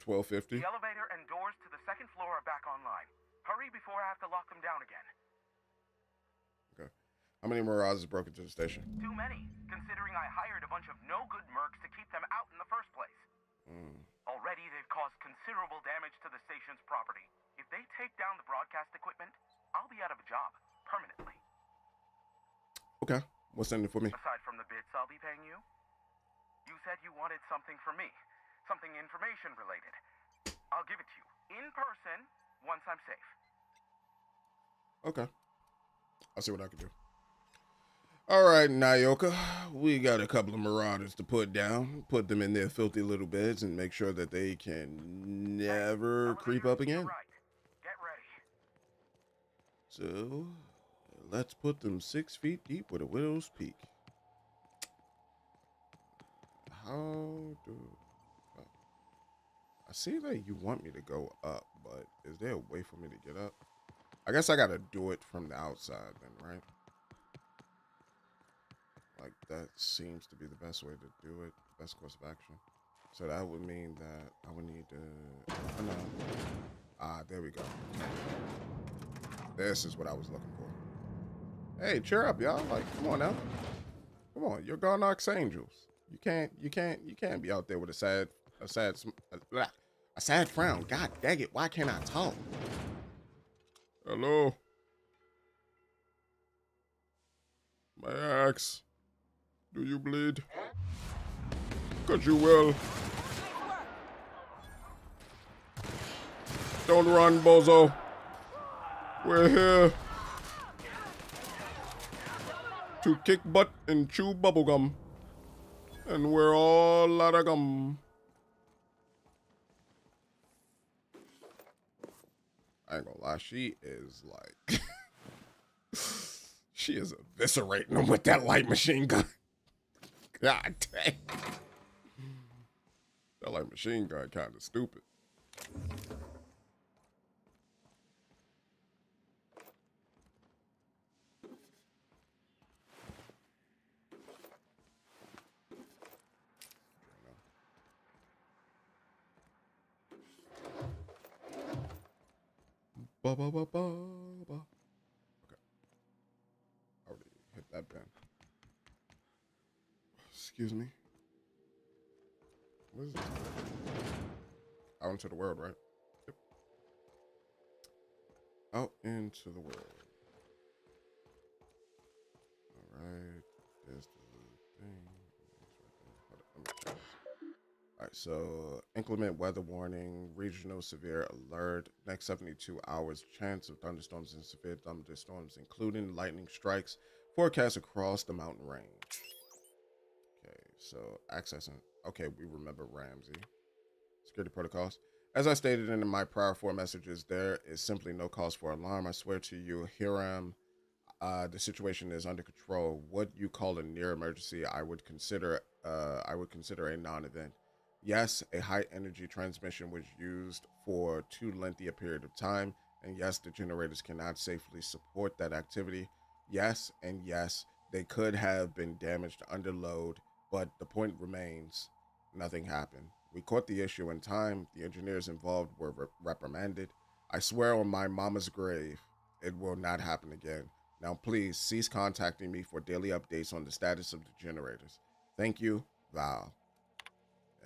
[SPEAKER 1] $12.50?
[SPEAKER 8] The elevator and doors to the second floor are back online. Hurry before I have to lock them down again.
[SPEAKER 1] Okay. How many Marauders broke into the station?
[SPEAKER 8] Too many, considering I hired a bunch of no-good mercs to keep them out in the first place. Already, they've caused considerable damage to the station's property. If they take down the broadcast equipment, I'll be out of a job, permanently.
[SPEAKER 1] Okay. What's in it for me?
[SPEAKER 8] Aside from the bits I'll be paying you, you said you wanted something from me. Something information related. I'll give it to you, in person, once I'm safe.
[SPEAKER 1] Okay. I'll see what I can do. All right, Nyoka. We got a couple of Marauders to put down. Put them in their filthy little beds and make sure that they can never creep up again.
[SPEAKER 8] Get ready.
[SPEAKER 1] So, let's put them 6 feet deep with a widow's peak. How do... I see that you want me to go up, but is there a way for me to get up? I guess I gotta do it from the outside then, right? Like, that seems to be the best way to do it, best course of action. So that would mean that I would need to... Oh, no. Ah, there we go. This is what I was looking for. Hey, cheer up, y'all. Like, come on now. Come on, you're Garnock's Angels. You can't be out there with a sad frown. God dang it, why can't I talk? Hello? My axe. Do you bleed? Could you will. Don't run, bozo. We're here to kick butt and chew bubblegum. And we're all out of gum. I ain't gonna lie, she is like... she is eviscerating them with that light machine gun. God dang. That light machine gun kind of stupid. Ba ba ba ba ba. Okay. I already hit that bend. Excuse me. What is this? Out into the world, right? Yep. Out into the world. All right. There's the thing. All right, so inclement weather warning, regional severe alert, next 72 hours, chance of thunderstorms and severe thunderstorms, including lightning strikes, forecast across the mountain range. Okay, so accessing, okay, we remember Ramsey. Security protocols. As I stated in my prior 4 messages, there is simply no cause for alarm. I swear to you, Hiram, the situation is under control. What you call a near emergency, I would consider a non-event. Yes, a high energy transmission was used for too lengthy a period of time, and yes, the generators cannot safely support that activity. Yes, and yes, they could have been damaged under load, but the point remains, nothing happened. We caught the issue in time. The engineers involved were reprimanded. I swear on my mama's grave, it will not happen again. Now please cease contacting me for daily updates on the status of the generators. Thank you, Val.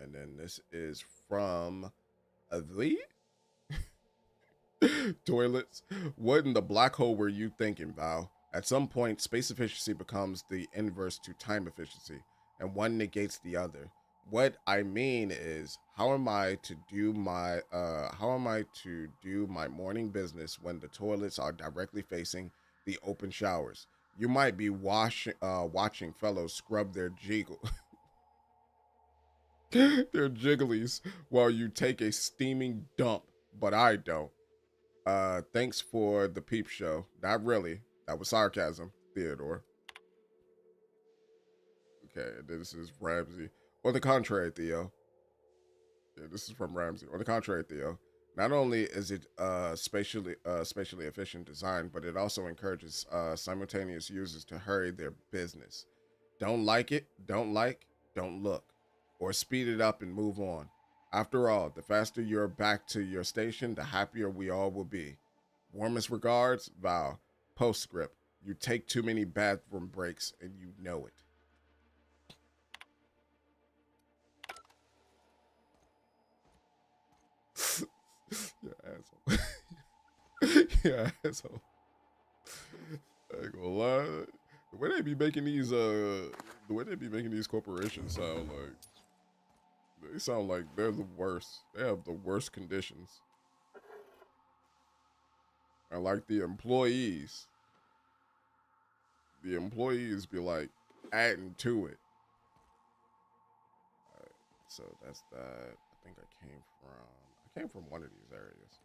[SPEAKER 1] And then this is from the toilets. What in the black hole were you thinking, Val? At some point, space efficiency becomes the inverse to time efficiency, and one negates the other. What I mean is, how am I to do my morning business when the toilets are directly facing the open showers? You might be watching fellows scrub their their jigglies while you take a steaming dump, but I don't. Thanks for the peep show. Not really. That was sarcasm, Theodore. Okay, this is Ramsey. On the contrary, Theo. Yeah, this is from Ramsey. On the contrary, Theo. Not only is it spatially efficient design, but it also encourages simultaneous users to hurry their business. Don't like it, don't look. Or speed it up and move on. After all, the faster you're back to your station, the happier we all will be. Warmest regards, Val. Postscript. You take too many bathroom breaks and you know it. Yeah, asshole. Yeah, asshole. I ain't gonna lie. The way they be making these corporations sound like, they sound like they're the worst. They have the worst conditions. And like the employees be like adding to it. All right, so that's that. I think I came from one of these areas.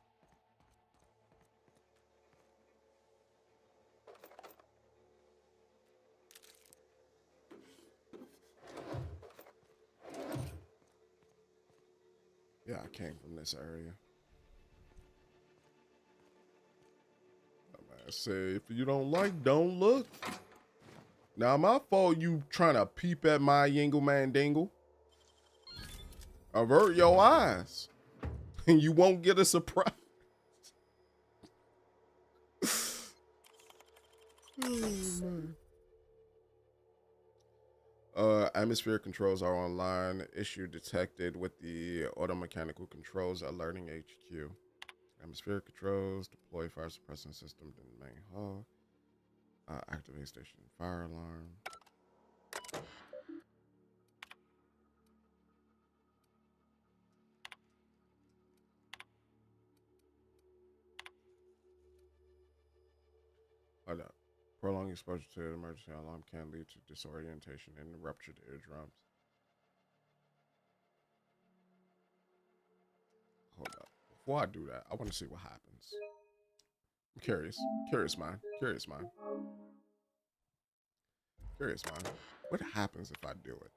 [SPEAKER 1] Yeah, I came from this area. I say, if you don't like, don't look. Now, my fault you trying to peep at my yingle man dingle. Avert your eyes, and you won't get a surprise. Atmosphere controls are online. Issue detected with the automechanical controls alerting HQ. Atmospheric controls, deploy fire suppressant system in the main hall. Activate station fire alarm. Hold up. Prolonged exposure to an emergency alarm can lead to disorientation and ruptured eardrums. Hold up. Before I do that, I want to see what happens. I'm curious. Curious mind. Curious mind. Curious mind. What happens if I do it?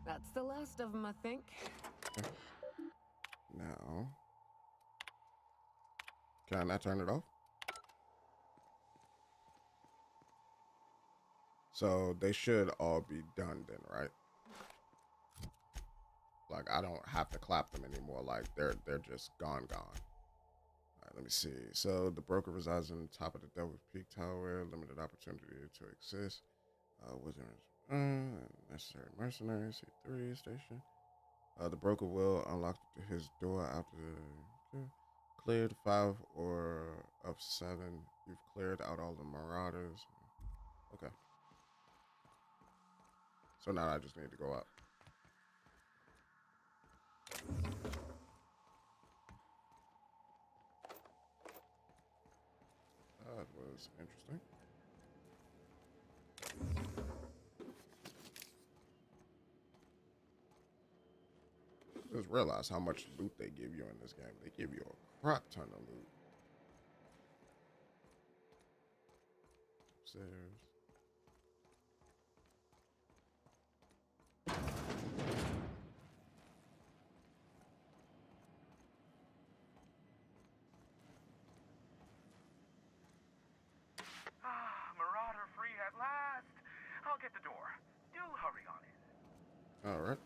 [SPEAKER 6] That's the last of them, I think.
[SPEAKER 1] Okay. Now, can I not turn it off? So they should all be done then, right? Like I don't have to clap them anymore. Like they're just gone. All right, let me see. So the broker resides on the top of the Delta Peak Tower. Limited opportunity to exist. Necessary mercenaries. C3 station. The broker will unlock his door after cleared 5 or of 7. You've cleared out all the marauders. Okay. So now I just need to go up. That was interesting. Just realize how much loot they give you in this game. They give you a crap ton of loot. Upstairs.
[SPEAKER 8] Marauder free at last. I'll get the door. Do hurry on it.
[SPEAKER 1] All right.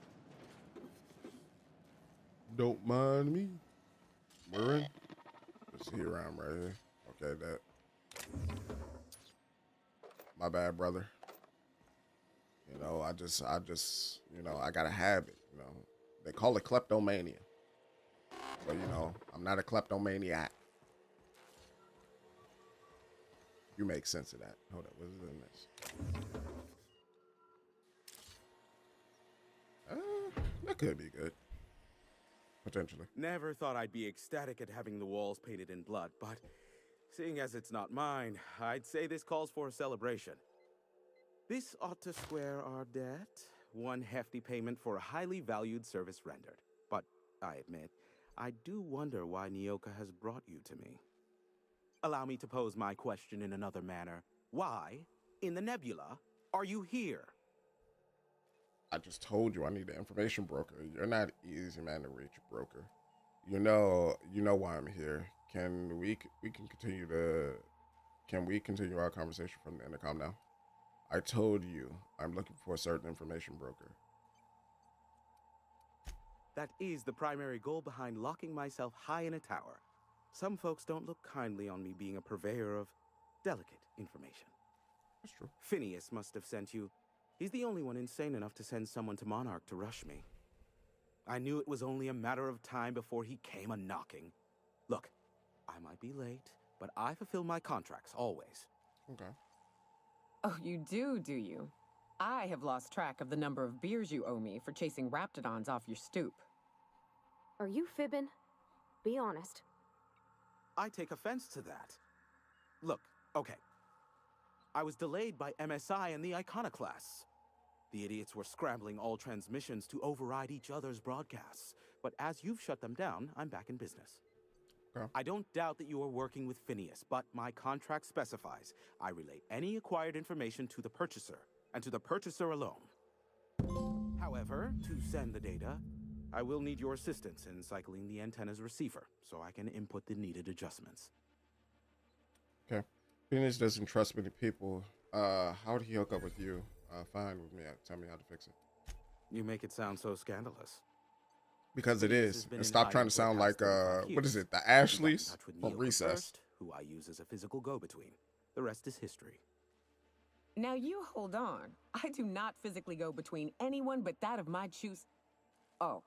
[SPEAKER 1] Don't mind me. We're in. Let's see around right here. Okay, that. My bad, brother. You know, I just, you know, I got a habit. You know, they call it kleptomania. But you know, I'm not a kleptomaniac. you make sense of that. Hold up, what is in this? That could be good. Potentially.
[SPEAKER 5] Never thought I'd be ecstatic at having the walls painted in blood, but seeing as it's not mine, I'd say this calls for a celebration. This ought to square our debt. One hefty payment for a highly valued service rendered. But I admit, I do wonder why Nyoka has brought you to me. Allow me to pose my question in another manner. Why, in the nebula, are you here?
[SPEAKER 1] I just told you I need an information broker. You're not easy man to reach, broker. You know why I'm here. Can we continue our conversation from the intercom now? I told you I'm looking for a certain information broker.
[SPEAKER 5] That is the primary goal behind locking myself high in a tower. Some folks don't look kindly on me being a purveyor of delicate information.
[SPEAKER 1] That's true.
[SPEAKER 5] Phineas must have sent you. He's the only one insane enough to send someone to Monarch to rush me. I knew it was only a matter of time before he came a-knocking. Look, I might be late, but I fulfill my contracts, always.
[SPEAKER 1] Okay.
[SPEAKER 6] Oh, you do you? I have lost track of the number of beers you owe me for chasing raptidons off your stoop.
[SPEAKER 7] Are you fibbing? Be honest.
[SPEAKER 5] I take offense to that. Look, okay. I was delayed by MSI and the Iconoclasts. The idiots were scrambling all transmissions to override each other's broadcasts. But as you've shut them down, I'm back in business.
[SPEAKER 1] Okay.
[SPEAKER 5] I don't doubt that you are working with Phineas, but my contract specifies I relay any acquired information to the purchaser, and to the purchaser alone. However, to send the data, I will need your assistance in cycling the antenna's receiver, so I can input the needed adjustments.
[SPEAKER 1] Okay. Phoenix doesn't trust many people. How would he hook up with you? Fine with me. Tell me how to fix it.
[SPEAKER 5] You make it sound so scandalous.
[SPEAKER 1] Because it
[SPEAKER 5] Phineas
[SPEAKER 1] is.
[SPEAKER 5] has been
[SPEAKER 1] And
[SPEAKER 5] in
[SPEAKER 1] stop
[SPEAKER 5] hiding
[SPEAKER 1] trying to
[SPEAKER 5] for
[SPEAKER 1] sound
[SPEAKER 5] the past
[SPEAKER 1] like
[SPEAKER 5] 35
[SPEAKER 1] what is
[SPEAKER 5] years.
[SPEAKER 1] it? The
[SPEAKER 5] I got in
[SPEAKER 1] Ashleys
[SPEAKER 5] touch with
[SPEAKER 1] from
[SPEAKER 5] Nyoka
[SPEAKER 1] Recess.
[SPEAKER 5] first, who I use as a physical go-between. The rest is history.
[SPEAKER 6] Now you hold on. I do not physically go between anyone but that of my choose. Oh,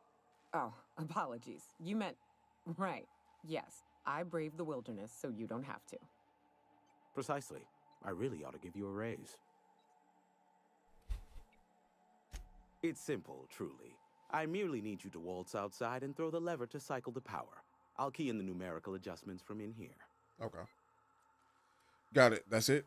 [SPEAKER 6] apologies. You meant, right. Yes, I braved the wilderness so you don't have to.
[SPEAKER 5] Precisely. I really ought to give you a raise. It's simple, truly. I merely need you to waltz outside and throw the lever to cycle the power. I'll key in the numerical adjustments from in here.
[SPEAKER 1] Okay. Got it. That's it?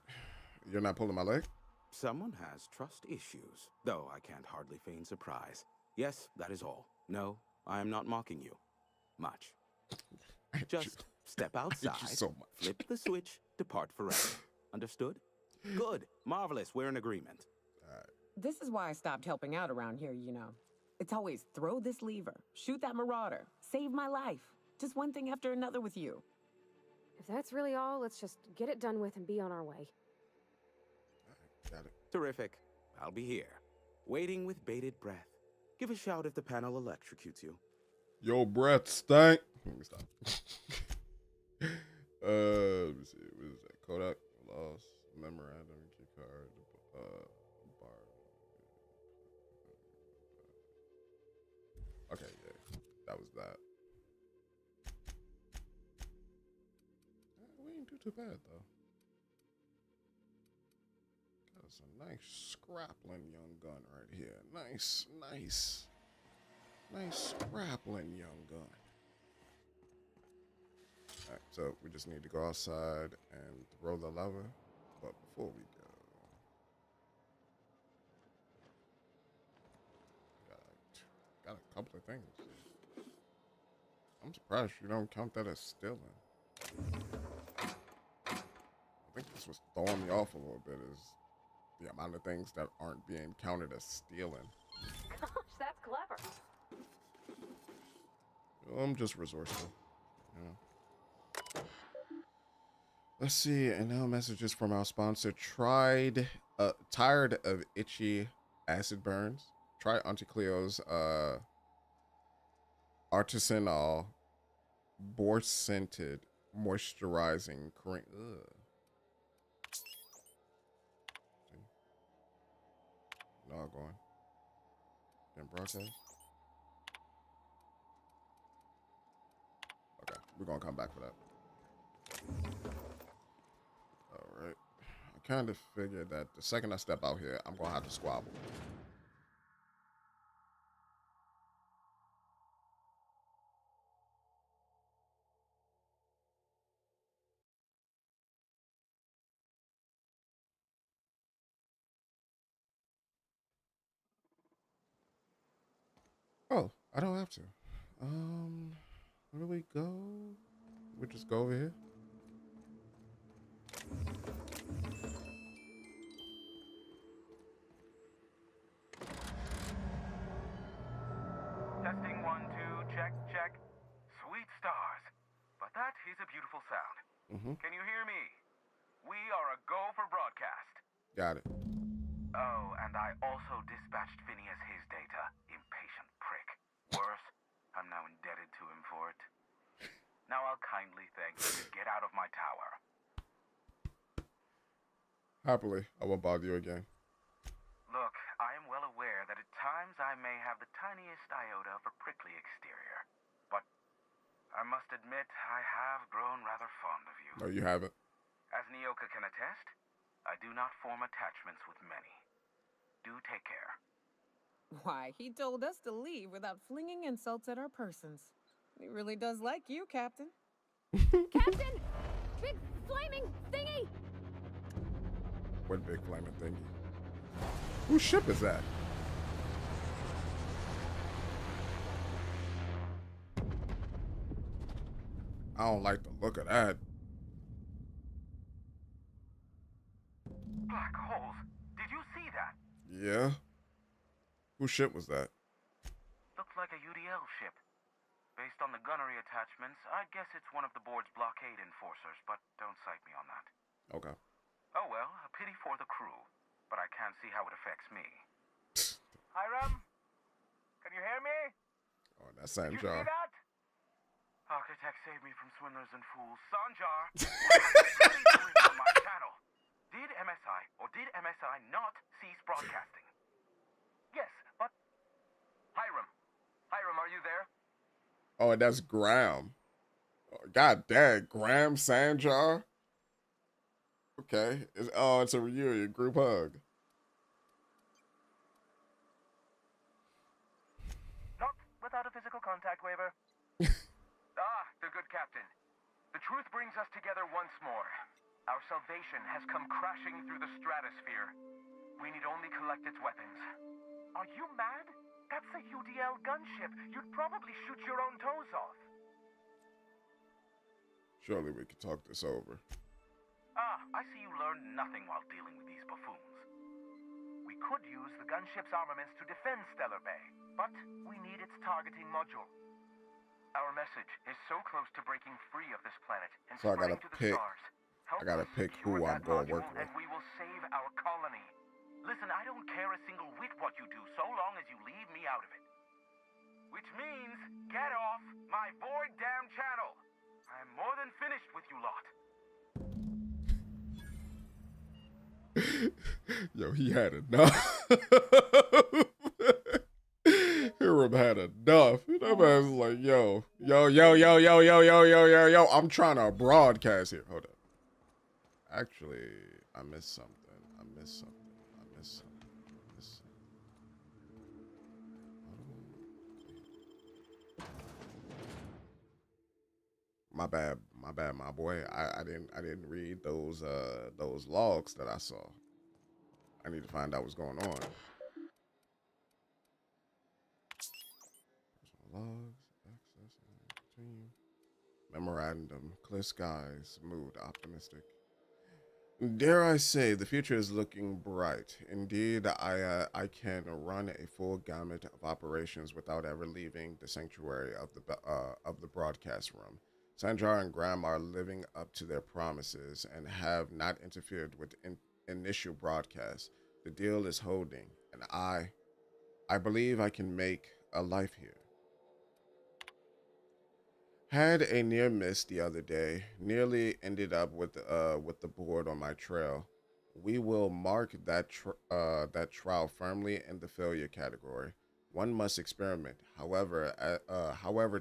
[SPEAKER 1] You're not pulling my leg?
[SPEAKER 5] Someone has trust issues, though I can't hardly feign surprise. Yes, that is all. No, I am not mocking you. Much. Just step outside,
[SPEAKER 1] so much.
[SPEAKER 5] flip the switch, depart forever. Understood? Good. Marvelous. We're in agreement.
[SPEAKER 6] This is why I stopped helping out around here, you know. It's always throw this lever, shoot that marauder, save my life. Just one thing after another with you.
[SPEAKER 7] If that's really all, let's just get it done with and be on our way.
[SPEAKER 1] Got it.
[SPEAKER 5] Terrific. I'll be here, waiting with bated breath. Give a shout if the panel electrocutes you.
[SPEAKER 1] Your breath stank. Let me stop. Let me see. What is that? Kodak lost memorandum key card. Bar. Okay, yeah, that was that. We didn't do too bad though. That's a nice scrappling young gun right here. Nice scrappling young gun. Alright, so we just need to go outside and throw the lever. But before we go, got a couple of things. I'm surprised you don't count that as stealing. I think this was throwing me off a little bit, is the amount of things that aren't being counted as stealing.
[SPEAKER 7] Gosh, that's clever.
[SPEAKER 1] I'm just resourceful, you know. Let's see, and now messages from our sponsor. Tired of itchy acid burns? Try Auntie Cleo's artisanal boar scented moisturizing cream. No, going. Can broadcast. Okay, we're gonna come back for that. All right. kind of figured that the second I step out here, I'm gonna have to squabble. Oh, I don't have to. Where do we go? We just go over here.
[SPEAKER 8] Testing 1, 2, check, check. Sweet stars. But that is a beautiful sound. Can you hear me? We are a go for broadcast.
[SPEAKER 1] Got it.
[SPEAKER 8] Oh, and I also dispatched Phineas his data. Impatient prick. Worse, I'm now indebted to him for it. Now I'll kindly thank you to get out of my tower.
[SPEAKER 1] Happily, I won't bother you again.
[SPEAKER 8] Look, I am well aware that at times I may have the tiniest iota of a prickly exterior. But I must admit I have grown rather fond of you.
[SPEAKER 1] No, you haven't.
[SPEAKER 8] As Nyoka can attest, I do not form attachments with many. Do take care.
[SPEAKER 6] Why, he told us to leave without flinging insults at our persons. He really does like you, Captain.
[SPEAKER 15] Captain! Big flaming thingy!
[SPEAKER 1] What big flaming thingy? Whose ship is that? I don't like the look of that.
[SPEAKER 8] Black holes. Did you see that?
[SPEAKER 1] Yeah. Whose ship was that?
[SPEAKER 8] Looks like a UDL ship. Based on the gunnery attachments, I'd guess it's one of the board's blockade enforcers, but don't cite me on that.
[SPEAKER 1] Okay.
[SPEAKER 8] Oh well, a pity for the crew, but I can't see how it affects me. Hiram? Can you hear me?
[SPEAKER 1] Oh, that's Sanjar.
[SPEAKER 8] Did you see that? Architect saved me from swindlers and fools. Sanjar, on my channel. Did MSI or did MSI not cease broadcasting? Yes, but... Hiram, are you there?
[SPEAKER 1] Oh, and that's Graham. Oh, God dang, Graham Sanjar. Okay. It's a reunion group hug.
[SPEAKER 8] Not without a physical contact waiver. The good captain. The truth brings us together once more. Our salvation has come crashing through the stratosphere. We need only collect its weapons. Are you mad? That's a UDL gunship. You'd probably shoot your own toes off.
[SPEAKER 1] Surely we could talk this over.
[SPEAKER 8] I see you learned nothing while dealing with these buffoons. We could use the gunship's armaments to defend Stellar Bay, but we need its targeting module. Our message is so close to breaking free of this planet and
[SPEAKER 1] So I gotta
[SPEAKER 8] spreading to the
[SPEAKER 1] pick.
[SPEAKER 8] stars.
[SPEAKER 1] I gotta pick who I'm going to work with.
[SPEAKER 8] And we will save our colony. Listen, I don't care a single whit what you do, so long as you leave me out of it. Which means, get off my void damn channel. I'm more than finished with you lot.
[SPEAKER 1] Yo, he had enough. Hiram had enough. That man's like, yo, I'm trying to broadcast here. Hold up. Actually, I missed something. My bad, my boy. I didn't read those logs that I saw. I need to find out what's going on. Personal logs, access, team. Memorandum, clear skies, mood, optimistic. Dare I say, the future is looking bright. Indeed, I can run a full gamut of operations without ever leaving the sanctuary of the broadcast room. Sanjar and Graham are living up to their promises and have not interfered with initial broadcasts. The deal is holding, and I believe I can make a life here. Had a near miss the other day. Nearly ended up with the board on my trail. We will mark that trial firmly in the failure category. One must experiment. However,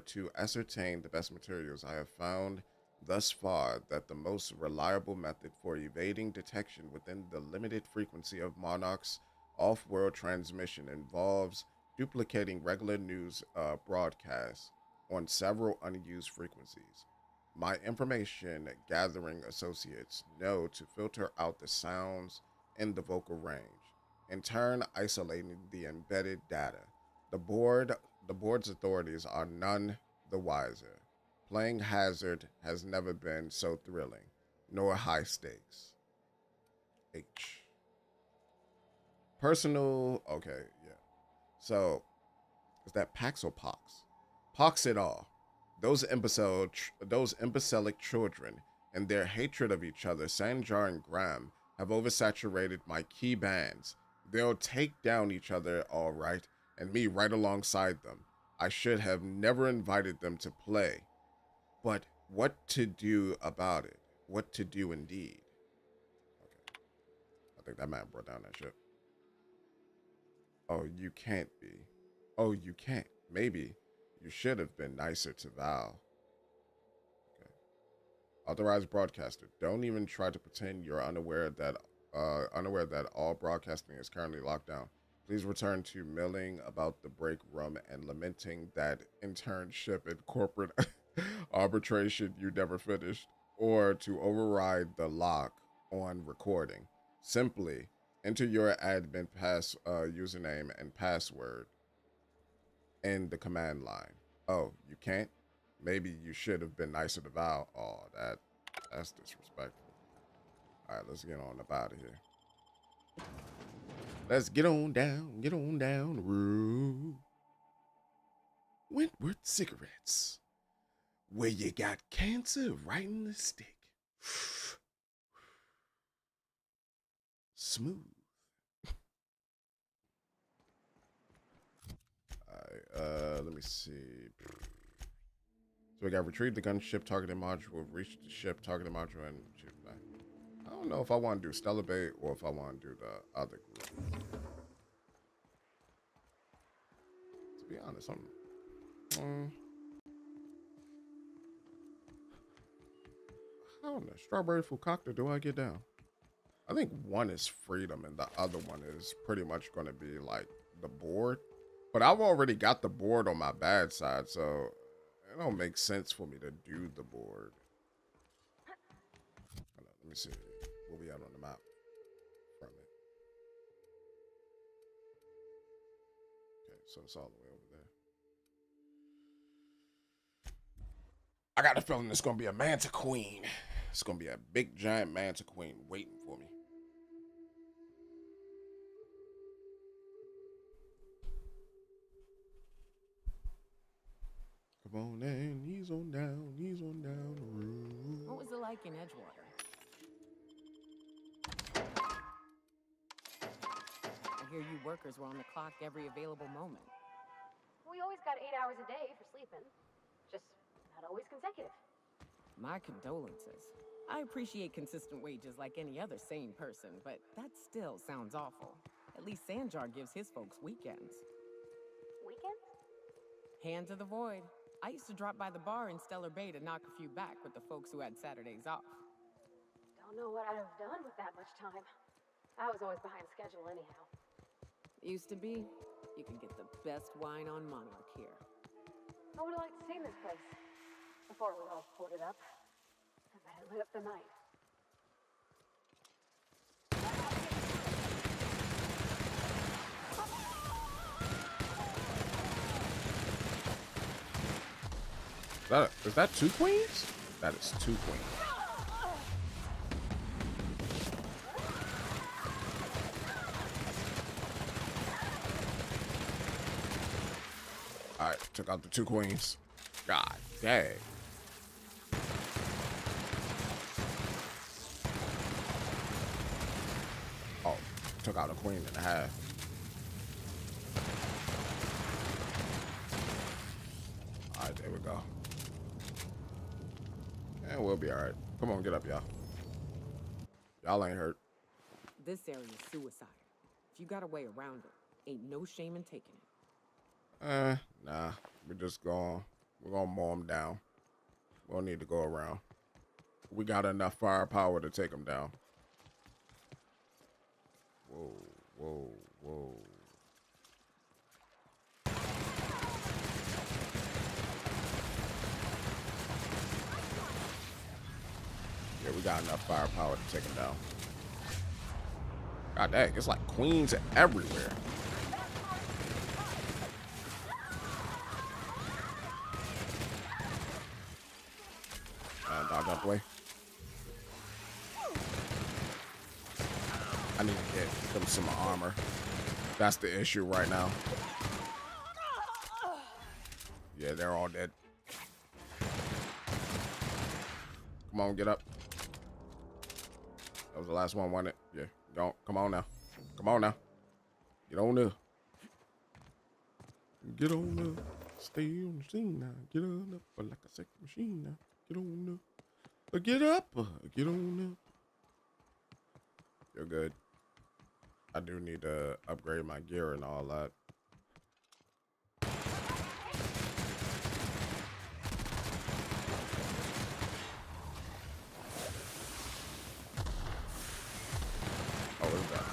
[SPEAKER 1] to ascertain the best materials, I have found thus far that the most reliable method for evading detection within the limited frequency of Monarch's off-world transmission involves duplicating regular news broadcasts on several unused frequencies. My information gathering associates know to filter out the sounds in the vocal range, in turn isolating the embedded data. The board the board's authorities are none the wiser. Playing Hazard has never been so thrilling, nor high stakes. H. Personal. Okay, yeah. So, is that Pax or Pox? Pox it all. Those imbecilic children and their hatred of each other, Sanjar and Graham, have oversaturated my key bands. They'll take down each other all right, and me right alongside them. I should have never invited them to play. But what to do about it? What to do indeed? Okay, I think that man brought down that ship. Oh, you can't be. Oh, you can't. Maybe you should have been nicer to Val. Okay. Authorized broadcaster. Don't even try to pretend you're unaware that all broadcasting is currently locked down. Please return to milling about the break room and lamenting that internship in corporate arbitration you never finished, or to override the lock on recording. Simply enter your admin username and password in the command line. Oh, you can't? Maybe you should have been nicer to Val. Oh, that's disrespectful. All right, let's get on up out of here. Let's get on down the road. Wentworth Cigarettes, where you got cancer right in the stick. Smooth. Alright, let me see. So we got retrieve the gunship targeting module, reach the ship targeting module, and shoot back. I don't know if I want to do Stellar Bay or if I want to do the other group. To be honest, how in the strawberry fukakta do I get down? I think one is freedom and the other one is pretty much going to be like the board. But I've already got the board on my bad side, so it don't make sense for me to do the board. Hold on, let me see where we at on the map from it. Okay, so it's all the way over there. I got a feeling it's going to be a Manta Queen. It's going to be a big giant Manta Queen waiting for me. Come on in, he's on down the road.
[SPEAKER 6] What was it like in Edgewater? I hear you workers were on the clock every available moment.
[SPEAKER 7] We always got 8 hours a day for sleeping. Just not always consecutive.
[SPEAKER 6] My condolences. I appreciate consistent wages like any other sane person, but that still sounds awful. At least Sanjar gives his folks weekends.
[SPEAKER 7] Weekends?
[SPEAKER 6] Hand to the void. I used to drop by the bar in Stellar Bay to knock a few back with the folks who had Saturdays off.
[SPEAKER 7] Don't know what I'd have done with that much time. I was always behind schedule anyhow.
[SPEAKER 6] Used to be. You could get the best wine on Monarch here.
[SPEAKER 7] I would have liked to see this place before it was all boarded up. I bet it lit up the night.
[SPEAKER 1] Is that two queens? That is two queens. Alright, took out the two queens. God dang. Oh, took out a queen and a half. Alright, there we go. And we'll be alright. Come on, get up, y'all. Y'all ain't hurt.
[SPEAKER 6] This area is suicide. If you got a way around it, ain't no shame in taking it.
[SPEAKER 1] Nah. We're gonna mow them down. We don't need to go around. We got enough firepower to take them down. Whoa, whoa, whoa. Yeah, we got enough firepower to take them down. God dang, it's like queens everywhere. Dodge out the way. I need to get them some armor. That's the issue right now. Yeah, they're all dead. Come on, get up. That was the last one, wasn't it? Yeah, don't. Come on now. Come on now. Get on there. Get on there. Stay on the scene now. Get on up like a sex machine now. Get on there. Get up. Get on there. You're good. I do need to upgrade my gear and all that. Oh, what is that?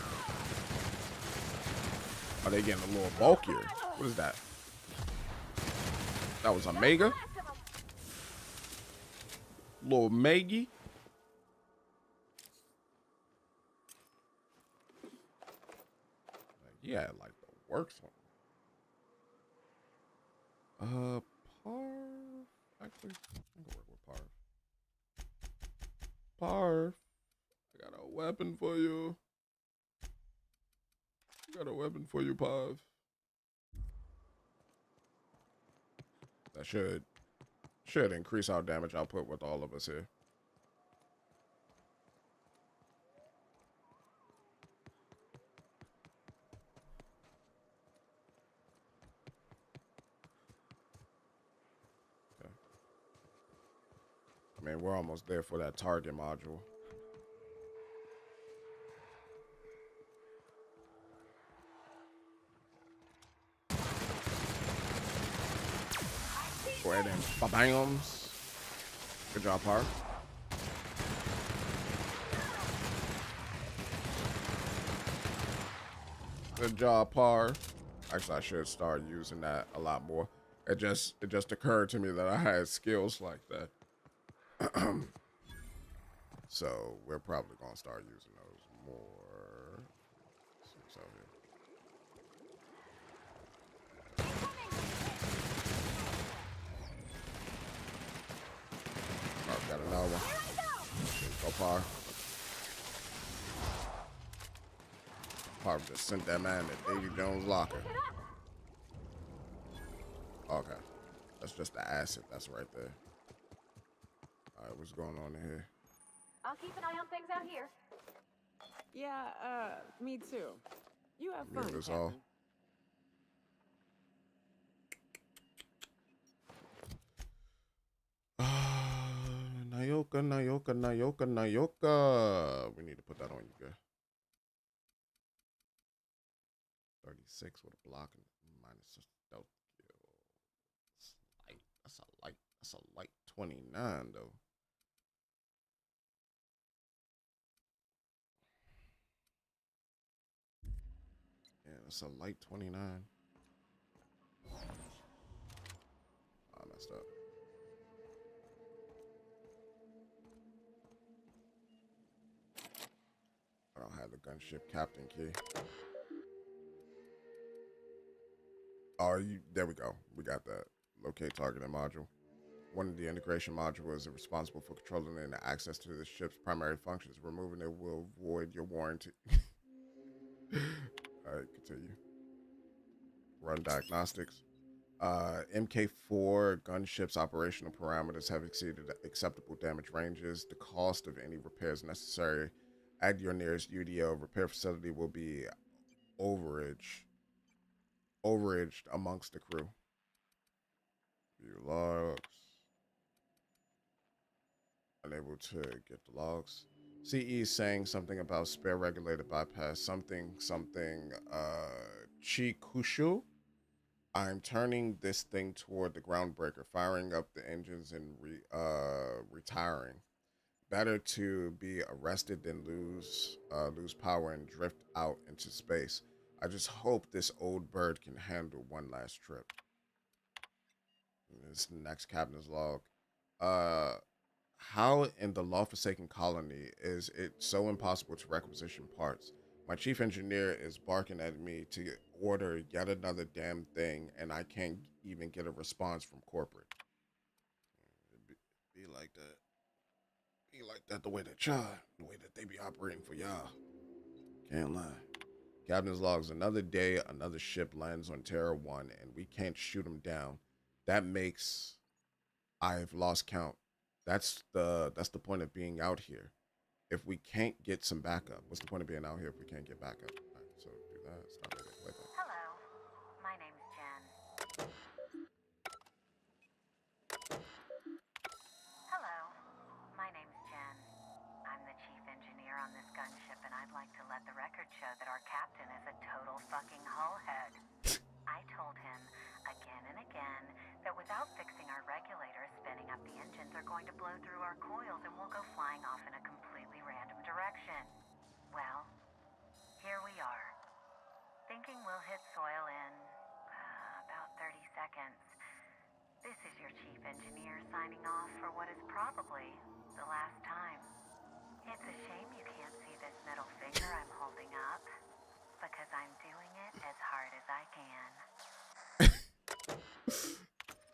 [SPEAKER 1] Are they getting a little bulkier? What is that? That was a mega? Little Maggie? Yeah, like the works one. Parv. Actually, I'm gonna work with Parv. Parv, I got a weapon for you. I got a weapon for you, Parv. That should increase our damage output with all of us here. I mean, we're almost there for that target module. Go ahead and ba-bams. Good job, Parv. Good job, Parv. Actually, I should start using that a lot more. It just occurred to me that I had skills like that. So we're probably gonna start using those more. Let's see what's out here. I've got another one. Go Par. Par just sent that man to Davy Jones' locker. Okay. That's just the acid that's right there. Alright, what's going on in here?
[SPEAKER 15] I'll keep an eye on things out here.
[SPEAKER 6] Yeah, me too. You have fun,
[SPEAKER 1] Leave this
[SPEAKER 6] Captain.
[SPEAKER 1] all. Nayoka, Nayoka, Nayoka, Nayoka. We need to put that on you, guy. 36 with a block and minus a stealth skill. That's a light 29 though. Yeah, that's a light 29. I messed up. I don't have the gunship captain key. Oh, there we go. We got that. Locate targeting module. One of the integration modules is responsible for controlling and access to the ship's primary functions. Removing it will void your warranty. All right, continue. Run diagnostics. MK4 gunship's operational parameters have exceeded acceptable damage ranges. The cost of any repairs necessary at your nearest UDO repair facility will be overaged amongst the crew. View logs. Unable to get the logs. CE is saying something about spare regulated bypass. Something. Chikushu. I'm turning this thing toward the groundbreaker, firing up the engines and retiring. better to be arrested than lose power and drift out into space. I just hope this old bird can handle one last trip. This next captain's log. Uh, how in the law-forsaken colony is it so impossible to requisition parts? My chief engineer is barking at me to order yet another damn thing, and I can't even get a response from corporate. Be like that. Be like that the way that they be operating for y'all. Can't lie. Captain's logs, another day, another ship lands on Terra 1, and we can't shoot them down. That makes I've lost count. That's the point of being out here. If we can't get some backup, what's the point of being out here if we can't get backup? All right, so do that. Stop it. Wait, wait.
[SPEAKER 9] Hello, my name's Jen. Hello, my name's Jen. I'm the chief engineer on this gunship, and I'd like to let the record show that our captain is a total fucking hullhead. I told him again and again that without fixing our regulators, spinning up the engines are going to blow through our coils and we'll go flying off in a completely random direction. Well, here we are. Thinking we'll hit soil in about 30 seconds. This is your chief engineer signing off for what is probably the last time. It's a shame you can't see this middle finger I'm holding up, because I'm doing it as hard as I can.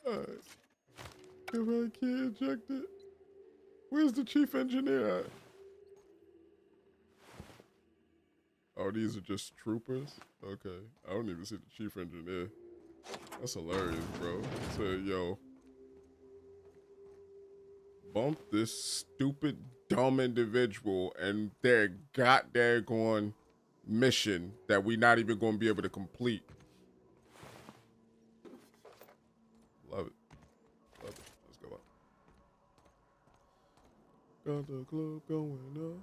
[SPEAKER 1] Alright. If I can't eject it, where's the chief engineer at? Oh, these are just troopers? Okay. I don't even see the chief engineer. That's hilarious, bro. Say, yo, bump this stupid, dumb individual and their goddamn mission that we not even going to be able to complete. Love it. Love it. Let's go up. Got the club going up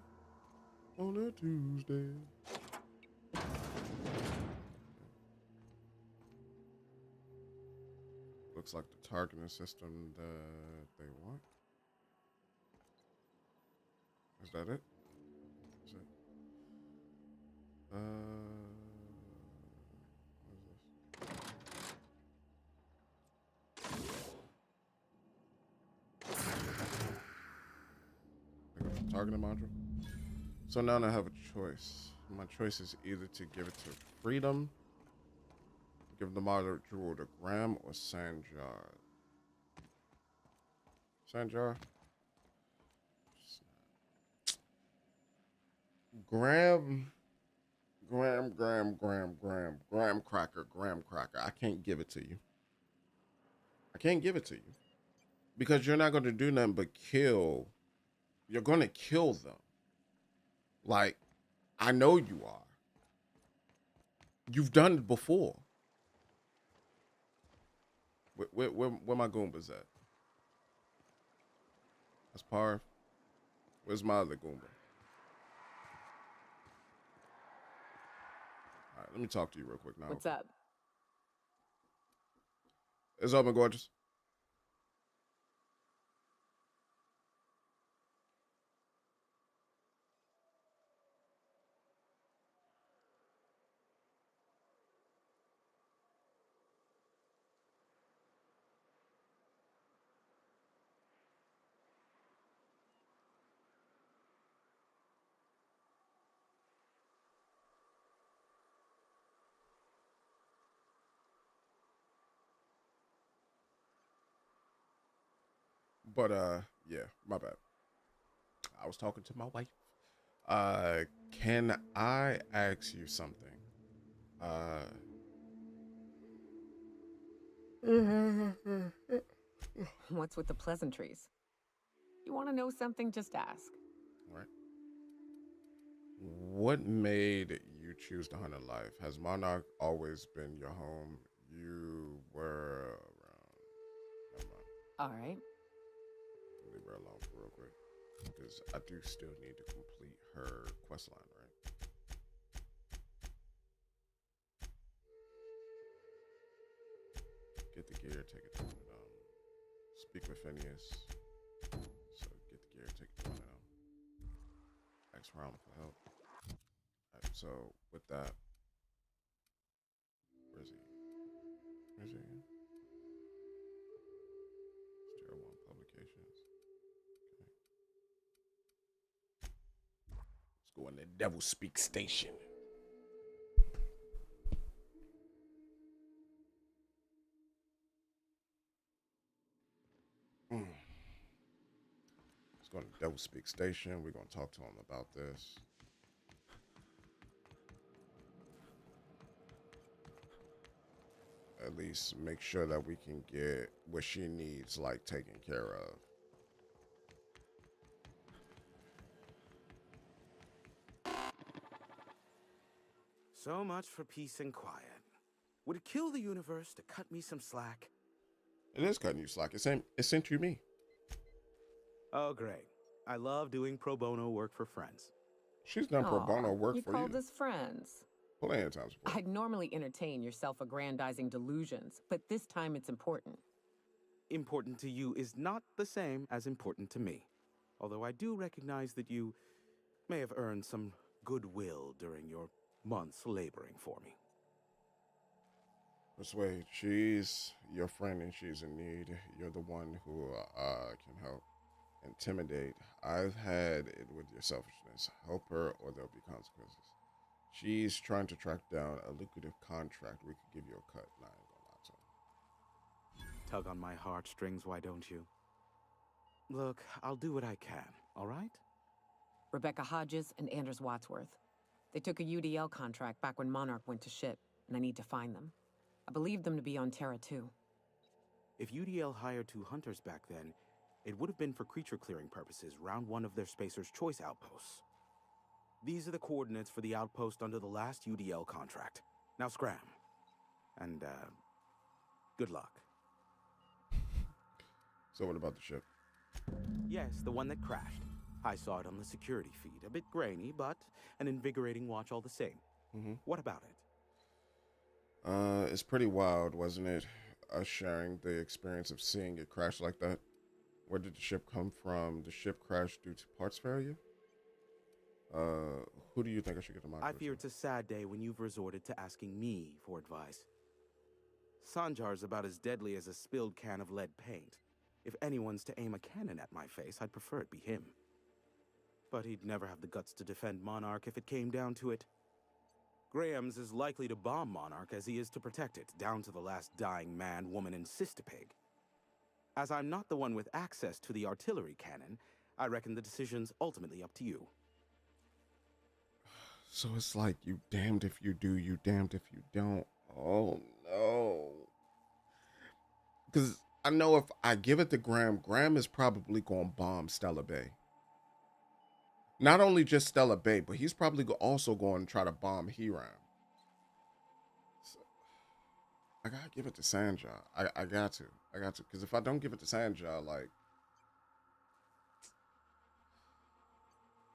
[SPEAKER 1] on a Tuesday. Looks like the targeting system that they want. Is that it? Is it? What is this? Pick up the targeting module. So now I have a choice. My choice is either to give it to Freedom, give the module to Graham, or Sanjar. Sanjar? Graham Cracker. I can't give it to you. I can't give it to you. Because you're not going to do nothing but kill. You're going to kill them. Like, I know you are. You've done it before. Where my Goombas at? That's Parv. Where's my other Goomba? All right, let me talk to you real quick now.
[SPEAKER 6] What's up?
[SPEAKER 1] It's open, gorgeous. But yeah, my bad. I was talking to my wife. Can I ask you something?
[SPEAKER 6] What's with the pleasantries? You want to know something? Just ask.
[SPEAKER 1] Right. What made you choose the hunter life? Has Monarch always been your home? You were around. Never mind.
[SPEAKER 6] All right.
[SPEAKER 1] Leave her alone for real quick, because I do still need to complete her quest line, right? Get the gear, take it to it. Speak with Phineas. So get the gear, take it to it. ask around for help. Alright, so with that, where's he? Where's he again? Tier 1 publications. Okay. Let's go in the Devil Speak Station. Let's go to the Devil Speak Station. We're going to talk to him about this. At least make sure that we can get what she needs, like, taken care of.
[SPEAKER 5] So much for peace and quiet. Would it kill the universe to cut me some slack?
[SPEAKER 1] It is cutting you slack. It sent you me.
[SPEAKER 5] Oh, great. I love doing pro bono work for friends.
[SPEAKER 1] She's done pro bono work
[SPEAKER 6] you
[SPEAKER 1] for
[SPEAKER 6] called
[SPEAKER 1] you.
[SPEAKER 6] us friends.
[SPEAKER 1] Plenty of times before.
[SPEAKER 6] I'd normally entertain your self-aggrandizing delusions, but this time it's important.
[SPEAKER 5] Important to you is not the same as important to me. Although I do recognize that you may have earned some goodwill during your months laboring for me.
[SPEAKER 1] Persuade, she's your friend and she's in need. You're the one who can help. Intimidate. I've had it with your selfishness. Help her or there'll be consequences. She's trying to track down a lucrative contract. We could give you a cut. Nah, I ain't gonna lie to him.
[SPEAKER 5] Tug on my heartstrings, why don't you? Look, I'll do what I can, all right?
[SPEAKER 6] Rebecca Hodges and Anders Wadsworth. They took a UDL contract back when Monarch went to ship, and I need to find them. I believe them to be on Terra 2.
[SPEAKER 5] If UDL hired 2 hunters back then, it would have been for creature clearing purposes, round 1 of their Spacer's Choice outposts. These are the coordinates for the outpost under the last UDL contract. Now scram. And, good luck.
[SPEAKER 1] So what about the ship?
[SPEAKER 5] Yes, the one that crashed. I saw it on the security feed. A bit grainy, but an invigorating watch all the same. What about it?
[SPEAKER 1] It's pretty wild, wasn't it? Us sharing the experience of seeing it crash like that. Where did the ship come from? The ship crashed due to parts failure? Who do you think I should get the monitor?
[SPEAKER 5] I fear it's a sad day when you've resorted to asking me for advice. Sanjar's about as deadly as a spilled can of lead paint. If anyone's to aim a cannon at my face, I'd prefer it be him. But he'd never have the guts to defend Monarch if it came down to it. Graham's as likely to bomb Monarch as he is to protect it, down to the last dying man, woman, and sistapig. As I'm not the one with access to the artillery cannon, I reckon the decision's ultimately up to you.
[SPEAKER 1] So it's like you damned if you do, you damned if you don't. Oh no. Because I know if I give it to Graham, Graham is probably going to bomb Stella Bay. Not only just Stella Bay, but he's probably also going to try to bomb Hiram. So, I got to give it to Sanja. I got to. Because if I don't give it to Sanja, like...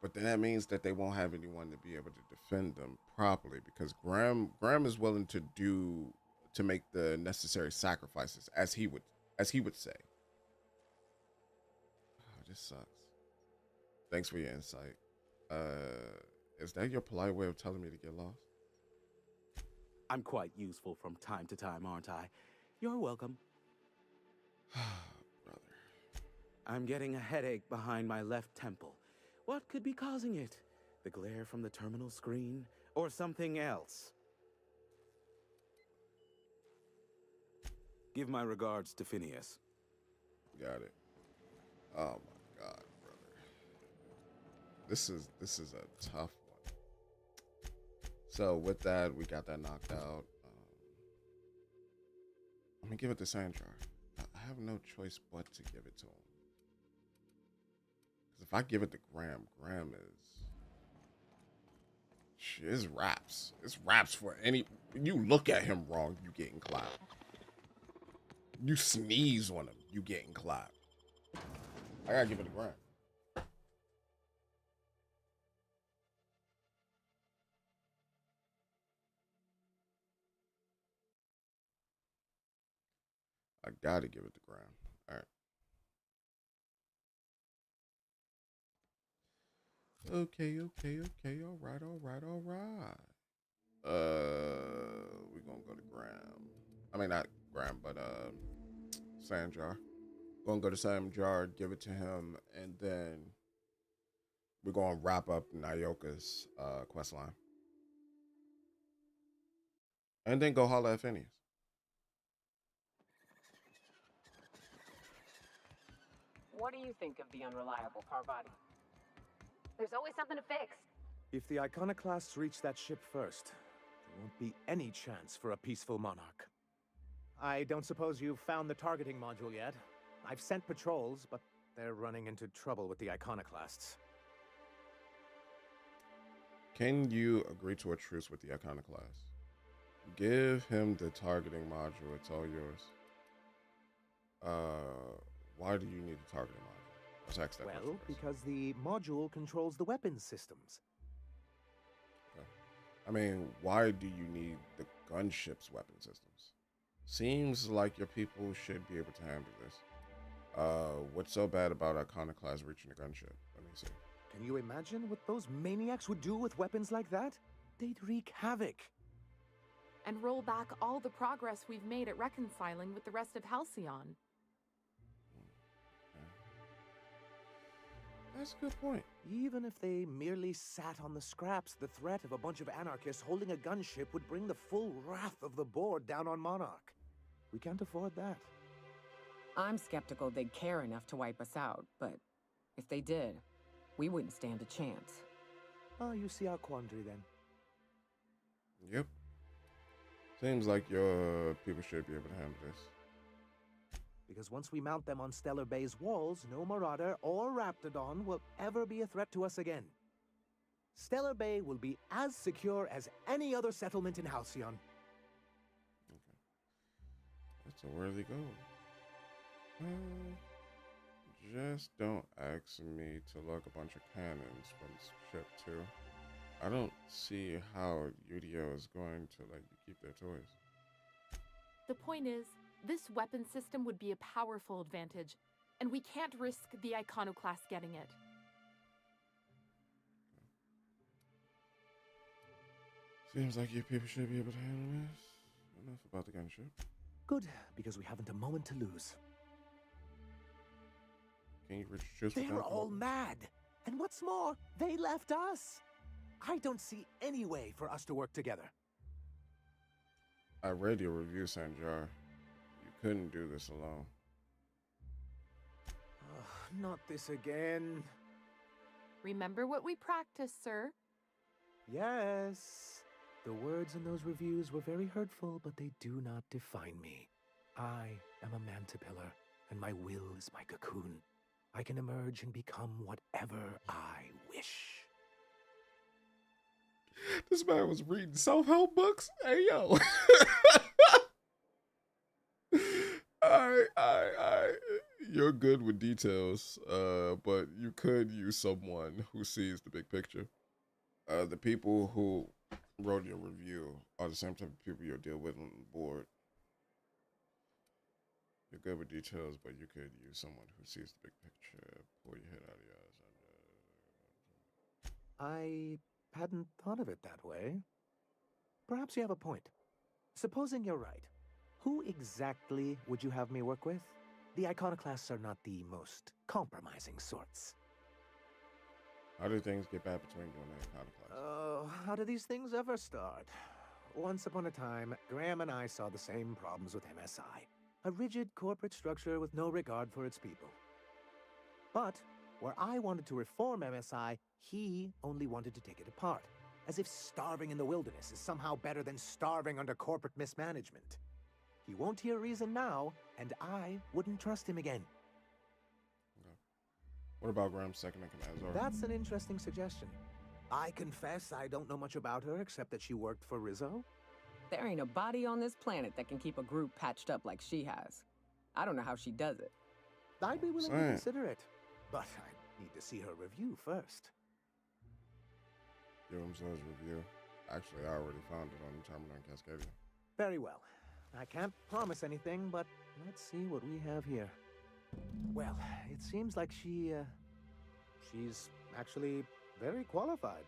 [SPEAKER 1] But then that means that they won't have anyone to be able to defend them properly. Because Graham is willing to make the necessary sacrifices, as he would say. Oh, this sucks. Thanks for your insight. Is that your polite way of telling me to get lost?
[SPEAKER 5] I'm quite useful from time to time, aren't I? You're welcome.
[SPEAKER 1] Brother.
[SPEAKER 5] I'm getting a headache behind my left temple. What could be causing it? The glare from the terminal screen? Or something else? Give my regards to Phineas.
[SPEAKER 1] Got it. Oh my God, brother. This is a tough one. So with that, we got that knocked out. I'm gonna give it to Sandra. I have no choice but to give it to him. Because if I give it to Graham, Graham is raps. It's raps for any. You look at him wrong, you getting clapped. You sneeze on him, you getting clapped. I gotta give it to Graham. I gotta give it to Graham. All right. Okay. All right. We're gonna go to Graham. I mean, not Graham, but Sanjar. Gonna go to Sanjar, give it to him, and then we're gonna wrap up Nyoka's quest line, and then go holler at Phineas.
[SPEAKER 6] What do you think of the unreliable Parvati?
[SPEAKER 3] There's always something to fix.
[SPEAKER 4] If the iconoclasts reach that ship first, there won't be any chance for a peaceful monarch. I don't suppose you've found the targeting module yet. I've sent patrols, but they're running into trouble with the iconoclasts.
[SPEAKER 1] Can you agree to a truce with the iconoclast? Give him the targeting module. It's all yours. Why do you need the targeting module? Let's ask that question
[SPEAKER 4] Well,
[SPEAKER 1] first.
[SPEAKER 4] because the module controls the weapons systems.
[SPEAKER 1] Okay. I mean, why do you need the gunship's weapon systems? Seems like your people should be able to handle this. What's so bad about iconoclast reaching the gunship? Let me see.
[SPEAKER 4] Can you imagine what those maniacs would do with weapons like that? They'd wreak havoc.
[SPEAKER 16] And roll back all the progress we've made at reconciling with the rest of Halcyon.
[SPEAKER 1] That's a good point.
[SPEAKER 4] Even if they merely sat on the scraps, the threat of a bunch of anarchists holding a gunship would bring the full wrath of the board down on Monarch. We can't afford that.
[SPEAKER 6] I'm skeptical they'd care enough to wipe us out, but if they did, we wouldn't stand a chance.
[SPEAKER 4] Oh, you see our quandary then.
[SPEAKER 1] Yep. Seems like your people should be able to handle this.
[SPEAKER 4] Because once we mount them on Stellar Bay's walls, no Marauder or Raptidon will ever be a threat to us again. Stellar Bay will be as secure as any other settlement in Halcyon.
[SPEAKER 1] Okay. That's a worthy goal. Just don't ask me to lug a bunch of cannons from ship 2. I don't see how UDO is going to let you keep their toys.
[SPEAKER 16] The point is, this weapon system would be a powerful advantage, and we can't risk the iconoclast getting it.
[SPEAKER 1] Seems like your people should be able to handle this. Enough about the gunship.
[SPEAKER 4] Good, because we haven't a moment to lose.
[SPEAKER 1] Can you reach truce with
[SPEAKER 4] They're
[SPEAKER 1] them?
[SPEAKER 4] all mad. And what's more, they left us. I don't see any way for us to work together.
[SPEAKER 1] I read your review, Sanjar. You couldn't do this alone.
[SPEAKER 4] Not this again.
[SPEAKER 16] Remember what we practiced, sir?
[SPEAKER 4] Yes. The words in those reviews were very hurtful, but they do not define me. I am a mantipillar, and my will is my cocoon. I can emerge and become whatever I wish.
[SPEAKER 1] This man was reading self-help books. Hey, yo. I you're good with details, but you could use someone who sees the big picture. The people who wrote your review are the same type of people you'll deal with on the board. You're good with details, but you could use someone who sees the big picture. Pull your head out of your eyes.
[SPEAKER 4] I hadn't thought of it that way. Perhaps you have a point. Supposing you're right, who exactly would you have me work with? The iconoclasts are not the most compromising sorts.
[SPEAKER 1] How do things get bad between you and the iconoclasts?
[SPEAKER 4] Oh, how do these things ever start? Once upon a time, Graham and I saw the same problems with MSI. A rigid corporate structure with no regard for its people. But where I wanted to reform MSI, he only wanted to take it apart. As if starving in the wilderness is somehow better than starving under corporate mismanagement. He won't hear reason now, and I wouldn't trust him again.
[SPEAKER 1] Okay. What about Graham's second in command, Zora?
[SPEAKER 4] That's an interesting suggestion. I confess I don't know much about her except that she worked for Rizzo.
[SPEAKER 6] There ain't a body on this planet that can keep a group patched up like she has. I don't know how she does it.
[SPEAKER 4] I'd be willing to consider it, but I need to see her review first.
[SPEAKER 1] Give him Zora's review. Actually, I already found it on the terminal in Cascadia.
[SPEAKER 4] Very well. I can't promise anything, but let's see what we have here. Well, it seems like she's actually very qualified.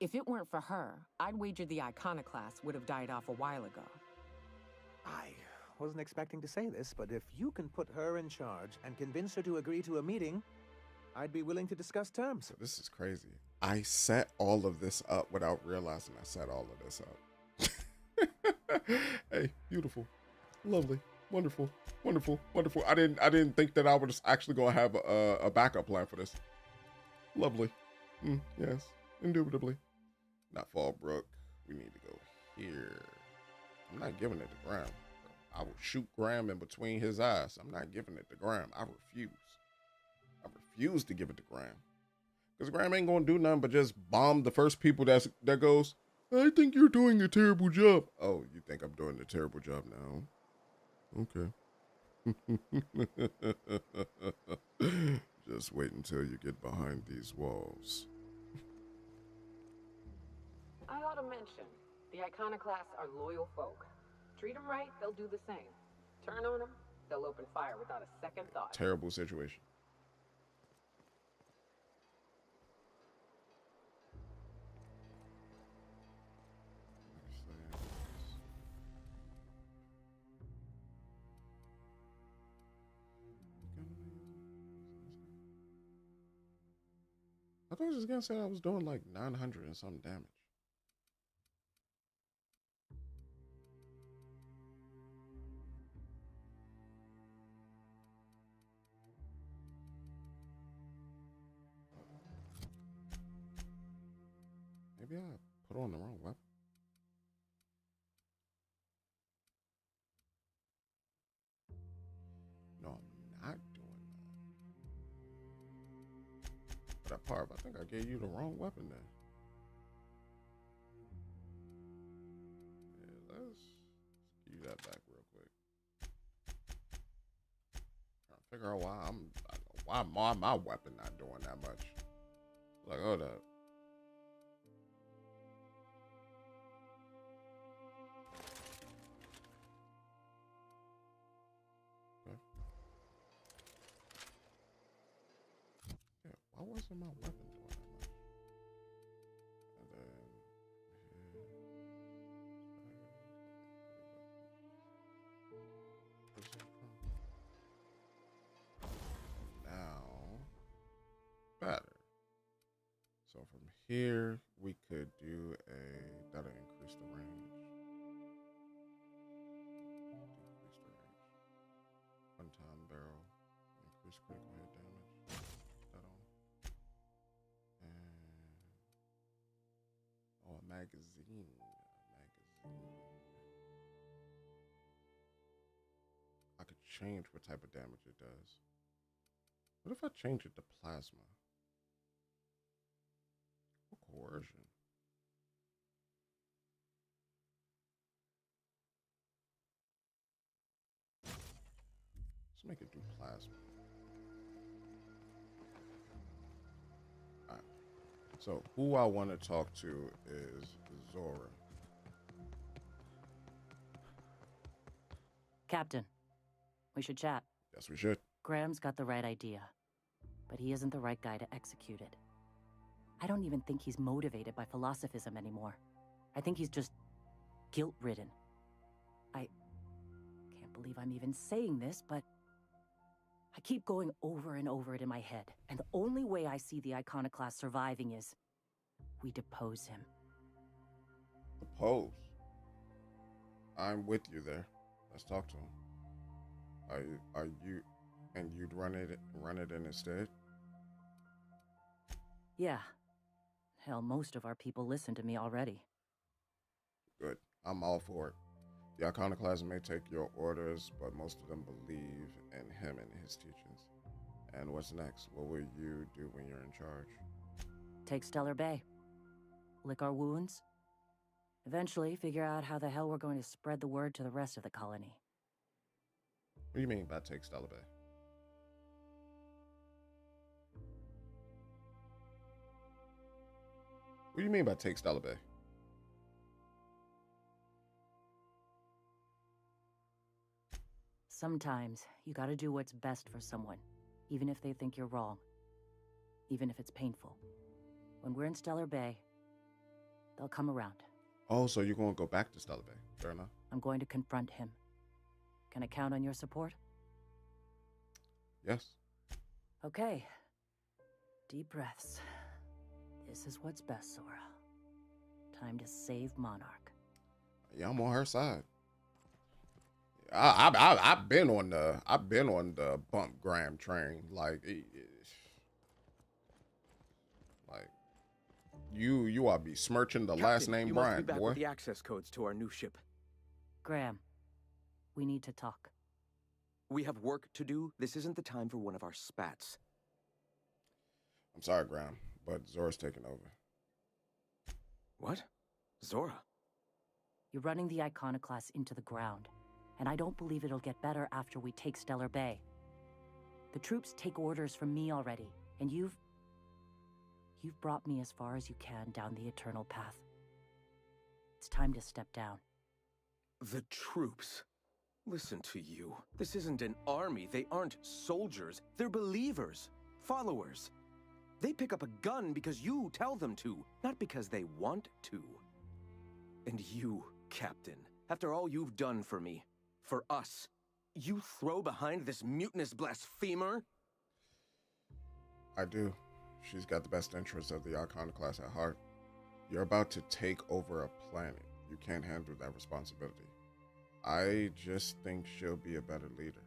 [SPEAKER 6] If it weren't for her, I'd wager the iconoclast would have died off a while ago.
[SPEAKER 4] I wasn't expecting to say this, but if you can put her in charge and convince her to agree to a meeting, I'd be willing to discuss terms.
[SPEAKER 1] So this is crazy. I set all of this up without realizing I set all of this up. Hey, beautiful, lovely, wonderful, wonderful, wonderful. I didn't think that I was actually gonna have a backup plan for this. Lovely. Yes, indubitably. Not Fallbrook. We need to go here. I'm not giving it to Graham. I will shoot Graham in between his eyes. I'm not giving it to Graham. I refuse. I refuse to give it to Graham. Because Graham ain't going to do nothing but just bomb the first people that goes, I think you're doing a terrible job. Oh, you think I'm doing a terrible job now? Okay. Just wait until you get behind these walls.
[SPEAKER 6] I ought to mention, the iconoclasts are loyal folk. Treat them right, they'll do the same. Turn on them, they'll open fire without a second thought.
[SPEAKER 1] Terrible situation. I thought I was just gonna say I was doing like 900 and some damage. Maybe I put on the wrong weapon. No, I'm not doing that. But that part, I think I gave you the wrong weapon then. Yeah, let's give you that back real quick. Trying to figure out why my weapon not doing that much. Like, hold up. Yeah, why wasn't my weapon doing that much? And then now better. So from here we could do that'll increase the range. Decrease the range. One time barrel. Increase critical hit damage. That on. And a magazine. I could change what type of damage it does. What if I change it to plasma? Or coercion? Let's make it do plasma. Alright. So who I want to talk to is Zora.
[SPEAKER 2] Captain, we should chat.
[SPEAKER 1] Yes, we should.
[SPEAKER 2] Graham's got the right idea, but he isn't the right guy to execute it. I don't even think he's motivated by philosophism anymore. I think he's just guilt-ridden. I can't believe I'm even saying this, but I keep going over and over it in my head, and the only way I see the iconoclast surviving is we depose him.
[SPEAKER 1] Depose? I'm with you there. Let's talk to him. Are you, and you'd run it in his stead?
[SPEAKER 2] Yeah. Hell, most of our people listen to me already.
[SPEAKER 1] Good. I'm all for it. The iconoclast may take your orders, but most of them believe in him and his teachings. And what's next? What will you do when you're in charge?
[SPEAKER 2] Take Stellar Bay. Lick our wounds. Eventually, figure out how the hell we're going to spread the word to the rest of the colony.
[SPEAKER 1] What do you mean by take Stellar Bay? What do you mean by take Stellar Bay?
[SPEAKER 2] Sometimes, you gotta do what's best for someone, even if they think you're wrong. Even if it's painful. When we're in Stellar Bay, they'll come around.
[SPEAKER 1] Oh, so you're going to go back to Stellar Bay. Fair enough.
[SPEAKER 2] I'm going to confront him. Can I count on your support?
[SPEAKER 1] Yes.
[SPEAKER 2] Okay. Deep breaths. This is what's best, Sora. Time to save Monarch.
[SPEAKER 1] Yeah, I'm on her side. I've been on the bump Graham train. Like you are besmirching the last name
[SPEAKER 18] you
[SPEAKER 1] Bryant,
[SPEAKER 18] must be back
[SPEAKER 1] boy.
[SPEAKER 18] with the access codes to our new ship.
[SPEAKER 2] Graham, we need to talk.
[SPEAKER 18] We have work to do. This isn't the time for one of our spats.
[SPEAKER 1] I'm sorry, Graham, but Zora's taking over.
[SPEAKER 18] What? Zora?
[SPEAKER 2] You're running the Iconoclast into the ground, and I don't believe it'll get better after we take Stellar Bay. The troops take orders from me already, and you've brought me as far as you can down the eternal path. It's time to step down.
[SPEAKER 18] The troops? Listen to you. This isn't an army. They aren't soldiers. They're believers. Followers. They pick up a gun because you tell them to, not because they want to. And you, Captain, after all you've done for me, for us, you throw behind this mutinous blasphemer?
[SPEAKER 1] I do. She's got the best interests of the Iconoclast at heart. You're about to take over a planet. You can't handle that responsibility. I just think she'll be a better leader.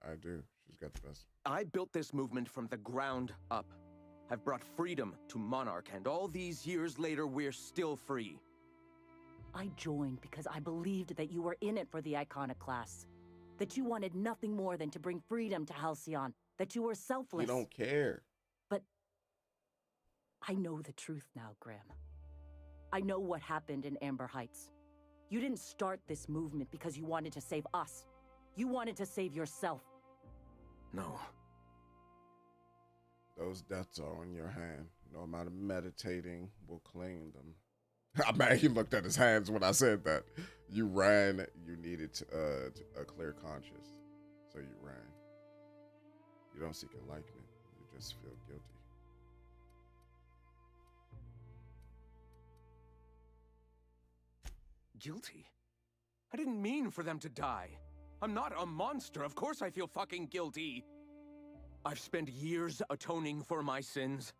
[SPEAKER 1] I do. She's got the best.
[SPEAKER 18] I built this movement from the ground up. I've brought freedom to Monarch, and all these years later, we're still free.
[SPEAKER 2] I joined because I believed that you were in it for the Iconoclasts. That you wanted nothing more than to bring freedom to Halcyon. That you were selfless.
[SPEAKER 1] You don't care.
[SPEAKER 2] But I know the truth now, Graham. I know what happened in Amber Heights. You didn't start this movement because you wanted to save us. You wanted to save yourself.
[SPEAKER 18] No.
[SPEAKER 1] Those deaths are in your hand. No amount of meditating will clean them. I mean, he looked at his hands when I said that. You ran. You needed a clear conscience, so you ran. You don't seek enlightenment. You just feel guilty.
[SPEAKER 18] Guilty? I didn't mean for them to die. I'm not a monster. Of course I feel fucking guilty. I've spent years atoning for my sins.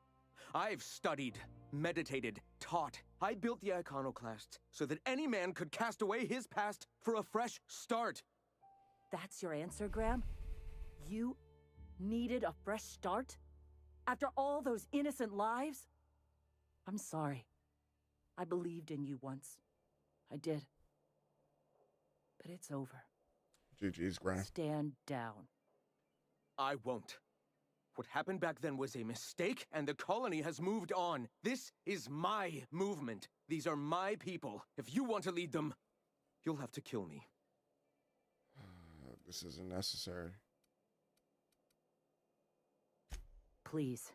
[SPEAKER 18] I've studied, meditated, taught. I built the Iconoclasts so that any man could cast away his past for a fresh start.
[SPEAKER 2] That's your answer, Graham? You needed a fresh start? After all those innocent lives? I'm sorry. I believed in you once. I did. But it's over.
[SPEAKER 1] GG's, Graham.
[SPEAKER 2] Stand down.
[SPEAKER 18] I won't. What happened back then was a mistake, and the colony has moved on. This is my movement. These are my people. If you want to lead them, you'll have to kill me.
[SPEAKER 1] This isn't necessary.
[SPEAKER 2] Please.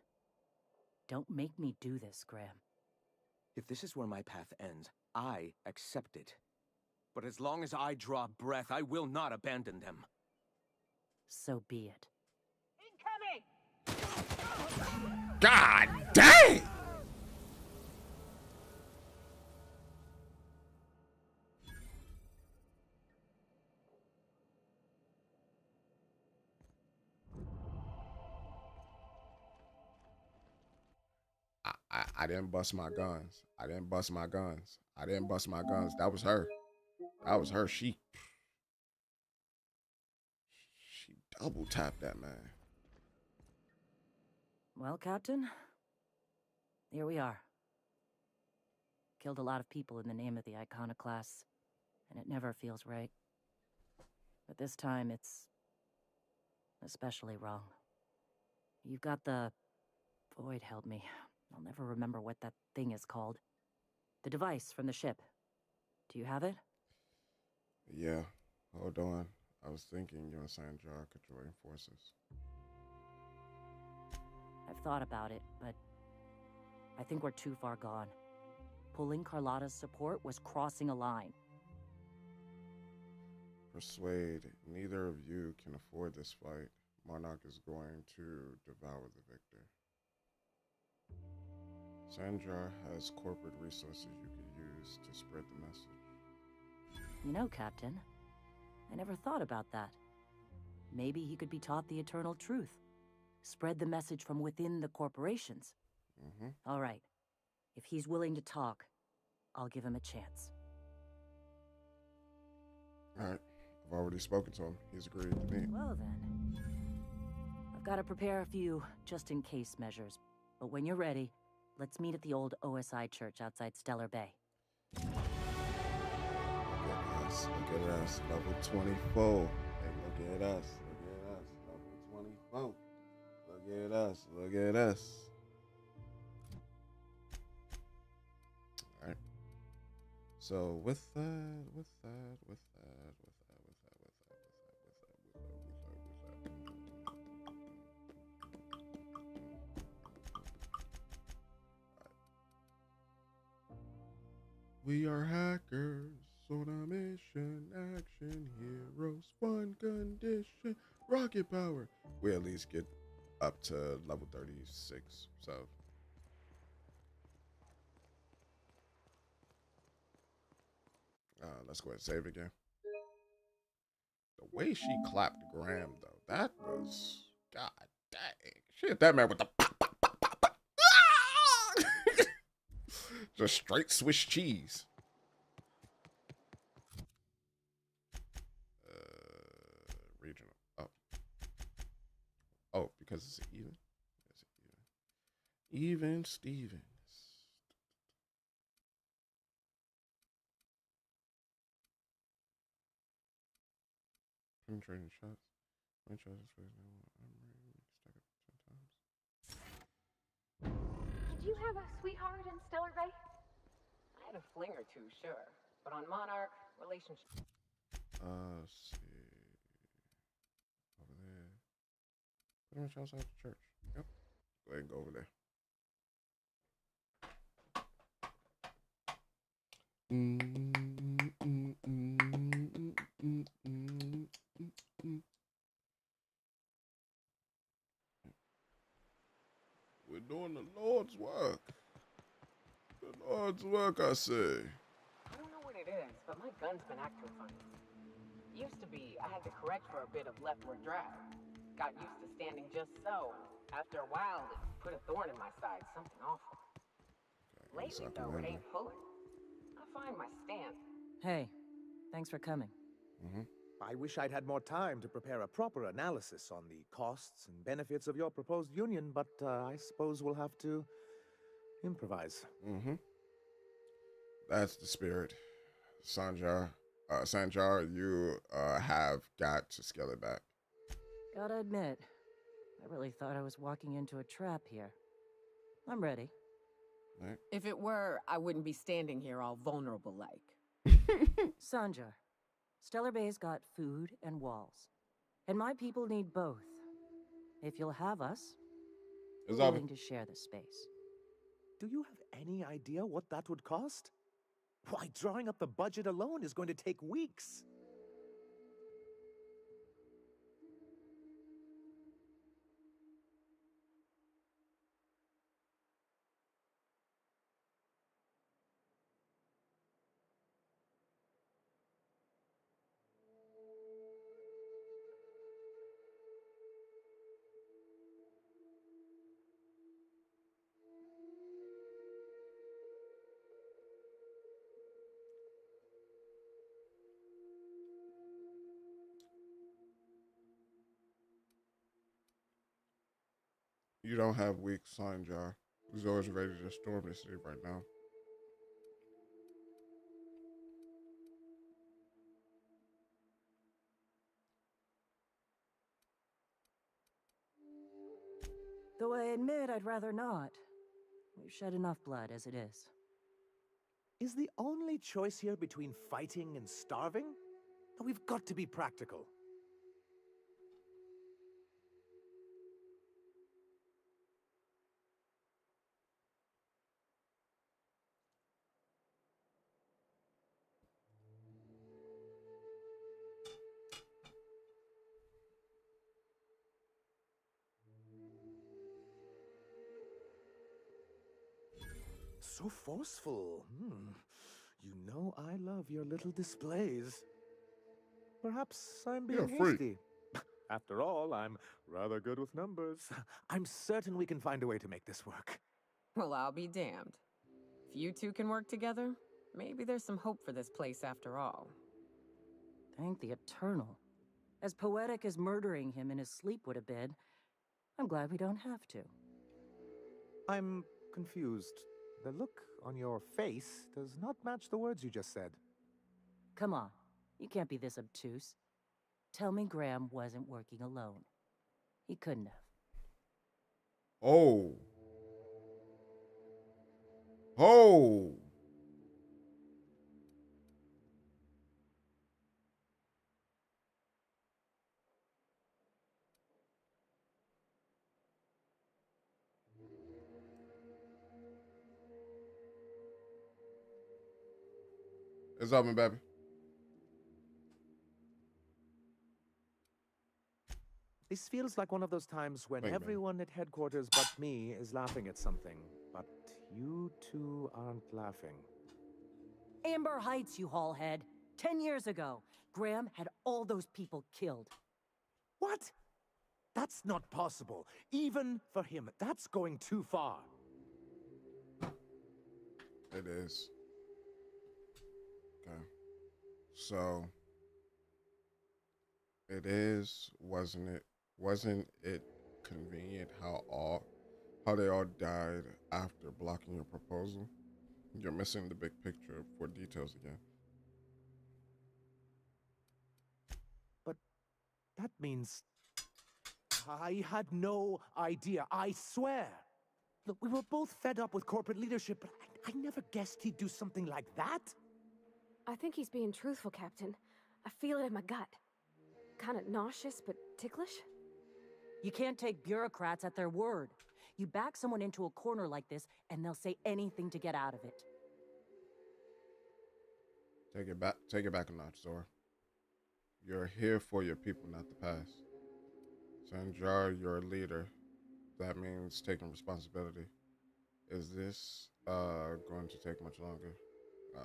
[SPEAKER 2] Don't make me do this, Graham.
[SPEAKER 18] If this is where my path ends, I accept it. But as long as I draw breath, I will not abandon them.
[SPEAKER 2] So be it.
[SPEAKER 1] God dang! I didn't bust my guns. I didn't bust my guns. I didn't bust my guns. That was her. That was her. She double tapped that man.
[SPEAKER 2] Well, Captain, here we are. Killed a lot of people in the name of the Iconoclasts, and it never feels right. But this time, it's especially wrong. You've got the... Void, help me. I'll never remember what that thing is called. The device from the ship. Do you have it?
[SPEAKER 1] Yeah. Hold on. I was thinking you and Sandra could join forces.
[SPEAKER 2] I've thought about it, but I think we're too far gone. Pulling Carlotta's support was crossing a line.
[SPEAKER 1] Persuade, neither of you can afford this fight. Monarch is going to devour the victor. Sandra has corporate resources you could use to spread the message.
[SPEAKER 2] You know, Captain, I never thought about that. Maybe he could be taught the eternal truth. Spread the message from within the corporations. All right. If he's willing to talk, I'll give him a chance.
[SPEAKER 1] All right. I've already spoken to him. He's agreed to meet.
[SPEAKER 2] Well then. I've got to prepare a few just-in-case measures. But when you're ready, let's meet at the old OSI church outside Stellar Bay.
[SPEAKER 1] Look at us. Look at us. Level 24. Hey, look at us. Look at us. Level 24. Look at us. Look at us. All right. So with that. We are hackers on a mission, action heroes, fun condition, rocket power. We at least get up to level 36, so. Let's go ahead and save again. The way she clapped Graham, though, that was, god dang. She hit that man with the pop, pop, pop, pop, pop. Just straight Swiss cheese. Regional. Oh. Oh, because it's even. It's even. Even Stevens. Penetrating shots. My shots is I'm ready to stack up 10 times.
[SPEAKER 12] Did you have a sweetheart in Stellar Bay?
[SPEAKER 6] I had a fling or two, sure. But on Monarch, relationship.
[SPEAKER 1] Let's see. Over there. Pretty much outside the church. Yep. Go ahead and go over there. We're doing the Lord's work. The Lord's work, I say.
[SPEAKER 6] I don't know what it is, but my gun's been acting funny. Used to be, I had to correct for a bit of leftward drag. Got used to standing just so. After a while, it put a thorn in my side, something awful. Lately, though, it ain't pulling. I find my stance.
[SPEAKER 2] Hey, thanks for coming.
[SPEAKER 4] I wish I'd had more time to prepare a proper analysis on the costs and benefits of your proposed union, but I suppose we'll have to improvise.
[SPEAKER 1] That's the spirit. Sanjar, you have got to scale it back.
[SPEAKER 2] Gotta admit, I really thought I was walking into a trap here. I'm ready.
[SPEAKER 1] Right.
[SPEAKER 6] If it were, I wouldn't be standing here all vulnerable-like.
[SPEAKER 2] Sanjar, Stellar Bay's got food and walls. And my people need both. If you'll have us, we're willing to share the space.
[SPEAKER 4] Do you have any idea what that would cost? Why, drawing up the budget alone is going to take weeks.
[SPEAKER 1] You don't have weak Sanjar. Who's always ready to storm the city right now.
[SPEAKER 2] Though I admit I'd rather not. We've shed enough blood as it is.
[SPEAKER 4] Is the only choice here between fighting and starving? We've got to be practical. so forceful. You know I love your little displays. Perhaps I'm
[SPEAKER 1] You're
[SPEAKER 4] being
[SPEAKER 1] a freak.
[SPEAKER 4] hasty. After all, I'm rather good with numbers. I'm certain we can find a way to make this work.
[SPEAKER 6] Well, I'll be damned. If you two can work together, maybe there's some hope for this place after all.
[SPEAKER 2] Thank the Eternal. As poetic as murdering him in his sleep would have been, I'm glad we don't have to.
[SPEAKER 4] I'm confused. The look on your face does not match the words you just said.
[SPEAKER 2] Come on, you can't be this obtuse. Tell me Graham wasn't working alone. He couldn't have.
[SPEAKER 1] Oh. Oh. It's open, baby.
[SPEAKER 4] This feels like one of those times when
[SPEAKER 1] Thank you, man.
[SPEAKER 4] everyone at headquarters but me is laughing at something, but you two aren't laughing.
[SPEAKER 2] Amber Heights, you hallhead. 10 years ago, Graham had all those people killed.
[SPEAKER 4] What? That's not possible. Even for him, that's going too far.
[SPEAKER 1] It is. Okay. So it is, wasn't it convenient how they all died after blocking your proposal? You're missing the big picture for details again.
[SPEAKER 4] But that means I had no idea, I swear. Look, we were both fed up with corporate leadership, but I never guessed he'd do something like that.
[SPEAKER 7] I think he's being truthful, Captain. I feel it in my gut. Kind of nauseous, but ticklish.
[SPEAKER 2] You can't take bureaucrats at their word. You back someone into a corner like this, and they'll say anything to get out of it.
[SPEAKER 1] Take it back a notch, Zora. You're here for your people, not the past. Sanjar, you're a leader. That means taking responsibility. Is this going to take much longer? No.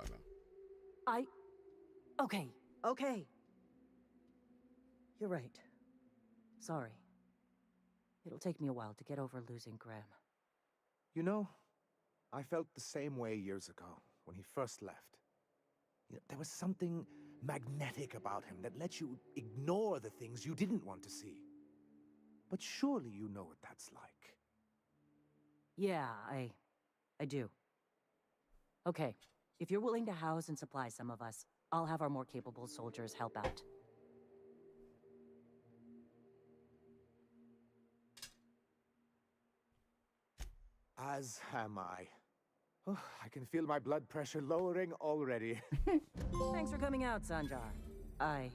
[SPEAKER 2] Okay. You're right. Sorry. It'll take me a while to get over losing Graham.
[SPEAKER 4] You know, I felt the same way years ago when he first left. You know, there was something magnetic about him that let you ignore the things you didn't want to see. But surely you know what that's like.
[SPEAKER 2] Yeah, I do. Okay, if you're willing to house and supply some of us, I'll have our more capable soldiers help out.
[SPEAKER 4] As am I. Oh, I can feel my blood pressure lowering already.
[SPEAKER 2] Thanks for coming out, Sanjar. I,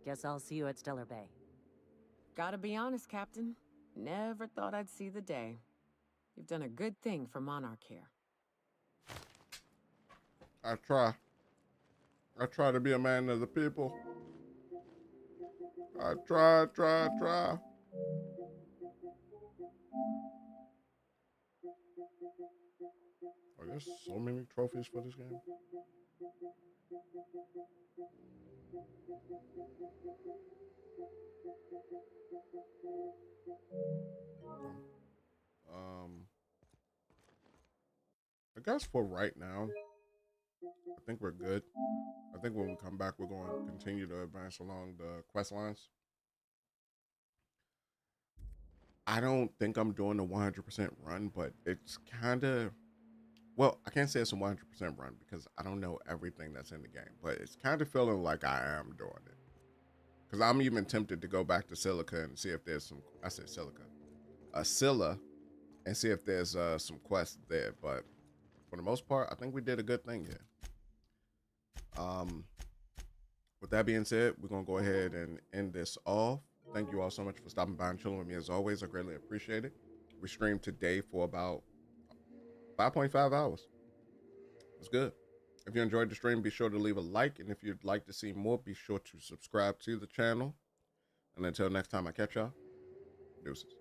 [SPEAKER 2] guess I'll see you at Stellar Bay.
[SPEAKER 6] Gotta be honest, Captain. Never thought I'd see the day. You've done a good thing for Monarch here.
[SPEAKER 1] I try to be a man of the people. I try. Oh, there's so many trophies for this game. I guess for right now, I think we're good. I think when we come back, we're going to continue to advance along the quest lines. I don't think I'm doing a 100% run, but it's kind of, well, I can't say it's a 100% run because I don't know everything that's in the game, but it's kind of feeling like I am doing it. Because I'm even tempted to go back to Silica and see if there's some, I said Silica, Scylla, and see if there's some quests there. But for the most part, I think we did a good thing here. With that being said, we're going to go ahead and end this off. Thank you all so much for stopping by and chilling with me as always. I greatly appreciate it. We streamed today for about 5.5 hours. It's good. If you enjoyed the stream, be sure to leave a like. And if you'd like to see more, be sure to subscribe to the channel. And until next time I catch y'all, deuces.